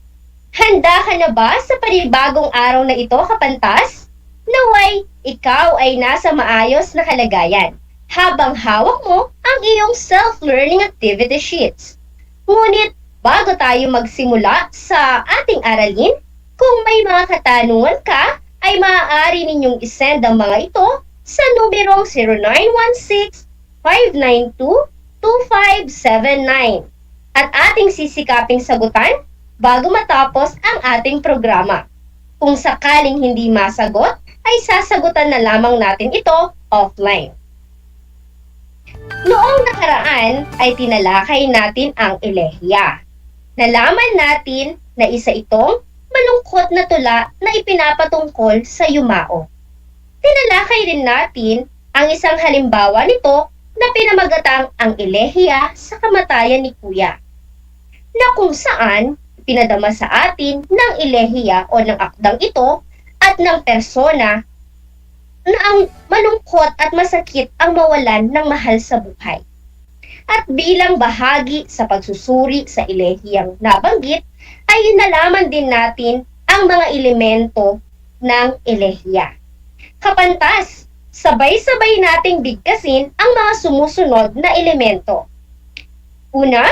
Handa ka na ba sa panibagong araw na ito, kapantas? Naway, ikaw ay nasa maayos na kalagayan habang hawak mo ang iyong self-learning activity sheets. Ngunit, bago tayo magsimula sa ating aralin, kung may mga katanungan ka, ay maaari ninyong isend ang mga ito sa numerong 0916-592-2579 at ating sisikaping sagutan bago matapos ang ating programa. Kung sakaling hindi masagot, ay sasagutan na lamang natin ito offline. Noong nakaraan ay tinalakay natin ang elehiya. Nalaman natin na isa itong malungkot na tula na ipinapatungkol sa yumao. Tinalakay rin natin ang isang halimbawa nito na pinamagatang ang elehiya sa kamatayan ni Kuya, na kung saan pinadama sa atin ng elehiya o ng akdang ito at ng persona na ang malungkot at masakit ang mawalan ng mahal sa buhay. At bilang bahagi sa pagsusuri sa elehiyang nabanggit, ay nalaman din natin ang mga elemento ng elehiya. Kapantas, Sabay-sabay nating bigkasin ang mga sumusunod na elemento. Una,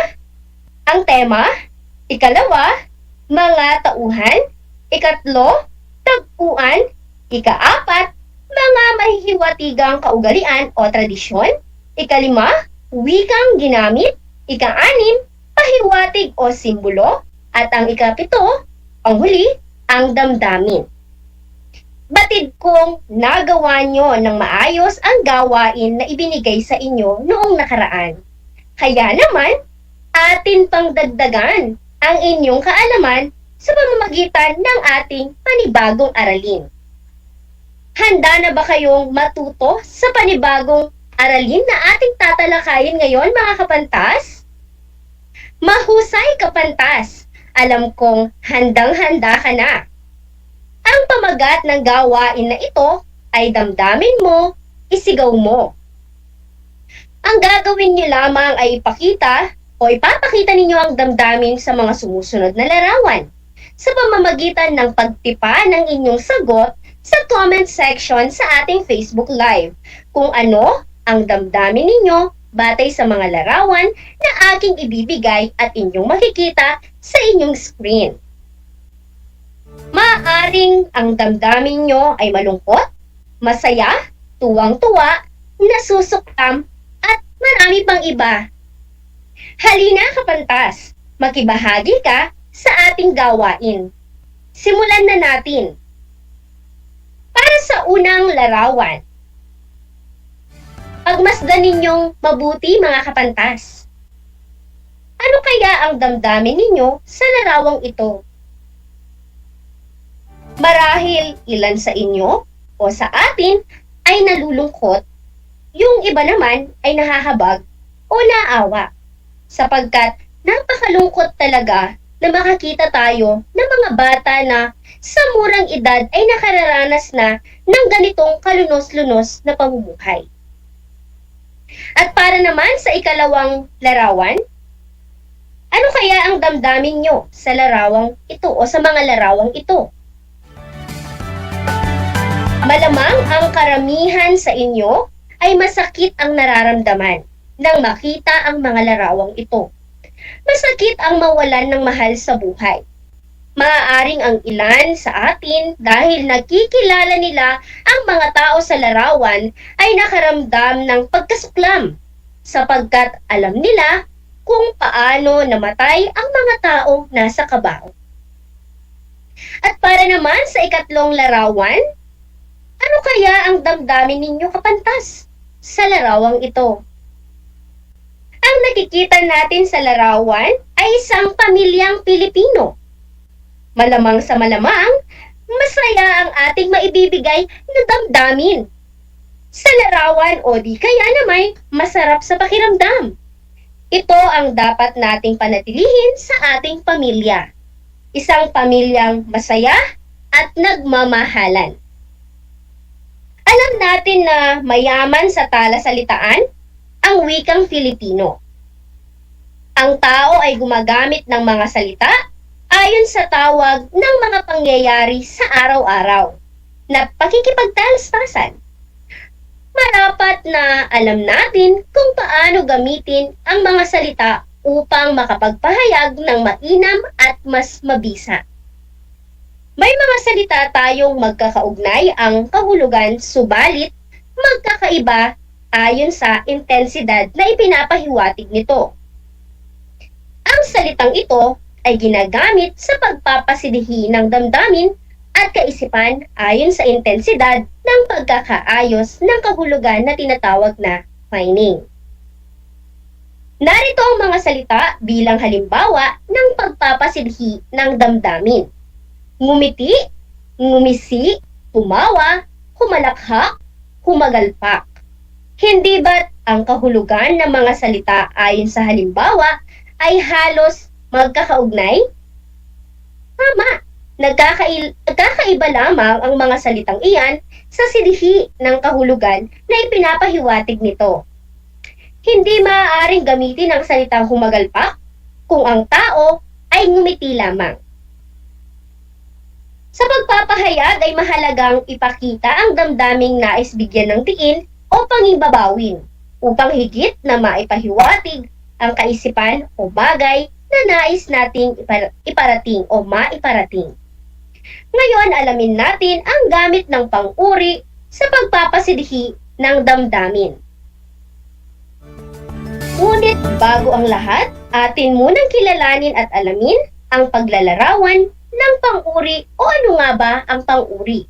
ang tema. Ikalawa, mga tauhan. Ikatlo, tagpuan. Ikaapat, mga mahihiwatigang kaugalian o tradisyon. Ikalima, wikang ginamit. Ika-anim, pahiwatig o simbolo. At ang ikapito, ang huli, ang damdamin. Batid kong nagawa nyo ng maayos ang gawain na ibinigay sa inyo noong nakaraan. Kaya naman, atin pang dagdagan ang inyong kaalaman sa pamamagitan ng ating panibagong aralin. Handa na ba kayong matuto sa panibagong aralin na ating tatalakayin ngayon, mga kapantas? Mahusay, kapantas! Alam kong handang-handa ka na. Ang pamagat ng gawain na ito ay damdamin mo, isigaw mo. Ang gagawin niyo lamang ay ipapakita ninyo ang damdamin sa mga sumusunod na larawan sa pamamagitan ng pagtipa ng inyong sagot sa comment section sa ating Facebook Live kung ano ang damdamin ninyo batay sa mga larawan na aking ibibigay at inyong makikita sa inyong screen. Maaaring ang damdamin nyo ay malungkot, masaya, tuwang-tuwa, nasusuklam, at marami pang iba. Halina, kapantas, makibahagi ka sa ating gawain. Simulan na natin. Para sa unang larawan, pagmasdan ninyong mabuti, mga kapantas. Ano kaya ang damdamin ninyo sa larawang ito? Marahil ilan sa inyo o sa atin ay nalulungkot, yung iba naman ay nahahabag o naawa, sapagkat napakalungkot talaga na makakita tayo ng mga bata na sa murang edad ay nakararanas na ng ganitong kalunos-lunos na pamumuhay. At para naman sa ikalawang larawan, ano kaya ang damdamin nyo sa larawang ito o sa mga larawang ito? Malamang ang karamihan sa inyo ay masakit ang nararamdaman nang makita ang mga larawang ito. Masakit ang mawalan ng mahal sa buhay. Maaaring ang ilan sa atin dahil nakikilala nila ang mga tao sa larawan ay nakaramdam ng pagkasuklam sapagkat alam nila kung paano namatay ang mga taong nasa kabao. At para naman sa ikatlong larawan, ano kaya ang damdamin ninyo, kapantas, sa larawang ito? Ang nakikita natin sa larawan ay isang pamilyang Pilipino. Malamang sa malamang, masaya ang ating maibibigay na damdamin. Sa larawan o di kaya naman masarap sa pakiramdam. Ito ang dapat nating panatilihin sa ating pamilya. Isang pamilyang masaya at nagmamahalan. Alam natin na mayaman sa talasalitaan ang wikang Filipino. Ang tao ay gumagamit ng mga salita ayon sa tawag ng mga pangyayari sa araw-araw na pakikipagtalaspasan. Marapat na alam natin kung paano gamitin ang mga salita upang makapagpahayag ng mainam at mas mabisa. May mga salita tayong magkakaugnay ang kahulugan, subalit magkakaiba ayon sa intensidad na ipinapahiwatig nito. Ang salitang ito ay ginagamit sa pagpapasidhi ng damdamin at kaisipan ayon sa intensidad ng pagkakaayos ng kahulugan na tinatawag na meaning. Narito ang mga salita bilang halimbawa ng pagpapasidhi ng damdamin. Ngumiti, ngumisi, tumawa, humalakhak, humagalpak. Hindi ba't ang kahulugan ng mga salita ayon sa halimbawa ay halos magkakaugnay? Tama, nagkakaiba lamang ang mga salitang iyan sa sidhi ng kahulugan na ipinapahiwatig nito. Hindi maaaring gamitin ang salitang humagalpak kung ang tao ay ngumiti lamang. Sa pagpapahayag ay mahalagang ipakita ang damdaming nais bigyan ng diin o pangibabawin upang higit na maipahiwatig ang kaisipan o bagay na nais nating iparating o maiparating. Ngayon, alamin natin ang gamit ng pang-uri sa pagpapasidhi ng damdamin. Ngunit bago ang lahat, atin munang kilalanin at alamin ang paglalarawan ng pang-uri o ano nga ba ang pang-uri.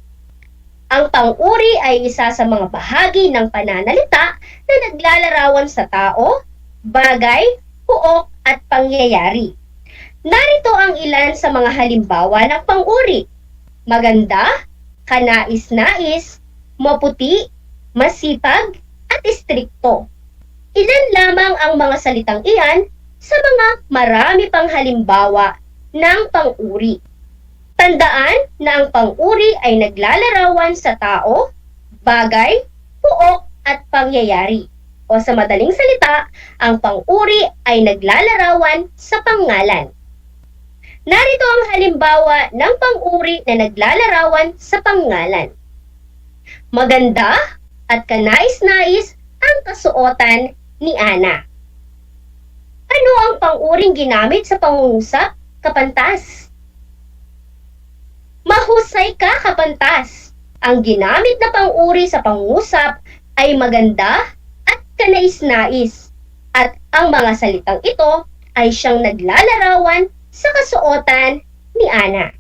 Ang pang-uri ay isa sa mga bahagi ng pananalita na naglalarawan sa tao, bagay, puok at pangyayari. Narito ang ilan sa mga halimbawa ng pang-uri. Maganda, kanais-nais, maputi, masipag, at istrikto. Ilan lamang ang mga salitang iyan sa mga marami pang halimbawa ng pang-uri. Tandaan na ang pang-uri ay naglalarawan sa tao, bagay, puok at pangyayari. O sa madaling salita, ang pang-uri ay naglalarawan sa pangalan. Narito ang halimbawa ng pang-uri na naglalarawan sa pangalan. Maganda at kanais-nais ang kasuotan ni Ana. Ano ang pang-uring ginamit sa pangungusap, kapantas? Mahusay ka, kapantas. Ang ginamit na pang-uri sa pangungusap ay maganda at kanais-nais. At ang mga salitang ito ay siyang naglalarawan sa kasuotan ni Ana.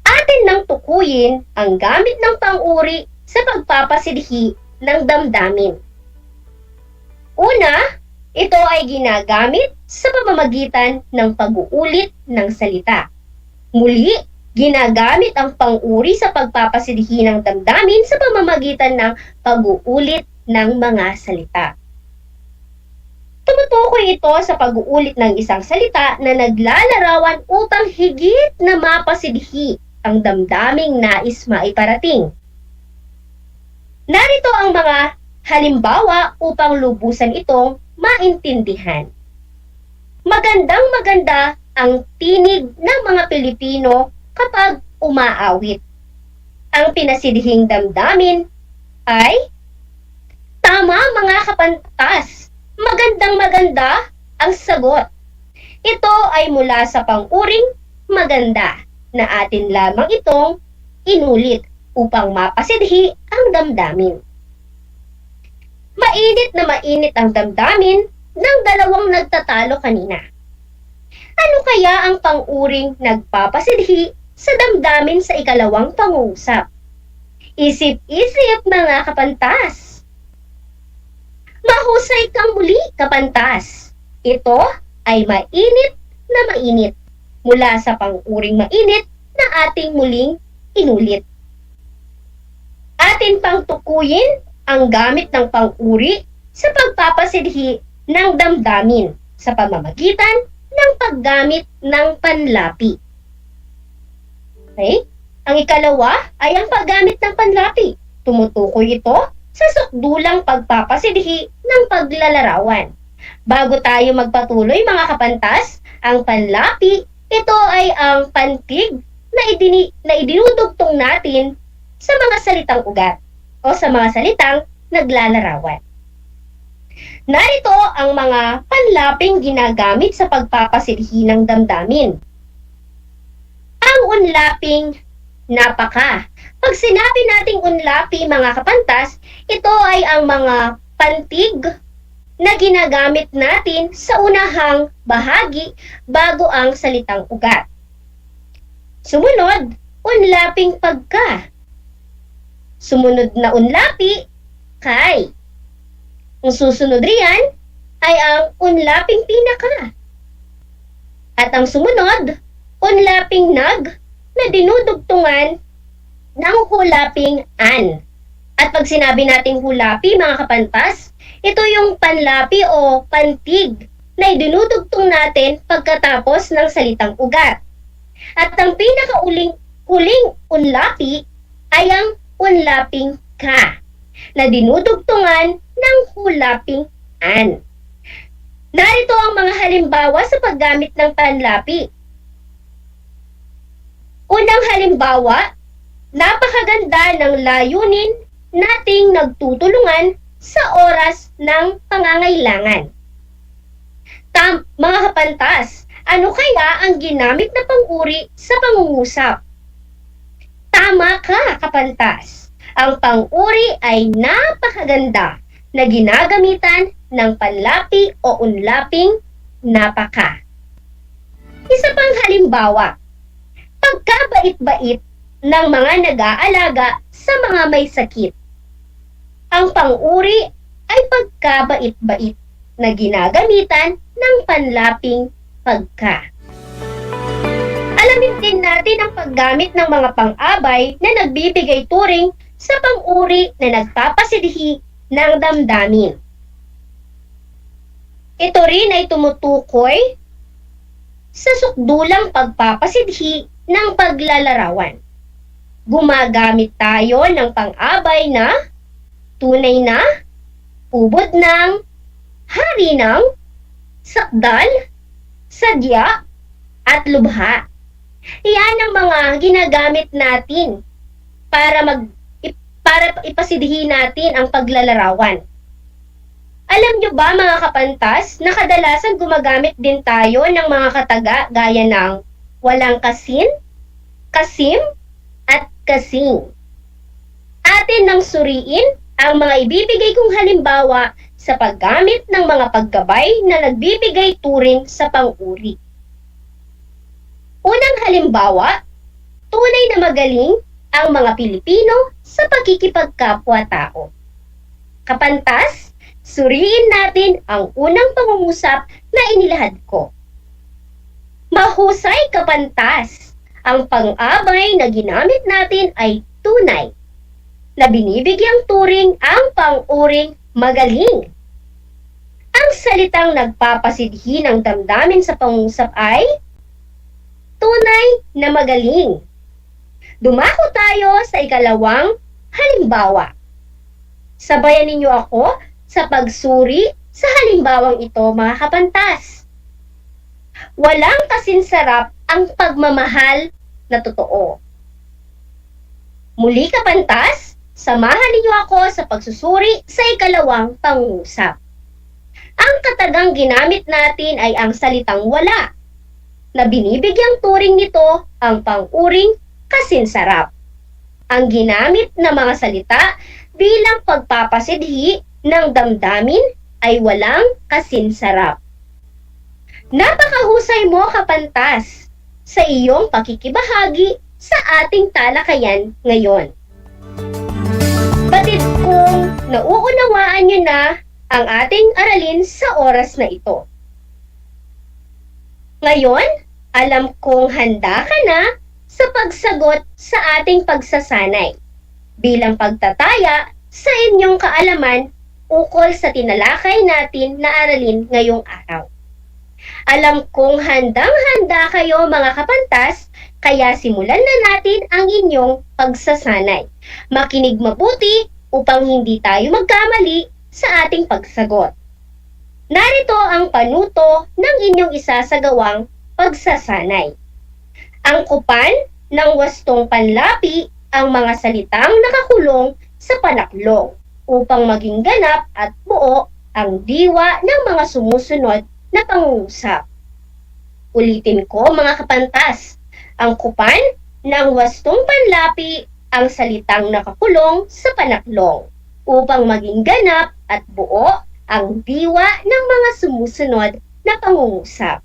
Atin nang tukuyin ang gamit ng pang-uri sa pagpapasidhi ng damdamin. Una, ito ay ginagamit sa pamamagitan ng pag-uulit ng salita. Muli, ginagamit ang pang-uri sa pagpapasidhi ng damdamin sa pamamagitan ng pag-uulit ng mga salita. Tumutukoy ito sa pag-uulit ng isang salita na naglalarawan upang higit na mapasidhi ang damdaming nais maiparating. Narito ang mga halimbawa upang lubusan itong maintindihan. Magandang-maganda ang tinig ng mga Pilipino kapag umaawit. Ang pinasidhing damdamin ay tama, mga kapantas. Magandang-maganda ang sagot. Ito ay mula sa pang-uring maganda na atin lamang itong inulit upang mapasidhi ang damdamin. Mainit na mainit ang damdamin ng dalawang nagtatalo kanina. Ano kaya ang pang-uring nagpapasidhi sa damdamin sa ikalawang pangungusap? Isip-isip, mga kapantas. Mahusay kang muli, kapantas. Ito ay mainit na mainit mula sa pang-uring mainit na ating muling inulit. Atin pang tukuyin ang gamit ng pang-uri sa pagpapasidhi ng damdamin sa pamamagitan ng paggamit ng panlapi. Okay? Ang ikalawa ay ang paggamit ng panlapi. Tumutukoy ito sa sukdulang pagpapasidhi ng paglalarawan. Bago tayo magpatuloy, mga kapantas, ang panlapi, ito ay ang pantig na idinudugtong natin sa mga salitang ugat o sa mga salitang naglalarawan. Narito ang mga panlaping ginagamit sa pagpapasidhi ng damdamin. Ang unlaping napaka. Pag sinabi nating unlapi, mga kapantas, ito ay ang mga pantig na ginagamit natin sa unahang bahagi bago ang salitang ugat. Sumunod, unlaping pagka. Sumunod na unlapi, kay. Ang susunod riyan ay ang unlaping pinaka. At ang sumunod, unlaping nag na dinudugtungan ng hulaping an. At pag sinabi nating hulapi, mga kapantas, ito yung panlapi o pantig na idinudugtong natin pagkatapos ng salitang ugat. At ang pinakauling unlapi ay ang unlaping ka na dinudugtungan ng hulaping an. Narito ang mga halimbawa sa paggamit ng panlapi. Unang halimbawa, napakaganda ng layunin nating nagtutulungan sa oras ng pangangailangan. Mga kapantas, ano kaya ang ginamit na pang-uri sa pangungusap? Tama ka, kapantas. Ang pang-uri ay napakaganda na ginagamitan ng panlapi o unlaping napaka. Isa pang halimbawa, pagkabait-bait ng mga nag-aalaga sa mga may sakit. Ang pang-uri ay pagkabait-bait na ginagamitan ng panlaping pagka. Alamin din natin ang paggamit ng mga pang-abay na nagbibigay turing sa pang-uri na nagpapasidhi ng damdamin. Ito rin ay tumutukoy sa sukdulang pagpapasidhi ng paglalarawan. Gumagamit tayo ng pang-abay na tunay na, ubod ng, hari ng, sakdal, sadya, at lubha. Iyan ang mga ginagamit natin para ipasidhi natin ang paglalarawan. Alam nyo ba mga kapantas na kadalasan gumagamit din tayo ng mga kataga gaya ng walang kasin, kasim, at kasing. Atin nang suriin ang mga ibibigay kong halimbawa sa paggamit ng mga paggabay na nagbibigay turing sa pang-uri. Unang halimbawa, tunay na magaling ang mga Pilipino sa pakikipagkapwa-tao. Kapantas, suriin natin ang unang pangungusap na inilahad ko. Mahusay, kapantas! Ang pang-abay na ginamit natin ay tunay, na binibigyang turing ang pang-uring magaling. Ang salitang nagpapasidhi ng damdamin sa pangungusap ay tunay na magaling. Dumako tayo sa ikalawang halimbawa. Sabayan ninyo ako sa pagsuri sa halimbawang ito, mga kapantas. Walang kasinsarap ang pagmamahal na totoo. Muli, kapantas, samahan ninyo ako sa pagsusuri sa ikalawang pangungusap. Ang katagang ginamit natin ay ang salitang wala, na binibigyang turing nito ang pang-uring kasinsarap. Ang ginamit na mga salita bilang pagpapasidhi ng damdamin ay walang kasinsarap. Napakahusay mo, kapantas, sa iyong pakikibahagi sa ating talakayan ngayon. Batid kong nauunawaan nyo na ang ating aralin sa oras na ito. Ngayon, alam kong handa ka na sa pagsagot sa ating pagsasanay bilang pagtataya sa inyong kaalaman ukol sa tinalakay natin na aralin ngayong araw. Alam kong handang-handa kayo, mga kapantas, kaya simulan na natin ang inyong pagsasanay. Makinig mabuti upang hindi tayo magkamali sa ating pagsagot. Narito ang panuto ng inyong isasagawang pagsasanay. Angkupan ng wastong panlapi ang mga salitang nakakulong sa panaklong upang maging ganap at buo ang diwa ng mga sumusunod na pangungusap. Ulitin ko, mga kapantas, angkupan ng wastong panlapi ang salitang nakakulong sa panaklong upang maging ganap at buo ang diwa ng mga sumusunod na pangungusap.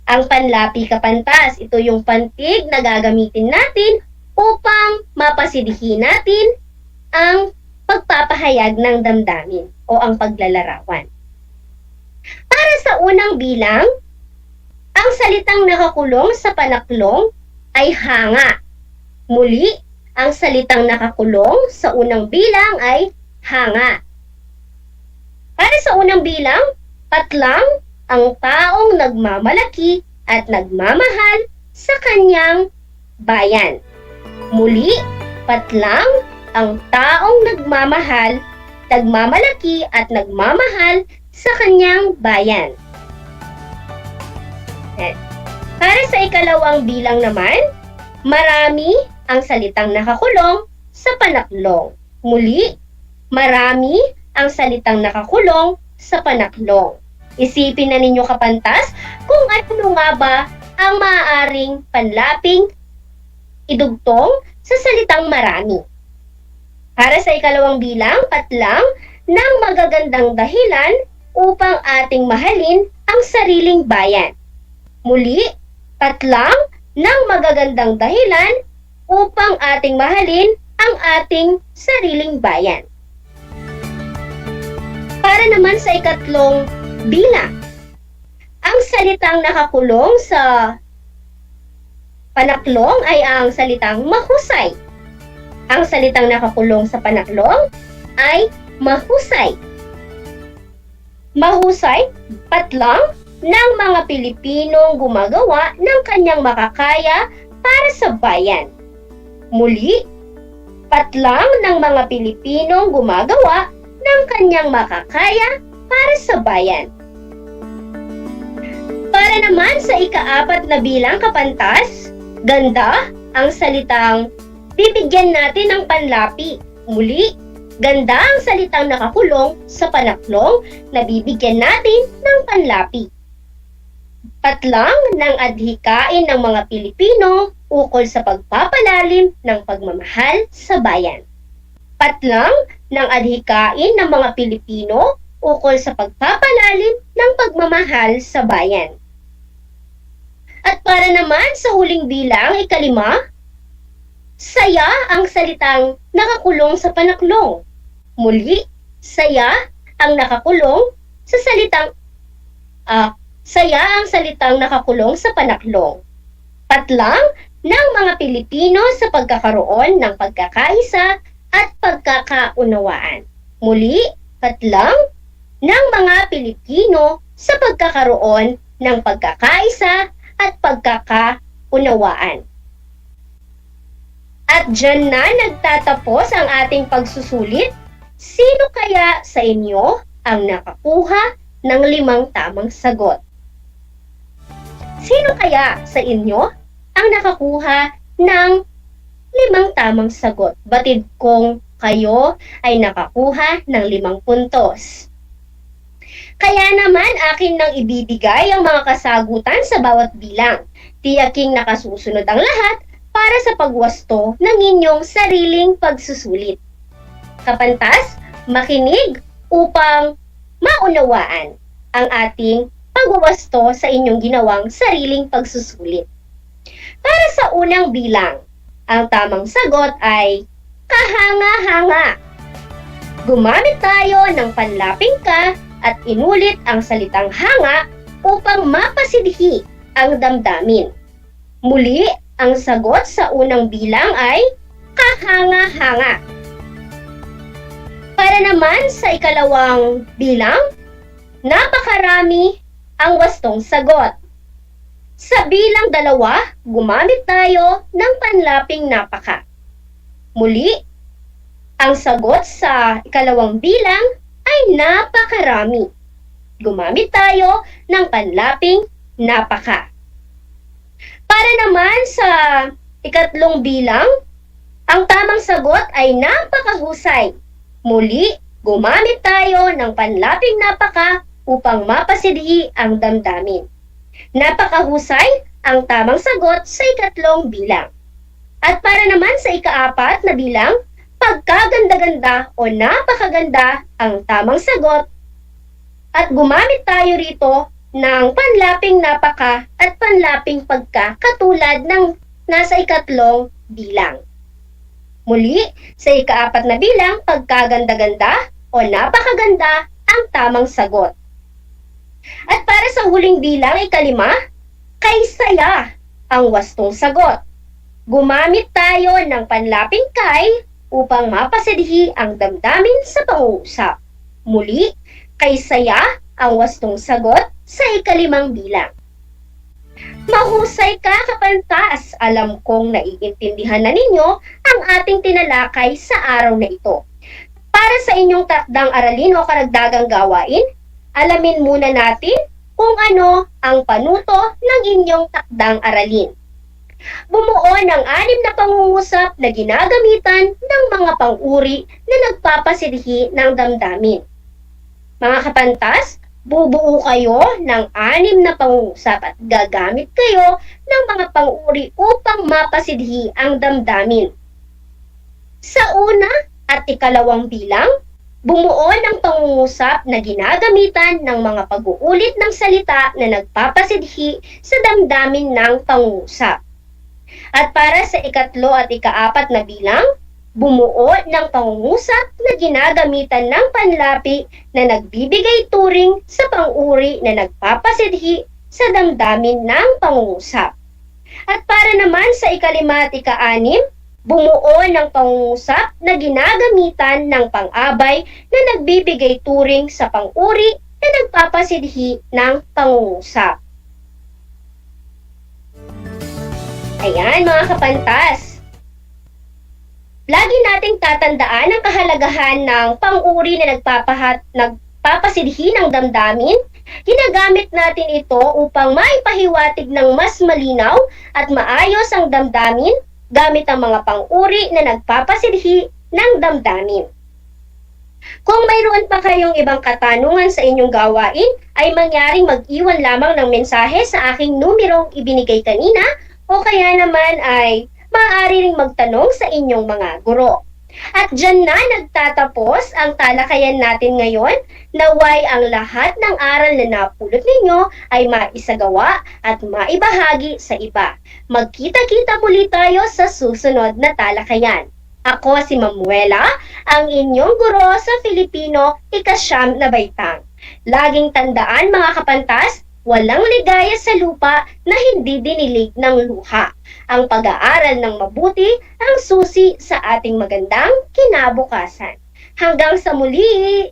Ang panlapi, kapantas, ito yung pantig na gagamitin natin upang mapasidhi natin ang pagpapahayag ng damdamin o ang paglalarawan. Para sa unang bilang, ang salitang nakakulong sa panaklong ay hanga. Muli, ang salitang nakakulong sa unang bilang ay hanga. Para sa unang bilang, patlang ang taong nagmamalaki at nagmamahal sa kanyang bayan. Muli, patlang ang taong nagmamahal, nagmamalaki at nagmamahal sa kanyang bayan. Para sa ikalawang bilang naman, marami ang salitang nakakulong sa panaklong. Muli, marami ang salitang nakakulong sa panaklong. Isipin na ninyo kapantas kung ano nga ba ang maaaring panlaping idugtong sa salitang marami. Para sa ikalawang bilang, patlang ng magagandang dahilan upang ating mahalin ang sariling bayan. Muli, patlang ng magagandang dahilan upang ating mahalin ang ating sariling bayan. Para naman sa ikatlong bilang, ang salitang nakakulong sa panaklong ay ang salitang mahusay. Ang salitang nakakulong sa panaklong ay mahusay. Mahusay, patlang ng mga Pilipinong gumagawa ng kanyang makakaya para sa bayan. Muli, patlang ng mga Pilipinong gumagawa ng kanyang makakaya para sa bayan. Para naman sa ikaapat na bilang kapantas, ganda ang salitang bibigyan natin ng panlapi. Muli, ganda ang salitang nakakulong sa panaklong na bibigyan natin ng panlapi. Patlang ng adhikain ng mga Pilipino ukol sa pagpapalalim ng pagmamahal sa bayan. Patlang ng adhikain ng mga Pilipino ukol sa pagpapalalim ng pagmamahal sa bayan. At para naman sa huling bilang, ikalima, saya ang salitang nakakulong sa panaklong. Muli, saya ang nakakulong sa salitang saya ang salitang nakakulong sa panaklong. Patlang ng mga Pilipino sa pagkakaroon ng pagkakaisa at pagkakaunawaan. Muli, patlang ng mga Pilipino sa pagkakaroon ng pagkakaisa at pagkakaunawaan. At dyan na nagtatapos ang ating pagsusulit. Sino kaya sa inyo ang nakakuha ng 5 tamang sagot? Sino kaya sa inyo ang nakakuha ng 5 tamang sagot? Batid kong kayo ay nakakuha ng 5 puntos. Kaya naman akin nang ibibigay ang mga kasagutan sa bawat bilang. Tiyaking nakasusunod ang lahat para sa pagwasto ng inyong sariling pagsusulit. Kapantas, makinig upang maunawaan ang ating pagwawasto sa inyong ginawang sariling pagsusulit. Para sa unang bilang, ang tamang sagot ay kahanga-hanga. Gumamit tayo ng panlaping ka at inulit ang salitang hanga upang mapasidhi ang damdamin. Muli, ang sagot sa unang bilang ay kahanga-hanga. Para naman sa ikalawang bilang, napakarami ang wastong sagot. Sa bilang 2, gumamit tayo ng panlaping napaka. Muli, ang sagot sa ikalawang bilang ay napakarami. Gumamit tayo ng panlaping napaka. Para naman sa ikatlong bilang, ang tamang sagot ay napakahusay. Muli, gumamit tayo ng panlaping napaka upang mapasidhi ang damdamin. Napakahusay ang tamang sagot sa ikatlong bilang. At para naman sa ikaapat na bilang, pagkaganda-ganda o napakaganda ang tamang sagot. At gumamit tayo rito ng panlaping napaka at panlaping pagka katulad ng nasa ikatlong bilang. Muli, sa ikaapat na bilang, pagkaganda-ganda o napakaganda ang tamang sagot. At para sa huling bilang, ikalima, kay saya ang wastong sagot. Gumamit tayo ng panlaping kay upang mapasidhi ang damdamin sa pang-uusap. Muli, kay saya ang wastong sagot sa ikalimang bilang. Mahusay ka, kapantas! Alam kong naiintindihan na ninyo ang ating tinalakay sa araw na ito. Para sa inyong takdang aralin o karagdagang gawain, alamin muna natin kung ano ang panuto ng inyong takdang aralin. Bumuo ng 6 na pangungusap na ginagamitan ng mga pang-uri na nagpapasidhi ng damdamin. Mga kapantas, bubuo kayo ng 6 na pangungusap at gagamit kayo ng mga pang-uri upang mapasidhi ang damdamin. Sa una at ikalawang bilang, bumuo ng pangungusap na ginagamitan ng mga pag-uulit ng salita na nagpapasidhi sa damdamin ng pangungusap. At para sa ikatlo at ikaapat na bilang, bumuo ng pangungusap na ginagamitan ng panlapi na nagbibigay turing sa pang-uri na nagpapasidhi sa damdamin ng pangungusap. At para naman sa ikalima at ika-6, bumuo ng pangungusap na ginagamitan ng pang-abay na nagbibigay turing sa pang-uri na nagpapasidhi ng pangungusap. Ayan mga kapantas! Lagi nating tatandaan ang kahalagahan ng pang-uri na nagpapasidhi ng damdamin. Ginagamit natin ito upang maipahiwatig ng mas malinaw at maayos ang damdamin gamit ang mga pang-uri na nagpapasidhi ng damdamin. Kung mayroon pa kayong ibang katanungan sa inyong gawain, ay mangyaring mag-iwan lamang ng mensahe sa aking numerong ibinigay kanina o kaya naman ay maaari ring magtanong sa inyong mga guro. At dyan na nagtatapos ang talakayan natin ngayon. Naway ang lahat ng aral na napulot ninyo ay maisagawa at maibahagi sa iba. Magkita-kita muli tayo sa susunod na talakayan. Ako si Mamuela, ang inyong guro sa Filipino, ika-9 na baitang. Laging tandaan mga kapantas, walang ligaya sa lupa na hindi dinilig ng luha. Ang pag-aaral ng mabuti ang susi sa ating magandang kinabukasan. Hanggang sa muli!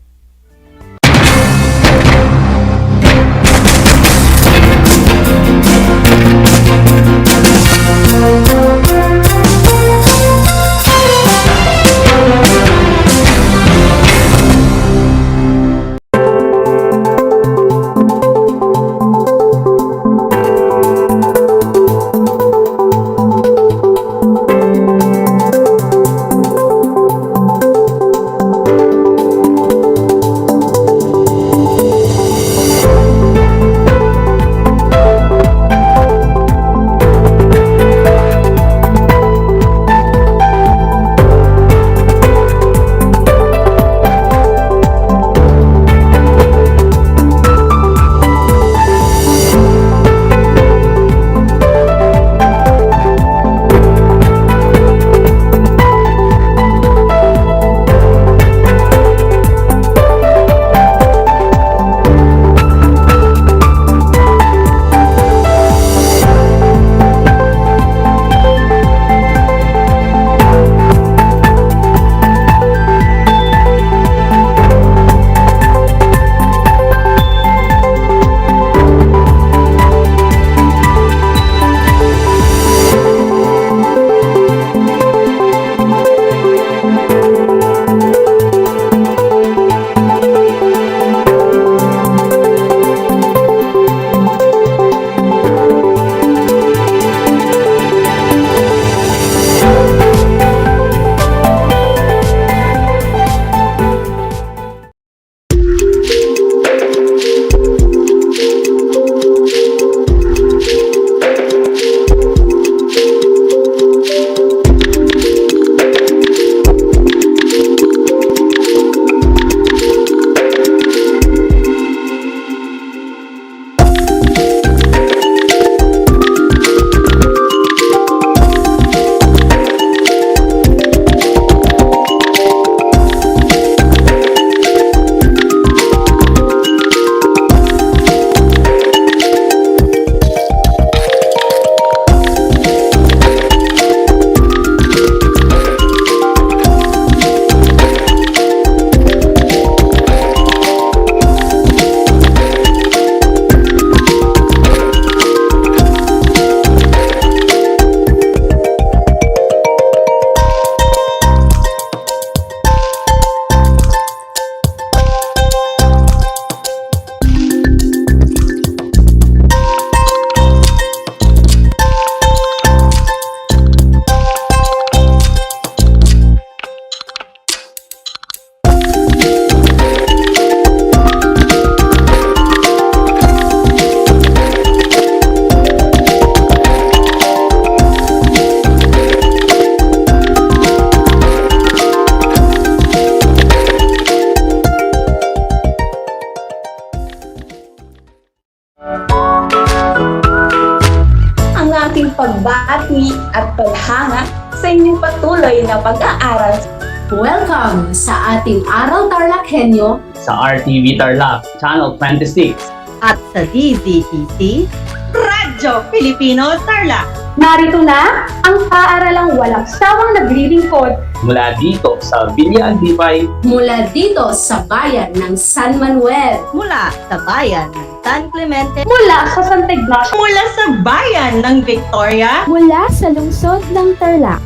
pagbati at paghanga sa inyong patuloy na pag-aaral. Welcome sa ating Aral TarlakHenyo sa RTV Tarlac, Channel 26 at sa DZTC Radyo Pilipino Tarlac. Narito na ang paaralang walang sawang naglilingkod mula dito sa Villa Aldipay, mula dito sa bayan ng San Manuel, mula sa bayan ng San Clemente, mula sa Santa Ignacio, mula sa bayan ng Victoria, mula sa lungsod ng Tarlac.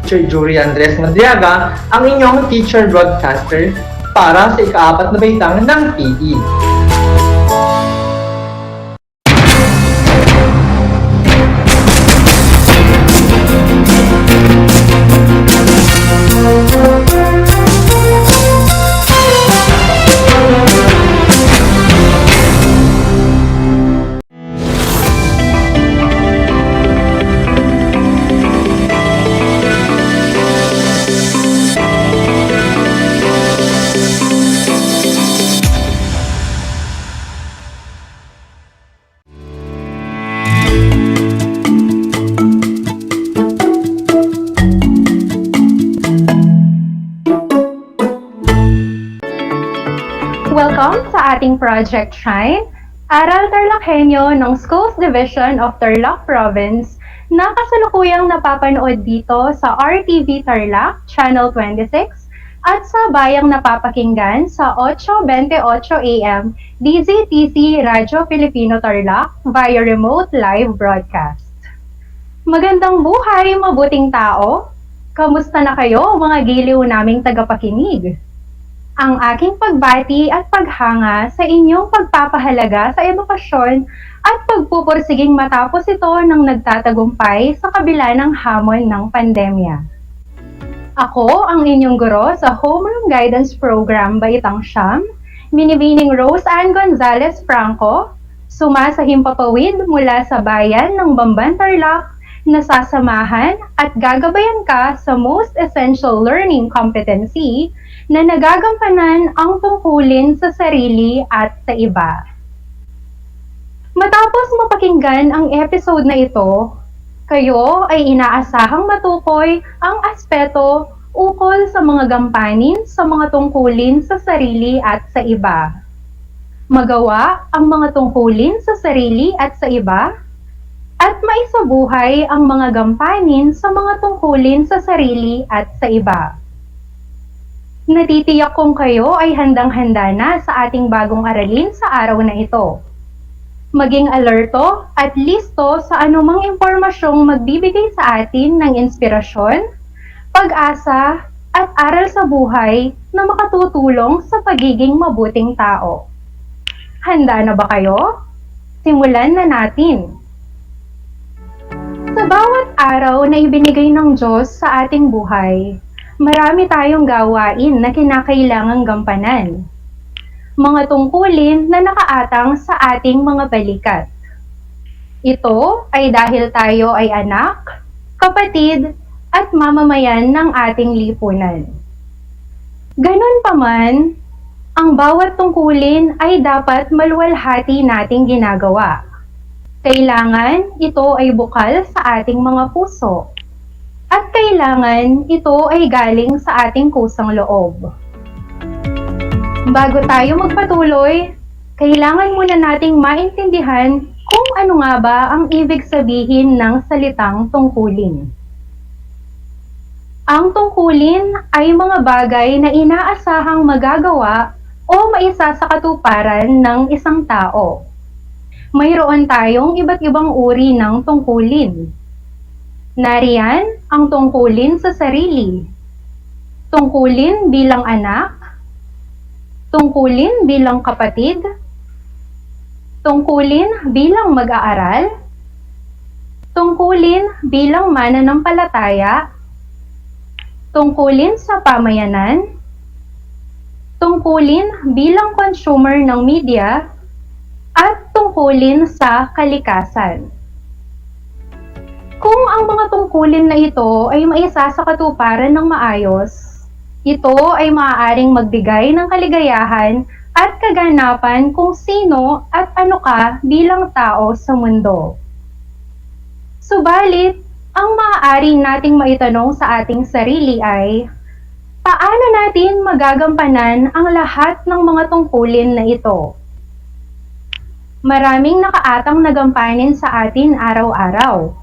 Teacher Jury Andres Madriaga, ang inyong teacher broadcaster para sa ika-4 na baitang ng PE. Welcome sa ating Project Shine, Aral TarlakHenyo ng Schools Division of Tarlac Province na kasalukuyang napapanood dito sa RTV Tarlac, Channel 26 at sa bayang napapakinggan sa 8:28 AM DZTC Radyo Filipino Tarlac via remote live broadcast. Magandang buhay, mabuting tao! Kamusta na kayo mga giliw naming tagapakinig? Ang aking pagbati at paghanga sa inyong pagpapahalaga sa edukasyon at pagpupursiging matapos ito ng nagtatagumpay sa kabila ng hamon ng pandemya. Ako ang inyong guro sa Homeroom Guidance Program Baitang Siyam, Minibining Rose Ann Gonzalez Franco, sumasahimpapawid mula sa bayan ng Bamban Tarlac, nasasamahan at gagabayan ka sa Most Essential Learning Competency na nagagampanan ang tungkulin sa sarili at sa iba. Matapos mapakinggan ang episode na ito, kayo ay inaasahang matukoy ang aspeto ukol sa mga gampanin sa mga tungkulin sa sarili at sa iba. Magawa ang mga tungkulin sa sarili at sa iba, at maisabuhay ang mga gampanin sa mga tungkulin sa sarili at sa iba. Natitiyak kong kayo ay handang-handa na sa ating bagong aralin sa araw na ito. Maging alerto at listo sa anumang impormasyong magbibigay sa atin ng inspirasyon, pag-asa at aral sa buhay na makatutulong sa pagiging mabuting tao. Handa na ba kayo? Simulan na natin! Sa bawat araw na ibinigay ng Diyos sa ating buhay, marami tayong gawain na kinakailangang gampanan. Mga tungkulin na nakaatang sa ating mga balikat. Ito ay dahil tayo ay anak, kapatid, at mamamayan ng ating lipunan. Ganon pa man, ang bawat tungkulin ay dapat maluwalhati nating ginagawa. Kailangan ito ay bukal sa ating mga puso. At kailangan ito ay galing sa ating kusang loob. Bago tayo magpatuloy, kailangan muna nating maintindihan kung ano nga ba ang ibig sabihin ng salitang tungkulin. Ang tungkulin ay mga bagay na inaasahang magagawa o maisa sa katuparan ng isang tao. Mayroon tayong iba't ibang uri ng tungkulin. Nariyan ang tungkulin sa sarili, tungkulin bilang anak, tungkulin bilang kapatid, tungkulin bilang mag-aaral, tungkulin bilang mananampalataya, tungkulin sa pamayanan, tungkulin bilang consumer ng media, at tungkulin sa kalikasan. Kung ang mga tungkulin na ito ay maisa sa katuparan ng maayos, ito ay maaaring magbigay ng kaligayahan at kaganapan kung sino at ano ka bilang tao sa mundo. Subalit, ang maaari nating maitanong sa ating sarili ay, paano natin magagampanan ang lahat ng mga tungkulin na ito? Maraming nakaatang nagampanin sa atin araw-araw.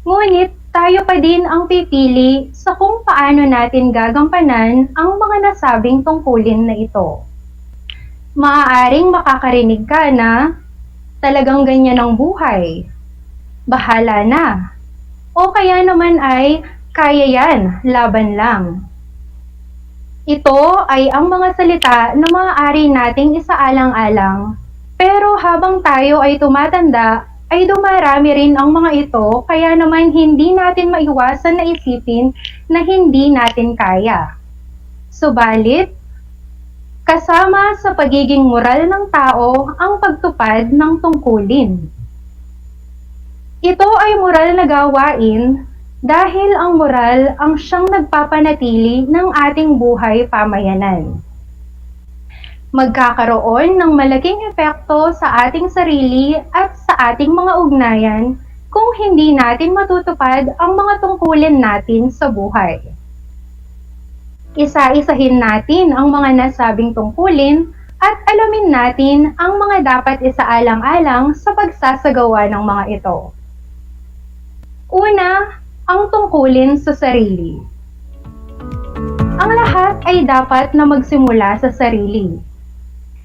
Ngunit tayo pa din ang pipili sa kung paano natin gagampanan ang mga nasabing tungkulin na ito. Maaaring makakarinig ka na, talagang ganyan ang buhay. Bahala na. O kaya naman ay, kaya yan, laban lang. Ito ay ang mga salita na maaari nating isaalang-alang, pero habang tayo ay tumatanda, ay dumarami rin ang mga ito, kaya naman hindi natin maiwasan na isipin na hindi natin kaya. Subalit, kasama sa pagiging moral ng tao ang pagtupad ng tungkulin. Ito ay moral na gawain dahil ang moral ang siyang nagpapanatili ng ating buhay pamayanan. Magkakaroon ng malaking epekto sa ating sarili at sa ating mga ugnayan kung hindi natin matutupad ang mga tungkulin natin sa buhay. Isa-isahin natin ang mga nasabing tungkulin at alamin natin ang mga dapat isaalang-alang sa pagsasagawa ng mga ito. Una, ang tungkulin sa sarili. Ang lahat ay dapat na magsimula sa sarili.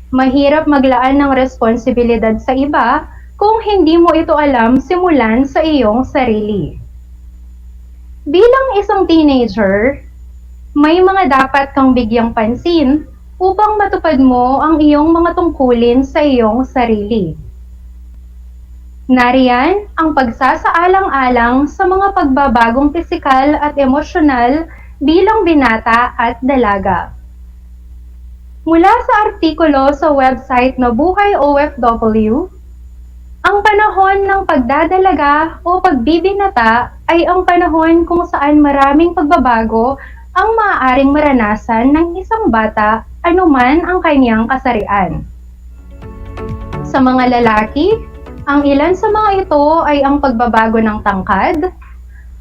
Mahirap maglaan ng responsibilidad sa iba kung hindi mo ito alam simulan sa iyong sarili. Bilang isang teenager, may mga dapat kang bigyang pansin upang matupad mo ang iyong mga tungkulin sa iyong sarili. Nariyan ang pagsasaalang-alang sa mga pagbabagong pisikal at emosyonal bilang binata at dalaga. Mula sa artikulo sa website na Buhay OFW, ang panahon ng pagdadalaga o pagbibinata ay ang panahon kung saan maraming pagbabago ang maaaring maranasan ng isang bata anuman ang kanyang kasarian. Sa mga lalaki, ang ilan sa mga ito ay ang pagbabago ng tangkad,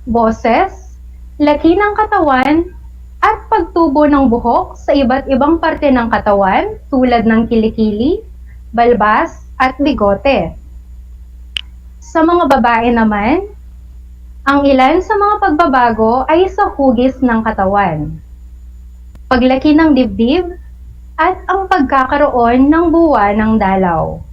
boses, laki ng katawan, at pagtubo ng buhok sa iba't ibang parte ng katawan tulad ng kilikili, balbas, at bigote. Sa mga babae naman, ang ilan sa mga pagbabago ay sa hugis ng katawan, paglaki ng dibdib, at ang pagkakaroon ng buwa ng dalaw.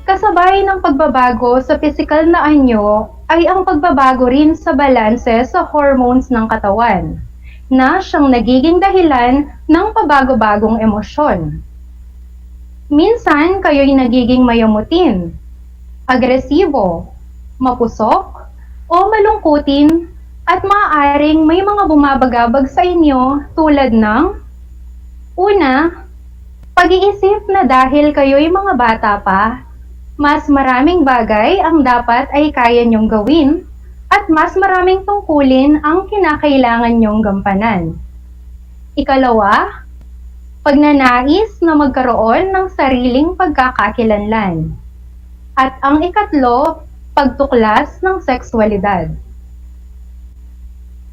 Kasabay ng pagbabago sa pisikal na anyo ay ang pagbabago rin sa balanse sa hormones ng katawan, na siyang nagiging dahilan ng pabago-bagong emosyon. Minsan kayo'y nagiging mayamutin, agresibo, mapusok, o malungkutin, at maaaring may mga bumabagabag sa inyo tulad ng una, pag-iisip na dahil kayo'y mga bata pa, mas maraming bagay ang dapat ay kaya niyong gawin at mas maraming tungkulin ang kinakailangan niyong gampanan. Ikalawa, pagnanais na magkaroon ng sariling pagkakakilanlan. At ang ikatlo, pagtuklas ng sexualidad.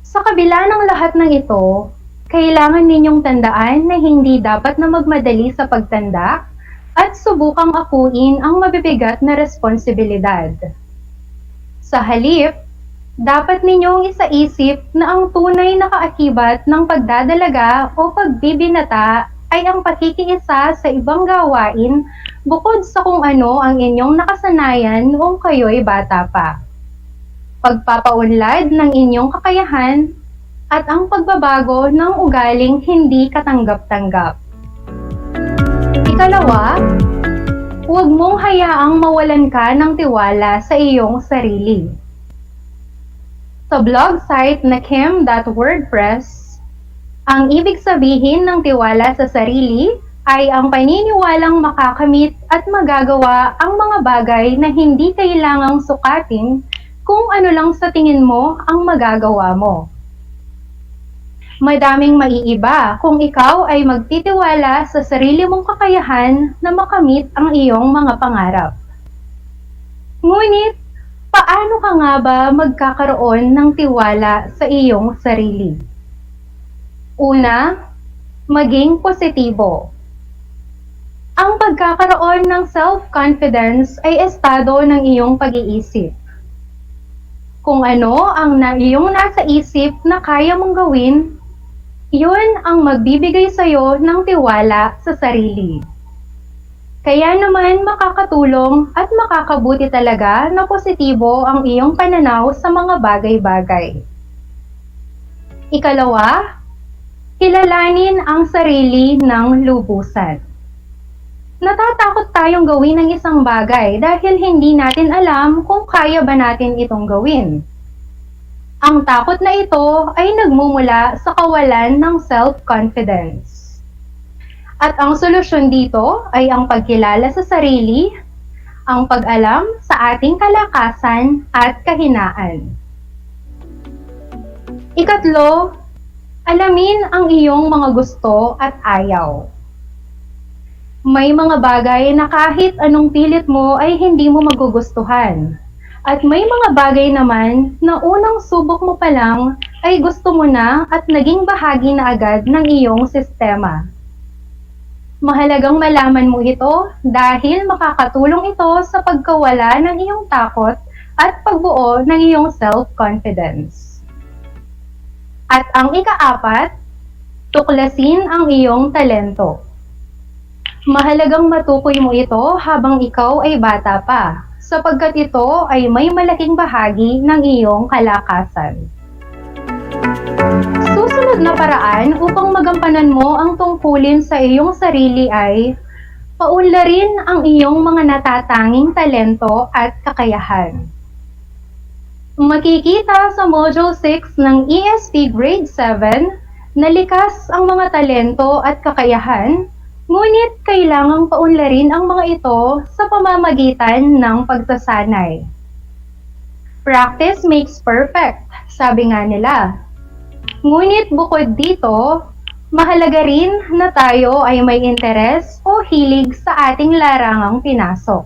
Sa kabila ng lahat ng ito, kailangan ninyong tandaan na hindi dapat na magmadali sa pagtanda at subukang akuin ang mabibigat na responsibilidad. Sa halip, dapat ninyong isaisip na ang tunay na kaakibat ng pagdadalaga o pagbibinata ay ang pakikiisa sa ibang gawain bukod sa kung ano ang inyong nakasanayan noong kayo'y bata pa. Pagpapaunlad ng inyong kakayahan at ang pagbabago ng ugaling hindi katanggap-tanggap. Ikalawa, huwag mong hayaang mawalan ka ng tiwala sa iyong sarili. Sa blog site na kim.wordpress, ang ibig sabihin ng tiwala sa sarili ay ang paniniwalang makakamit at magagawa ang mga bagay na hindi kailangang sukatin kung ano lang sa tingin mo ang magagawa mo. Madaming maiiba kung ikaw ay magtitiwala sa sarili mong kakayahan na makamit ang iyong mga pangarap. Ngunit, Paano ka nga ba magkakaroon ng tiwala sa iyong sarili? Una, maging positibo. Ang pagkakaroon ng self-confidence ay estado ng iyong pag-iisip. Kung ano ang iyong nasa isip na kaya mong gawin, yun ang magbibigay sa'yo ng tiwala sa sarili. Kaya naman makakatulong at makakabuti talaga na positibo ang iyong pananaw sa mga bagay-bagay. Ikalawa, kilalanin ang sarili ng lubusan. Natatakot tayong gawin ang isang bagay dahil hindi natin alam kung kaya ba natin itong gawin. Ang takot na ito ay nagmumula sa kawalan ng self-confidence. At ang solusyon dito ay ang pagkilala sa sarili, ang pag-alam sa ating kalakasan at kahinaan. Ikatlo, alamin ang iyong mga gusto at ayaw. May mga bagay na kahit anong pilit mo ay hindi mo magugustuhan. At may mga bagay naman na unang subok mo pa lang ay gusto mo na at naging bahagi na agad ng iyong sistema. Mahalagang malaman mo ito dahil makakatulong ito sa pagkawala ng iyong takot at pagbuo ng iyong self-confidence. At ang ika-4, tuklasin ang iyong talento. Mahalagang matukoy mo ito habang ikaw ay bata pa, sapagkat ito ay may malaking bahagi ng iyong kalakasan. Susunod na paraan upang magampanan mo ang tungkulin sa iyong sarili ay paunlarin ang iyong mga natatanging talento at kakayahan. Makikita sa Module 6 ng ESP Grade 7 na likas ang mga talento at kakayahan, ngunit kailangang paunlarin ang mga ito sa pamamagitan ng pagsasanay. Practice makes perfect, sabi nga nila. Ngunit bukod dito, mahalaga rin na tayo ay may interes o hilig sa ating larangang pinasok.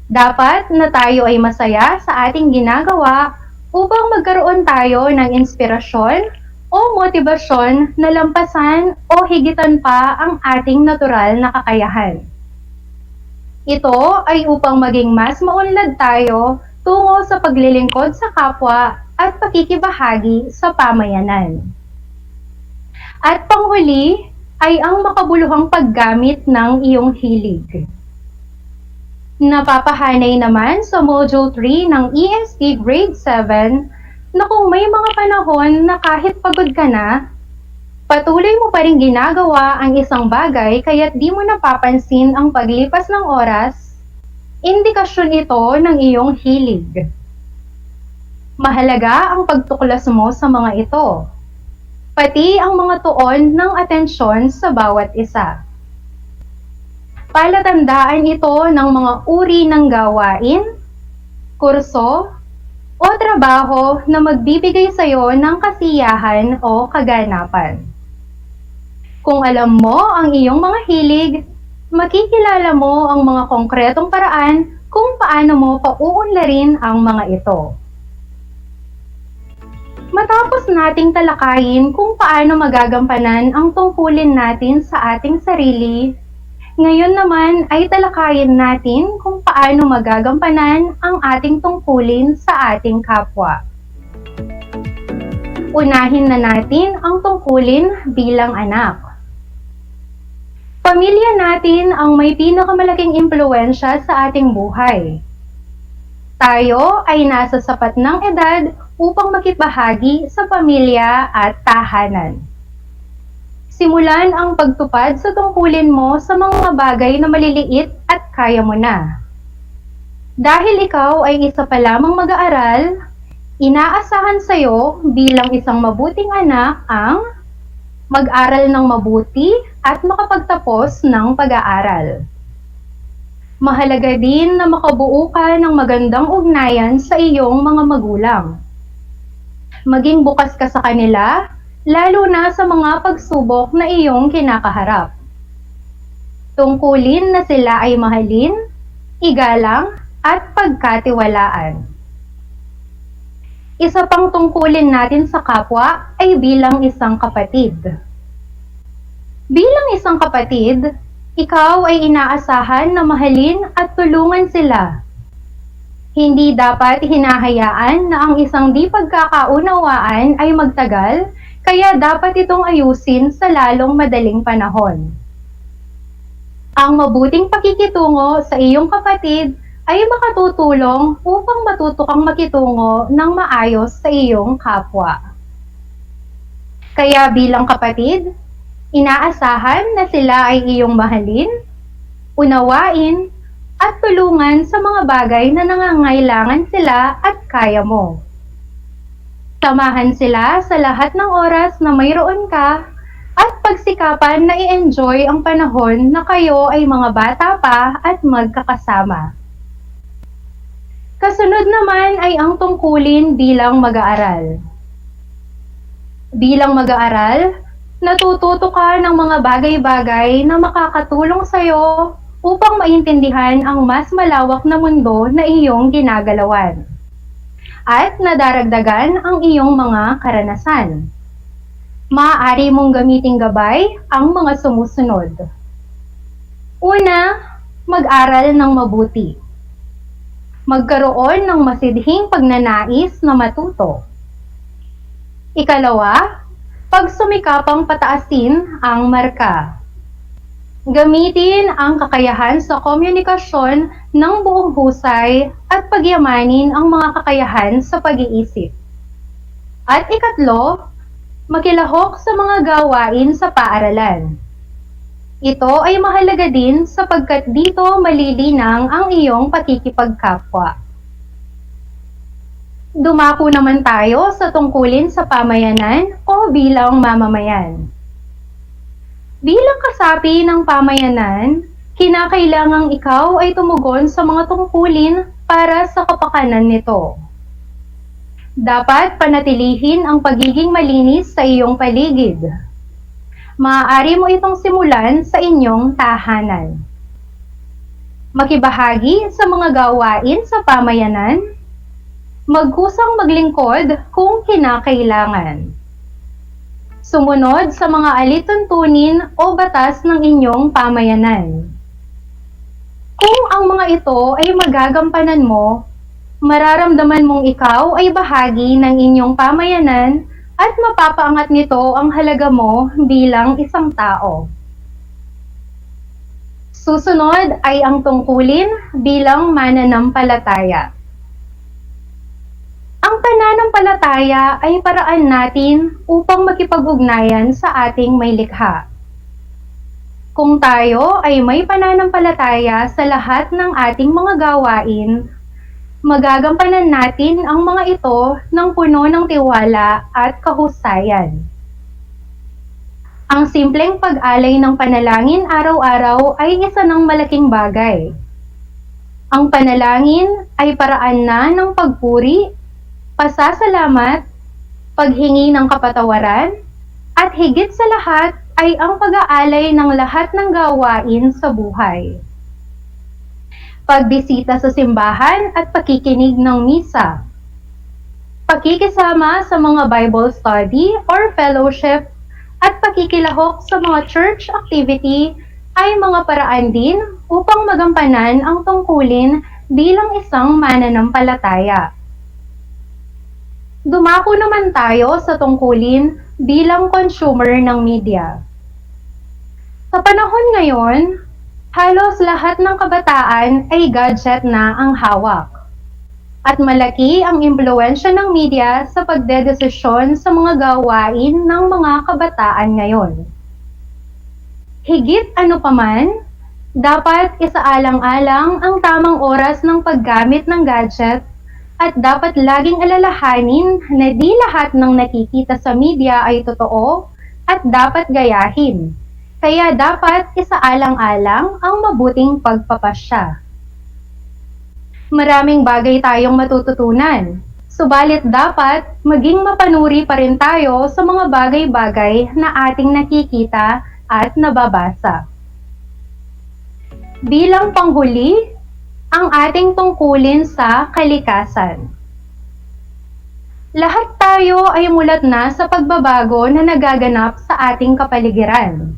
Dapat na tayo ay masaya sa ating ginagawa upang magkaroon tayo ng inspirasyon o motibasyon na lampasan o higitan pa ang ating natural na kakayahan. Ito ay upang maging mas maunlad tayo tungo sa paglilingkod sa kapwa at pakikibahagi sa pamayanan. At panghuli ay ang makabuluhang paggamit ng iyong hilig. Napapahanay naman sa Module 3 ng ESP Grade 7 na kung may mga panahon na kahit pagod ka na, patuloy mo pa rin ginagawa ang isang bagay kaya't di mo napapansin ang paglipas ng oras, indikasyon ito ng iyong hilig. Mahalaga ang pagtuklas mo sa mga ito, pati ang mga tuon ng atensyon sa bawat isa. Palatandaan ito ng mga uri ng gawain, kurso, o trabaho na magbibigay sa iyo ng kasiyahan o kaganapan. Kung alam mo ang iyong mga hilig, makikilala mo ang mga konkretong paraan kung paano mo pauunlarin ang mga ito. Matapos nating talakayin kung paano magagampanan ang tungkulin natin sa ating sarili, ngayon naman ay talakayin natin kung paano magagampanan ang ating tungkulin sa ating kapwa. Unahin na natin ang tungkulin bilang anak. Pamilya natin ang may pinakamalaking impluwensya sa ating buhay. Tayo ay nasa sapat ng edad upang makibahagi sa pamilya at tahanan. Simulan ang pagtupad sa tungkulin mo sa mga bagay na maliliit at kaya mo na. Dahil ikaw ay isa pa lamang mag-aaral, inaasahan sa iyo bilang isang mabuting anak ang mag-aral ng mabuti at makapagtapos ng pag-aaral. Mahalaga din na makabuo ka ng magandang ugnayan sa iyong mga magulang. Maging bukas ka sa kanila, lalo na sa mga pagsubok na iyong kinakaharap. Tungkulin na sila ay mahalin, igalang, at pagkatiwalaan. Isa pang tungkulin natin sa kapwa ay bilang isang kapatid. Bilang isang kapatid, ikaw ay inaasahan na mahalin at tulungan sila. Hindi dapat hinahayaan na ang isang di pagkakaunawaan ay magtagal, kaya dapat itong ayusin sa lalong madaling panahon. Ang mabuting pakikitungo sa iyong kapatid ay makatutulong upang matuto kang makitungo ng maayos sa iyong kapwa. Kaya bilang kapatid, inaasahan na sila ay iyong mahalin, unawain, at tulungan sa mga bagay na nangangailangan sila at kaya mo. Samahan sila sa lahat ng oras na mayroon ka at pagsikapan na i-enjoy ang panahon na kayo ay mga bata pa at magkakasama. Kasunod naman ay ang tungkulin bilang mag-aaral. Bilang mag-aaral, natututo ka ng mga bagay-bagay na makakatulong sa iyo upang maintindihan ang mas malawak na mundo na iyong ginagalawan. At nadaragdagan ang iyong mga karanasan. Maaari mong gamiting gabay ang mga sumusunod. Una, mag-aral ng mabuti. Magkaroon ng masidhing pagnanais na matuto. Ikalawa, pagsumikapang pataasin ang marka. Gamitin ang kakayahan sa komunikasyon ng buong husay at pagyamanin ang mga kakayahan sa pag-iisip. At ikatlo, makilahok sa mga gawain sa paaralan. Ito ay mahalaga din sapagkat dito malilinang ang iyong pakikipagkapwa. Dumako naman tayo sa tungkulin sa pamayanan o bilang mamamayan. Bilang kasapi ng pamayanan, kinakailangang ikaw ay tumugon sa mga tungkulin para sa kapakanan nito. Dapat panatilihin ang pagiging malinis sa iyong paligid. Maaari mo itong simulan sa inyong tahanan. Makibahagi sa mga gawain sa pamayanan. Magkusang maglingkod kung kinakailangan. Sumunod sa mga alituntunin o batas ng inyong pamayanan. Kung ang mga ito ay magagampanan mo, mararamdaman mong ikaw ay bahagi ng inyong pamayanan at mapapaangat nito ang halaga mo bilang isang tao. Susunod ay ang tungkulin bilang mananampalataya. Ang pananampalataya ay paraan natin upang makipag-ugnayan sa ating may likha. Kung tayo ay may pananampalataya sa lahat ng ating mga gawain, magagampanan natin ang mga ito ng puno ng tiwala at kahusayan. Ang simpleng pag-alay ng panalangin araw-araw ay isa ng malaking bagay. Ang panalangin ay paraan na ng pagpuri, pasasalamat, paghingi ng kapatawaran, at higit sa lahat ay ang pag-aalay ng lahat ng gawain sa buhay. Pagbisita sa simbahan at pakikinig ng misa. Pakikisama sa mga Bible study or fellowship at pakikilahok sa mga church activity ay mga paraan din upang magampanan ang tungkulin bilang isang mananampalataya. Dumako naman tayo sa tungkulin bilang consumer ng media. Sa panahon ngayon, halos lahat ng kabataan ay gadget na ang hawak. At malaki ang impluwensya ng media sa pagdedesisyon sa mga gawain ng mga kabataan ngayon. Higit ano paman, dapat isaalang-alang ang tamang oras ng paggamit ng gadget at dapat laging alalahanin na di lahat ng nakikita sa media ay totoo at dapat gayahin. Kaya dapat isaalang-alang ang mabuting pagpapasya. Maraming bagay tayong matututunan, subalit dapat maging mapanuri pa rin tayo sa mga bagay-bagay na ating nakikita at nababasa. Bilang panghuli, ang ating tungkulin sa kalikasan. Lahat tayo ay mulat na sa pagbabago na nagaganap sa ating kapaligiran.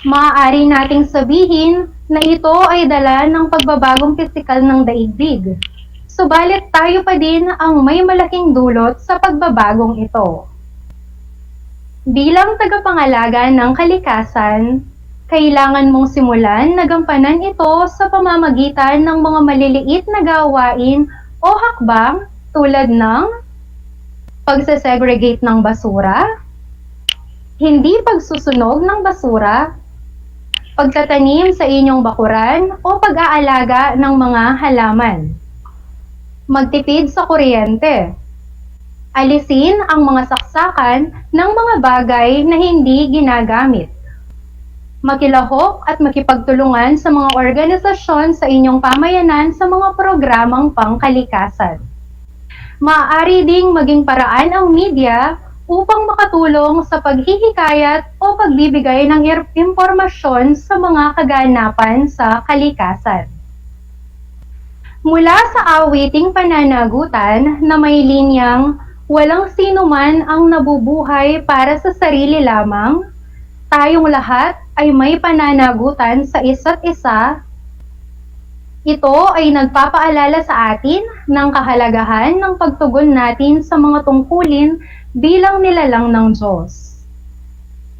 Maaari nating sabihin na ito ay dala ng pagbabagong pisikal ng daigdig. Subalit tayo pa din ang may malaking dulot sa pagbabagong ito. Bilang tagapangalaga ng kalikasan, kailangan mong simulan na gampanan ito sa pamamagitan ng mga maliliit na gawain o hakbang tulad ng pagsesegregate ng basura, hindi pagsusunog ng basura, pagtatanim sa inyong bakuran o pag-aalaga ng mga halaman, magtipid sa kuryente, alisin ang mga saksakan ng mga bagay na hindi ginagamit, makilahok at makipagtulungan sa mga organisasyon sa inyong pamayanan sa mga programang pangkalikasan. Maaari ding maging paraan ang media upang makatulong sa paghihikayat o pagbibigay ng impormasyon sa mga kaganapan sa kalikasan. Mula sa awiting pananagutan na may linyang walang sino man ang nabubuhay para sa sarili lamang, tayong lahat ay may pananagutan sa isa't isa. Ito ay nagpapaalala sa atin ng kahalagahan ng pagtugon natin sa mga tungkulin bilang nilalang ng Diyos.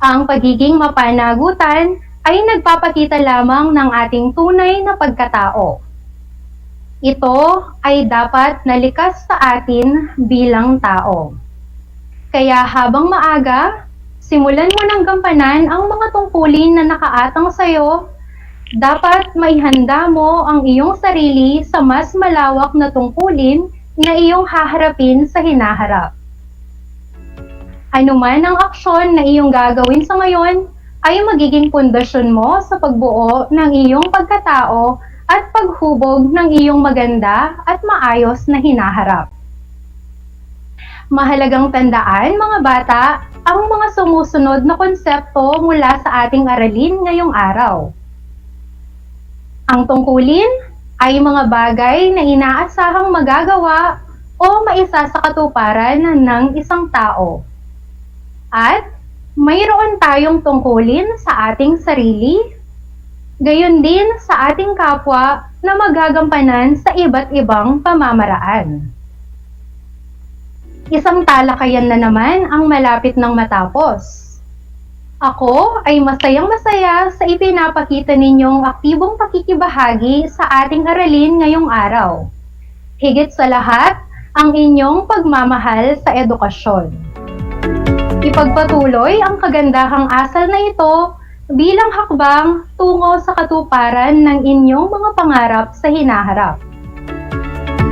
Ang pagiging mapanagutan ay nagpapakita lamang ng ating tunay na pagkatao. Ito ay dapat nalikas sa atin bilang tao. Kaya habang maaga, simulan mo ng gampanan ang mga tungkulin na nakaatang sa iyo. Dapat maihanda mo ang iyong sarili sa mas malawak na tungkulin na iyong haharapin sa hinaharap. Anuman ang aksyon na iyong gagawin sa ngayon ay magiging pundasyon mo sa pagbuo ng iyong pagkatao at paghubog ng iyong maganda at maayos na hinaharap. Mahalagang tandaan, mga bata, ang mga sumusunod na konsepto mula sa ating aralin ngayong araw. Ang tungkulin ay mga bagay na inaasahang magagawa o maisa sa katuparan ng isang tao. At mayroon tayong tungkulin sa ating sarili, gayon din sa ating kapwa na magagampanan sa iba't ibang pamamaraan. Isang talakayan na naman ang malapit ng matapos. Ako ay masayang-masaya sa ipinapakita ninyong aktibong pakikibahagi sa ating aralin ngayong araw. Higit sa lahat, ang inyong pagmamahal sa edukasyon. Ipagpatuloy ang kagandahang asal na ito bilang hakbang tungo sa katuparan ng inyong mga pangarap sa hinaharap.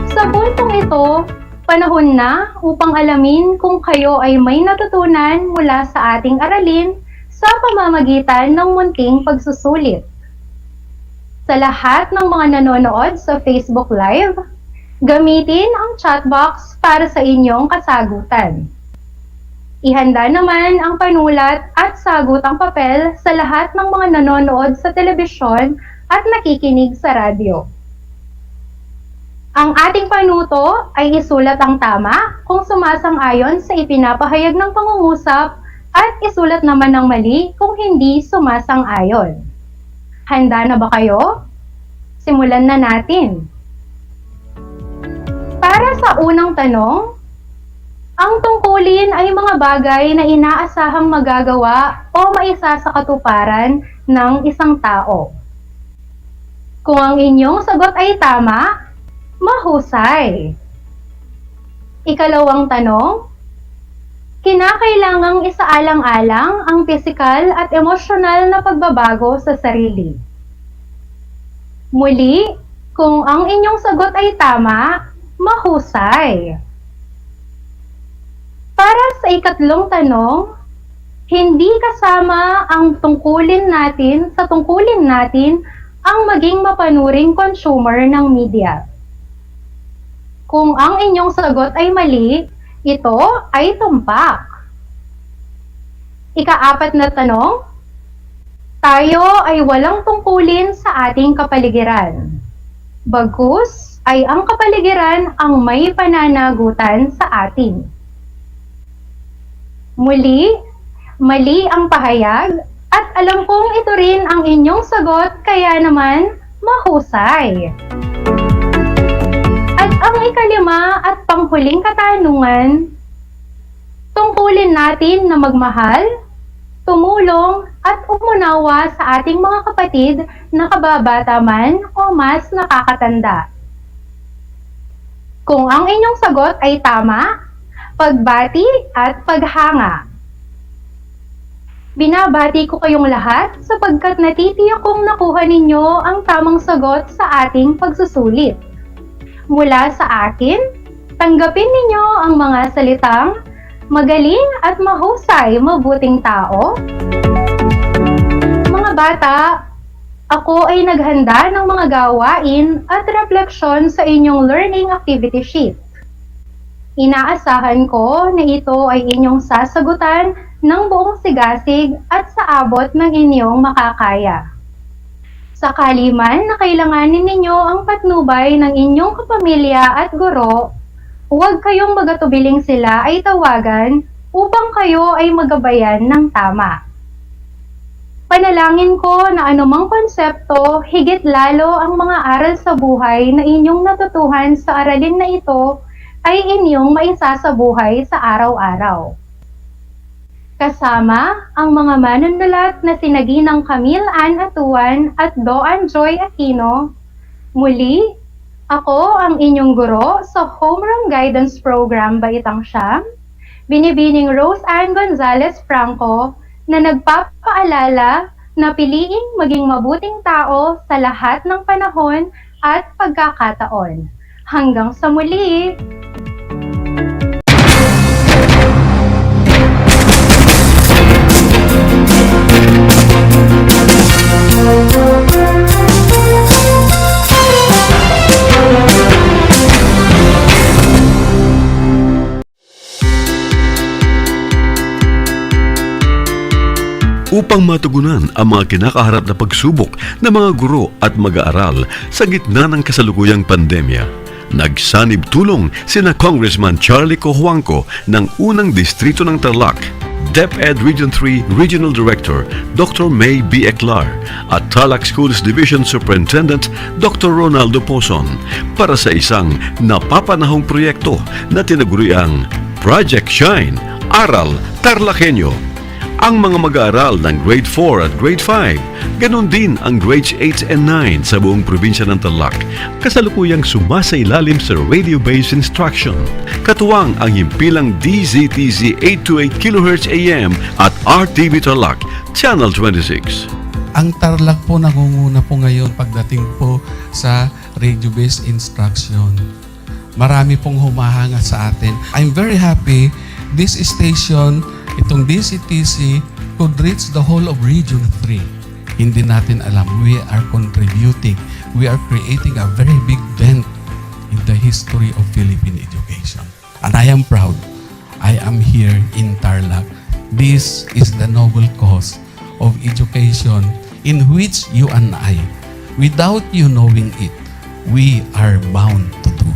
Sa puntong ito, panahon na upang alamin kung kayo ay may natutunan mula sa ating aralin sa pamamagitan ng munting pagsusulit. Sa lahat ng mga nanonood sa Facebook Live, gamitin ang chat box para sa inyong kasagutan. Ihanda naman ang panulat at sagutang papel sa lahat ng mga nanonood sa telebisyon at nakikinig sa radyo. Ang ating panuto ay isulat ang tama kung sumasang-ayon sa ipinapahayag ng pangungusap at isulat naman ng mali kung hindi sumasang-ayon. Handa na ba kayo? Simulan na natin. Para sa unang tanong, ang tungkulin ay mga bagay na inaasahang magagawa o maisa sa katuparan ng isang tao. Kung ang inyong sagot ay tama, mahusay. Ikalawang tanong, kinakailangang isaalang-alang ang pisikal at emosyonal na pagbabago sa sarili. Muli, kung ang inyong sagot ay tama, mahusay. Para sa ikatlong tanong, hindi kasama ang tungkulin natin ang maging mapanuring consumer ng media. Kung ang inyong sagot ay mali, ito ay tumpak. Ika-4 na tanong, tayo ay walang tungkulin sa ating kapaligiran. Bagus ay ang kapaligiran ang may pananagutan sa atin. Muli, mali ang pahayag at alam kong ito rin ang inyong sagot kaya naman mahusay. At ang ikalima at panghuling katanungan, tungkulin natin na magmahal, tumulong at umunawa sa ating mga kapatid na kababata man o mas nakakatanda. Kung ang inyong sagot ay tama, pagbati at paghanga. Binabati ko kayong lahat sapagkat natitiyak kong nakuha ninyo ang tamang sagot sa ating pagsusulit. Mula sa akin, tanggapin ninyo ang mga salitang magaling at mahusay, mabuting tao. Mga bata, ako ay naghanda ng mga gawain at refleksyon sa inyong learning activity sheet. Inaasahan ko na ito ay inyong sasagutan ng buong sigasig at sa abot ng inyong makakaya. Sakali man na kailanganin ninyo ang patnubay ng inyong kapamilya at guro, huwag kayong magatubiling sila ay tawagan upang kayo ay magabayan ng tama. Panalangin ko na anumang konsepto, higit lalo ang mga aral sa buhay na inyong natutuhan sa aralin na ito ay inyong maisasabuhay sa araw-araw. Kasama ang mga manunulat na sina Ginang Camille Ann Atuan at Doan Joy Aquino, muli, ako ang inyong guro sa Homeroom Guidance Program Baitang Siyam, Binibining Rose Ann Gonzalez Franco, na nagpapaalala na piliing maging mabuting tao sa lahat ng panahon at pagkakataon. Hanggang sa muli! Upang matugunan ang mga kinakaharap na pagsubok ng mga guro at mag-aaral sa gitna ng kasalukuyang pandemya, nagsanib tulong sina Congressman Charlie Cojuangco ng unang distrito ng Tarlac, DEPED Region 3 Regional Director Dr. May B. Eclar at Tarlac Schools Division Superintendent Dr. Ronaldo Pozon para sa isang napapanahong proyekto na tinaguriang Project Shine, Aral TarlakHenyo. Ang mga mag-aaral ng Grade 4 at Grade 5, ganon din ang Grades 8 and 9 sa buong probinsya ng Tarlac, kasalukuyang sumasailalim sa radio-based instruction. Katuwang ang himpilang DZTZ 828 kHz AM at RTV Tarlac, Channel 26. Ang Tarlac po nangunguna po ngayon pagdating po sa radio-based instruction. Marami pong humahanga sa atin. I'm very happy this station, itong DCTC, could reach the whole of Region 3. Hindi natin alam, we are contributing. We are creating a very big dent in the history of Philippine education. And I am proud. I am here in Tarlac. This is the noble cause of education in which you and I, without you knowing it, we are bound to do.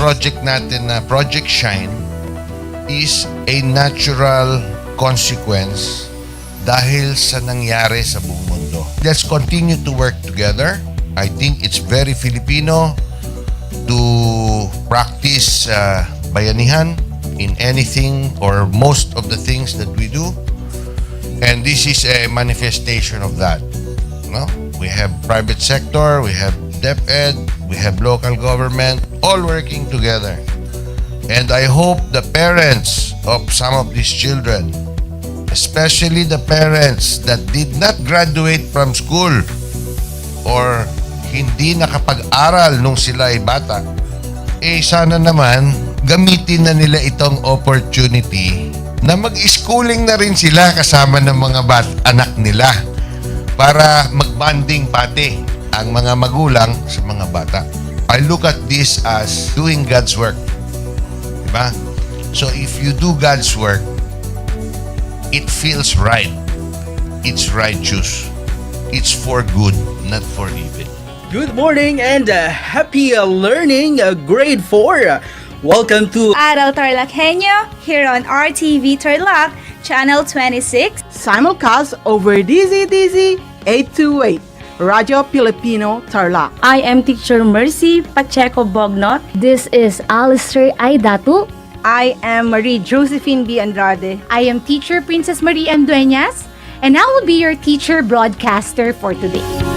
Project natin na Project Shine is a natural consequence dahil sa nangyari sa buong mundo. Let's continue to work together. I think it's very Filipino to practice bayanihan in anything or most of the things that we do. And this is a manifestation of that. No? We have private sector, we have DEPED, we have local government, all working together. And I hope the parents of some of these children, especially the parents that did not graduate from school or hindi nakapag-aral nung sila ay bata, sana naman gamitin na nila itong opportunity na mag-schooling na rin sila kasama ng mga anak nila para mag-bonding pati ang mga magulang sa mga bata. I look at this as doing God's work. Diba? So if you do God's work, it feels right. It's righteous. It's for good, not for evil. Good morning and happy learning, grade 4. Welcome to Aral TarlakHenyo here on RTV Tarlac, Channel 26. Simulcast over DZTZ 828, Radio Filipino Tarlac. I am Teacher Mercy Pacheco Bognot. This is Alistair Aidatu. I am Marie Josephine B. Andrade. I am Teacher Princess Marie M. Dueñas, and I will be your teacher broadcaster for today.